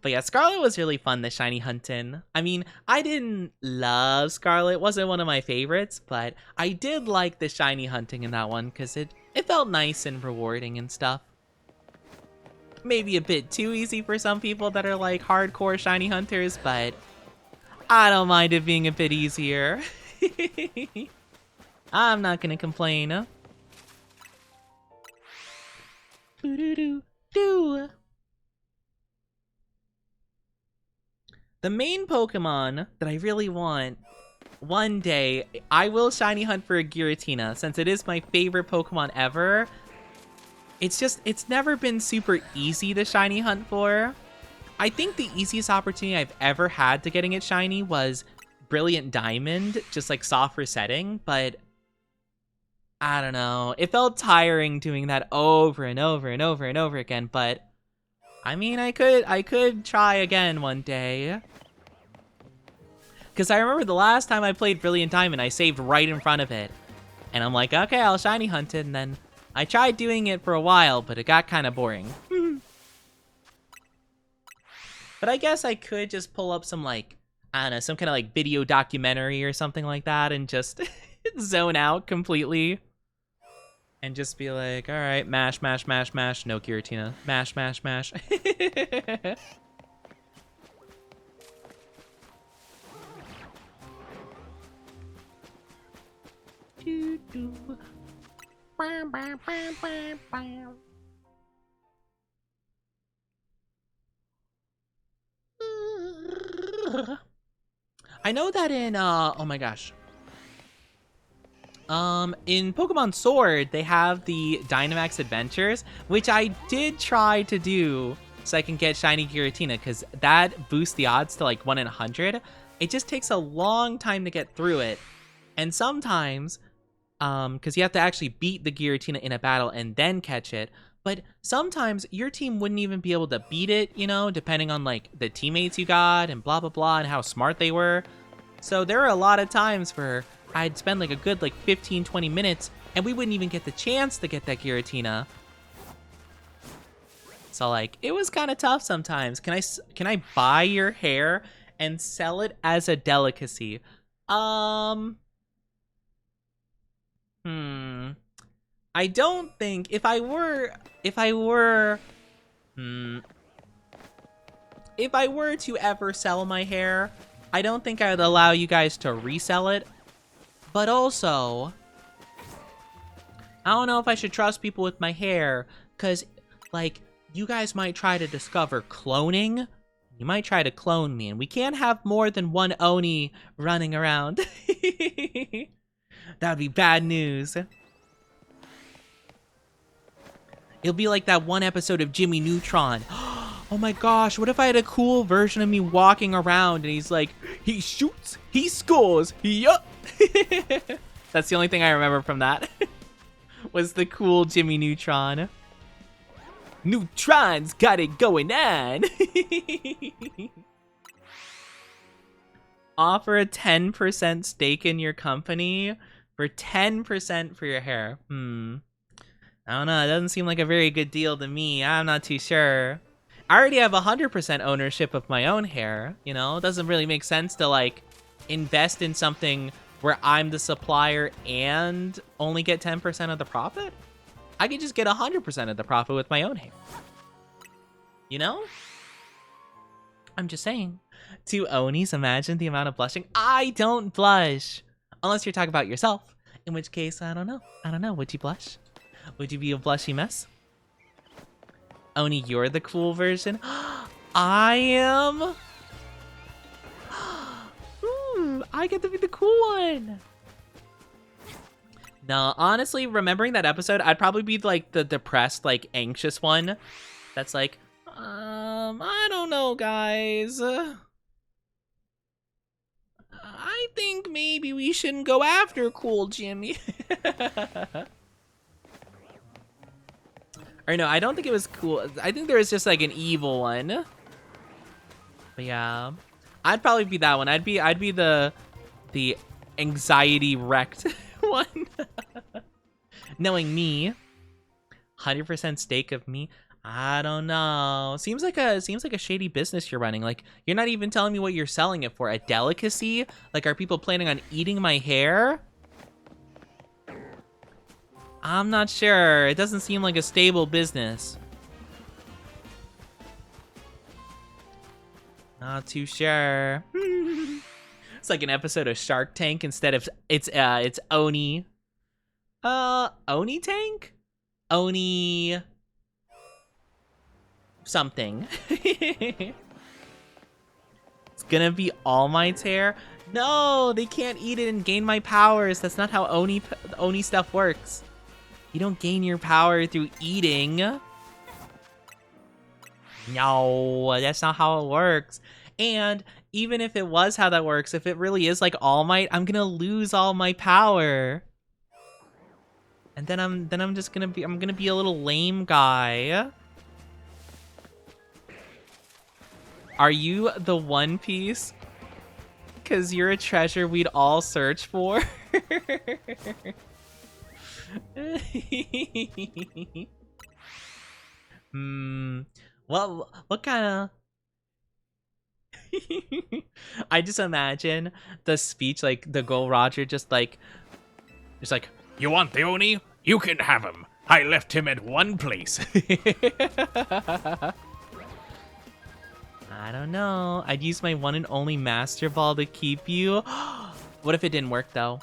But yeah, Scarlet was really fun, the shiny hunting. I mean, I didn't love Scarlet. It wasn't one of my favorites, but I did like the shiny hunting in that one because it felt nice and rewarding and stuff. Maybe a bit too easy for some people that are like hardcore shiny hunters, but I don't mind it being a bit easier. I'm not gonna complain. The main Pokemon that I really want, one day, I will shiny hunt for a Giratina, since it is my favorite Pokemon ever. It's never been super easy to shiny hunt for. I think the easiest opportunity I've ever had to getting it shiny was Brilliant Diamond, just like soft resetting, but I don't know. It felt tiring doing that over and over and over and over again, but I mean, I could try again one day. Because I remember the last time I played Brilliant Diamond, I saved right in front of it. And I'm like, okay, I'll shiny hunt it, and then I tried doing it for a while, but it got kind of boring. But I guess I could just pull up some, like, I don't know, some kind of, like, video documentary or something like that and just zone out completely. And just be like, all right, mash, mash, mash, mash. No Giratina. Mash, mash, mash. I know that in, oh my gosh. In Pokemon Sword, they have the Dynamax Adventures, which I did try to do so I can get Shiny Giratina, because that boosts the odds to like 1 in 100. It just takes a long time to get through it. And sometimes, because you have to actually beat the Giratina in a battle and then catch it, But sometimes your team wouldn't even be able to beat it, you know, depending on like the teammates you got and blah, blah, blah, and how smart they were. So there are a lot of times where I'd spend like a good like 15, 20 minutes and we wouldn't even get the chance to get that Giratina. So like, it was kind of tough sometimes. Can I buy your hair and sell it as a delicacy? I don't think if I were to ever sell my hair, I don't think I would allow you guys to resell it. But also, I don't know if I should trust people with my hair, because like, you guys might try to discover cloning. You might try to clone me, and we can't have more than one Oni running around. That would be bad news. It'll be like that one episode of Jimmy Neutron. Oh my gosh, what if I had a cool version of me walking around and he's like, he shoots, he scores, yup. That's the only thing I remember from that. Was the cool Jimmy Neutron. Neutron's got it going on. Offer a 10% stake in your company for 10% for your hair. I don't know. It doesn't seem like a very good deal to me. I'm not too sure. I already have 100% ownership of my own hair. You know, it doesn't really make sense to like invest in something where I'm the supplier and only get 10% of the profit. I could just get 100% of the profit with my own hair. You know? I'm just saying. 2 Onis, imagine the amount of blushing. I don't blush. Unless you're talking about yourself. In which case, I don't know. I don't know. Would you blush? Would you be a blushy mess? Oni, you're the cool version. I am. I get to be the cool one. No, honestly, remembering that episode, I'd probably be like the depressed, like anxious one. That's like, I don't know, guys. I think maybe we shouldn't go after cool Jimmy. Or no, I don't think it was cool. I think there was just like an evil one. But yeah, I'd probably be that one. I'd be the anxiety wrecked one. Knowing me, 100% stake of me. I don't know. Seems like a shady business you're running. Like, you're not even telling me what you're selling it for. A delicacy? Like, are people planning on eating my hair? I'm not sure. It doesn't seem like a stable business. Not too sure. It's like an episode of Shark Tank instead of it's Oni. Oni Tank? Oni something. It's gonna be All Might's hair? No, they can't eat it and gain my powers. That's not how Oni stuff works. You don't gain your power through eating. No, that's not how it works. And even if it was how that works, if it really is like All Might, I'm gonna lose all my power. And then I'm just gonna be a little lame guy. Are you the One Piece? 'Cause you're a treasure we'd all search for. What kind of... I just imagine the speech, like the Gold Roger just like, You want the Oni? You can have him. I left him at one place. I don't know. I'd use my one and only Master Ball to keep you. What if it didn't work though?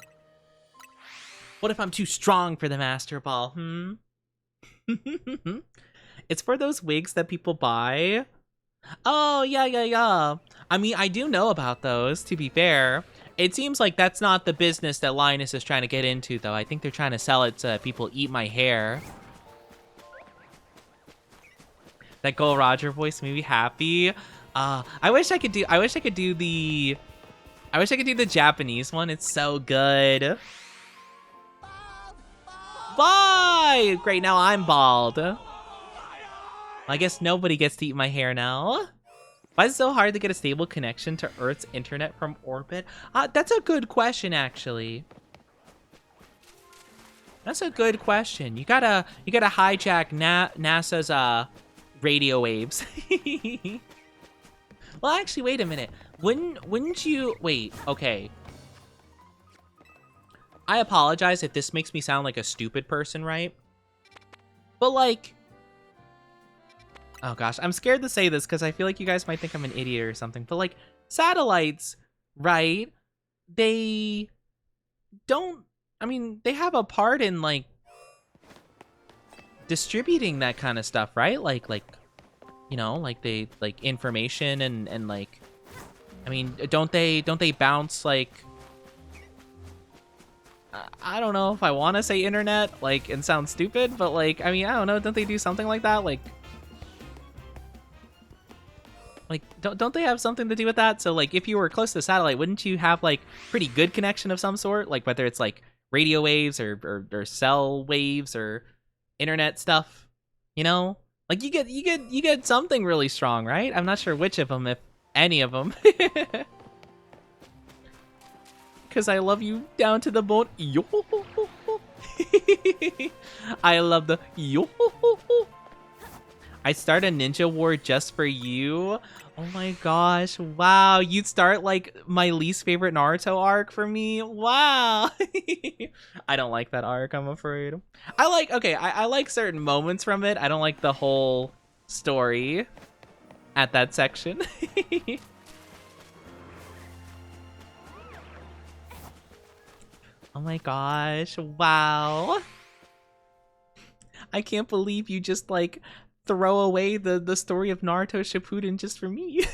What if I'm too strong for the Master Ball? It's for those wigs that people buy. Oh, yeah. I mean, I do know about those, to be fair. It seems like that's not the business that Linus is trying to get into, though. I think they're trying to sell it to people eat my hair. That Gold Roger voice made me happy. I wish I could do the Japanese one. It's so good. Bye! Great, now I'm bald. I guess nobody gets to eat my hair now. Why is it so hard to get a stable connection to Earth's internet from orbit? That's a good question, actually. That's a good question. You gotta hijack NASA's radio waves. Well, actually, wait a minute. Wouldn't you wait? Okay. I apologize if this makes me sound like a stupid person, right? But like, oh gosh, I'm scared to say this because I feel like you guys might think I'm an idiot or something. But like, satellites, right? They don't. I mean, they have a part in like distributing that kind of stuff, right? Like you know, like they like information and like, I mean, don't they bounce like, I don't know if I want to say internet like and sound stupid, but like, I mean, I don't know, don't they do something like that? Like don't they have something to do with that? So like, if you were close to the satellite, wouldn't you have like pretty good connection of some sort? Like whether it's like radio waves or cell waves or internet stuff, you know? Like you get something really strong, right? I'm not sure which of them, if any of them. Cause I love you down to the bone. Yo. I love the yo. I start a ninja war just for you. Oh my gosh. Wow. You'd start like my least favorite Naruto arc for me. Wow. I don't like that arc, I'm afraid. I like certain moments from it. I don't like the whole story at that section. Oh my gosh. Wow. I can't believe you just like throw away the story of Naruto Shippuden just for me.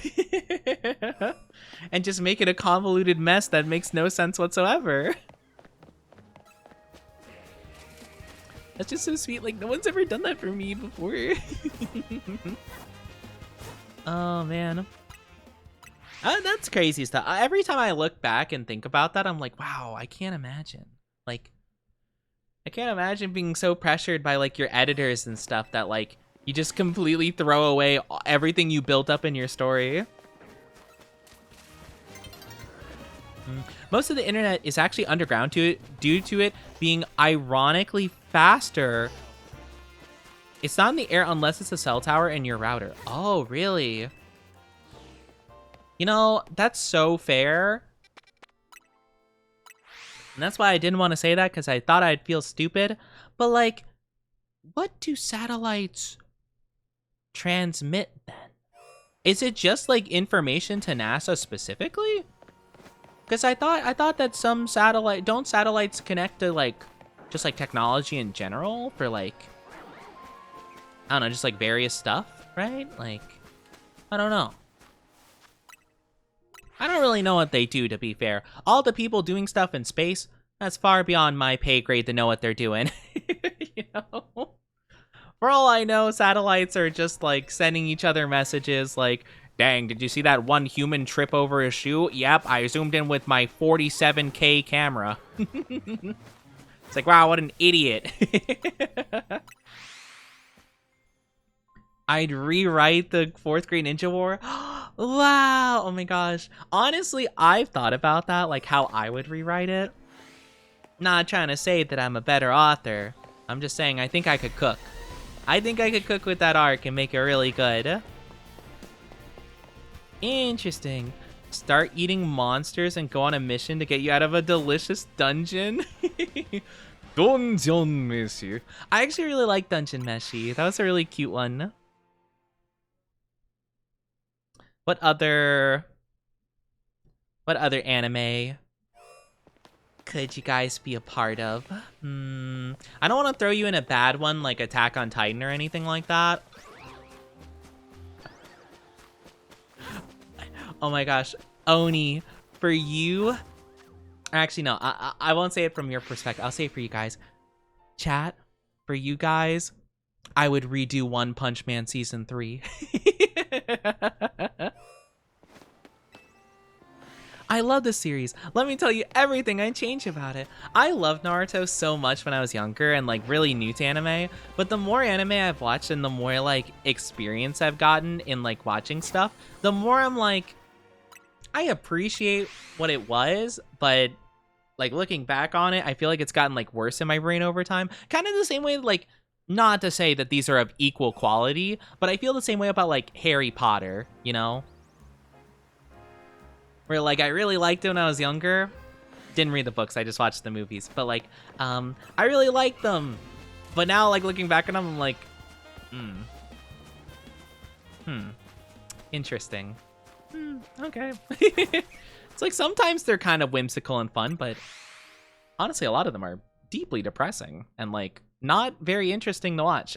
And just make it a convoluted mess that makes no sense whatsoever. That's just so sweet. Like, no one's ever done that for me before. Oh, man. That's crazy stuff. Every time I look back and think about that, I'm like, wow, I can't imagine. Like, I can't imagine being so pressured by, like, your editors and stuff that, like, you just completely throw away everything you built up in your story. Most of the internet is actually underground due to it being ironically faster. It's not in the air unless it's a cell tower in your router. Oh, really? You know, that's so fair. And that's why I didn't want to say that, because I thought I'd feel stupid. But, like, what do satellites transmit then? Is it just, like, information to NASA specifically? Because I thought that some don't satellites connect to, like, just, like, technology in general for, like, I don't know, just, like, various stuff, right? Like, I don't know. I don't really know what they do, to be fair. All the people doing stuff in space, that's far beyond my pay grade to know what they're doing. You know? For all I know, satellites are just, like, sending each other messages like, dang, did you see that one human trip over a shoe? Yep, I zoomed in with my 47K camera. It's like, wow, what an idiot. I'd rewrite the 4th grade Ninja War. Wow, oh my gosh. Honestly, I've thought about that, like how I would rewrite it. Not trying to say that I'm a better author. I'm just saying I think I could cook. I think I could cook with that arc and make it really good. Interesting. Start eating monsters and go on a mission to get you out of a delicious dungeon. Dungeon Meshi. I actually really like Dungeon Meshi. That was a really cute one. What other anime could you guys be a part of? I don't want to throw you in a bad one like Attack on Titan or anything like that. Oh my gosh, Oni, for you. Actually, no, I won't say it from your perspective. I'll say it for you guys. Chat, for you guys, I would redo One Punch Man Season 3. I love this series. Let me tell you everything I change about it. I loved Naruto so much when I was younger and like really new to anime, but the more anime I've watched and the more like experience I've gotten in like watching stuff, the more I'm like, I appreciate what it was, but like looking back on it, I feel like it's gotten like worse in my brain over time. Kind of the same way, like, not to say that these are of equal quality, but I feel the same way about like Harry Potter, you know? Where like I really liked it when I was younger. Didn't read the books, I just watched the movies. But like, I really liked them. But now like looking back on them, I'm like, interesting. Okay. It's like sometimes they're kind of whimsical and fun, but honestly, a lot of them are deeply depressing and like not very interesting to watch.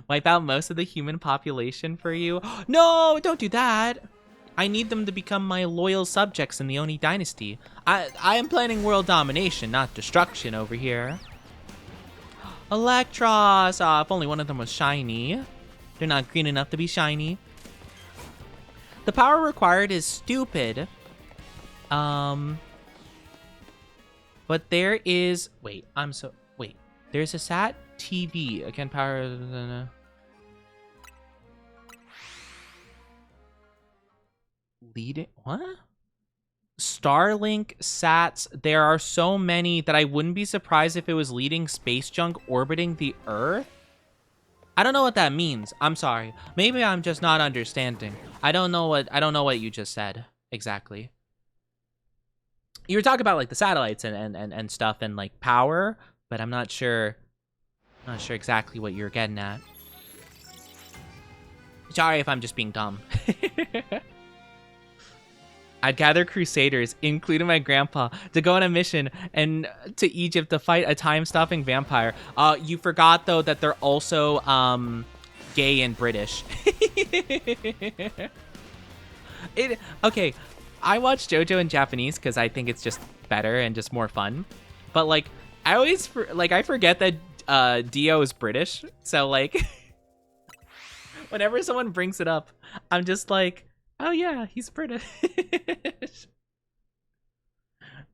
Wipe out most of the human population for you. No, don't do that. I need them to become my loyal subjects in the Oni dynasty. I am planning world domination, not destruction over here. Electros! If only one of them was shiny. They're not green enough to be shiny. The power required is stupid. But there is... Wait, there's a SAT TV. Again, power... Leading... What? Starlink sats. There are so many that I wouldn't be surprised if it was leading space junk orbiting the Earth. I don't know what that means. I'm sorry. Maybe I'm just not understanding. I don't know what you just said exactly. You were talking about like the satellites and stuff and like power, but I'm not sure exactly what you're getting at. Sorry if I'm just being dumb. I'd gather crusaders, including my grandpa, to go on a mission and to Egypt to fight a time-stopping vampire. You forgot though that they're also gay and British. Okay, I watch JoJo in Japanese because I think it's just better and just more fun. But like, I forget that Dio is British. So like, whenever someone brings it up, I'm just like, oh yeah, he's British.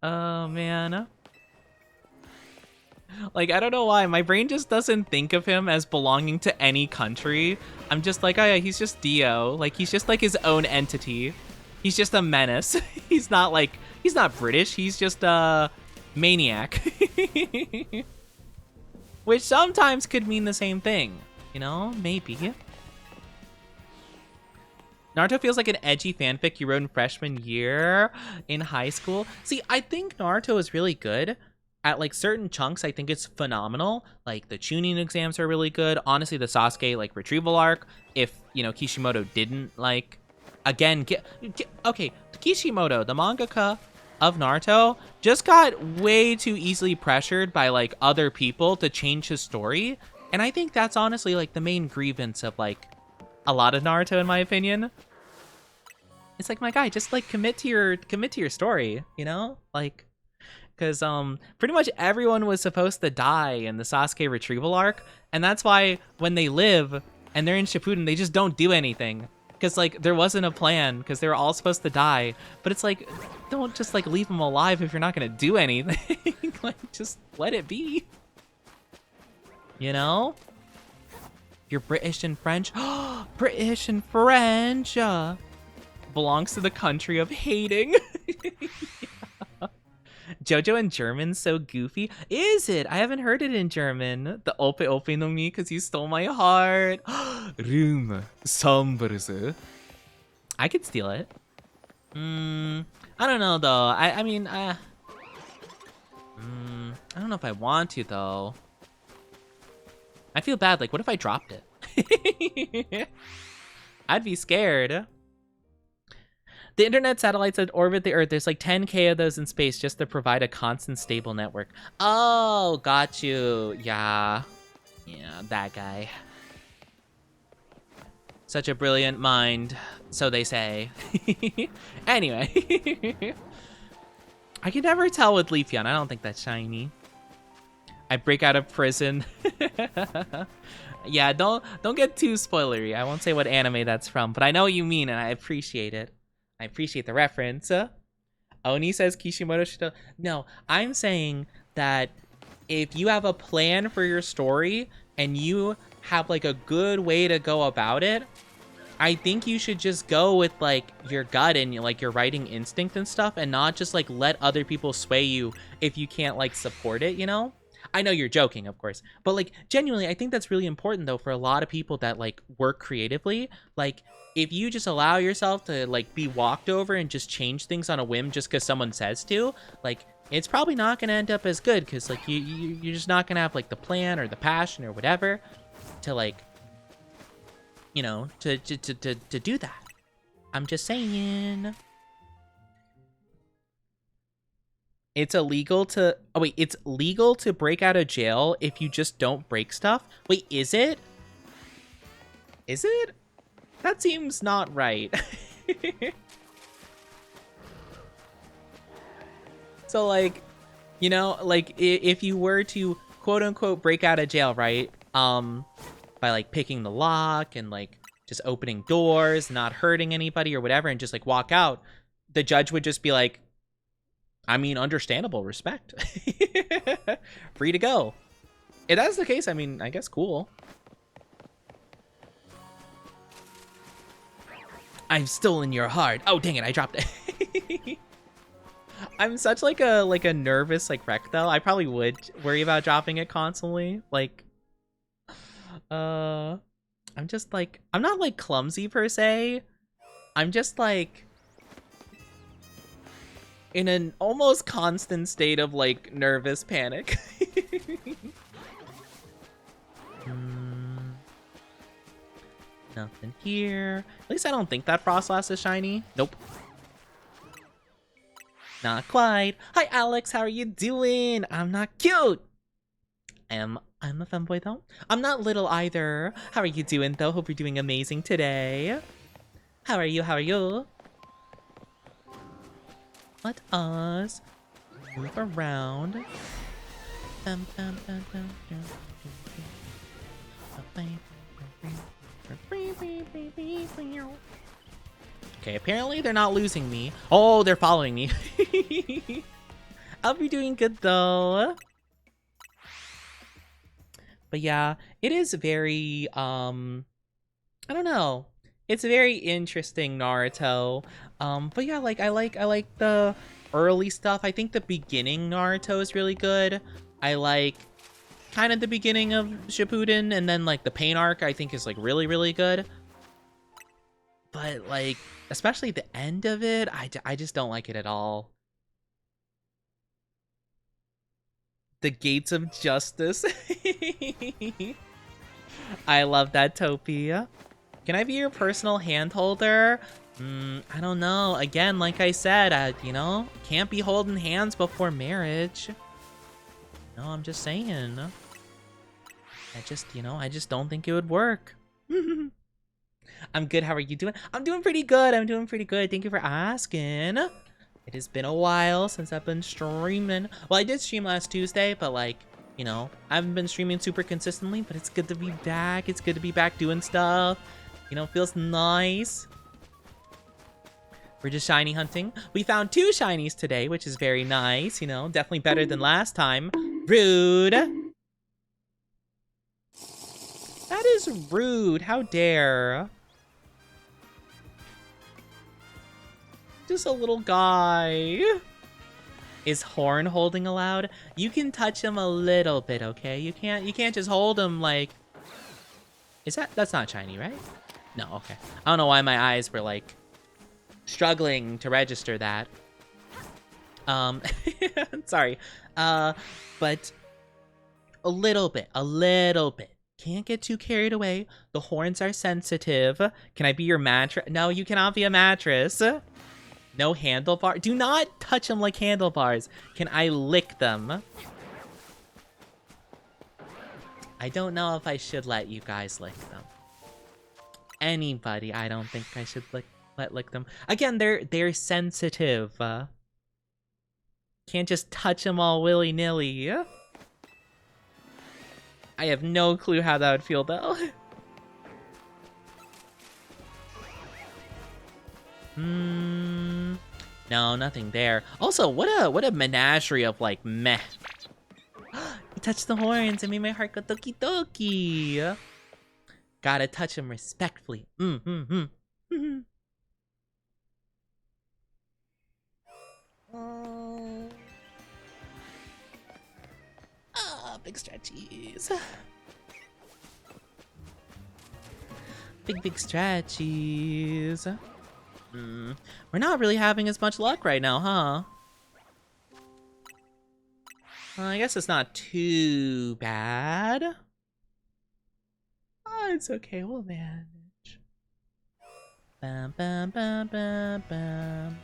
Oh man. Like, I don't know why. My brain just doesn't think of him as belonging to any country. I'm just like, oh yeah, he's just Dio. Like, he's just like his own entity. He's just a menace. He's not British. He's just a maniac. Which sometimes could mean the same thing. You know, maybe. Naruto feels like an edgy fanfic you wrote in freshman year in high school. See, I think Naruto is really good. At like certain chunks, I think it's phenomenal. Like the tuning exams are really good. Honestly, the Sasuke like retrieval arc, if you know Kishimoto didn't like, again, okay, Kishimoto, the mangaka of Naruto, just got way too easily pressured by like other people to change his story, and I think that's honestly like the main grievance of like a lot of Naruto, in my opinion. It's like, my guy, just like commit to your story, you know, like. Because pretty much everyone was supposed to die in the Sasuke retrieval arc, and that's why when they live and they're in Shippuden, they just don't do anything. Because like there wasn't a plan, because they were all supposed to die. But it's like, don't just like leave them alive if you're not gonna do anything. Like, just let it be. You know? You're British and French. British and French belongs to the country of hating. JoJo in German's so goofy. Is it? I haven't heard it in German. The ope ope no mi, because you stole my heart. Room somberse. I could steal it. I don't know though. I mean, I don't know if I want to though. I feel bad. Like, what if I dropped it? I'd be scared. The internet satellites that orbit the Earth, there's like 10K of those in space just to provide a constant, stable network. Oh, got you. Yeah. Yeah, that guy. Such a brilliant mind, so they say. Anyway. I can never tell with Leafeon. I don't think that's shiny. I break out of prison. Yeah, don't get too spoilery. I won't say what anime that's from, but I know what you mean, and I appreciate it. I appreciate the reference. Oni says Kishimoto should. No, I'm saying that if you have a plan for your story and you have like a good way to go about it, I think you should just go with like your gut and like your writing instinct and stuff, and not just like let other people sway you if you can't like support it, you know? I know you're joking, of course, but like genuinely, I think that's really important though for a lot of people that like work creatively. Like if you just allow yourself to like be walked over and just change things on a whim just because someone says to, like it's probably not gonna end up as good because like you're just not gonna have like the plan or the passion or whatever to like, you know, to do that. I'm just saying. It's illegal to... Oh, wait. It's legal to break out of jail if you just don't break stuff? Wait, is it? Is it? That seems not right. So, like, you know, like, if you were to, quote-unquote, break out of jail, right? By, like, picking the lock and, like, just opening doors, not hurting anybody or whatever, and just, like, walk out, the judge would just be like, I mean, understandable, respect. Free to go. If that's the case, I mean, I guess cool. I've stolen your heart. Oh, dang it, I dropped it. I'm such like a nervous like wreck though. I probably would worry about dropping it constantly. Like I'm just like, I'm not like clumsy per se. I'm just like in an almost constant state of like nervous panic. Nothing here. At least I don't think that Frostlass is shiny. Nope. Not quite. Hi Alex, how are you doing? I'm not cute. I'm a femboy though. I'm not little either. How are you doing though? Hope you're doing amazing today. How are you? How are you? Let us move around. Okay, apparently they're not losing me. Oh, they're following me. I'll be doing good though. But yeah, it is very, I don't know. It's a very interesting Naruto. But yeah, like I like the early stuff. I think the beginning Naruto is really good. I like kind of the beginning of Shippuden, and then like the Pain arc I think is like really good. But like especially the end of it, I just don't like it at all. The Gates of Justice. I love that, Topia. Can I be your personal hand holder? I don't know. Again, like I said, you know, can't be holding hands before marriage. No, I'm just saying. I just don't think it would work. I'm good. How are you doing? I'm doing pretty good. Thank you for asking. It has been a while since I've been streaming. Well, I did stream last Tuesday, but like, you know, I haven't been streaming super consistently, but it's good to be back. It's good to be back doing stuff. You know, feels nice. We're just shiny hunting. We found 2 shinies today, which is very nice. You know, definitely better than last time. Rude. That is rude. How dare. Just a little guy. Is Horn holding allowed? You can touch him a little bit, okay? You can't just hold him like... That's not shiny, right? No, okay. I don't know why my eyes were like struggling to register that. Sorry. But a little bit. Can't get too carried away. The horns are sensitive. Can I be your mattress? No, you cannot be a mattress. No handlebar. Do not touch them like handlebars. Can I lick them? I don't know if I should let you guys lick them. Anybody, I don't think I should lick them. Again, they're sensitive. Can't just touch them all willy-nilly. I have no clue how that would feel though. No, nothing there. Also, what a menagerie of like meh. You touched the horns and made my heart go doki doki. Gotta touch them respectfully. Big stretchies. Big stretchies. We're not really having as much luck right now, huh? Well, I guess it's not too bad. Oh, it's okay, we'll manage. Bam, bam, bam, bam, bam.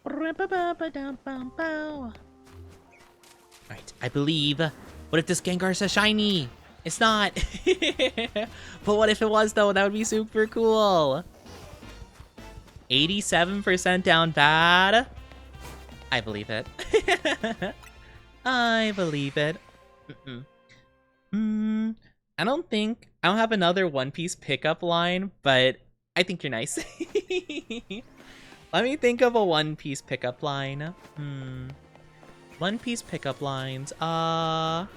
Alright, I believe. What if this Gengar's a shiny? It's not. But what if it was, though? That would be super cool. 87% down bad. I believe it. I believe it. I don't have another One Piece pickup line, but I think you're nice. Let me think of a One Piece pickup line. One Piece pickup lines. Oh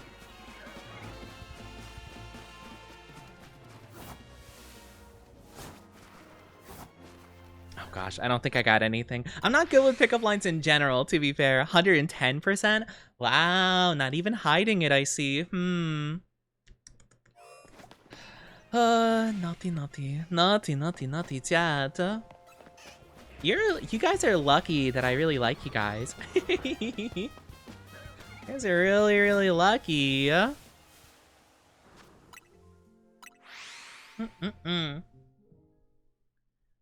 gosh, I don't think I got anything. I'm not good with pickup lines in general, to be fair. 110%? Wow, not even hiding it, I see. Naughty chat. You guys are lucky that I really like you guys. You guys are really lucky.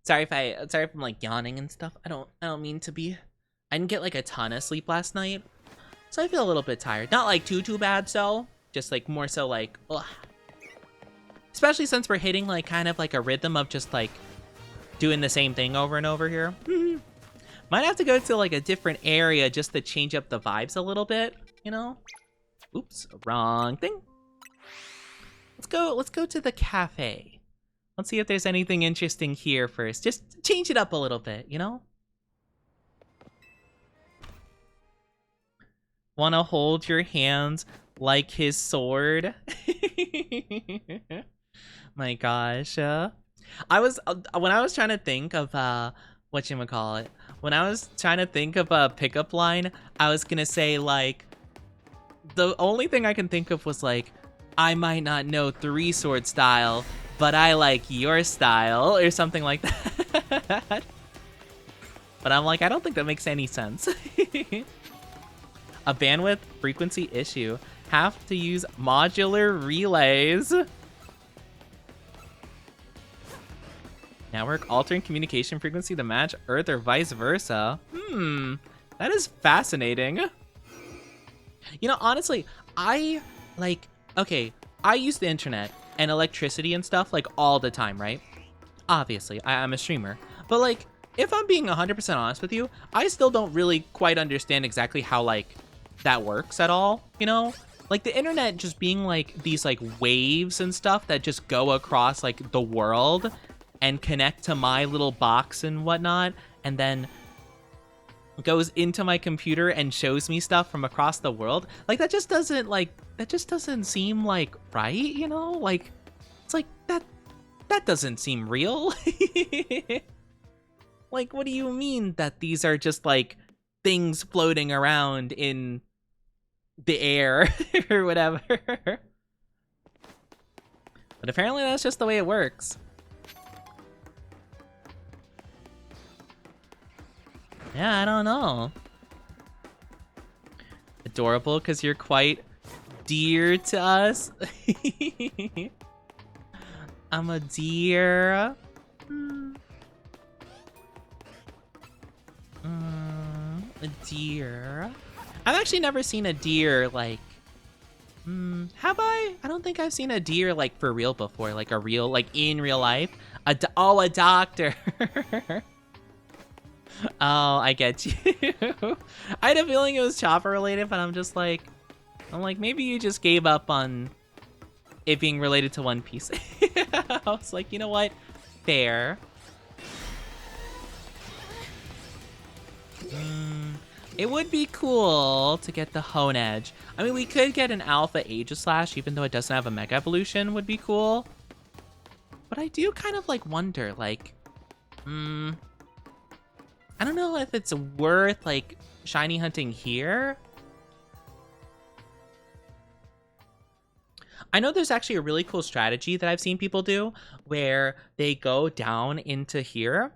Sorry if I'm like yawning and stuff. I don't mean to be. I didn't get like a ton of sleep last night, so I feel a little bit tired. Not like too bad, so just like more so like ugh. Especially since we're hitting like kind of like a rhythm of just like doing the same thing over and over here. Might have to go to like a different area just to change up the vibes a little bit, you know? Oops, wrong thing. Let's go to the cafe. Let's see if there's anything interesting here first. Just change it up a little bit, you know? Wanna hold your hands like his sword? My gosh. When I was trying to think of whatchamacallit, when I was trying to think of a pickup line, I was gonna say like the only thing I can think of was like, I might not know three sword style, but I like your style or something like that. But I'm like, I don't think that makes any sense. A bandwidth frequency issue. Have to use modular relays. Network altering communication frequency to match Earth or vice versa. That is fascinating. You know, honestly, I use the internet and electricity and stuff like all the time, right? Obviously, I'm a streamer. But like, if I'm being 100% honest with you, I still don't really quite understand exactly how like that works at all, you know? Like the internet just being like these like waves and stuff that just go across like the world and connect to my little box and whatnot, and then goes into my computer and shows me stuff from across the world. Like that just doesn't seem like right, you know? Like it's like that doesn't seem real. Like what do you mean that these are just like things floating around in the air or whatever? But apparently that's just the way it works. Yeah, I don't know. Adorable because you're quite dear to us. I'm a deer. A deer. I've actually never seen a deer like... have I? I don't think I've seen a deer like for real before. Like a real, like in real life. A doctor. Oh, I get you. I had a feeling it was Chopper related, but I'm like, maybe you just gave up on it being related to One Piece. I was like, you know what? Fair. It would be cool to get the Hone Edge. I mean, we could get an Alpha Aegislash, even though it doesn't have a Mega Evolution, would be cool. But I do kind of like wonder, like, I don't know if it's worth like shiny hunting here. I know there's actually a really cool strategy that I've seen people do where they go down into here.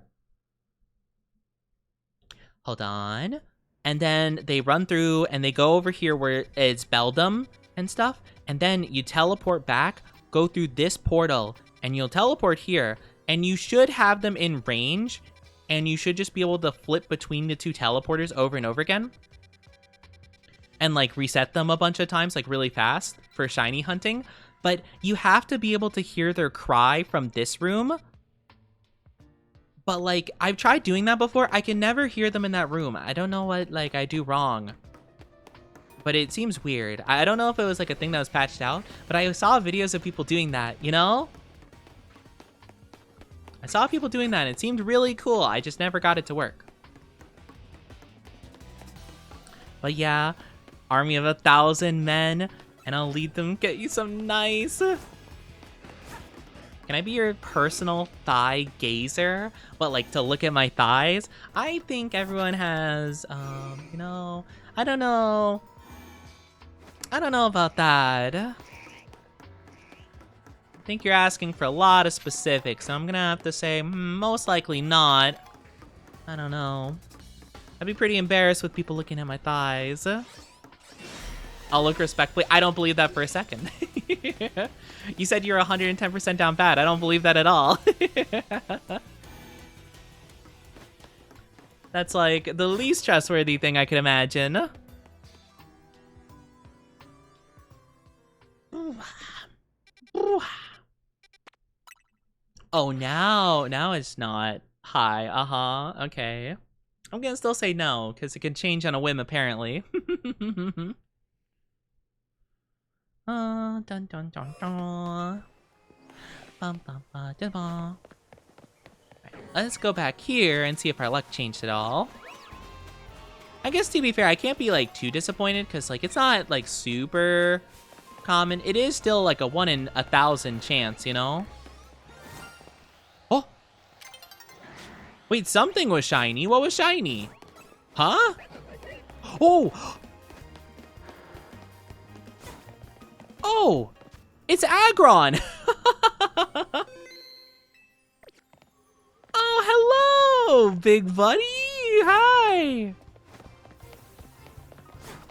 Hold on. And then they run through and they go over here where it's Beldum and stuff. And then you teleport back, go through this portal, and you'll teleport here. And you should have them in range. And you should just be able to flip between the two teleporters over and over again. And like reset them a bunch of times, like really fast for shiny hunting. But you have to be able to hear their cry from this room. But like, I've tried doing that before. I can never hear them in that room. I don't know what like I do wrong. But it seems weird. I don't know if it was like a thing that was patched out. But I saw videos of people doing that, you know? I saw people doing that and it seemed really cool. I just never got it to work. But yeah, army of 1,000 men, and I'll lead them, get you some nice. Can I be your personal thigh gazer? But like to look at my thighs? I think everyone has, you know, I don't know. I don't know about that. I think you're asking for a lot of specifics, so I'm gonna have to say most likely not. I don't know. I'd be pretty embarrassed with people looking at my thighs. I'll look respectfully. I don't believe that for a second. You said you're 110% down bad. I don't believe that at all. That's like the least trustworthy thing I could imagine. Oh, now it's not high. Okay. I'm gonna still say no, because it can change on a whim, apparently. Dun dun dun dun. Bum, bum, ba, da, ba. Right, let's go back here and see if our luck changed at all. I guess to be fair, I can't be like too disappointed, because like it's not like super common. It is still like a 1 in 1,000 chance, you know? Oh! Wait, something was shiny. What was shiny? Huh? Oh! Oh! It's Aggron! Oh, hello, big buddy! Hi!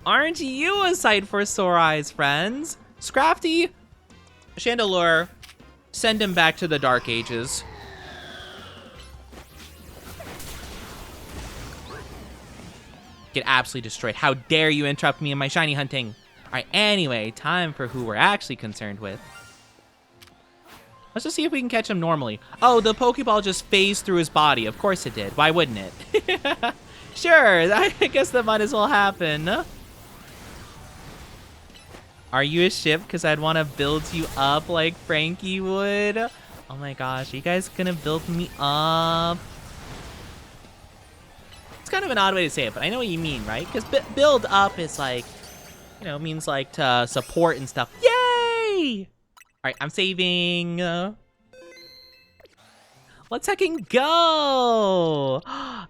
Aren't you a sight for sore eyes, friends? Scrafty, Chandelure, send him back to the Dark Ages. Get absolutely destroyed. How dare you interrupt me in my shiny hunting? All right, anyway, time for who we're actually concerned with. Let's just see if we can catch him normally. Oh, the Pokeball just phased through his body. Of course it did. Why wouldn't it? Sure, I guess that might as well happen. Are you a ship? Because I'd want to build you up like Frankie would. Oh my gosh, are you guys gonna build me up? It's kind of an odd way to say it, but I know what you mean, right? Because build up is like, you know, means like to support and stuff. Yay! All right, I'm saving. Let's heckin' go!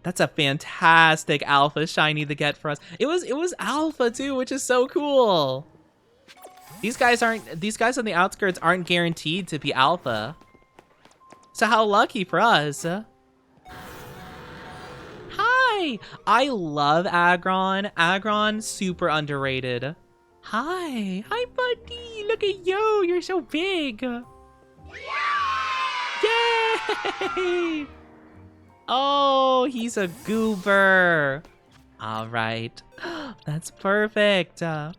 That's a fantastic alpha shiny to get for us. It was alpha too, which is so cool. These guys on the outskirts aren't guaranteed to be alpha. So how lucky for us. Hi! I love Aggron. Aggron, super underrated. Hi, buddy. Look at you. You're so big. Yay! Oh, he's a goober. All right, that's perfect. You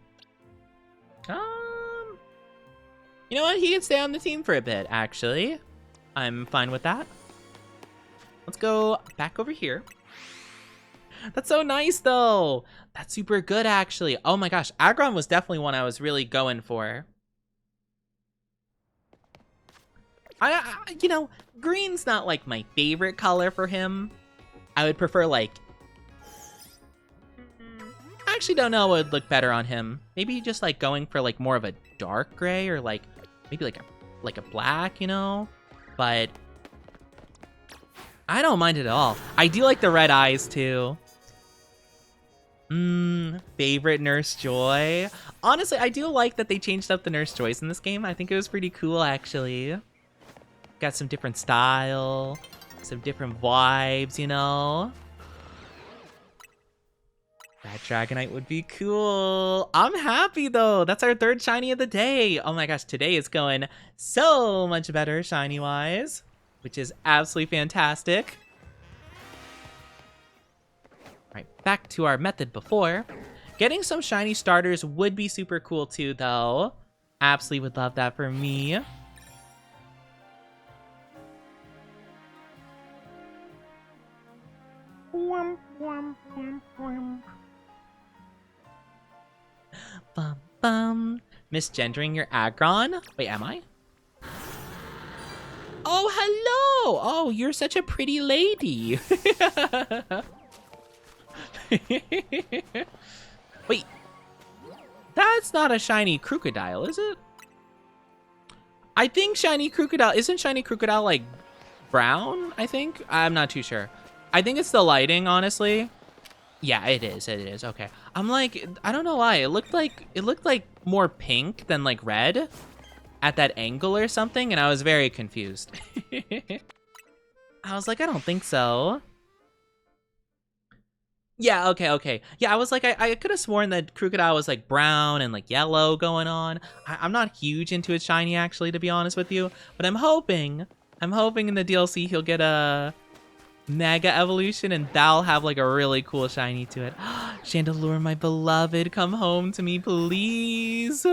know what? He can stay on the team for a bit, actually. I'm fine with that. Let's go back over here. That's so nice, though. That's super good, actually. Oh my gosh, Aggron was definitely one I was really going for. You know, green's not like my favorite color for him. I would prefer like actually don't know what would look better on him. Maybe just like going for like more of a dark gray or like maybe like a black, you know? But I don't mind it at all. I do like the red eyes too. Favorite Nurse Joy. Honestly, I do like that they changed up the Nurse Joys in this game. I think it was pretty cool, actually. Got some different style, some different vibes, you know? That Dragonite would be cool. I'm happy, though. That's our third shiny of the day. Oh my gosh, today is going so much better shiny-wise, which is absolutely fantastic. Right, back to our method before. Getting some shiny starters would be super cool too, though. Absolutely would love that for me. Bum bum. Misgendering your Aggron? Wait, am I? Oh, hello! Oh, you're such a pretty lady. Wait, that's not a shiny crocodile, is it? I think shiny crocodile, isn't shiny crocodile like brown, I think? I'm not too sure. I think it's the lighting, honestly. Yeah, it is, okay. I'm like, I don't know why, it looked like more pink than like red at that angle or something, and I was very confused. I was like, I don't think so. Yeah, okay. Yeah, I was like, I could have sworn that crocodile was like brown and like yellow going on. I'm not huge into its shiny, actually, to be honest with you. But I'm hoping in the DLC he'll get a mega evolution and that'll have like a really cool shiny to it. Chandelure, my beloved, come home to me, please.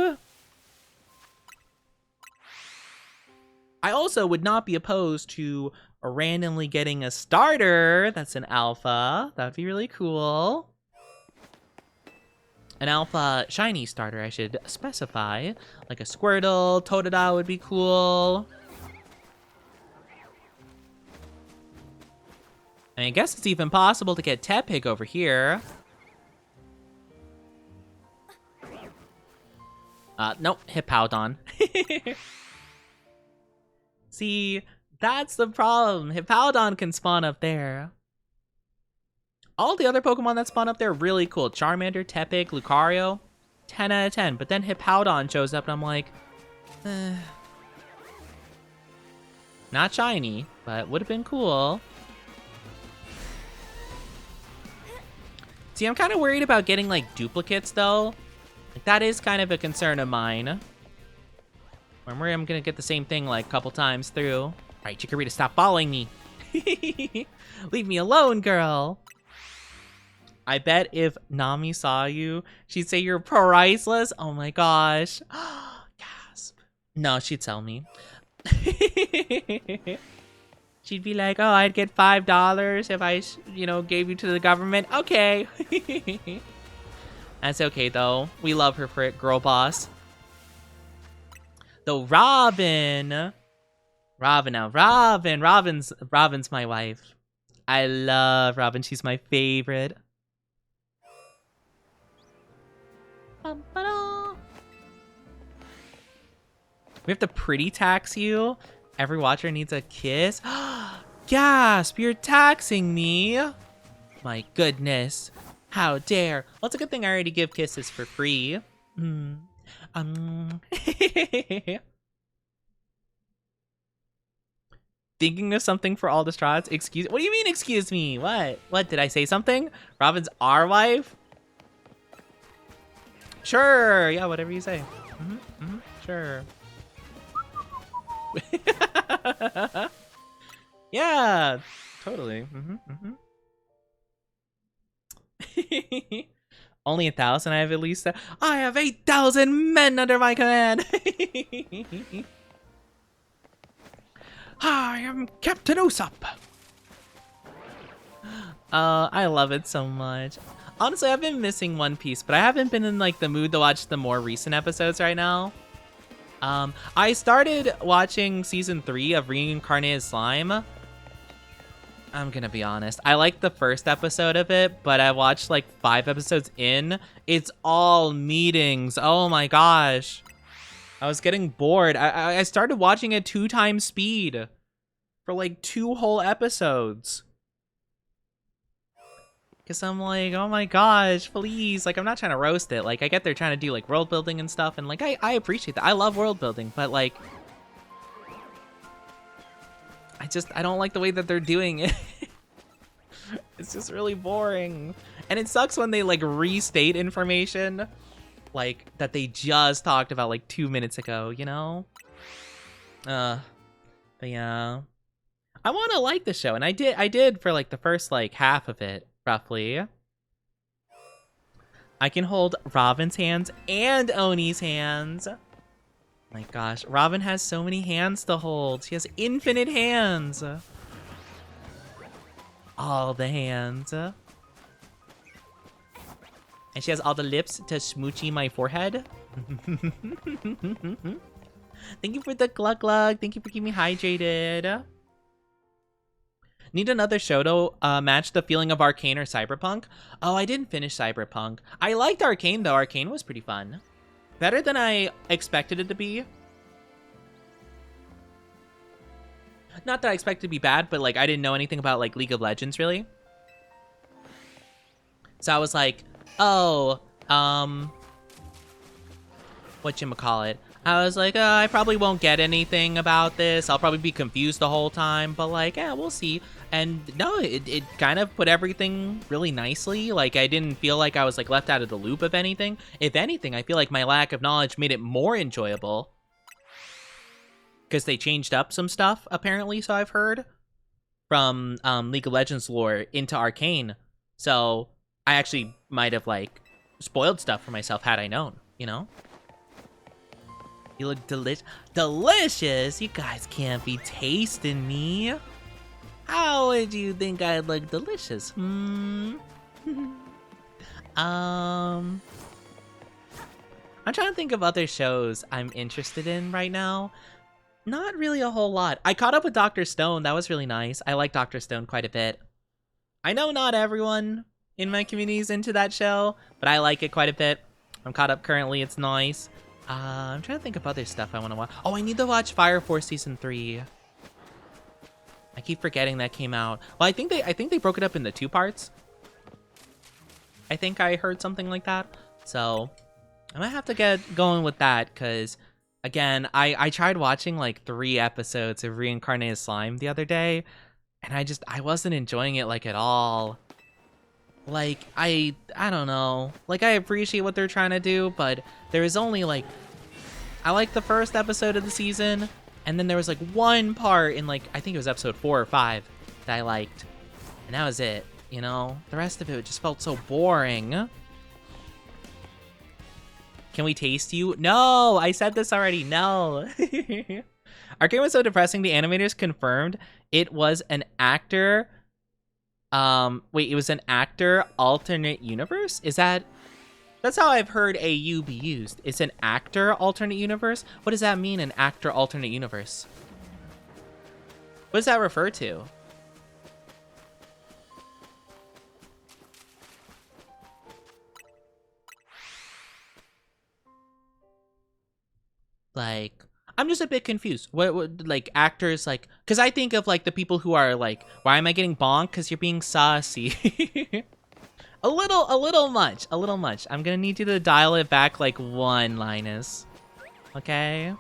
I also would not be opposed to randomly getting a starter that's an alpha. That would be really cool. An alpha shiny starter, I should specify. Like a Squirtle, Totodile would be cool. And I guess it's even possible to get Tepig over here. Nope, Hippowdon. See, that's the problem. Hippowdon can spawn up there. All the other Pokemon that spawn up there are really cool. Charmander, Tepig, Lucario, 10 out of 10. But then Hippowdon shows up and I'm like, not shiny, but would have been cool. See, I'm kind of worried about getting like duplicates though. Like, that is kind of a concern of mine. I'm worried I'm gonna get the same thing like a couple times through. All right, Chikorita, stop following me. Leave me alone, girl. I bet if Nami saw you, she'd say you're priceless. Oh my gosh. Gasp. No, she'd sell me. She'd be like, oh, I'd get $5 if I, gave you to the government. Okay. That's okay, though. We love her for it, girl boss. Though Robin's my wife. I love Robin. She's my favorite. We have to pretty tax you. Every watcher needs a kiss. Gasp, you're taxing me. My goodness. How dare. Well, it's a good thing I already give kisses for free. Thinking of something for all the Strats? What do you mean, excuse me? What, did I say something? Robin's our wife? Sure, yeah, whatever you say. Sure. Yeah, totally. Only 1,000. I have at least. I have 8,000 men under my command. I am Captain Usopp. I love it so much. Honestly, I've been missing One Piece, but I haven't been in like the mood to watch the more recent episodes right now. I started watching season 3 of Reincarnated Slime. I'm gonna be honest. I liked the first episode of it, but I watched like 5 episodes in. It's all meetings. Oh my gosh. I was getting bored. I started watching at 2 times speed for like 2 whole episodes. Cause I'm like, oh my gosh, please. Like, I'm not trying to roast it. Like, I get they're trying to do like world building and stuff, and like I appreciate that. I love world building, but like I don't like the way that they're doing it. It's just really boring. And it sucks when they like restate information like that they just talked about like 2 minutes ago, you know? But yeah. I want to like the show, and I did for like the first like half of it, roughly. I can hold Robin's hands and Oni's hands. My gosh, Robin has so many hands to hold. She has infinite hands. All the hands. And she has all the lips to smoochy my forehead. Thank you for the glug glug. Thank you for keeping me hydrated. Need another show to match the feeling of Arcane or Cyberpunk? Oh, I didn't finish Cyberpunk. I liked Arcane though. Arcane was pretty fun. Better than I expected it to be. Not that I expected it to be bad, but like I didn't know anything about like League of Legends really. So I was like, oh, whatchamacallit. I was like, I probably won't get anything about this. I'll probably be confused the whole time, but like, yeah, we'll see. And no, it kind of put everything really nicely. Like, I didn't feel like I was like left out of the loop of anything. If anything, I feel like my lack of knowledge made it more enjoyable. Because they changed up some stuff, apparently, so I've heard, from League of Legends lore into Arcane. So I actually might have like spoiled stuff for myself had I known, you know? You look delicious. You guys can't be tasting me. How would you think I look delicious? I'm trying to think of other shows I'm interested in right now. Not really a whole lot. I caught up with Dr. Stone. That was really nice. I like Dr. Stone quite a bit. I know not everyone in my community is into that show, but I like it quite a bit. I'm caught up currently. It's nice. I'm trying to think of other stuff I want to watch. Oh, I need to watch Fire Force Season 3. I keep forgetting that came out. Well, I think they broke it up into 2 parts. I think I heard something like that. So I might have to get going with that because, again, I tried watching like 3 episodes of Reincarnated Slime the other day, and I wasn't enjoying it like at all. Like, I don't know. Like, I appreciate what they're trying to do, but there is only, like... I like the first episode of the season, and then there was, like, one part in, like, I think it was episode 4 or 5 that I liked. And that was it, you know? The rest of it just felt so boring. Can we taste you? No! I said this already. No! Arcane was so depressing, the animators confirmed it was an actor... wait, it was an actor alternate universe? That's how I've heard AU be used. It's an actor alternate universe? What does that mean, an actor alternate universe? What does that refer to? Like, I'm just a bit confused. What like, actors, like... Because I think of, like, the people who are, like, why am I getting bonked? Because you're being saucy. a little much. I'm gonna need you to dial it back, like, 1, Linus. Okay?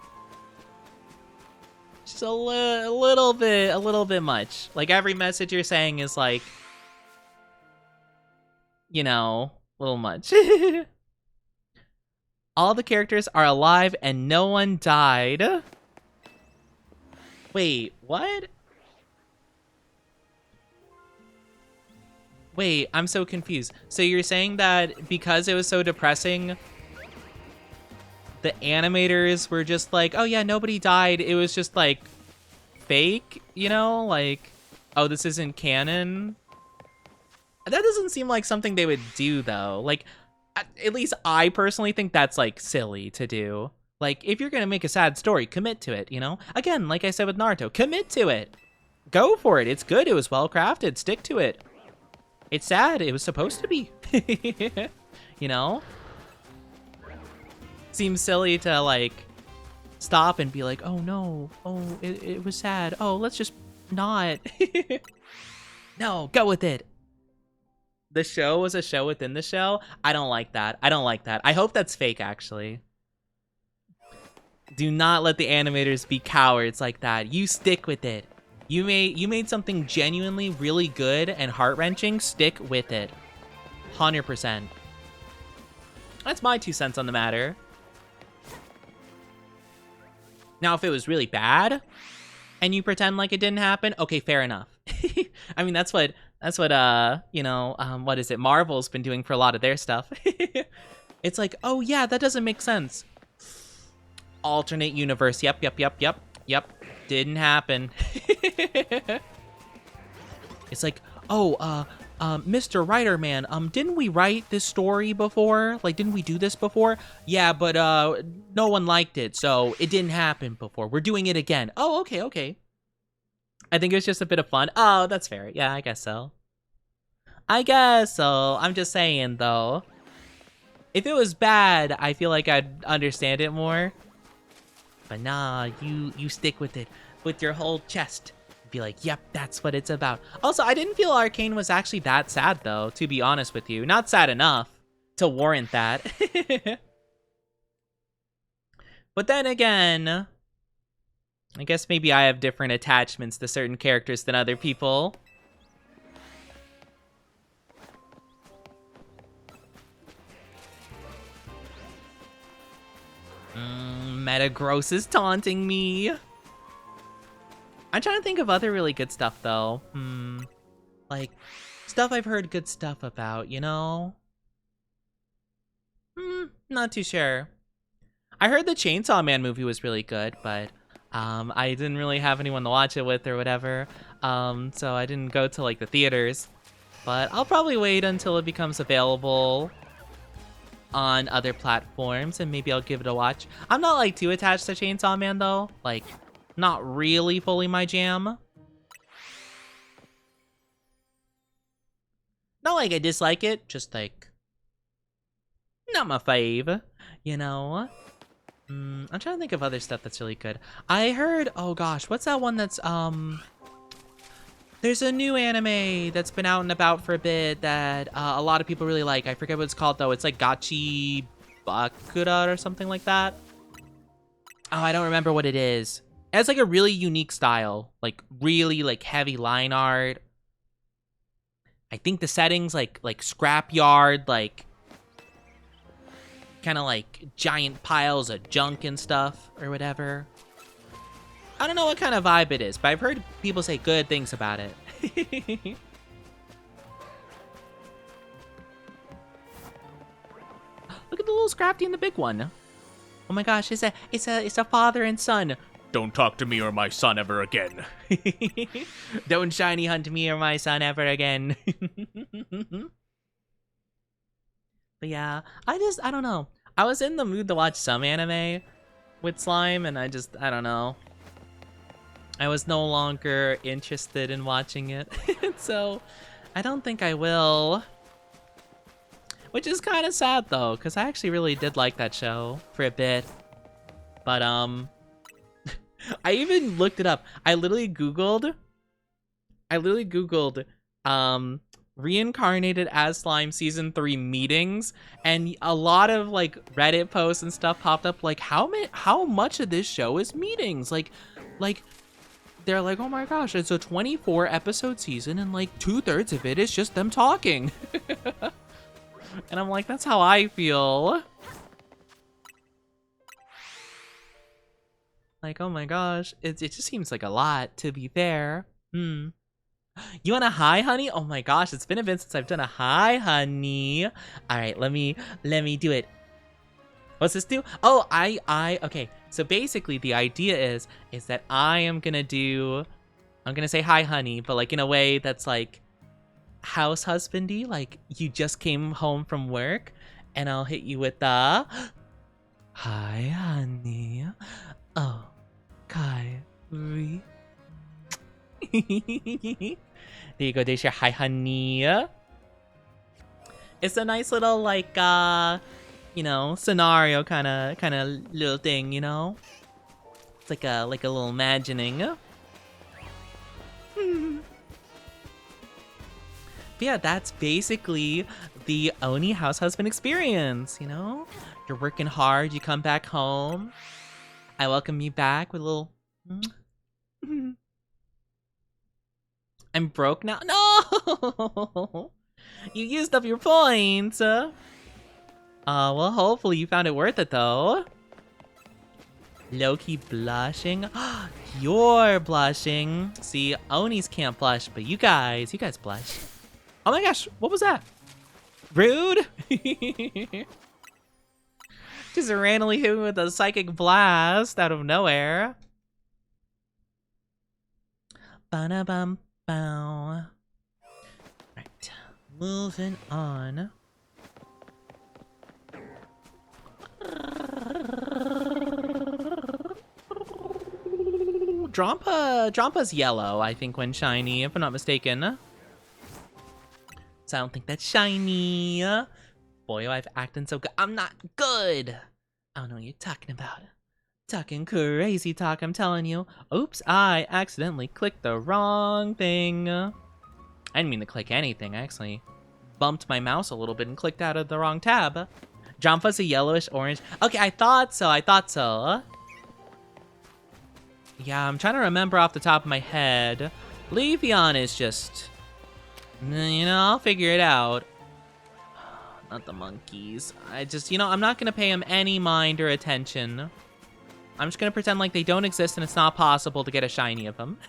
Just a little bit much. Like, every message you're saying is, like... You know, a little much. All the characters are alive and no one died. Wait, what? Wait, I'm so confused. So you're saying that because it was so depressing, the animators were just like, oh yeah, nobody died. It was just like fake, you know? Like, oh, this isn't canon. That doesn't seem like something they would do though. Like, at least I personally think that's, like, silly to do. Like, if you're gonna make a sad story, commit to it, you know? Again, like I said with Naruto, commit to it! go for it. It's good. It was well crafted. Stick to it. It's sad. It was supposed to be. You know? Seems silly to, like, stop and be like, oh no, oh, it was sad. Oh, let's just not. No, go with it. The show was a show within the show. I don't like that. I don't like that. I hope that's fake, actually. Do not let the animators be cowards like that. You stick with it. You made something genuinely really good and heart-wrenching. Stick with it. 100%. That's my 2 cents on the matter. Now, if it was really bad and you pretend like it didn't happen, okay, fair enough. I mean, that's what you know, what is it? Marvel's been doing for a lot of their stuff. It's like, oh yeah, that doesn't make sense. Alternate universe. Yep. Didn't happen. It's like, oh, Mr. Writer Man, didn't we write this story before? Like, didn't we do this before? Yeah, but no one liked it, so it didn't happen before. We're doing it again. Oh, okay. I think it was just a bit of fun. Oh, that's fair. Yeah, I guess so. I'm just saying, though. If it was bad, I feel like I'd understand it more. But nah, you stick with it with your whole chest. Be like, yep, that's what it's about. Also, I didn't feel Arcane was actually that sad, though, to be honest with you. Not sad enough to warrant that. But then again, I guess maybe I have different attachments to certain characters than other people. Metagross is taunting me. I'm trying to think of other really good stuff, though. Like, stuff I've heard good stuff about, you know? Not too sure. I heard the Chainsaw Man movie was really good, but I didn't really have anyone to watch it with or whatever. So I didn't go to, like, the theaters. But I'll probably wait until it becomes available on other platforms, and maybe I'll give it a watch. I'm not, like, too attached to Chainsaw Man, though. Like, not really fully my jam. Not like I dislike it, just like not my fave, you know? I'm trying to think of other stuff that's really good. I heard, oh gosh, what's that one that's there's a new anime that's been out and about for a bit that a lot of people really like. I forget what it's called though. It's like Gachi Bakura or something like that. Oh, I don't remember what it is. It has like a really unique style, like really like heavy line art. I think the settings like scrapyard, like kind of like giant piles of junk and stuff or whatever. I don't know what kind of vibe it is, but I've heard people say good things about it. Look at the little Scrafty and the big one. Oh my gosh, it's a father and son. Don't talk to me or my son ever again. Don't shiny hunt me or my son ever again. But yeah, I don't know. I was in the mood to watch some anime with slime, and I don't know. I was no longer interested in watching it. So I don't think I will. Which is kind of sad though, because I actually really did like that show for a bit. But I even looked it up. I literally googled reincarnated as slime season 3 meetings, and a lot of like Reddit posts and stuff popped up like how much of this show is meetings? Like they're like, oh my gosh, it's a 24 episode season and like 2/3 of it is just them talking. And I'm like, that's how I feel. Like, oh my gosh, it just seems like a lot, to be fair. You want a hi, honey? Oh my gosh, it's been a bit since I've done a hi, honey. All right, let me do it. What's this do? Oh, okay. So basically the idea is that I'm gonna say hi, honey, but like in a way that's like house husbandy, like you just came home from work, and I'll hit you with the hi, honey. Oh, Kyrie. There you go, there's your hi honey. It's a nice little like scenario kind of little thing, you know? It's like a little imagining. But yeah, that's basically the Oni house husband experience, you know? You're working hard, you come back home. I welcome you back with a little I'm broke now. No! You used up your points. Well, hopefully you found it worth it, though. Low-key blushing. You're blushing. See, Onis can't blush, but you guys blush. Oh my gosh, what was that? Rude? Just randomly hit me with a psychic blast out of nowhere. Ba-da-bum. Bow. Right, moving on. Drompa's yellow, I think, when shiny, if I'm not mistaken. So I don't think that's shiny. Boy, I've acting so good. I'm not good. I don't know what you're talking about. Talking crazy talk, I'm telling you. Oops, I accidentally clicked the wrong thing. I didn't mean to click anything, I actually bumped my mouse a little bit and clicked out of the wrong tab. Jompa's a yellowish orange. Okay, I thought so. Yeah, I'm trying to remember off the top of my head. Leafeon is just... I'll figure it out. Not the monkeys. I'm not gonna pay them any mind or attention. I'm just gonna pretend like they don't exist and it's not possible to get a shiny of them.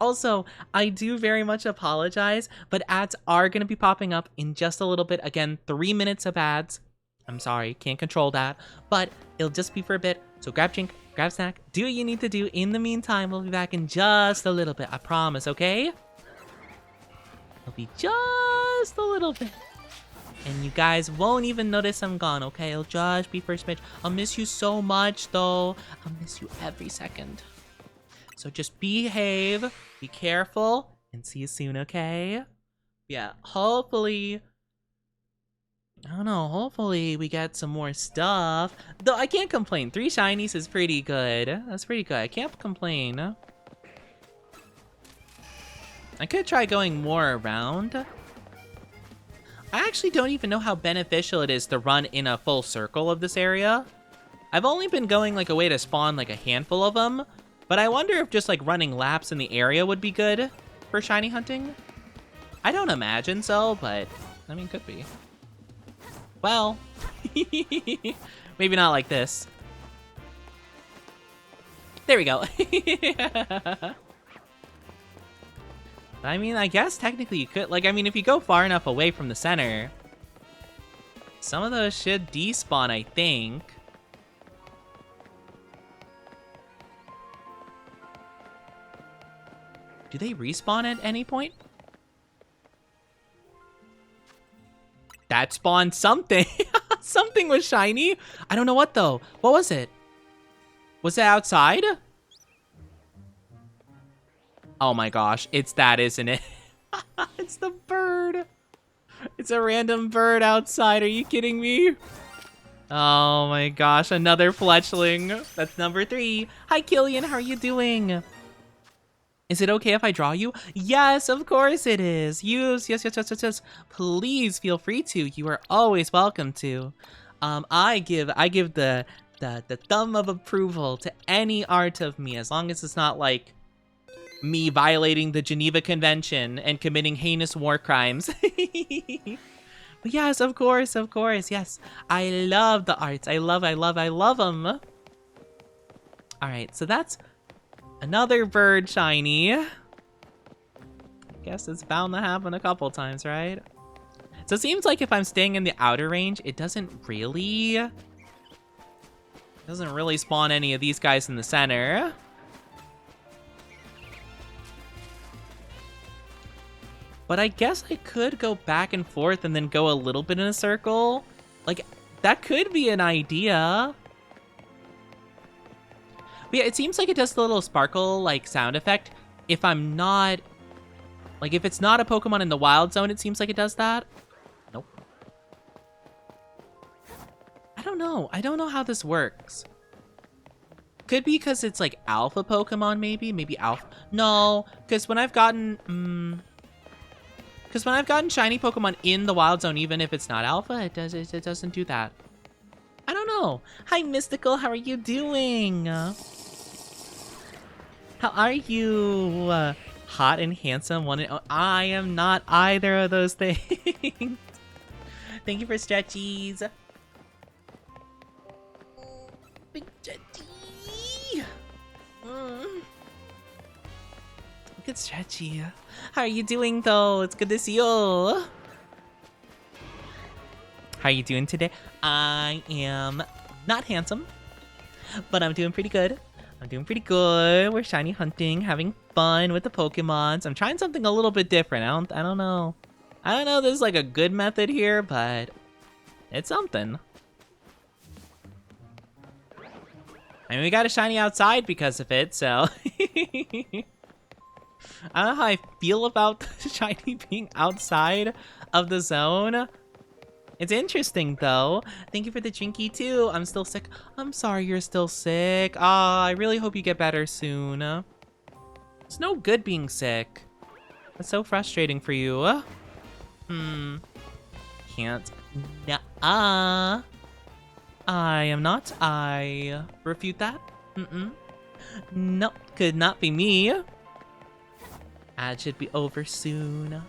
Also, I do very much apologize, but ads are gonna be popping up in just a little bit. Again, 3 minutes of ads. I'm sorry, can't control that, but it'll just be for a bit. So grab drink, grab snack, do what you need to do. In the meantime, we'll be back in just a little bit, I promise, okay? It'll be just a little bit. And you guys won't even notice I'm gone, okay? It'll just be for a smidge. I'll miss you so much, though. I'll miss you every second. So just behave, be careful, and see you soon, okay? Yeah, hopefully... I don't know, hopefully we get some more stuff. Though I can't complain. 3 shinies is pretty good. That's pretty good. I can't complain. I could try going more around. I actually don't even know how beneficial it is to run in a full circle of this area. I've only been going like a way to spawn like a handful of them, but I wonder if just like running laps in the area would be good for shiny hunting. I don't imagine so, but I mean, could be. Well, maybe not like this. There we go. I mean, I guess technically you could, like, I mean, if you go far enough away from the center, some of those should despawn, I think. Do they respawn at any point? That spawned something. Something was shiny. I don't know what, though. What was it? Was it outside? Oh my gosh, it's that, isn't it? It's the bird. It's a random bird outside. Are you kidding me? Oh my gosh, another fletchling. That's number 3. Hi, Killian. How are you doing? Is it okay if I draw you? Yes, of course it is. Yes. Please feel free to. You are always welcome to. I give the thumb of approval to any art of me, as long as it's not like me violating the Geneva Convention and committing heinous war crimes. But yes, of course, yes. I love the arts. I love them. All right, so that's another bird shiny. I guess it's bound to happen a couple times, right? So it seems like if I'm staying in the outer range, it doesn't really spawn any of these guys in the center. But I guess I could go back and forth and then go a little bit in a circle. Like, that could be an idea. But But yeah, it seems like it does the little sparkle, like, sound effect. If I'm not... Like, if it's not a Pokemon in the wild zone, it seems like it does that. Nope. I don't know. I don't know how this works. Could be because it's, like, alpha Pokemon, maybe? Maybe alpha... No, because when I've gotten... Because when I've gotten shiny Pokemon in the wild zone, even if it's not alpha, it doesn't do that. I don't know. Hi, Mystical. How are you doing? How are you? Hot and handsome. I am not either of those things. Thank you for stretchies. Big stretchy. Look at Stretchy. How are you doing, though? It's good to see you. How are you doing today? I am not handsome, but I'm doing pretty good. We're shiny hunting, having fun with the Pokemons. I'm trying something a little bit different. I don't know. I don't know if there's like a good method here, but it's something. I mean, we got a shiny outside because of it, so... I don't know how I feel about the shiny being outside of the zone. It's interesting, though. Thank you for the drinky, too. I'm still sick. I'm sorry you're still sick. I really hope you get better soon. It's no good being sick. That's so frustrating for you. Can't. Nuh-uh. I am not. I refute that. Nope. Could not be me. Ad should be over soon.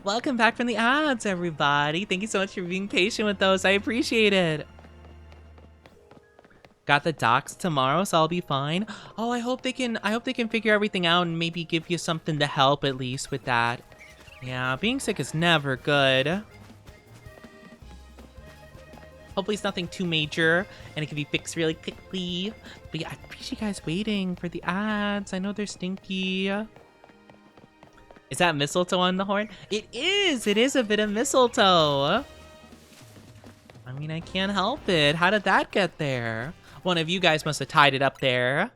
Welcome back from the ads, everybody. Thank you so much for being patient with those. I appreciate it. Got the docs tomorrow, so I'll be fine. Oh, I hope they can figure everything out and maybe give you something to help at least with that. Yeah, being sick is never good. Hopefully it's nothing too major and it can be fixed really quickly. But yeah, I appreciate you guys waiting for the ads. I know they're stinky. Is that mistletoe on the horn? It is! It is a bit of mistletoe. I mean, I can't help it. How did that get there? One of you guys must have tied it up there.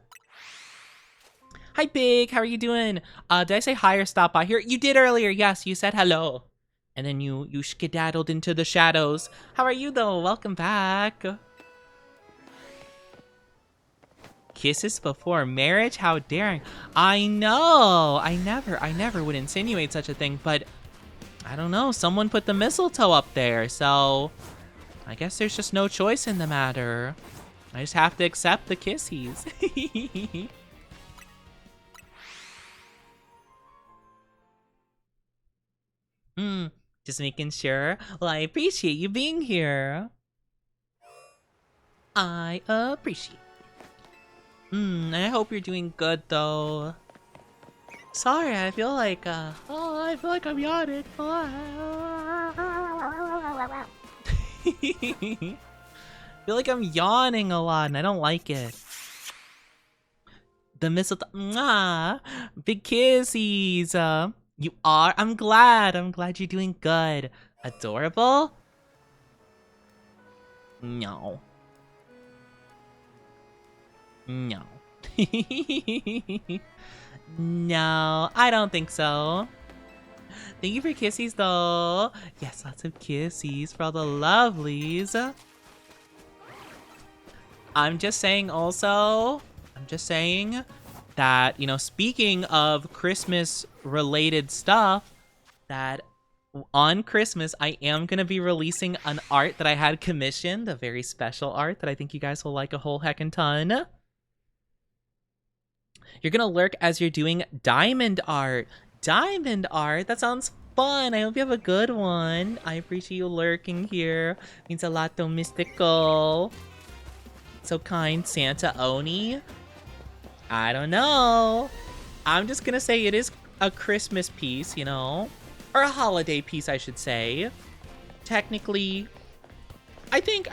Hi, Big. How are you doing? Did I say hi or stop by here? You did earlier. Yes, you said hello. And then you skedaddled into the shadows. How are you, though? Welcome back. Kisses before marriage? How daring. I know. I never would insinuate such a thing, but I don't know. Someone put the mistletoe up there, so I guess there's just no choice in the matter. I just have to accept the kissies. Just making sure. Well, I appreciate you being here. I appreciate it. I hope you're doing good, though. Sorry, I feel like, I feel like I'm yawning. I feel like I'm yawning a lot, and I don't like it. The mistletoe. Mwah! Big kissies. You are? I'm glad. I'm glad you're doing good. Adorable? No. No. No, I don't think so. Thank you for kissies, though. Yes, lots of kissies for all the lovelies. I'm just saying also, that, you know, speaking of Christmas-related stuff, that on Christmas, I am going to be releasing an art that I had commissioned, a very special art that I think you guys will like a whole heckin' ton. You're going to lurk as you're doing diamond art. Diamond art? That sounds fun. I hope you have a good one. I appreciate you lurking here. Means a lot, though, Mystical. So kind, Santa Oni. I don't know. I'm just gonna say it is a Christmas piece, you know? Or a holiday piece, I should say. Technically, I think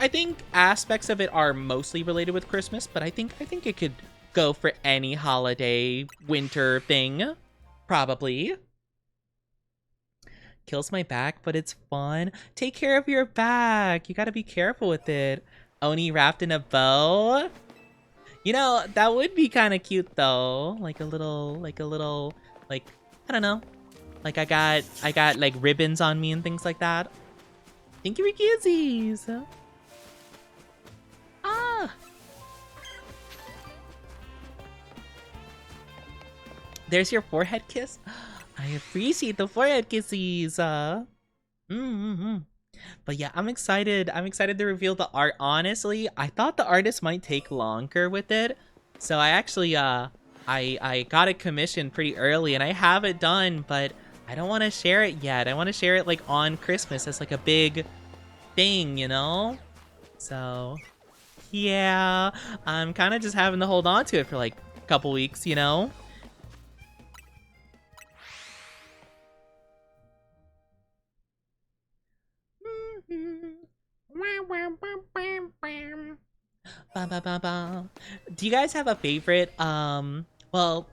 aspects of it are mostly related with Christmas, but I think it could go for any holiday winter thing. Probably. Kills my back, but it's fun. Take care of your back. You gotta be careful with it. Oni wrapped in a bow. You know, that would be kind of cute though. Like a little, like, I don't know. Like I got like ribbons on me and things like that. Thank you for kisses. Ah. There's your forehead kiss. I appreciate the forehead kisses. But yeah, I'm excited. I'm excited to reveal the art. Honestly, I thought the artist might take longer with it. So I actually I got it commissioned pretty early and I have it done, but I don't want to share it yet. I want to share it like on Christmas as like a big thing, you know? So yeah, I'm kind of just having to hold on to it for like a couple weeks, you know? Do you guys have a favorite, well,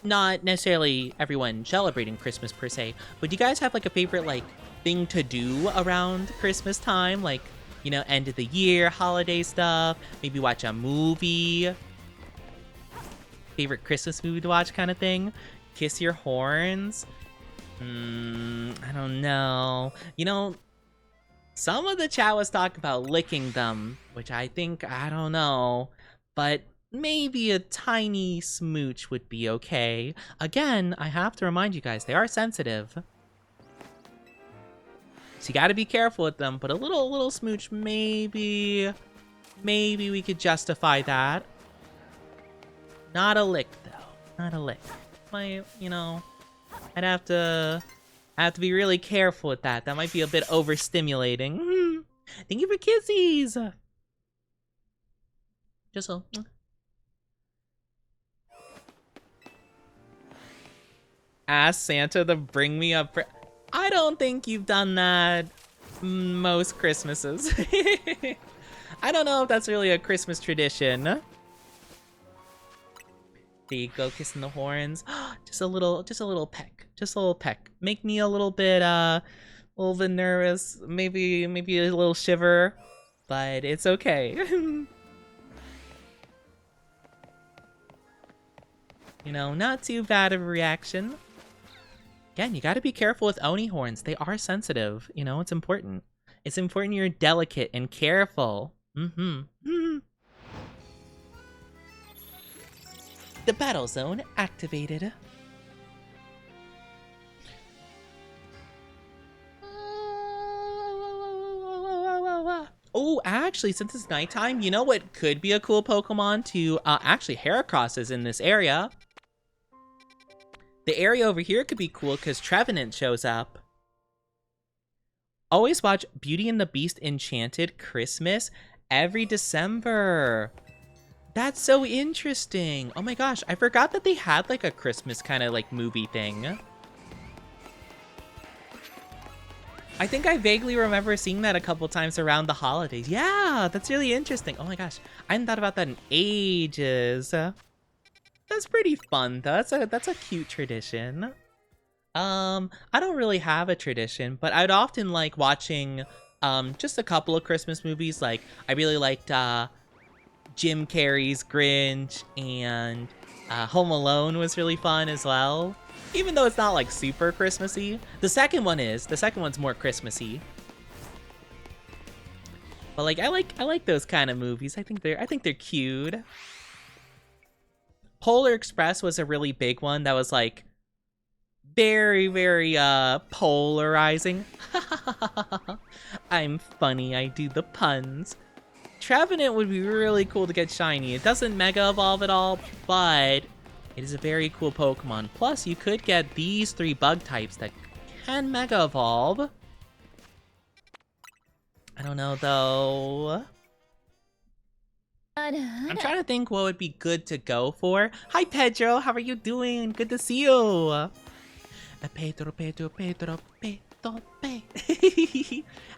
not necessarily everyone celebrating Christmas per se, but do you guys have like a favorite like thing to do around Christmas time? Like, you know, end of the year, holiday stuff, maybe watch a movie, favorite Christmas movie to watch kind of thing? Kiss your horns? I don't know. You know, some of the chat was talking about licking them, which I think, I don't know, but maybe a tiny smooch would be okay. Again, I have to remind you guys, they are sensitive. So you gotta be careful with them, but a little smooch, maybe we could justify that. Not a lick, though. Not a lick. You know, I'd have to be really careful with that. That might be a bit overstimulating. Thank you for kisses. Just so. Ask Santa to bring me up. I don't think you've done that most Christmases. I don't know if that's really a Christmas tradition. There you go, kissing the horns. Just a little peck. Just a little peck. Make me a little bit nervous. Maybe a little shiver, but it's okay. You know, not too bad of a reaction. Again, you gotta be careful with Oni horns. They are sensitive. You know, it's important. It's important you're delicate and careful. The battle zone activated. Oh, actually, since it's nighttime, you know what could be a cool Pokemon to, actually, Heracross is in this area. The area over here could be cool because Trevenant shows up. Always watch Beauty and the Beast Enchanted Christmas every December. That's so interesting. Oh my gosh, I forgot that they had like a Christmas kind of like movie thing. I think I vaguely remember seeing that a couple times around the holidays. Yeah, that's really interesting. Oh my gosh, I hadn't thought about that in ages. That's pretty fun though. That's a cute tradition. I don't really have a tradition, but I'd often like watching just a couple of Christmas movies. Like I really liked Jim Carrey's Grinch, and Home Alone was really fun as well. Even though it's not like super Christmassy. The second one's more Christmassy. But like I like those kind of movies. I think they're cute. Polar Express was a really big one that was like very, very polarizing. I'm funny, I do the puns. Trevenant would be really cool to get shiny. It doesn't Mega Evolve at all, but it is a very cool Pokemon. Plus, you could get these 3 bug types that can Mega Evolve. I don't know, though. I'm trying to think what would be good to go for. Hi, Pedro. How are you doing? Good to see you. Pedro.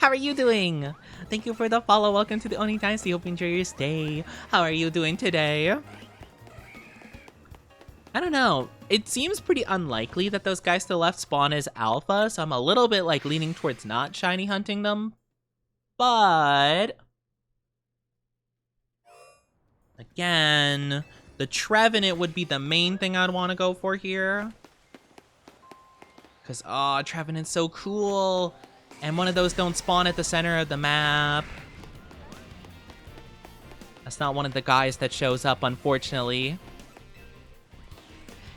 How are you doing? Thank you for the follow. Welcome to the Oni Dynasty. Hope you enjoy your stay. How are you doing today? I don't know. It seems pretty unlikely that those guys to the left spawn as alpha, so I'm a little bit like leaning towards not shiny hunting them. But again, the Trevenant would be the main thing I'd want to go for here. Because, oh, Trevenant's so cool. And one of those don't spawn at the center of the map. That's not one of the guys that shows up, unfortunately.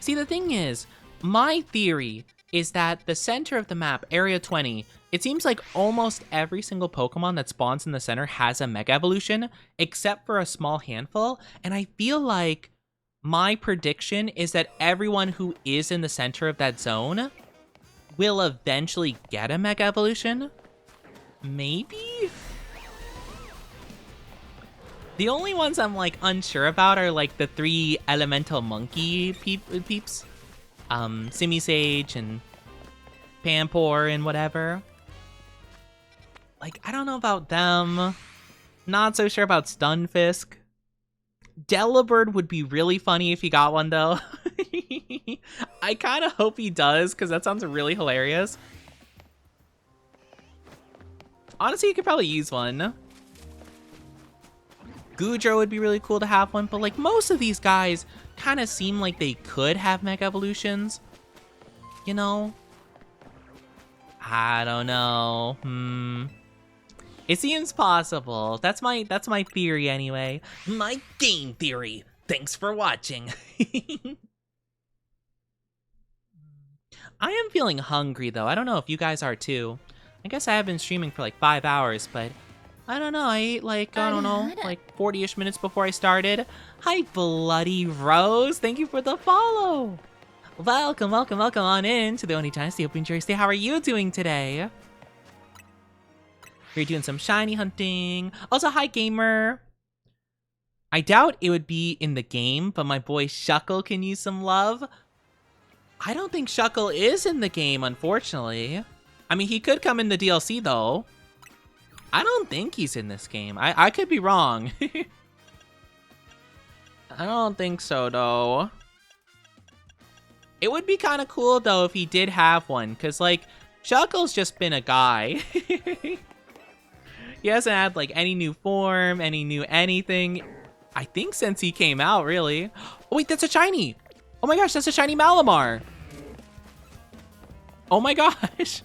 See, the thing is, my theory is that the center of the map, Area 20, it seems like almost every single Pokemon that spawns in the center has a Mega Evolution, except for a small handful. And I feel like my prediction is that everyone who is in the center of that zone will eventually get a Mega Evolution. Maybe? The only ones I'm like unsure about are like the 3 elemental monkey peeps. Simisage and Pampor and whatever. Like, I don't know about them. Not so sure about Stunfisk. Delibird would be really funny if he got one though. I kind of hope he does, because that sounds really hilarious. Honestly, you could probably use one. Goodra would be really cool to have one, but like most of these guys kind of seem like they could have Mega Evolutions. You know? I don't know. It seems possible. That's my theory anyway. My game theory. Thanks for watching. I am feeling hungry though. I don't know if you guys are too. I guess I have been streaming for like 5 hours, but I don't know. I ate like, I don't know, like 40-ish minutes before I started. Hi, Bloody Rose. Thank you for the follow. Welcome on in to the Oni Dynasty. Hope you enjoy your stay. How are you doing today? We're doing some shiny hunting. Also, hi, gamer. I doubt it would be in the game, but my boy Shuckle can use some love. I don't think Shuckle is in the game, unfortunately. I mean, he could come in the DLC, though. I don't think he's in this game. I could be wrong. I don't think so, though. It would be kind of cool, though, if he did have one. Because, like, Shuckle's just been a guy. He hasn't had, like, any new form, any new anything. I think since he came out, really. Oh, wait, that's a shiny. Oh, my gosh, that's a shiny Malamar. Oh, my gosh.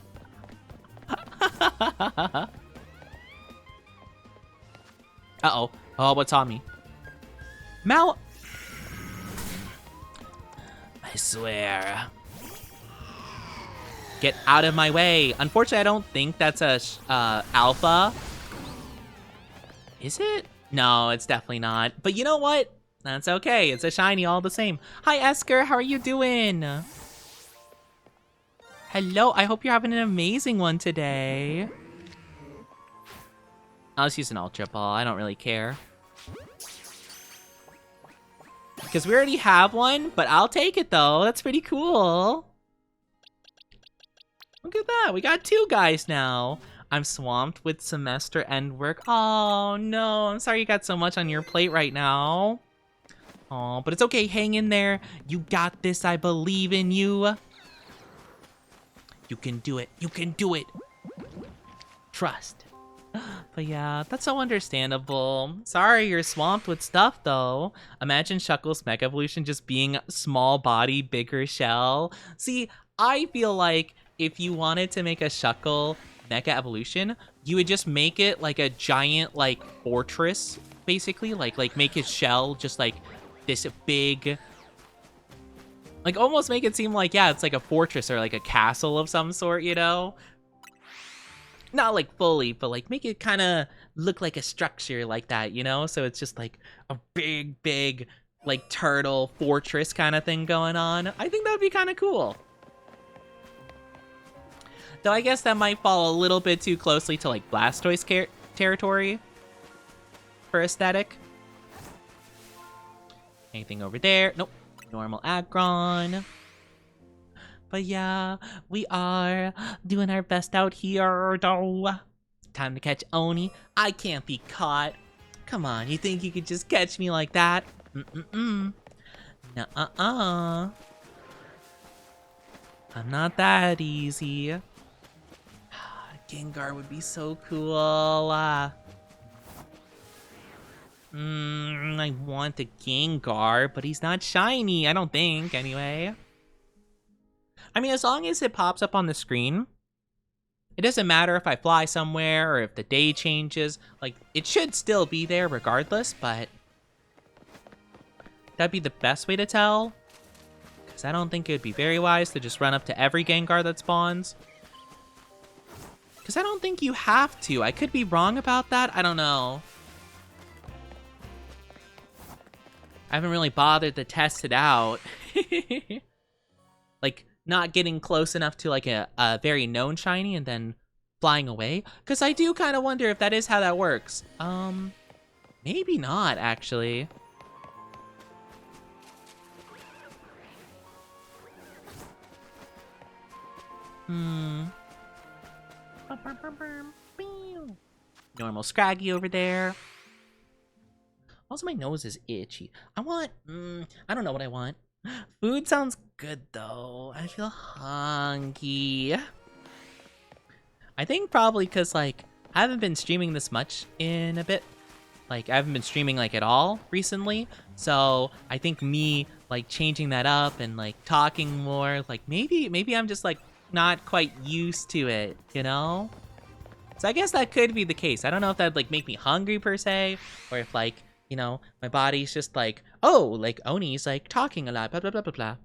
Uh-oh. Oh, what's on me? I swear. Get out of my way. Unfortunately, I don't think that's a alpha. Is it? No, it's definitely not. But you know what? That's okay. It's a shiny all the same. Hi, Esker. How are you doing? Hello. I hope you're having an amazing one today. I'll just use an Ultra Ball. I don't really care. Because we already have one, but I'll take it, though. That's pretty cool. Look at that. We got 2 guys now. I'm swamped with semester end work. Oh, no. I'm sorry you got so much on your plate right now. Oh, but it's okay. Hang in there. You got this. I believe in you. You can do it. You can do it. Trust. But yeah, that's so understandable. Sorry you're swamped with stuff, though. Imagine Shuckle's Mega Evolution just being small body, bigger shell. See, I feel like if you wanted to make a Shuckle Mega Evolution, you would just make it like a giant, like, fortress, basically. Like make his shell just like this big... Like, almost make it seem like, yeah, it's like a fortress or like a castle of some sort, you know? Not like fully, but like make it kind of look like a structure like that, you know? So it's just like a big, like turtle fortress kind of thing going on. I think that would be kind of cool. Though I guess that might fall a little bit too closely to like Blastoise territory for aesthetic. Anything over there? Nope. Normal Aggron. But yeah, we are doing our best out here, though. Time to catch Oni. I can't be caught. Come on, you think you could just catch me like that? Nuh-uh-uh. I'm not that easy. Gengar would be so cool. I want a Gengar, but he's not shiny, I don't think, anyway. I mean, as long as it pops up on the screen, it doesn't matter if I fly somewhere or if the day changes. Like, it should still be there regardless, but that'd be the best way to tell. Because I don't think it would be very wise to just run up to every Gengar that spawns. Because I don't think you have to. I could be wrong about that. I don't know. I haven't really bothered to test it out. Like, not getting close enough to like a very known shiny and then flying away. Because I do kind of wonder if that is how that works. Maybe not, actually. Normal Scraggy over there. Also, my nose is itchy. I want, I don't know what I want. Food sounds good, though. I feel hungry. I think probably because, like, I haven't been streaming this much in a bit. Like, I haven't been streaming, like, at all recently. So, I think me, like, changing that up and, like, talking more, like, maybe I'm just, like, not quite used to it, you know? So I guess that could be the case. I don't know if that'd, like, make me hungry, per se, or if, like, you know, my body's just like, oh, like, Oni's, like, talking a lot, blah, blah, blah, blah, blah.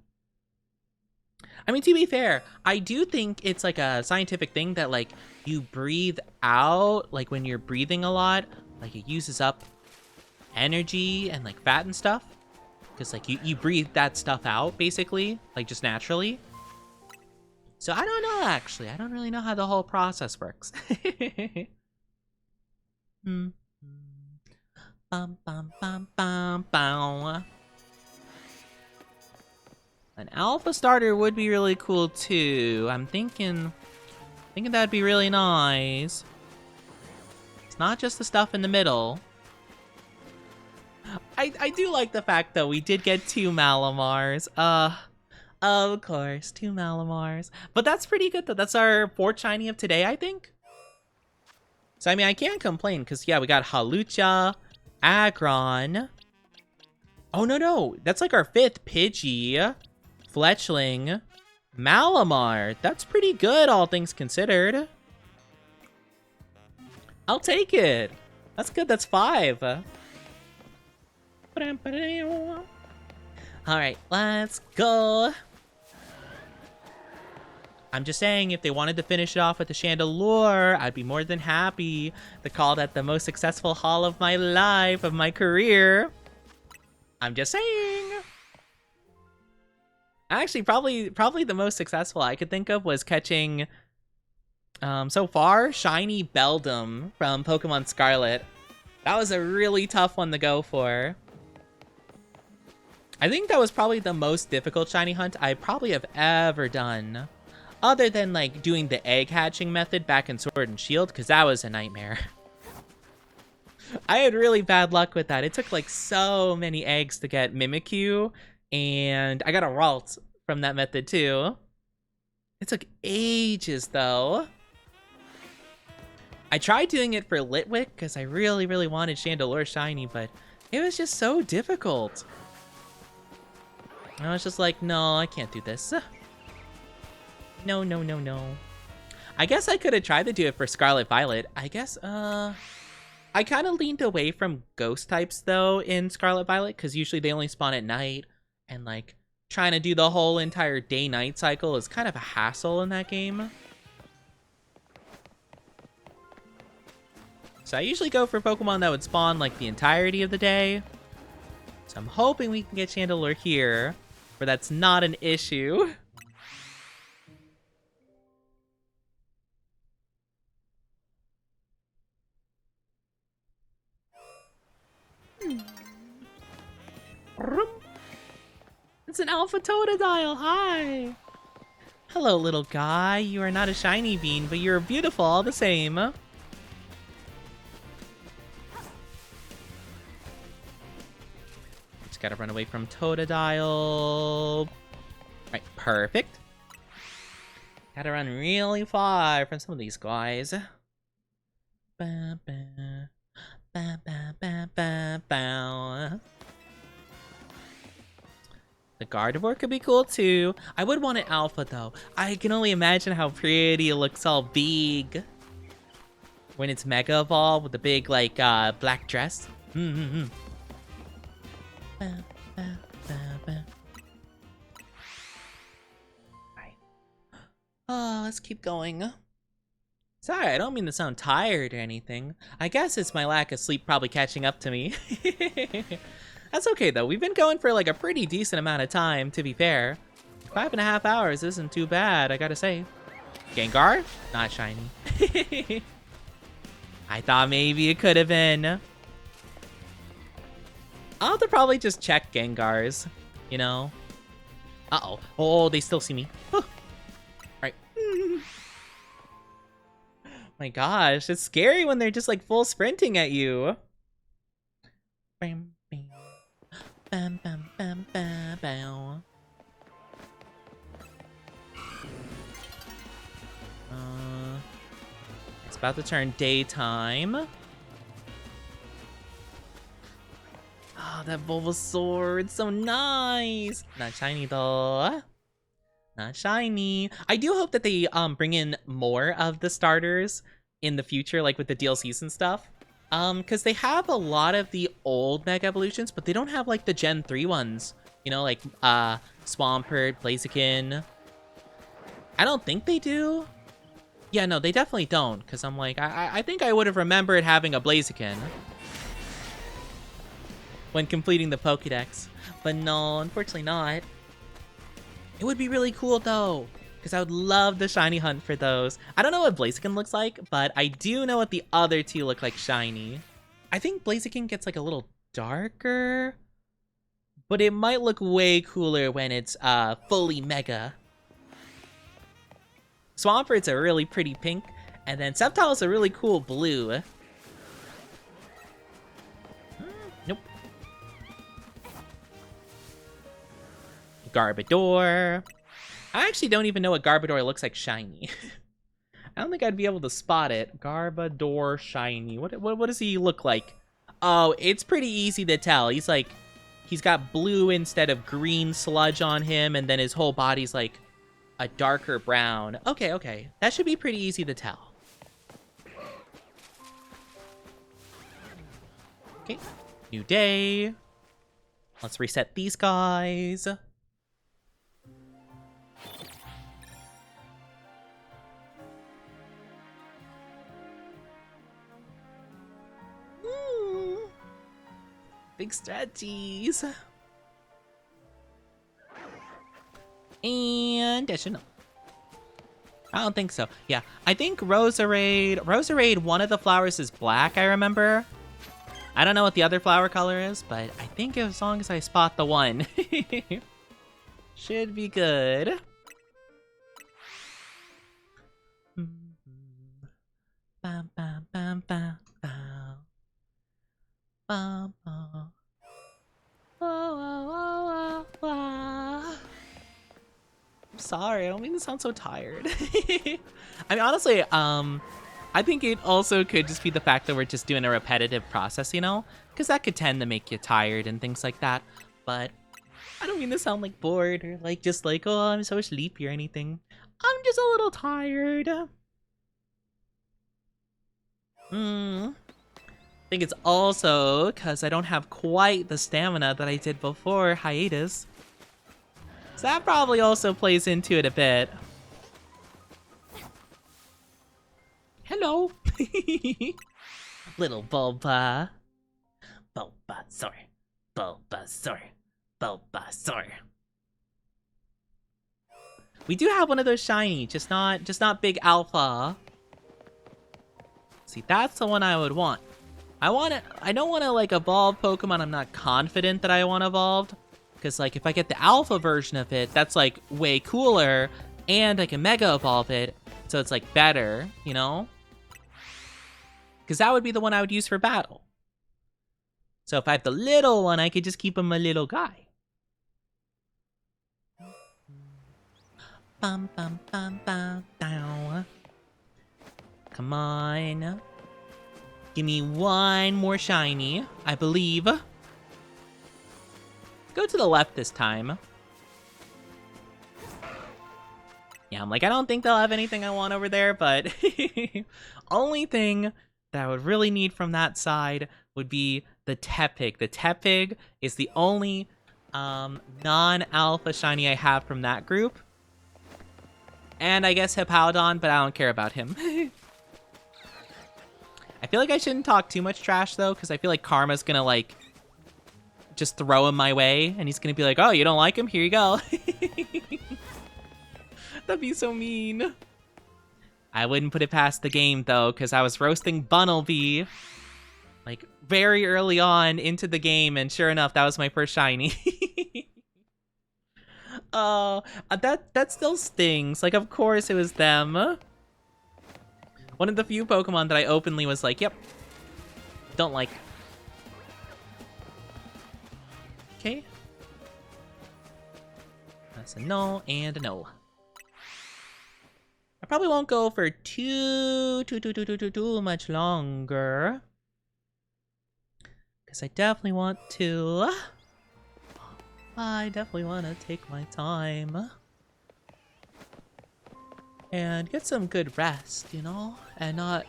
I mean, to be fair, I do think it's, like, a scientific thing that, like, you breathe out, like, when you're breathing a lot, like, it uses up energy and, like, fat and stuff. Because, like, you breathe that stuff out, basically, like, just naturally. So I don't know, actually. I don't really know how the whole process works. Bum, bum, bum, bum, bum. An alpha starter would be really cool too. I'm thinking that'd be really nice. It's not just the stuff in the middle. I do like the fact though we did get 2 Malamars. Of course, 2 Malamars. But that's pretty good though. That's our 4th shiny of today, I think. So I mean I can't complain because yeah, we got Halucha, Aggron. Oh no, that's like our 5th Pidgey, Fletchling, Malamar. That's pretty good, all things considered. I'll take it. That's good, that's 5. Alright, let's go. I'm just saying, if they wanted to finish it off with the Chandelure, I'd be more than happy to call that the most successful haul of my life, of my career. I'm just saying. Actually, probably the most successful I could think of was catching, so far, Shiny Beldum from Pokemon Scarlet. That was a really tough one to go for. I think that was probably the most difficult shiny hunt I probably have ever done. Other than, like, doing the egg hatching method back in Sword and Shield, because that was a nightmare. I had really bad luck with that. It took, like, so many eggs to get Mimikyu, and I got a Ralt from that method, too. It took ages, though. I tried doing it for Litwick, because I really, really wanted Chandelure Shiny, but it was just so difficult. I was just like, no, I can't do this. No. I guess I could have tried to do it for Scarlet Violet. I guess, I kind of leaned away from ghost types, though, in Scarlet Violet, because usually they only spawn at night, and, like, trying to do the whole entire day-night cycle is kind of a hassle in that game. So I usually go for Pokemon that would spawn, like, the entirety of the day. So I'm hoping we can get Chandelure here, where that's not an issue. It's an Alpha Totodile, hi! Hello, little guy. You are not a shiny bean, but you're beautiful all the same. Let's Just gotta run away from Totodile. Right, perfect. Gotta run really far from some of these guys. Ba, ba, ba, ba, ba, ba, ba. The Gardevoir could be cool too. I would want an alpha though. I can only imagine how pretty it looks all big when it's Mega Evolved with the big like black dress. Mm-hmm. Ba, ba, ba, ba. Right. Oh, let's keep going. Sorry, I don't mean to sound tired or anything. I guess it's my lack of sleep probably catching up to me. That's okay though. We've been going for like a pretty decent amount of time, to be fair. 5.5 hours isn't too bad, I gotta say. Gengar? Not shiny. I thought maybe it could have been. I'll have to probably just check Gengars, you know? Uh-oh. Oh, they still see me. Huh. Right. My gosh, it's scary when they're just like full sprinting at you. Bam, bam. Bam, bam, bam, bam, bam. It's about to turn daytime. Oh, that Bulbasaur, it's so nice. Not shiny though. Not shiny. I do hope that they bring in more of the starters in the future, like with the DLCs and stuff. Because they have a lot of the old Mega Evolutions, but they don't have, like, the Gen 3 ones. You know, like, Swampert, Blaziken. I don't think they do. Yeah, no, they definitely don't, because I'm like, I think I would have remembered having a Blaziken when completing the Pokédex. But no, unfortunately not. It would be really cool, though, because I would love the shiny hunt for those. I don't know what Blaziken looks like, but I do know what the other two look like shiny. I think Blaziken gets like a little darker, but it might look way cooler when it's fully mega. Swampert's a really pretty pink, and then Sceptile's a really cool blue. Nope. Garbodor. I actually don't even know what Garbodor looks like shiny. I don't think I'd be able to spot it. Garbodor shiny. What does he look like? Oh, it's pretty easy to tell. He's got blue instead of green sludge on him, and then his whole body's like a darker brown. Okay. That should be pretty easy to tell. Okay, new day. Let's reset these guys. Big strategies. And additional. I don't think so. Yeah, I think Roserade, one of the flowers is black, I remember. I don't know what the other flower color is, but I think as long as I spot the one, should be good. Bam, bam, bam, bam, bam. Bum, bum. I'm sorry, I don't mean to sound so tired. I mean, honestly, I think it also could just be the fact that we're just doing a repetitive process, you know? Because that could tend to make you tired and things like that. But I don't mean to sound like bored or like just like, oh, I'm so sleepy or anything. I'm just a little tired. I think it's also because I don't have quite the stamina that I did before hiatus. So that probably also plays into it a bit. Hello. Little Bulba. Bulbasaur. We do have one of those shiny, just not big alpha. See, that's the one I would want. I don't want to like evolve Pokemon I'm not confident that I want evolved. Because like if I get the alpha version of it, that's like way cooler. And I can mega evolve it. So it's like better, you know? Because that would be the one I would use for battle. So if I have the little one, I could just keep him a little guy. Bum, bum, bum, bum, down. Come on. Give me one more shiny, I believe. Go to the left this time. Yeah, I'm like, I don't think they'll have anything I want over there, but only thing that I would really need from that side would be the Tepig. The Tepig is the only non-alpha shiny I have from that group. And I guess Hippowdon, but I don't care about him. I feel like I shouldn't talk too much trash, though, because I feel like Karma's gonna, like, just throw him my way, and he's gonna be like, oh, you don't like him? Here you go. That'd be so mean. I wouldn't put it past the game, though, because I was roasting Bunnelby, like, very early on into the game, and sure enough, that was my first shiny. Oh, that still stings. Like, of course it was them. One of the few Pokemon that I openly was like, yep, don't like. Okay. That's a no and a no. I probably won't go for too much longer. Because I definitely want to. I definitely want to take my time. And get some good rest, you know? And not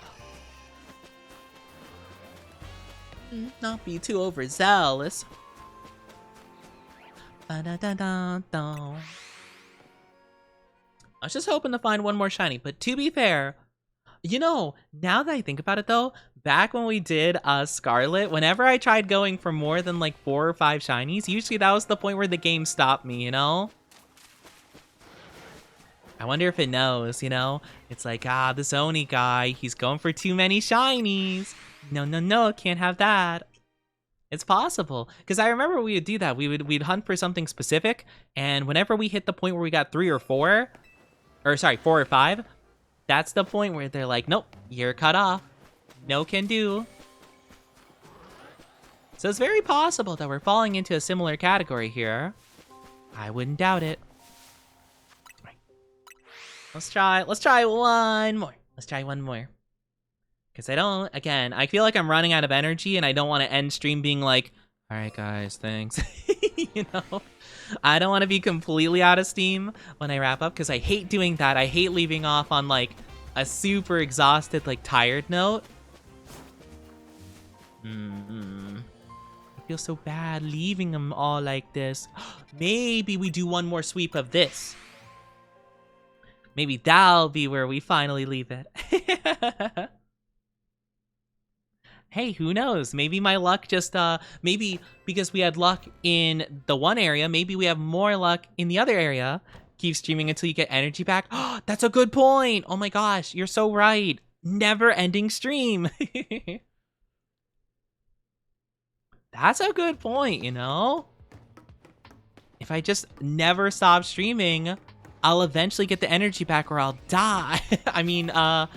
be too overzealous. Ba-da-da-da-da. I was just hoping to find one more shiny, but to be fair, you know, now that I think about it though, back when we did Scarlet, whenever I tried going for more than like 4 or 5 shinies, usually that was the point where the game stopped me, you know? I wonder if it knows, you know? It's like, this Oni guy, he's going for too many shinies. No, can't have that. It's possible. Because I remember we would do that. We'd hunt for something specific, and whenever we hit the point where we got 3 or 4, or sorry, 4 or 5, that's the point where they're like, nope, you're cut off. No can do. So it's very possible that we're falling into a similar category here. I wouldn't doubt it. Let's try one more. Let's try one more. Because I feel like I'm running out of energy and I don't want to end stream being like, all right, guys, thanks. You know, I don't want to be completely out of steam when I wrap up because I hate doing that. I hate leaving off on like a super exhausted, like tired note. I feel so bad leaving them all like this. Maybe we do one more sweep of this. Maybe that'll be where we finally leave it. Hey, who knows? Maybe my luck just, maybe because we had luck in the one area, maybe we have more luck in the other area. Keep streaming until you get energy back. Oh, that's a good point. Oh my gosh, you're so right. Never ending stream. That's a good point, you know? If I just never stop streaming, I'll eventually get the energy back or I'll die. I mean, I'll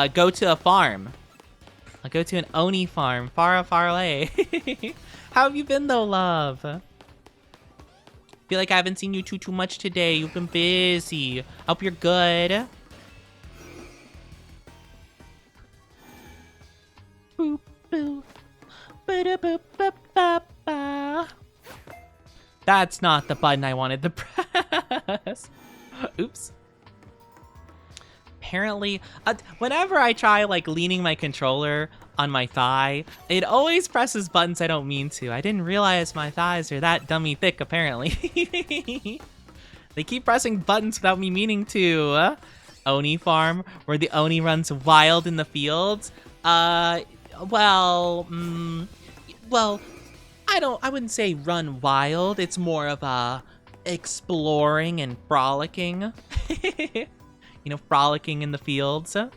go to a farm. I'll go to an Oni farm, far away. How have you been though, love? Feel like I haven't seen you too much today. You've been busy. Hope you're good. Boop, boop. Ba-da-boop, ba-ba-ba. That's not the button I wanted to press. Oops. Apparently, whenever I try like leaning my controller on my thigh, it always presses buttons I don't mean to. I didn't realize my thighs are that dummy thick, apparently. They keep pressing buttons without me meaning to. Oni farm, where the Oni runs wild in the fields. Well, I wouldn't say run wild. It's more of a exploring and frolicking. You know, frolicking in the fields. That's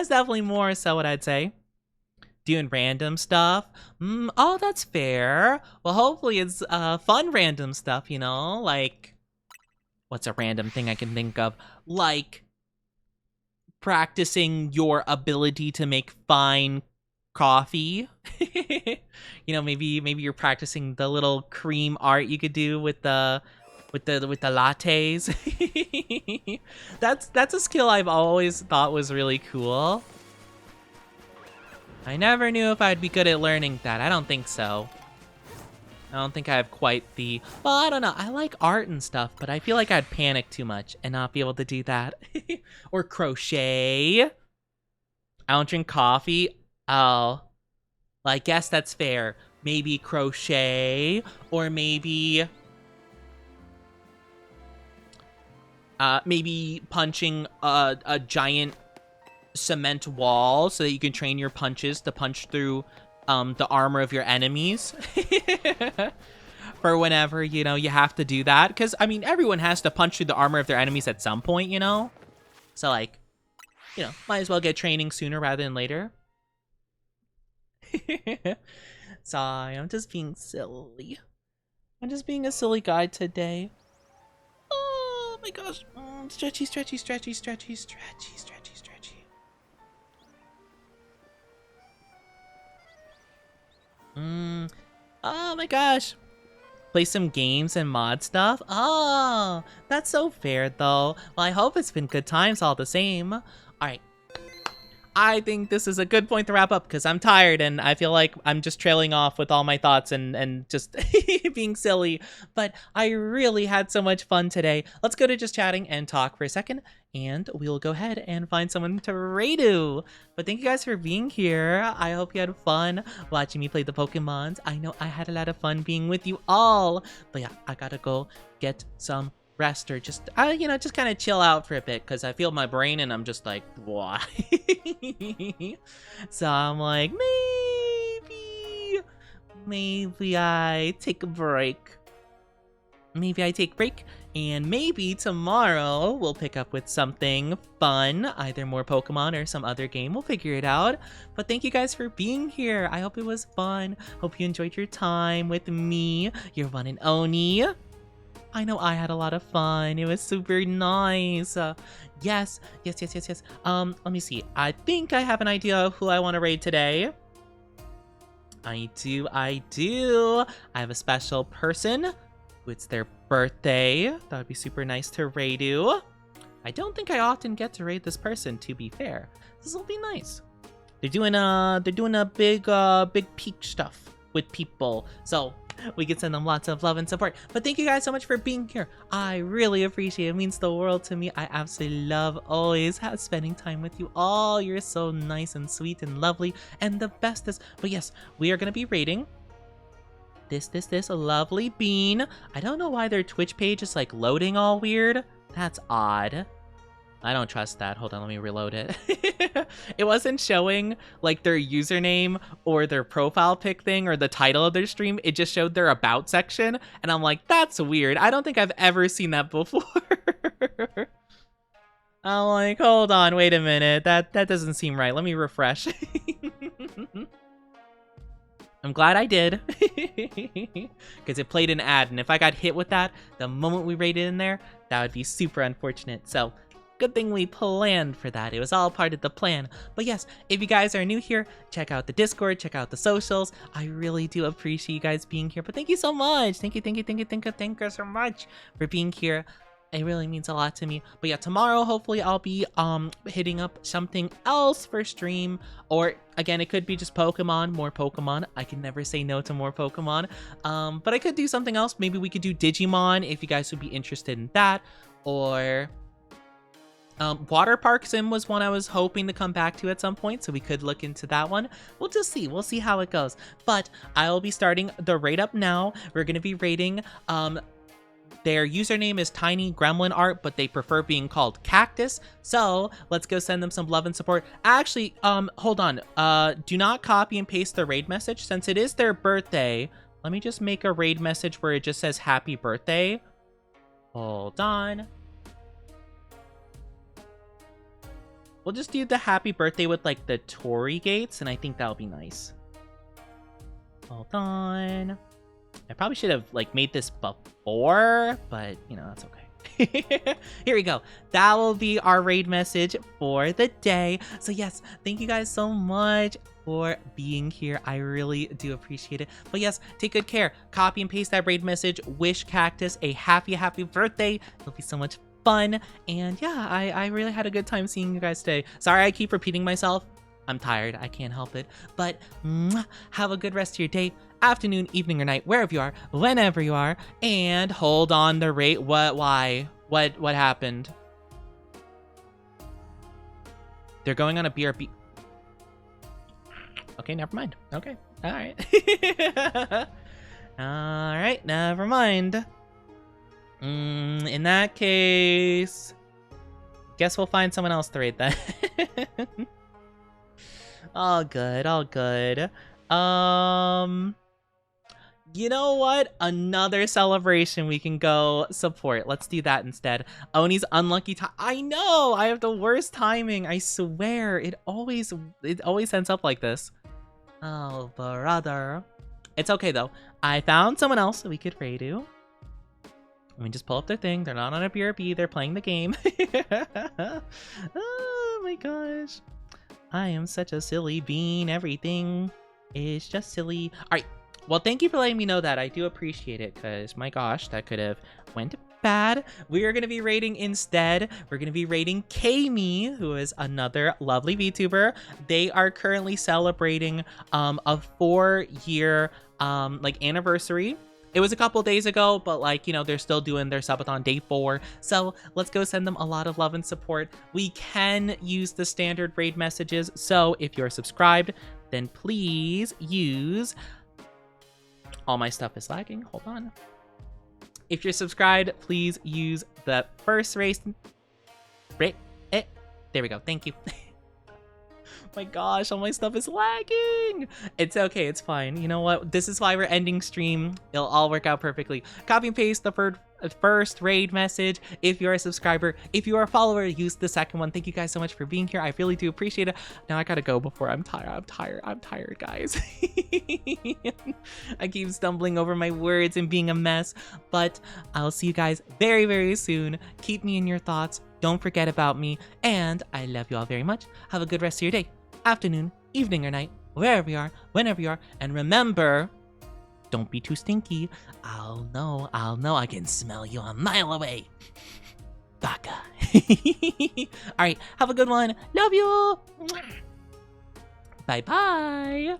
definitely more so what I'd say. Doing random stuff. Oh, that's fair. Well, hopefully it's fun random stuff, you know? Like, what's a random thing I can think of? Like, practicing your ability to make fine coffee. Maybe you're practicing the little cream art you could do with the lattes. That's a skill I've always thought was really cool. I never knew if I'd be good at learning that. I don't think so. I don't think I have quite the... Well, I don't know. I like art and stuff, but I feel like I'd panic too much and not be able to do that. Or crochet. I don't drink coffee. Oh. Well, I guess that's fair. Maybe crochet. Or maybe punching a giant cement wall so that you can train your punches to punch through the armor of your enemies. For whenever, you have to do that. Because, I mean, everyone has to punch through the armor of their enemies at some point, So, like, might as well get training sooner rather than later. Sorry, I'm just being silly. I'm just being a silly guy today. Oh my gosh. Stretchy, stretchy, stretchy, stretchy, stretchy, stretchy, stretchy. Oh my gosh. Play some games and mod stuff. Oh, that's so fair though. Well, I hope it's been good times all the same. All right. I think this is a good point to wrap up because I'm tired and I feel like I'm just trailing off with all my thoughts and just being silly. But I really had so much fun today. Let's go to just chatting and talk for a second, and we'll go ahead and find someone to Radu. But thank you guys for being here. I hope you had fun watching me play the Pokemons. I know I had a lot of fun being with you all. But yeah, I gotta go get some rest or just just kind of chill out for a bit because I feel my brain and I'm just like, why? So I'm like, maybe I take a break. And maybe tomorrow we'll pick up with something fun, either more Pokemon or some other game. We'll figure it out. But thank you guys for being here. I hope it was fun. Hope you enjoyed your time with me, your one and only. I know I had a lot of fun. It was super nice. Yes. Let me see. I think I have an idea of who I want to raid today. I do. I have a special person who it's their birthday. That would be super nice to raid you. I don't think I often get to raid this person, to be fair. This will be nice. They're doing a big peak stuff with people. So we can send them lots of love and support. But thank you guys so much for being here. I really appreciate it. It means the world to me. I absolutely love always spending time with you all. You're so nice and sweet and lovely and the bestest. But yes, we are going to be rating this lovely bean. I don't know why their Twitch page is like loading all weird. That's odd. I don't trust that. Hold on, let me reload it. It wasn't showing like their username or their profile pic thing or the title of their stream. It just showed their about section. And I'm like, that's weird. I don't think I've ever seen that before. I'm like, hold on, wait a minute. That doesn't seem right. Let me refresh. I'm glad I did. Because it played an ad. And if I got hit with that the moment we raided in there, that would be super unfortunate. So good thing we planned for that. It was all part of the plan. But yes, if you guys are new here, check out the Discord, check out the socials. I really do appreciate you guys being here. But thank you so much. Thank you so much for being here. It really means a lot to me. But yeah, tomorrow, hopefully I'll be hitting up something else for stream. Or again, it could be just Pokemon, more Pokemon. I can never say no to more Pokemon. But I could do something else. Maybe we could do Digimon if you guys would be interested in that. Or Water Park Sim was one I was hoping to come back to at some point, so we could look into that one. We'll just see. We'll see how it goes. But I will be starting the raid up now. We're going to be raiding their username is Tiny Gremlin Art, but they prefer being called Cactus. So let's go send them some love and support. Actually, hold on. Do not copy and paste the raid message. Since it is their birthday, let me just make a raid message where it just says happy birthday. Hold on. We'll just do the happy birthday with like the Torii gates, and I think that'll be nice. Hold on. I probably should have like made this before, but you know, that's okay. Here we go. That will be our raid message for the day. So yes, thank you guys so much for being here. I really do appreciate it. But yes, take good care. Copy and paste that raid message. Wish Cactus a happy birthday. It'll be so much fun. And yeah, I really had a good time seeing you guys today. Sorry I keep repeating myself. I'm tired. I can't help it. But have a good rest of your day, afternoon, evening, or night, wherever you are, whenever you are. And hold on the rate. What? Why? What happened? They're going on a BRB. Okay, never mind. Okay. All right. All right, never mind. In that case, guess we'll find someone else to raid then. All good, all good. You know what? Another celebration we can go support. Let's do that instead. Oni's unlucky time. I know! I have the worst timing. I swear. It always ends up like this. Oh, brother. It's okay, though. I found someone else we could raid to. Let me just pull up their thing. They're not on a BRB. They're playing the game. Oh, my gosh. I am such a silly bean. Everything is just silly. All right. Well, thank you for letting me know that. I do appreciate it, because my gosh, that could have went bad. We are going to be rating instead. We're going to be rating Kami, who is another lovely VTuber. They are currently celebrating a 4-year anniversary. It was a couple days ago, but they're still doing their subathon day 4. So let's go send them a lot of love and support. We can use the standard raid messages. So if you're subscribed, then please use... All my stuff is lagging. Hold on. If you're subscribed, please use the first race. There we go. Thank you. My gosh, all my stuff is lagging. It's okay. It's fine. You know what? This is why we're ending stream. It'll all work out perfectly. Copy and paste the first raid message if you're a subscriber. If you are a follower, use the second one. Thank you guys so much for being here. I really do appreciate it. Now I gotta go before I'm tired, guys. I keep stumbling over my words and being a mess, but I'll see you guys very, very soon. Keep me in your thoughts. Don't forget about me, and I love you all very much. Have a good rest of your day, afternoon, evening, or night, wherever you are, whenever you are, and remember, don't be too stinky. I'll know, I can smell you a mile away. Baka. All right, have a good one. Love you. Bye-bye.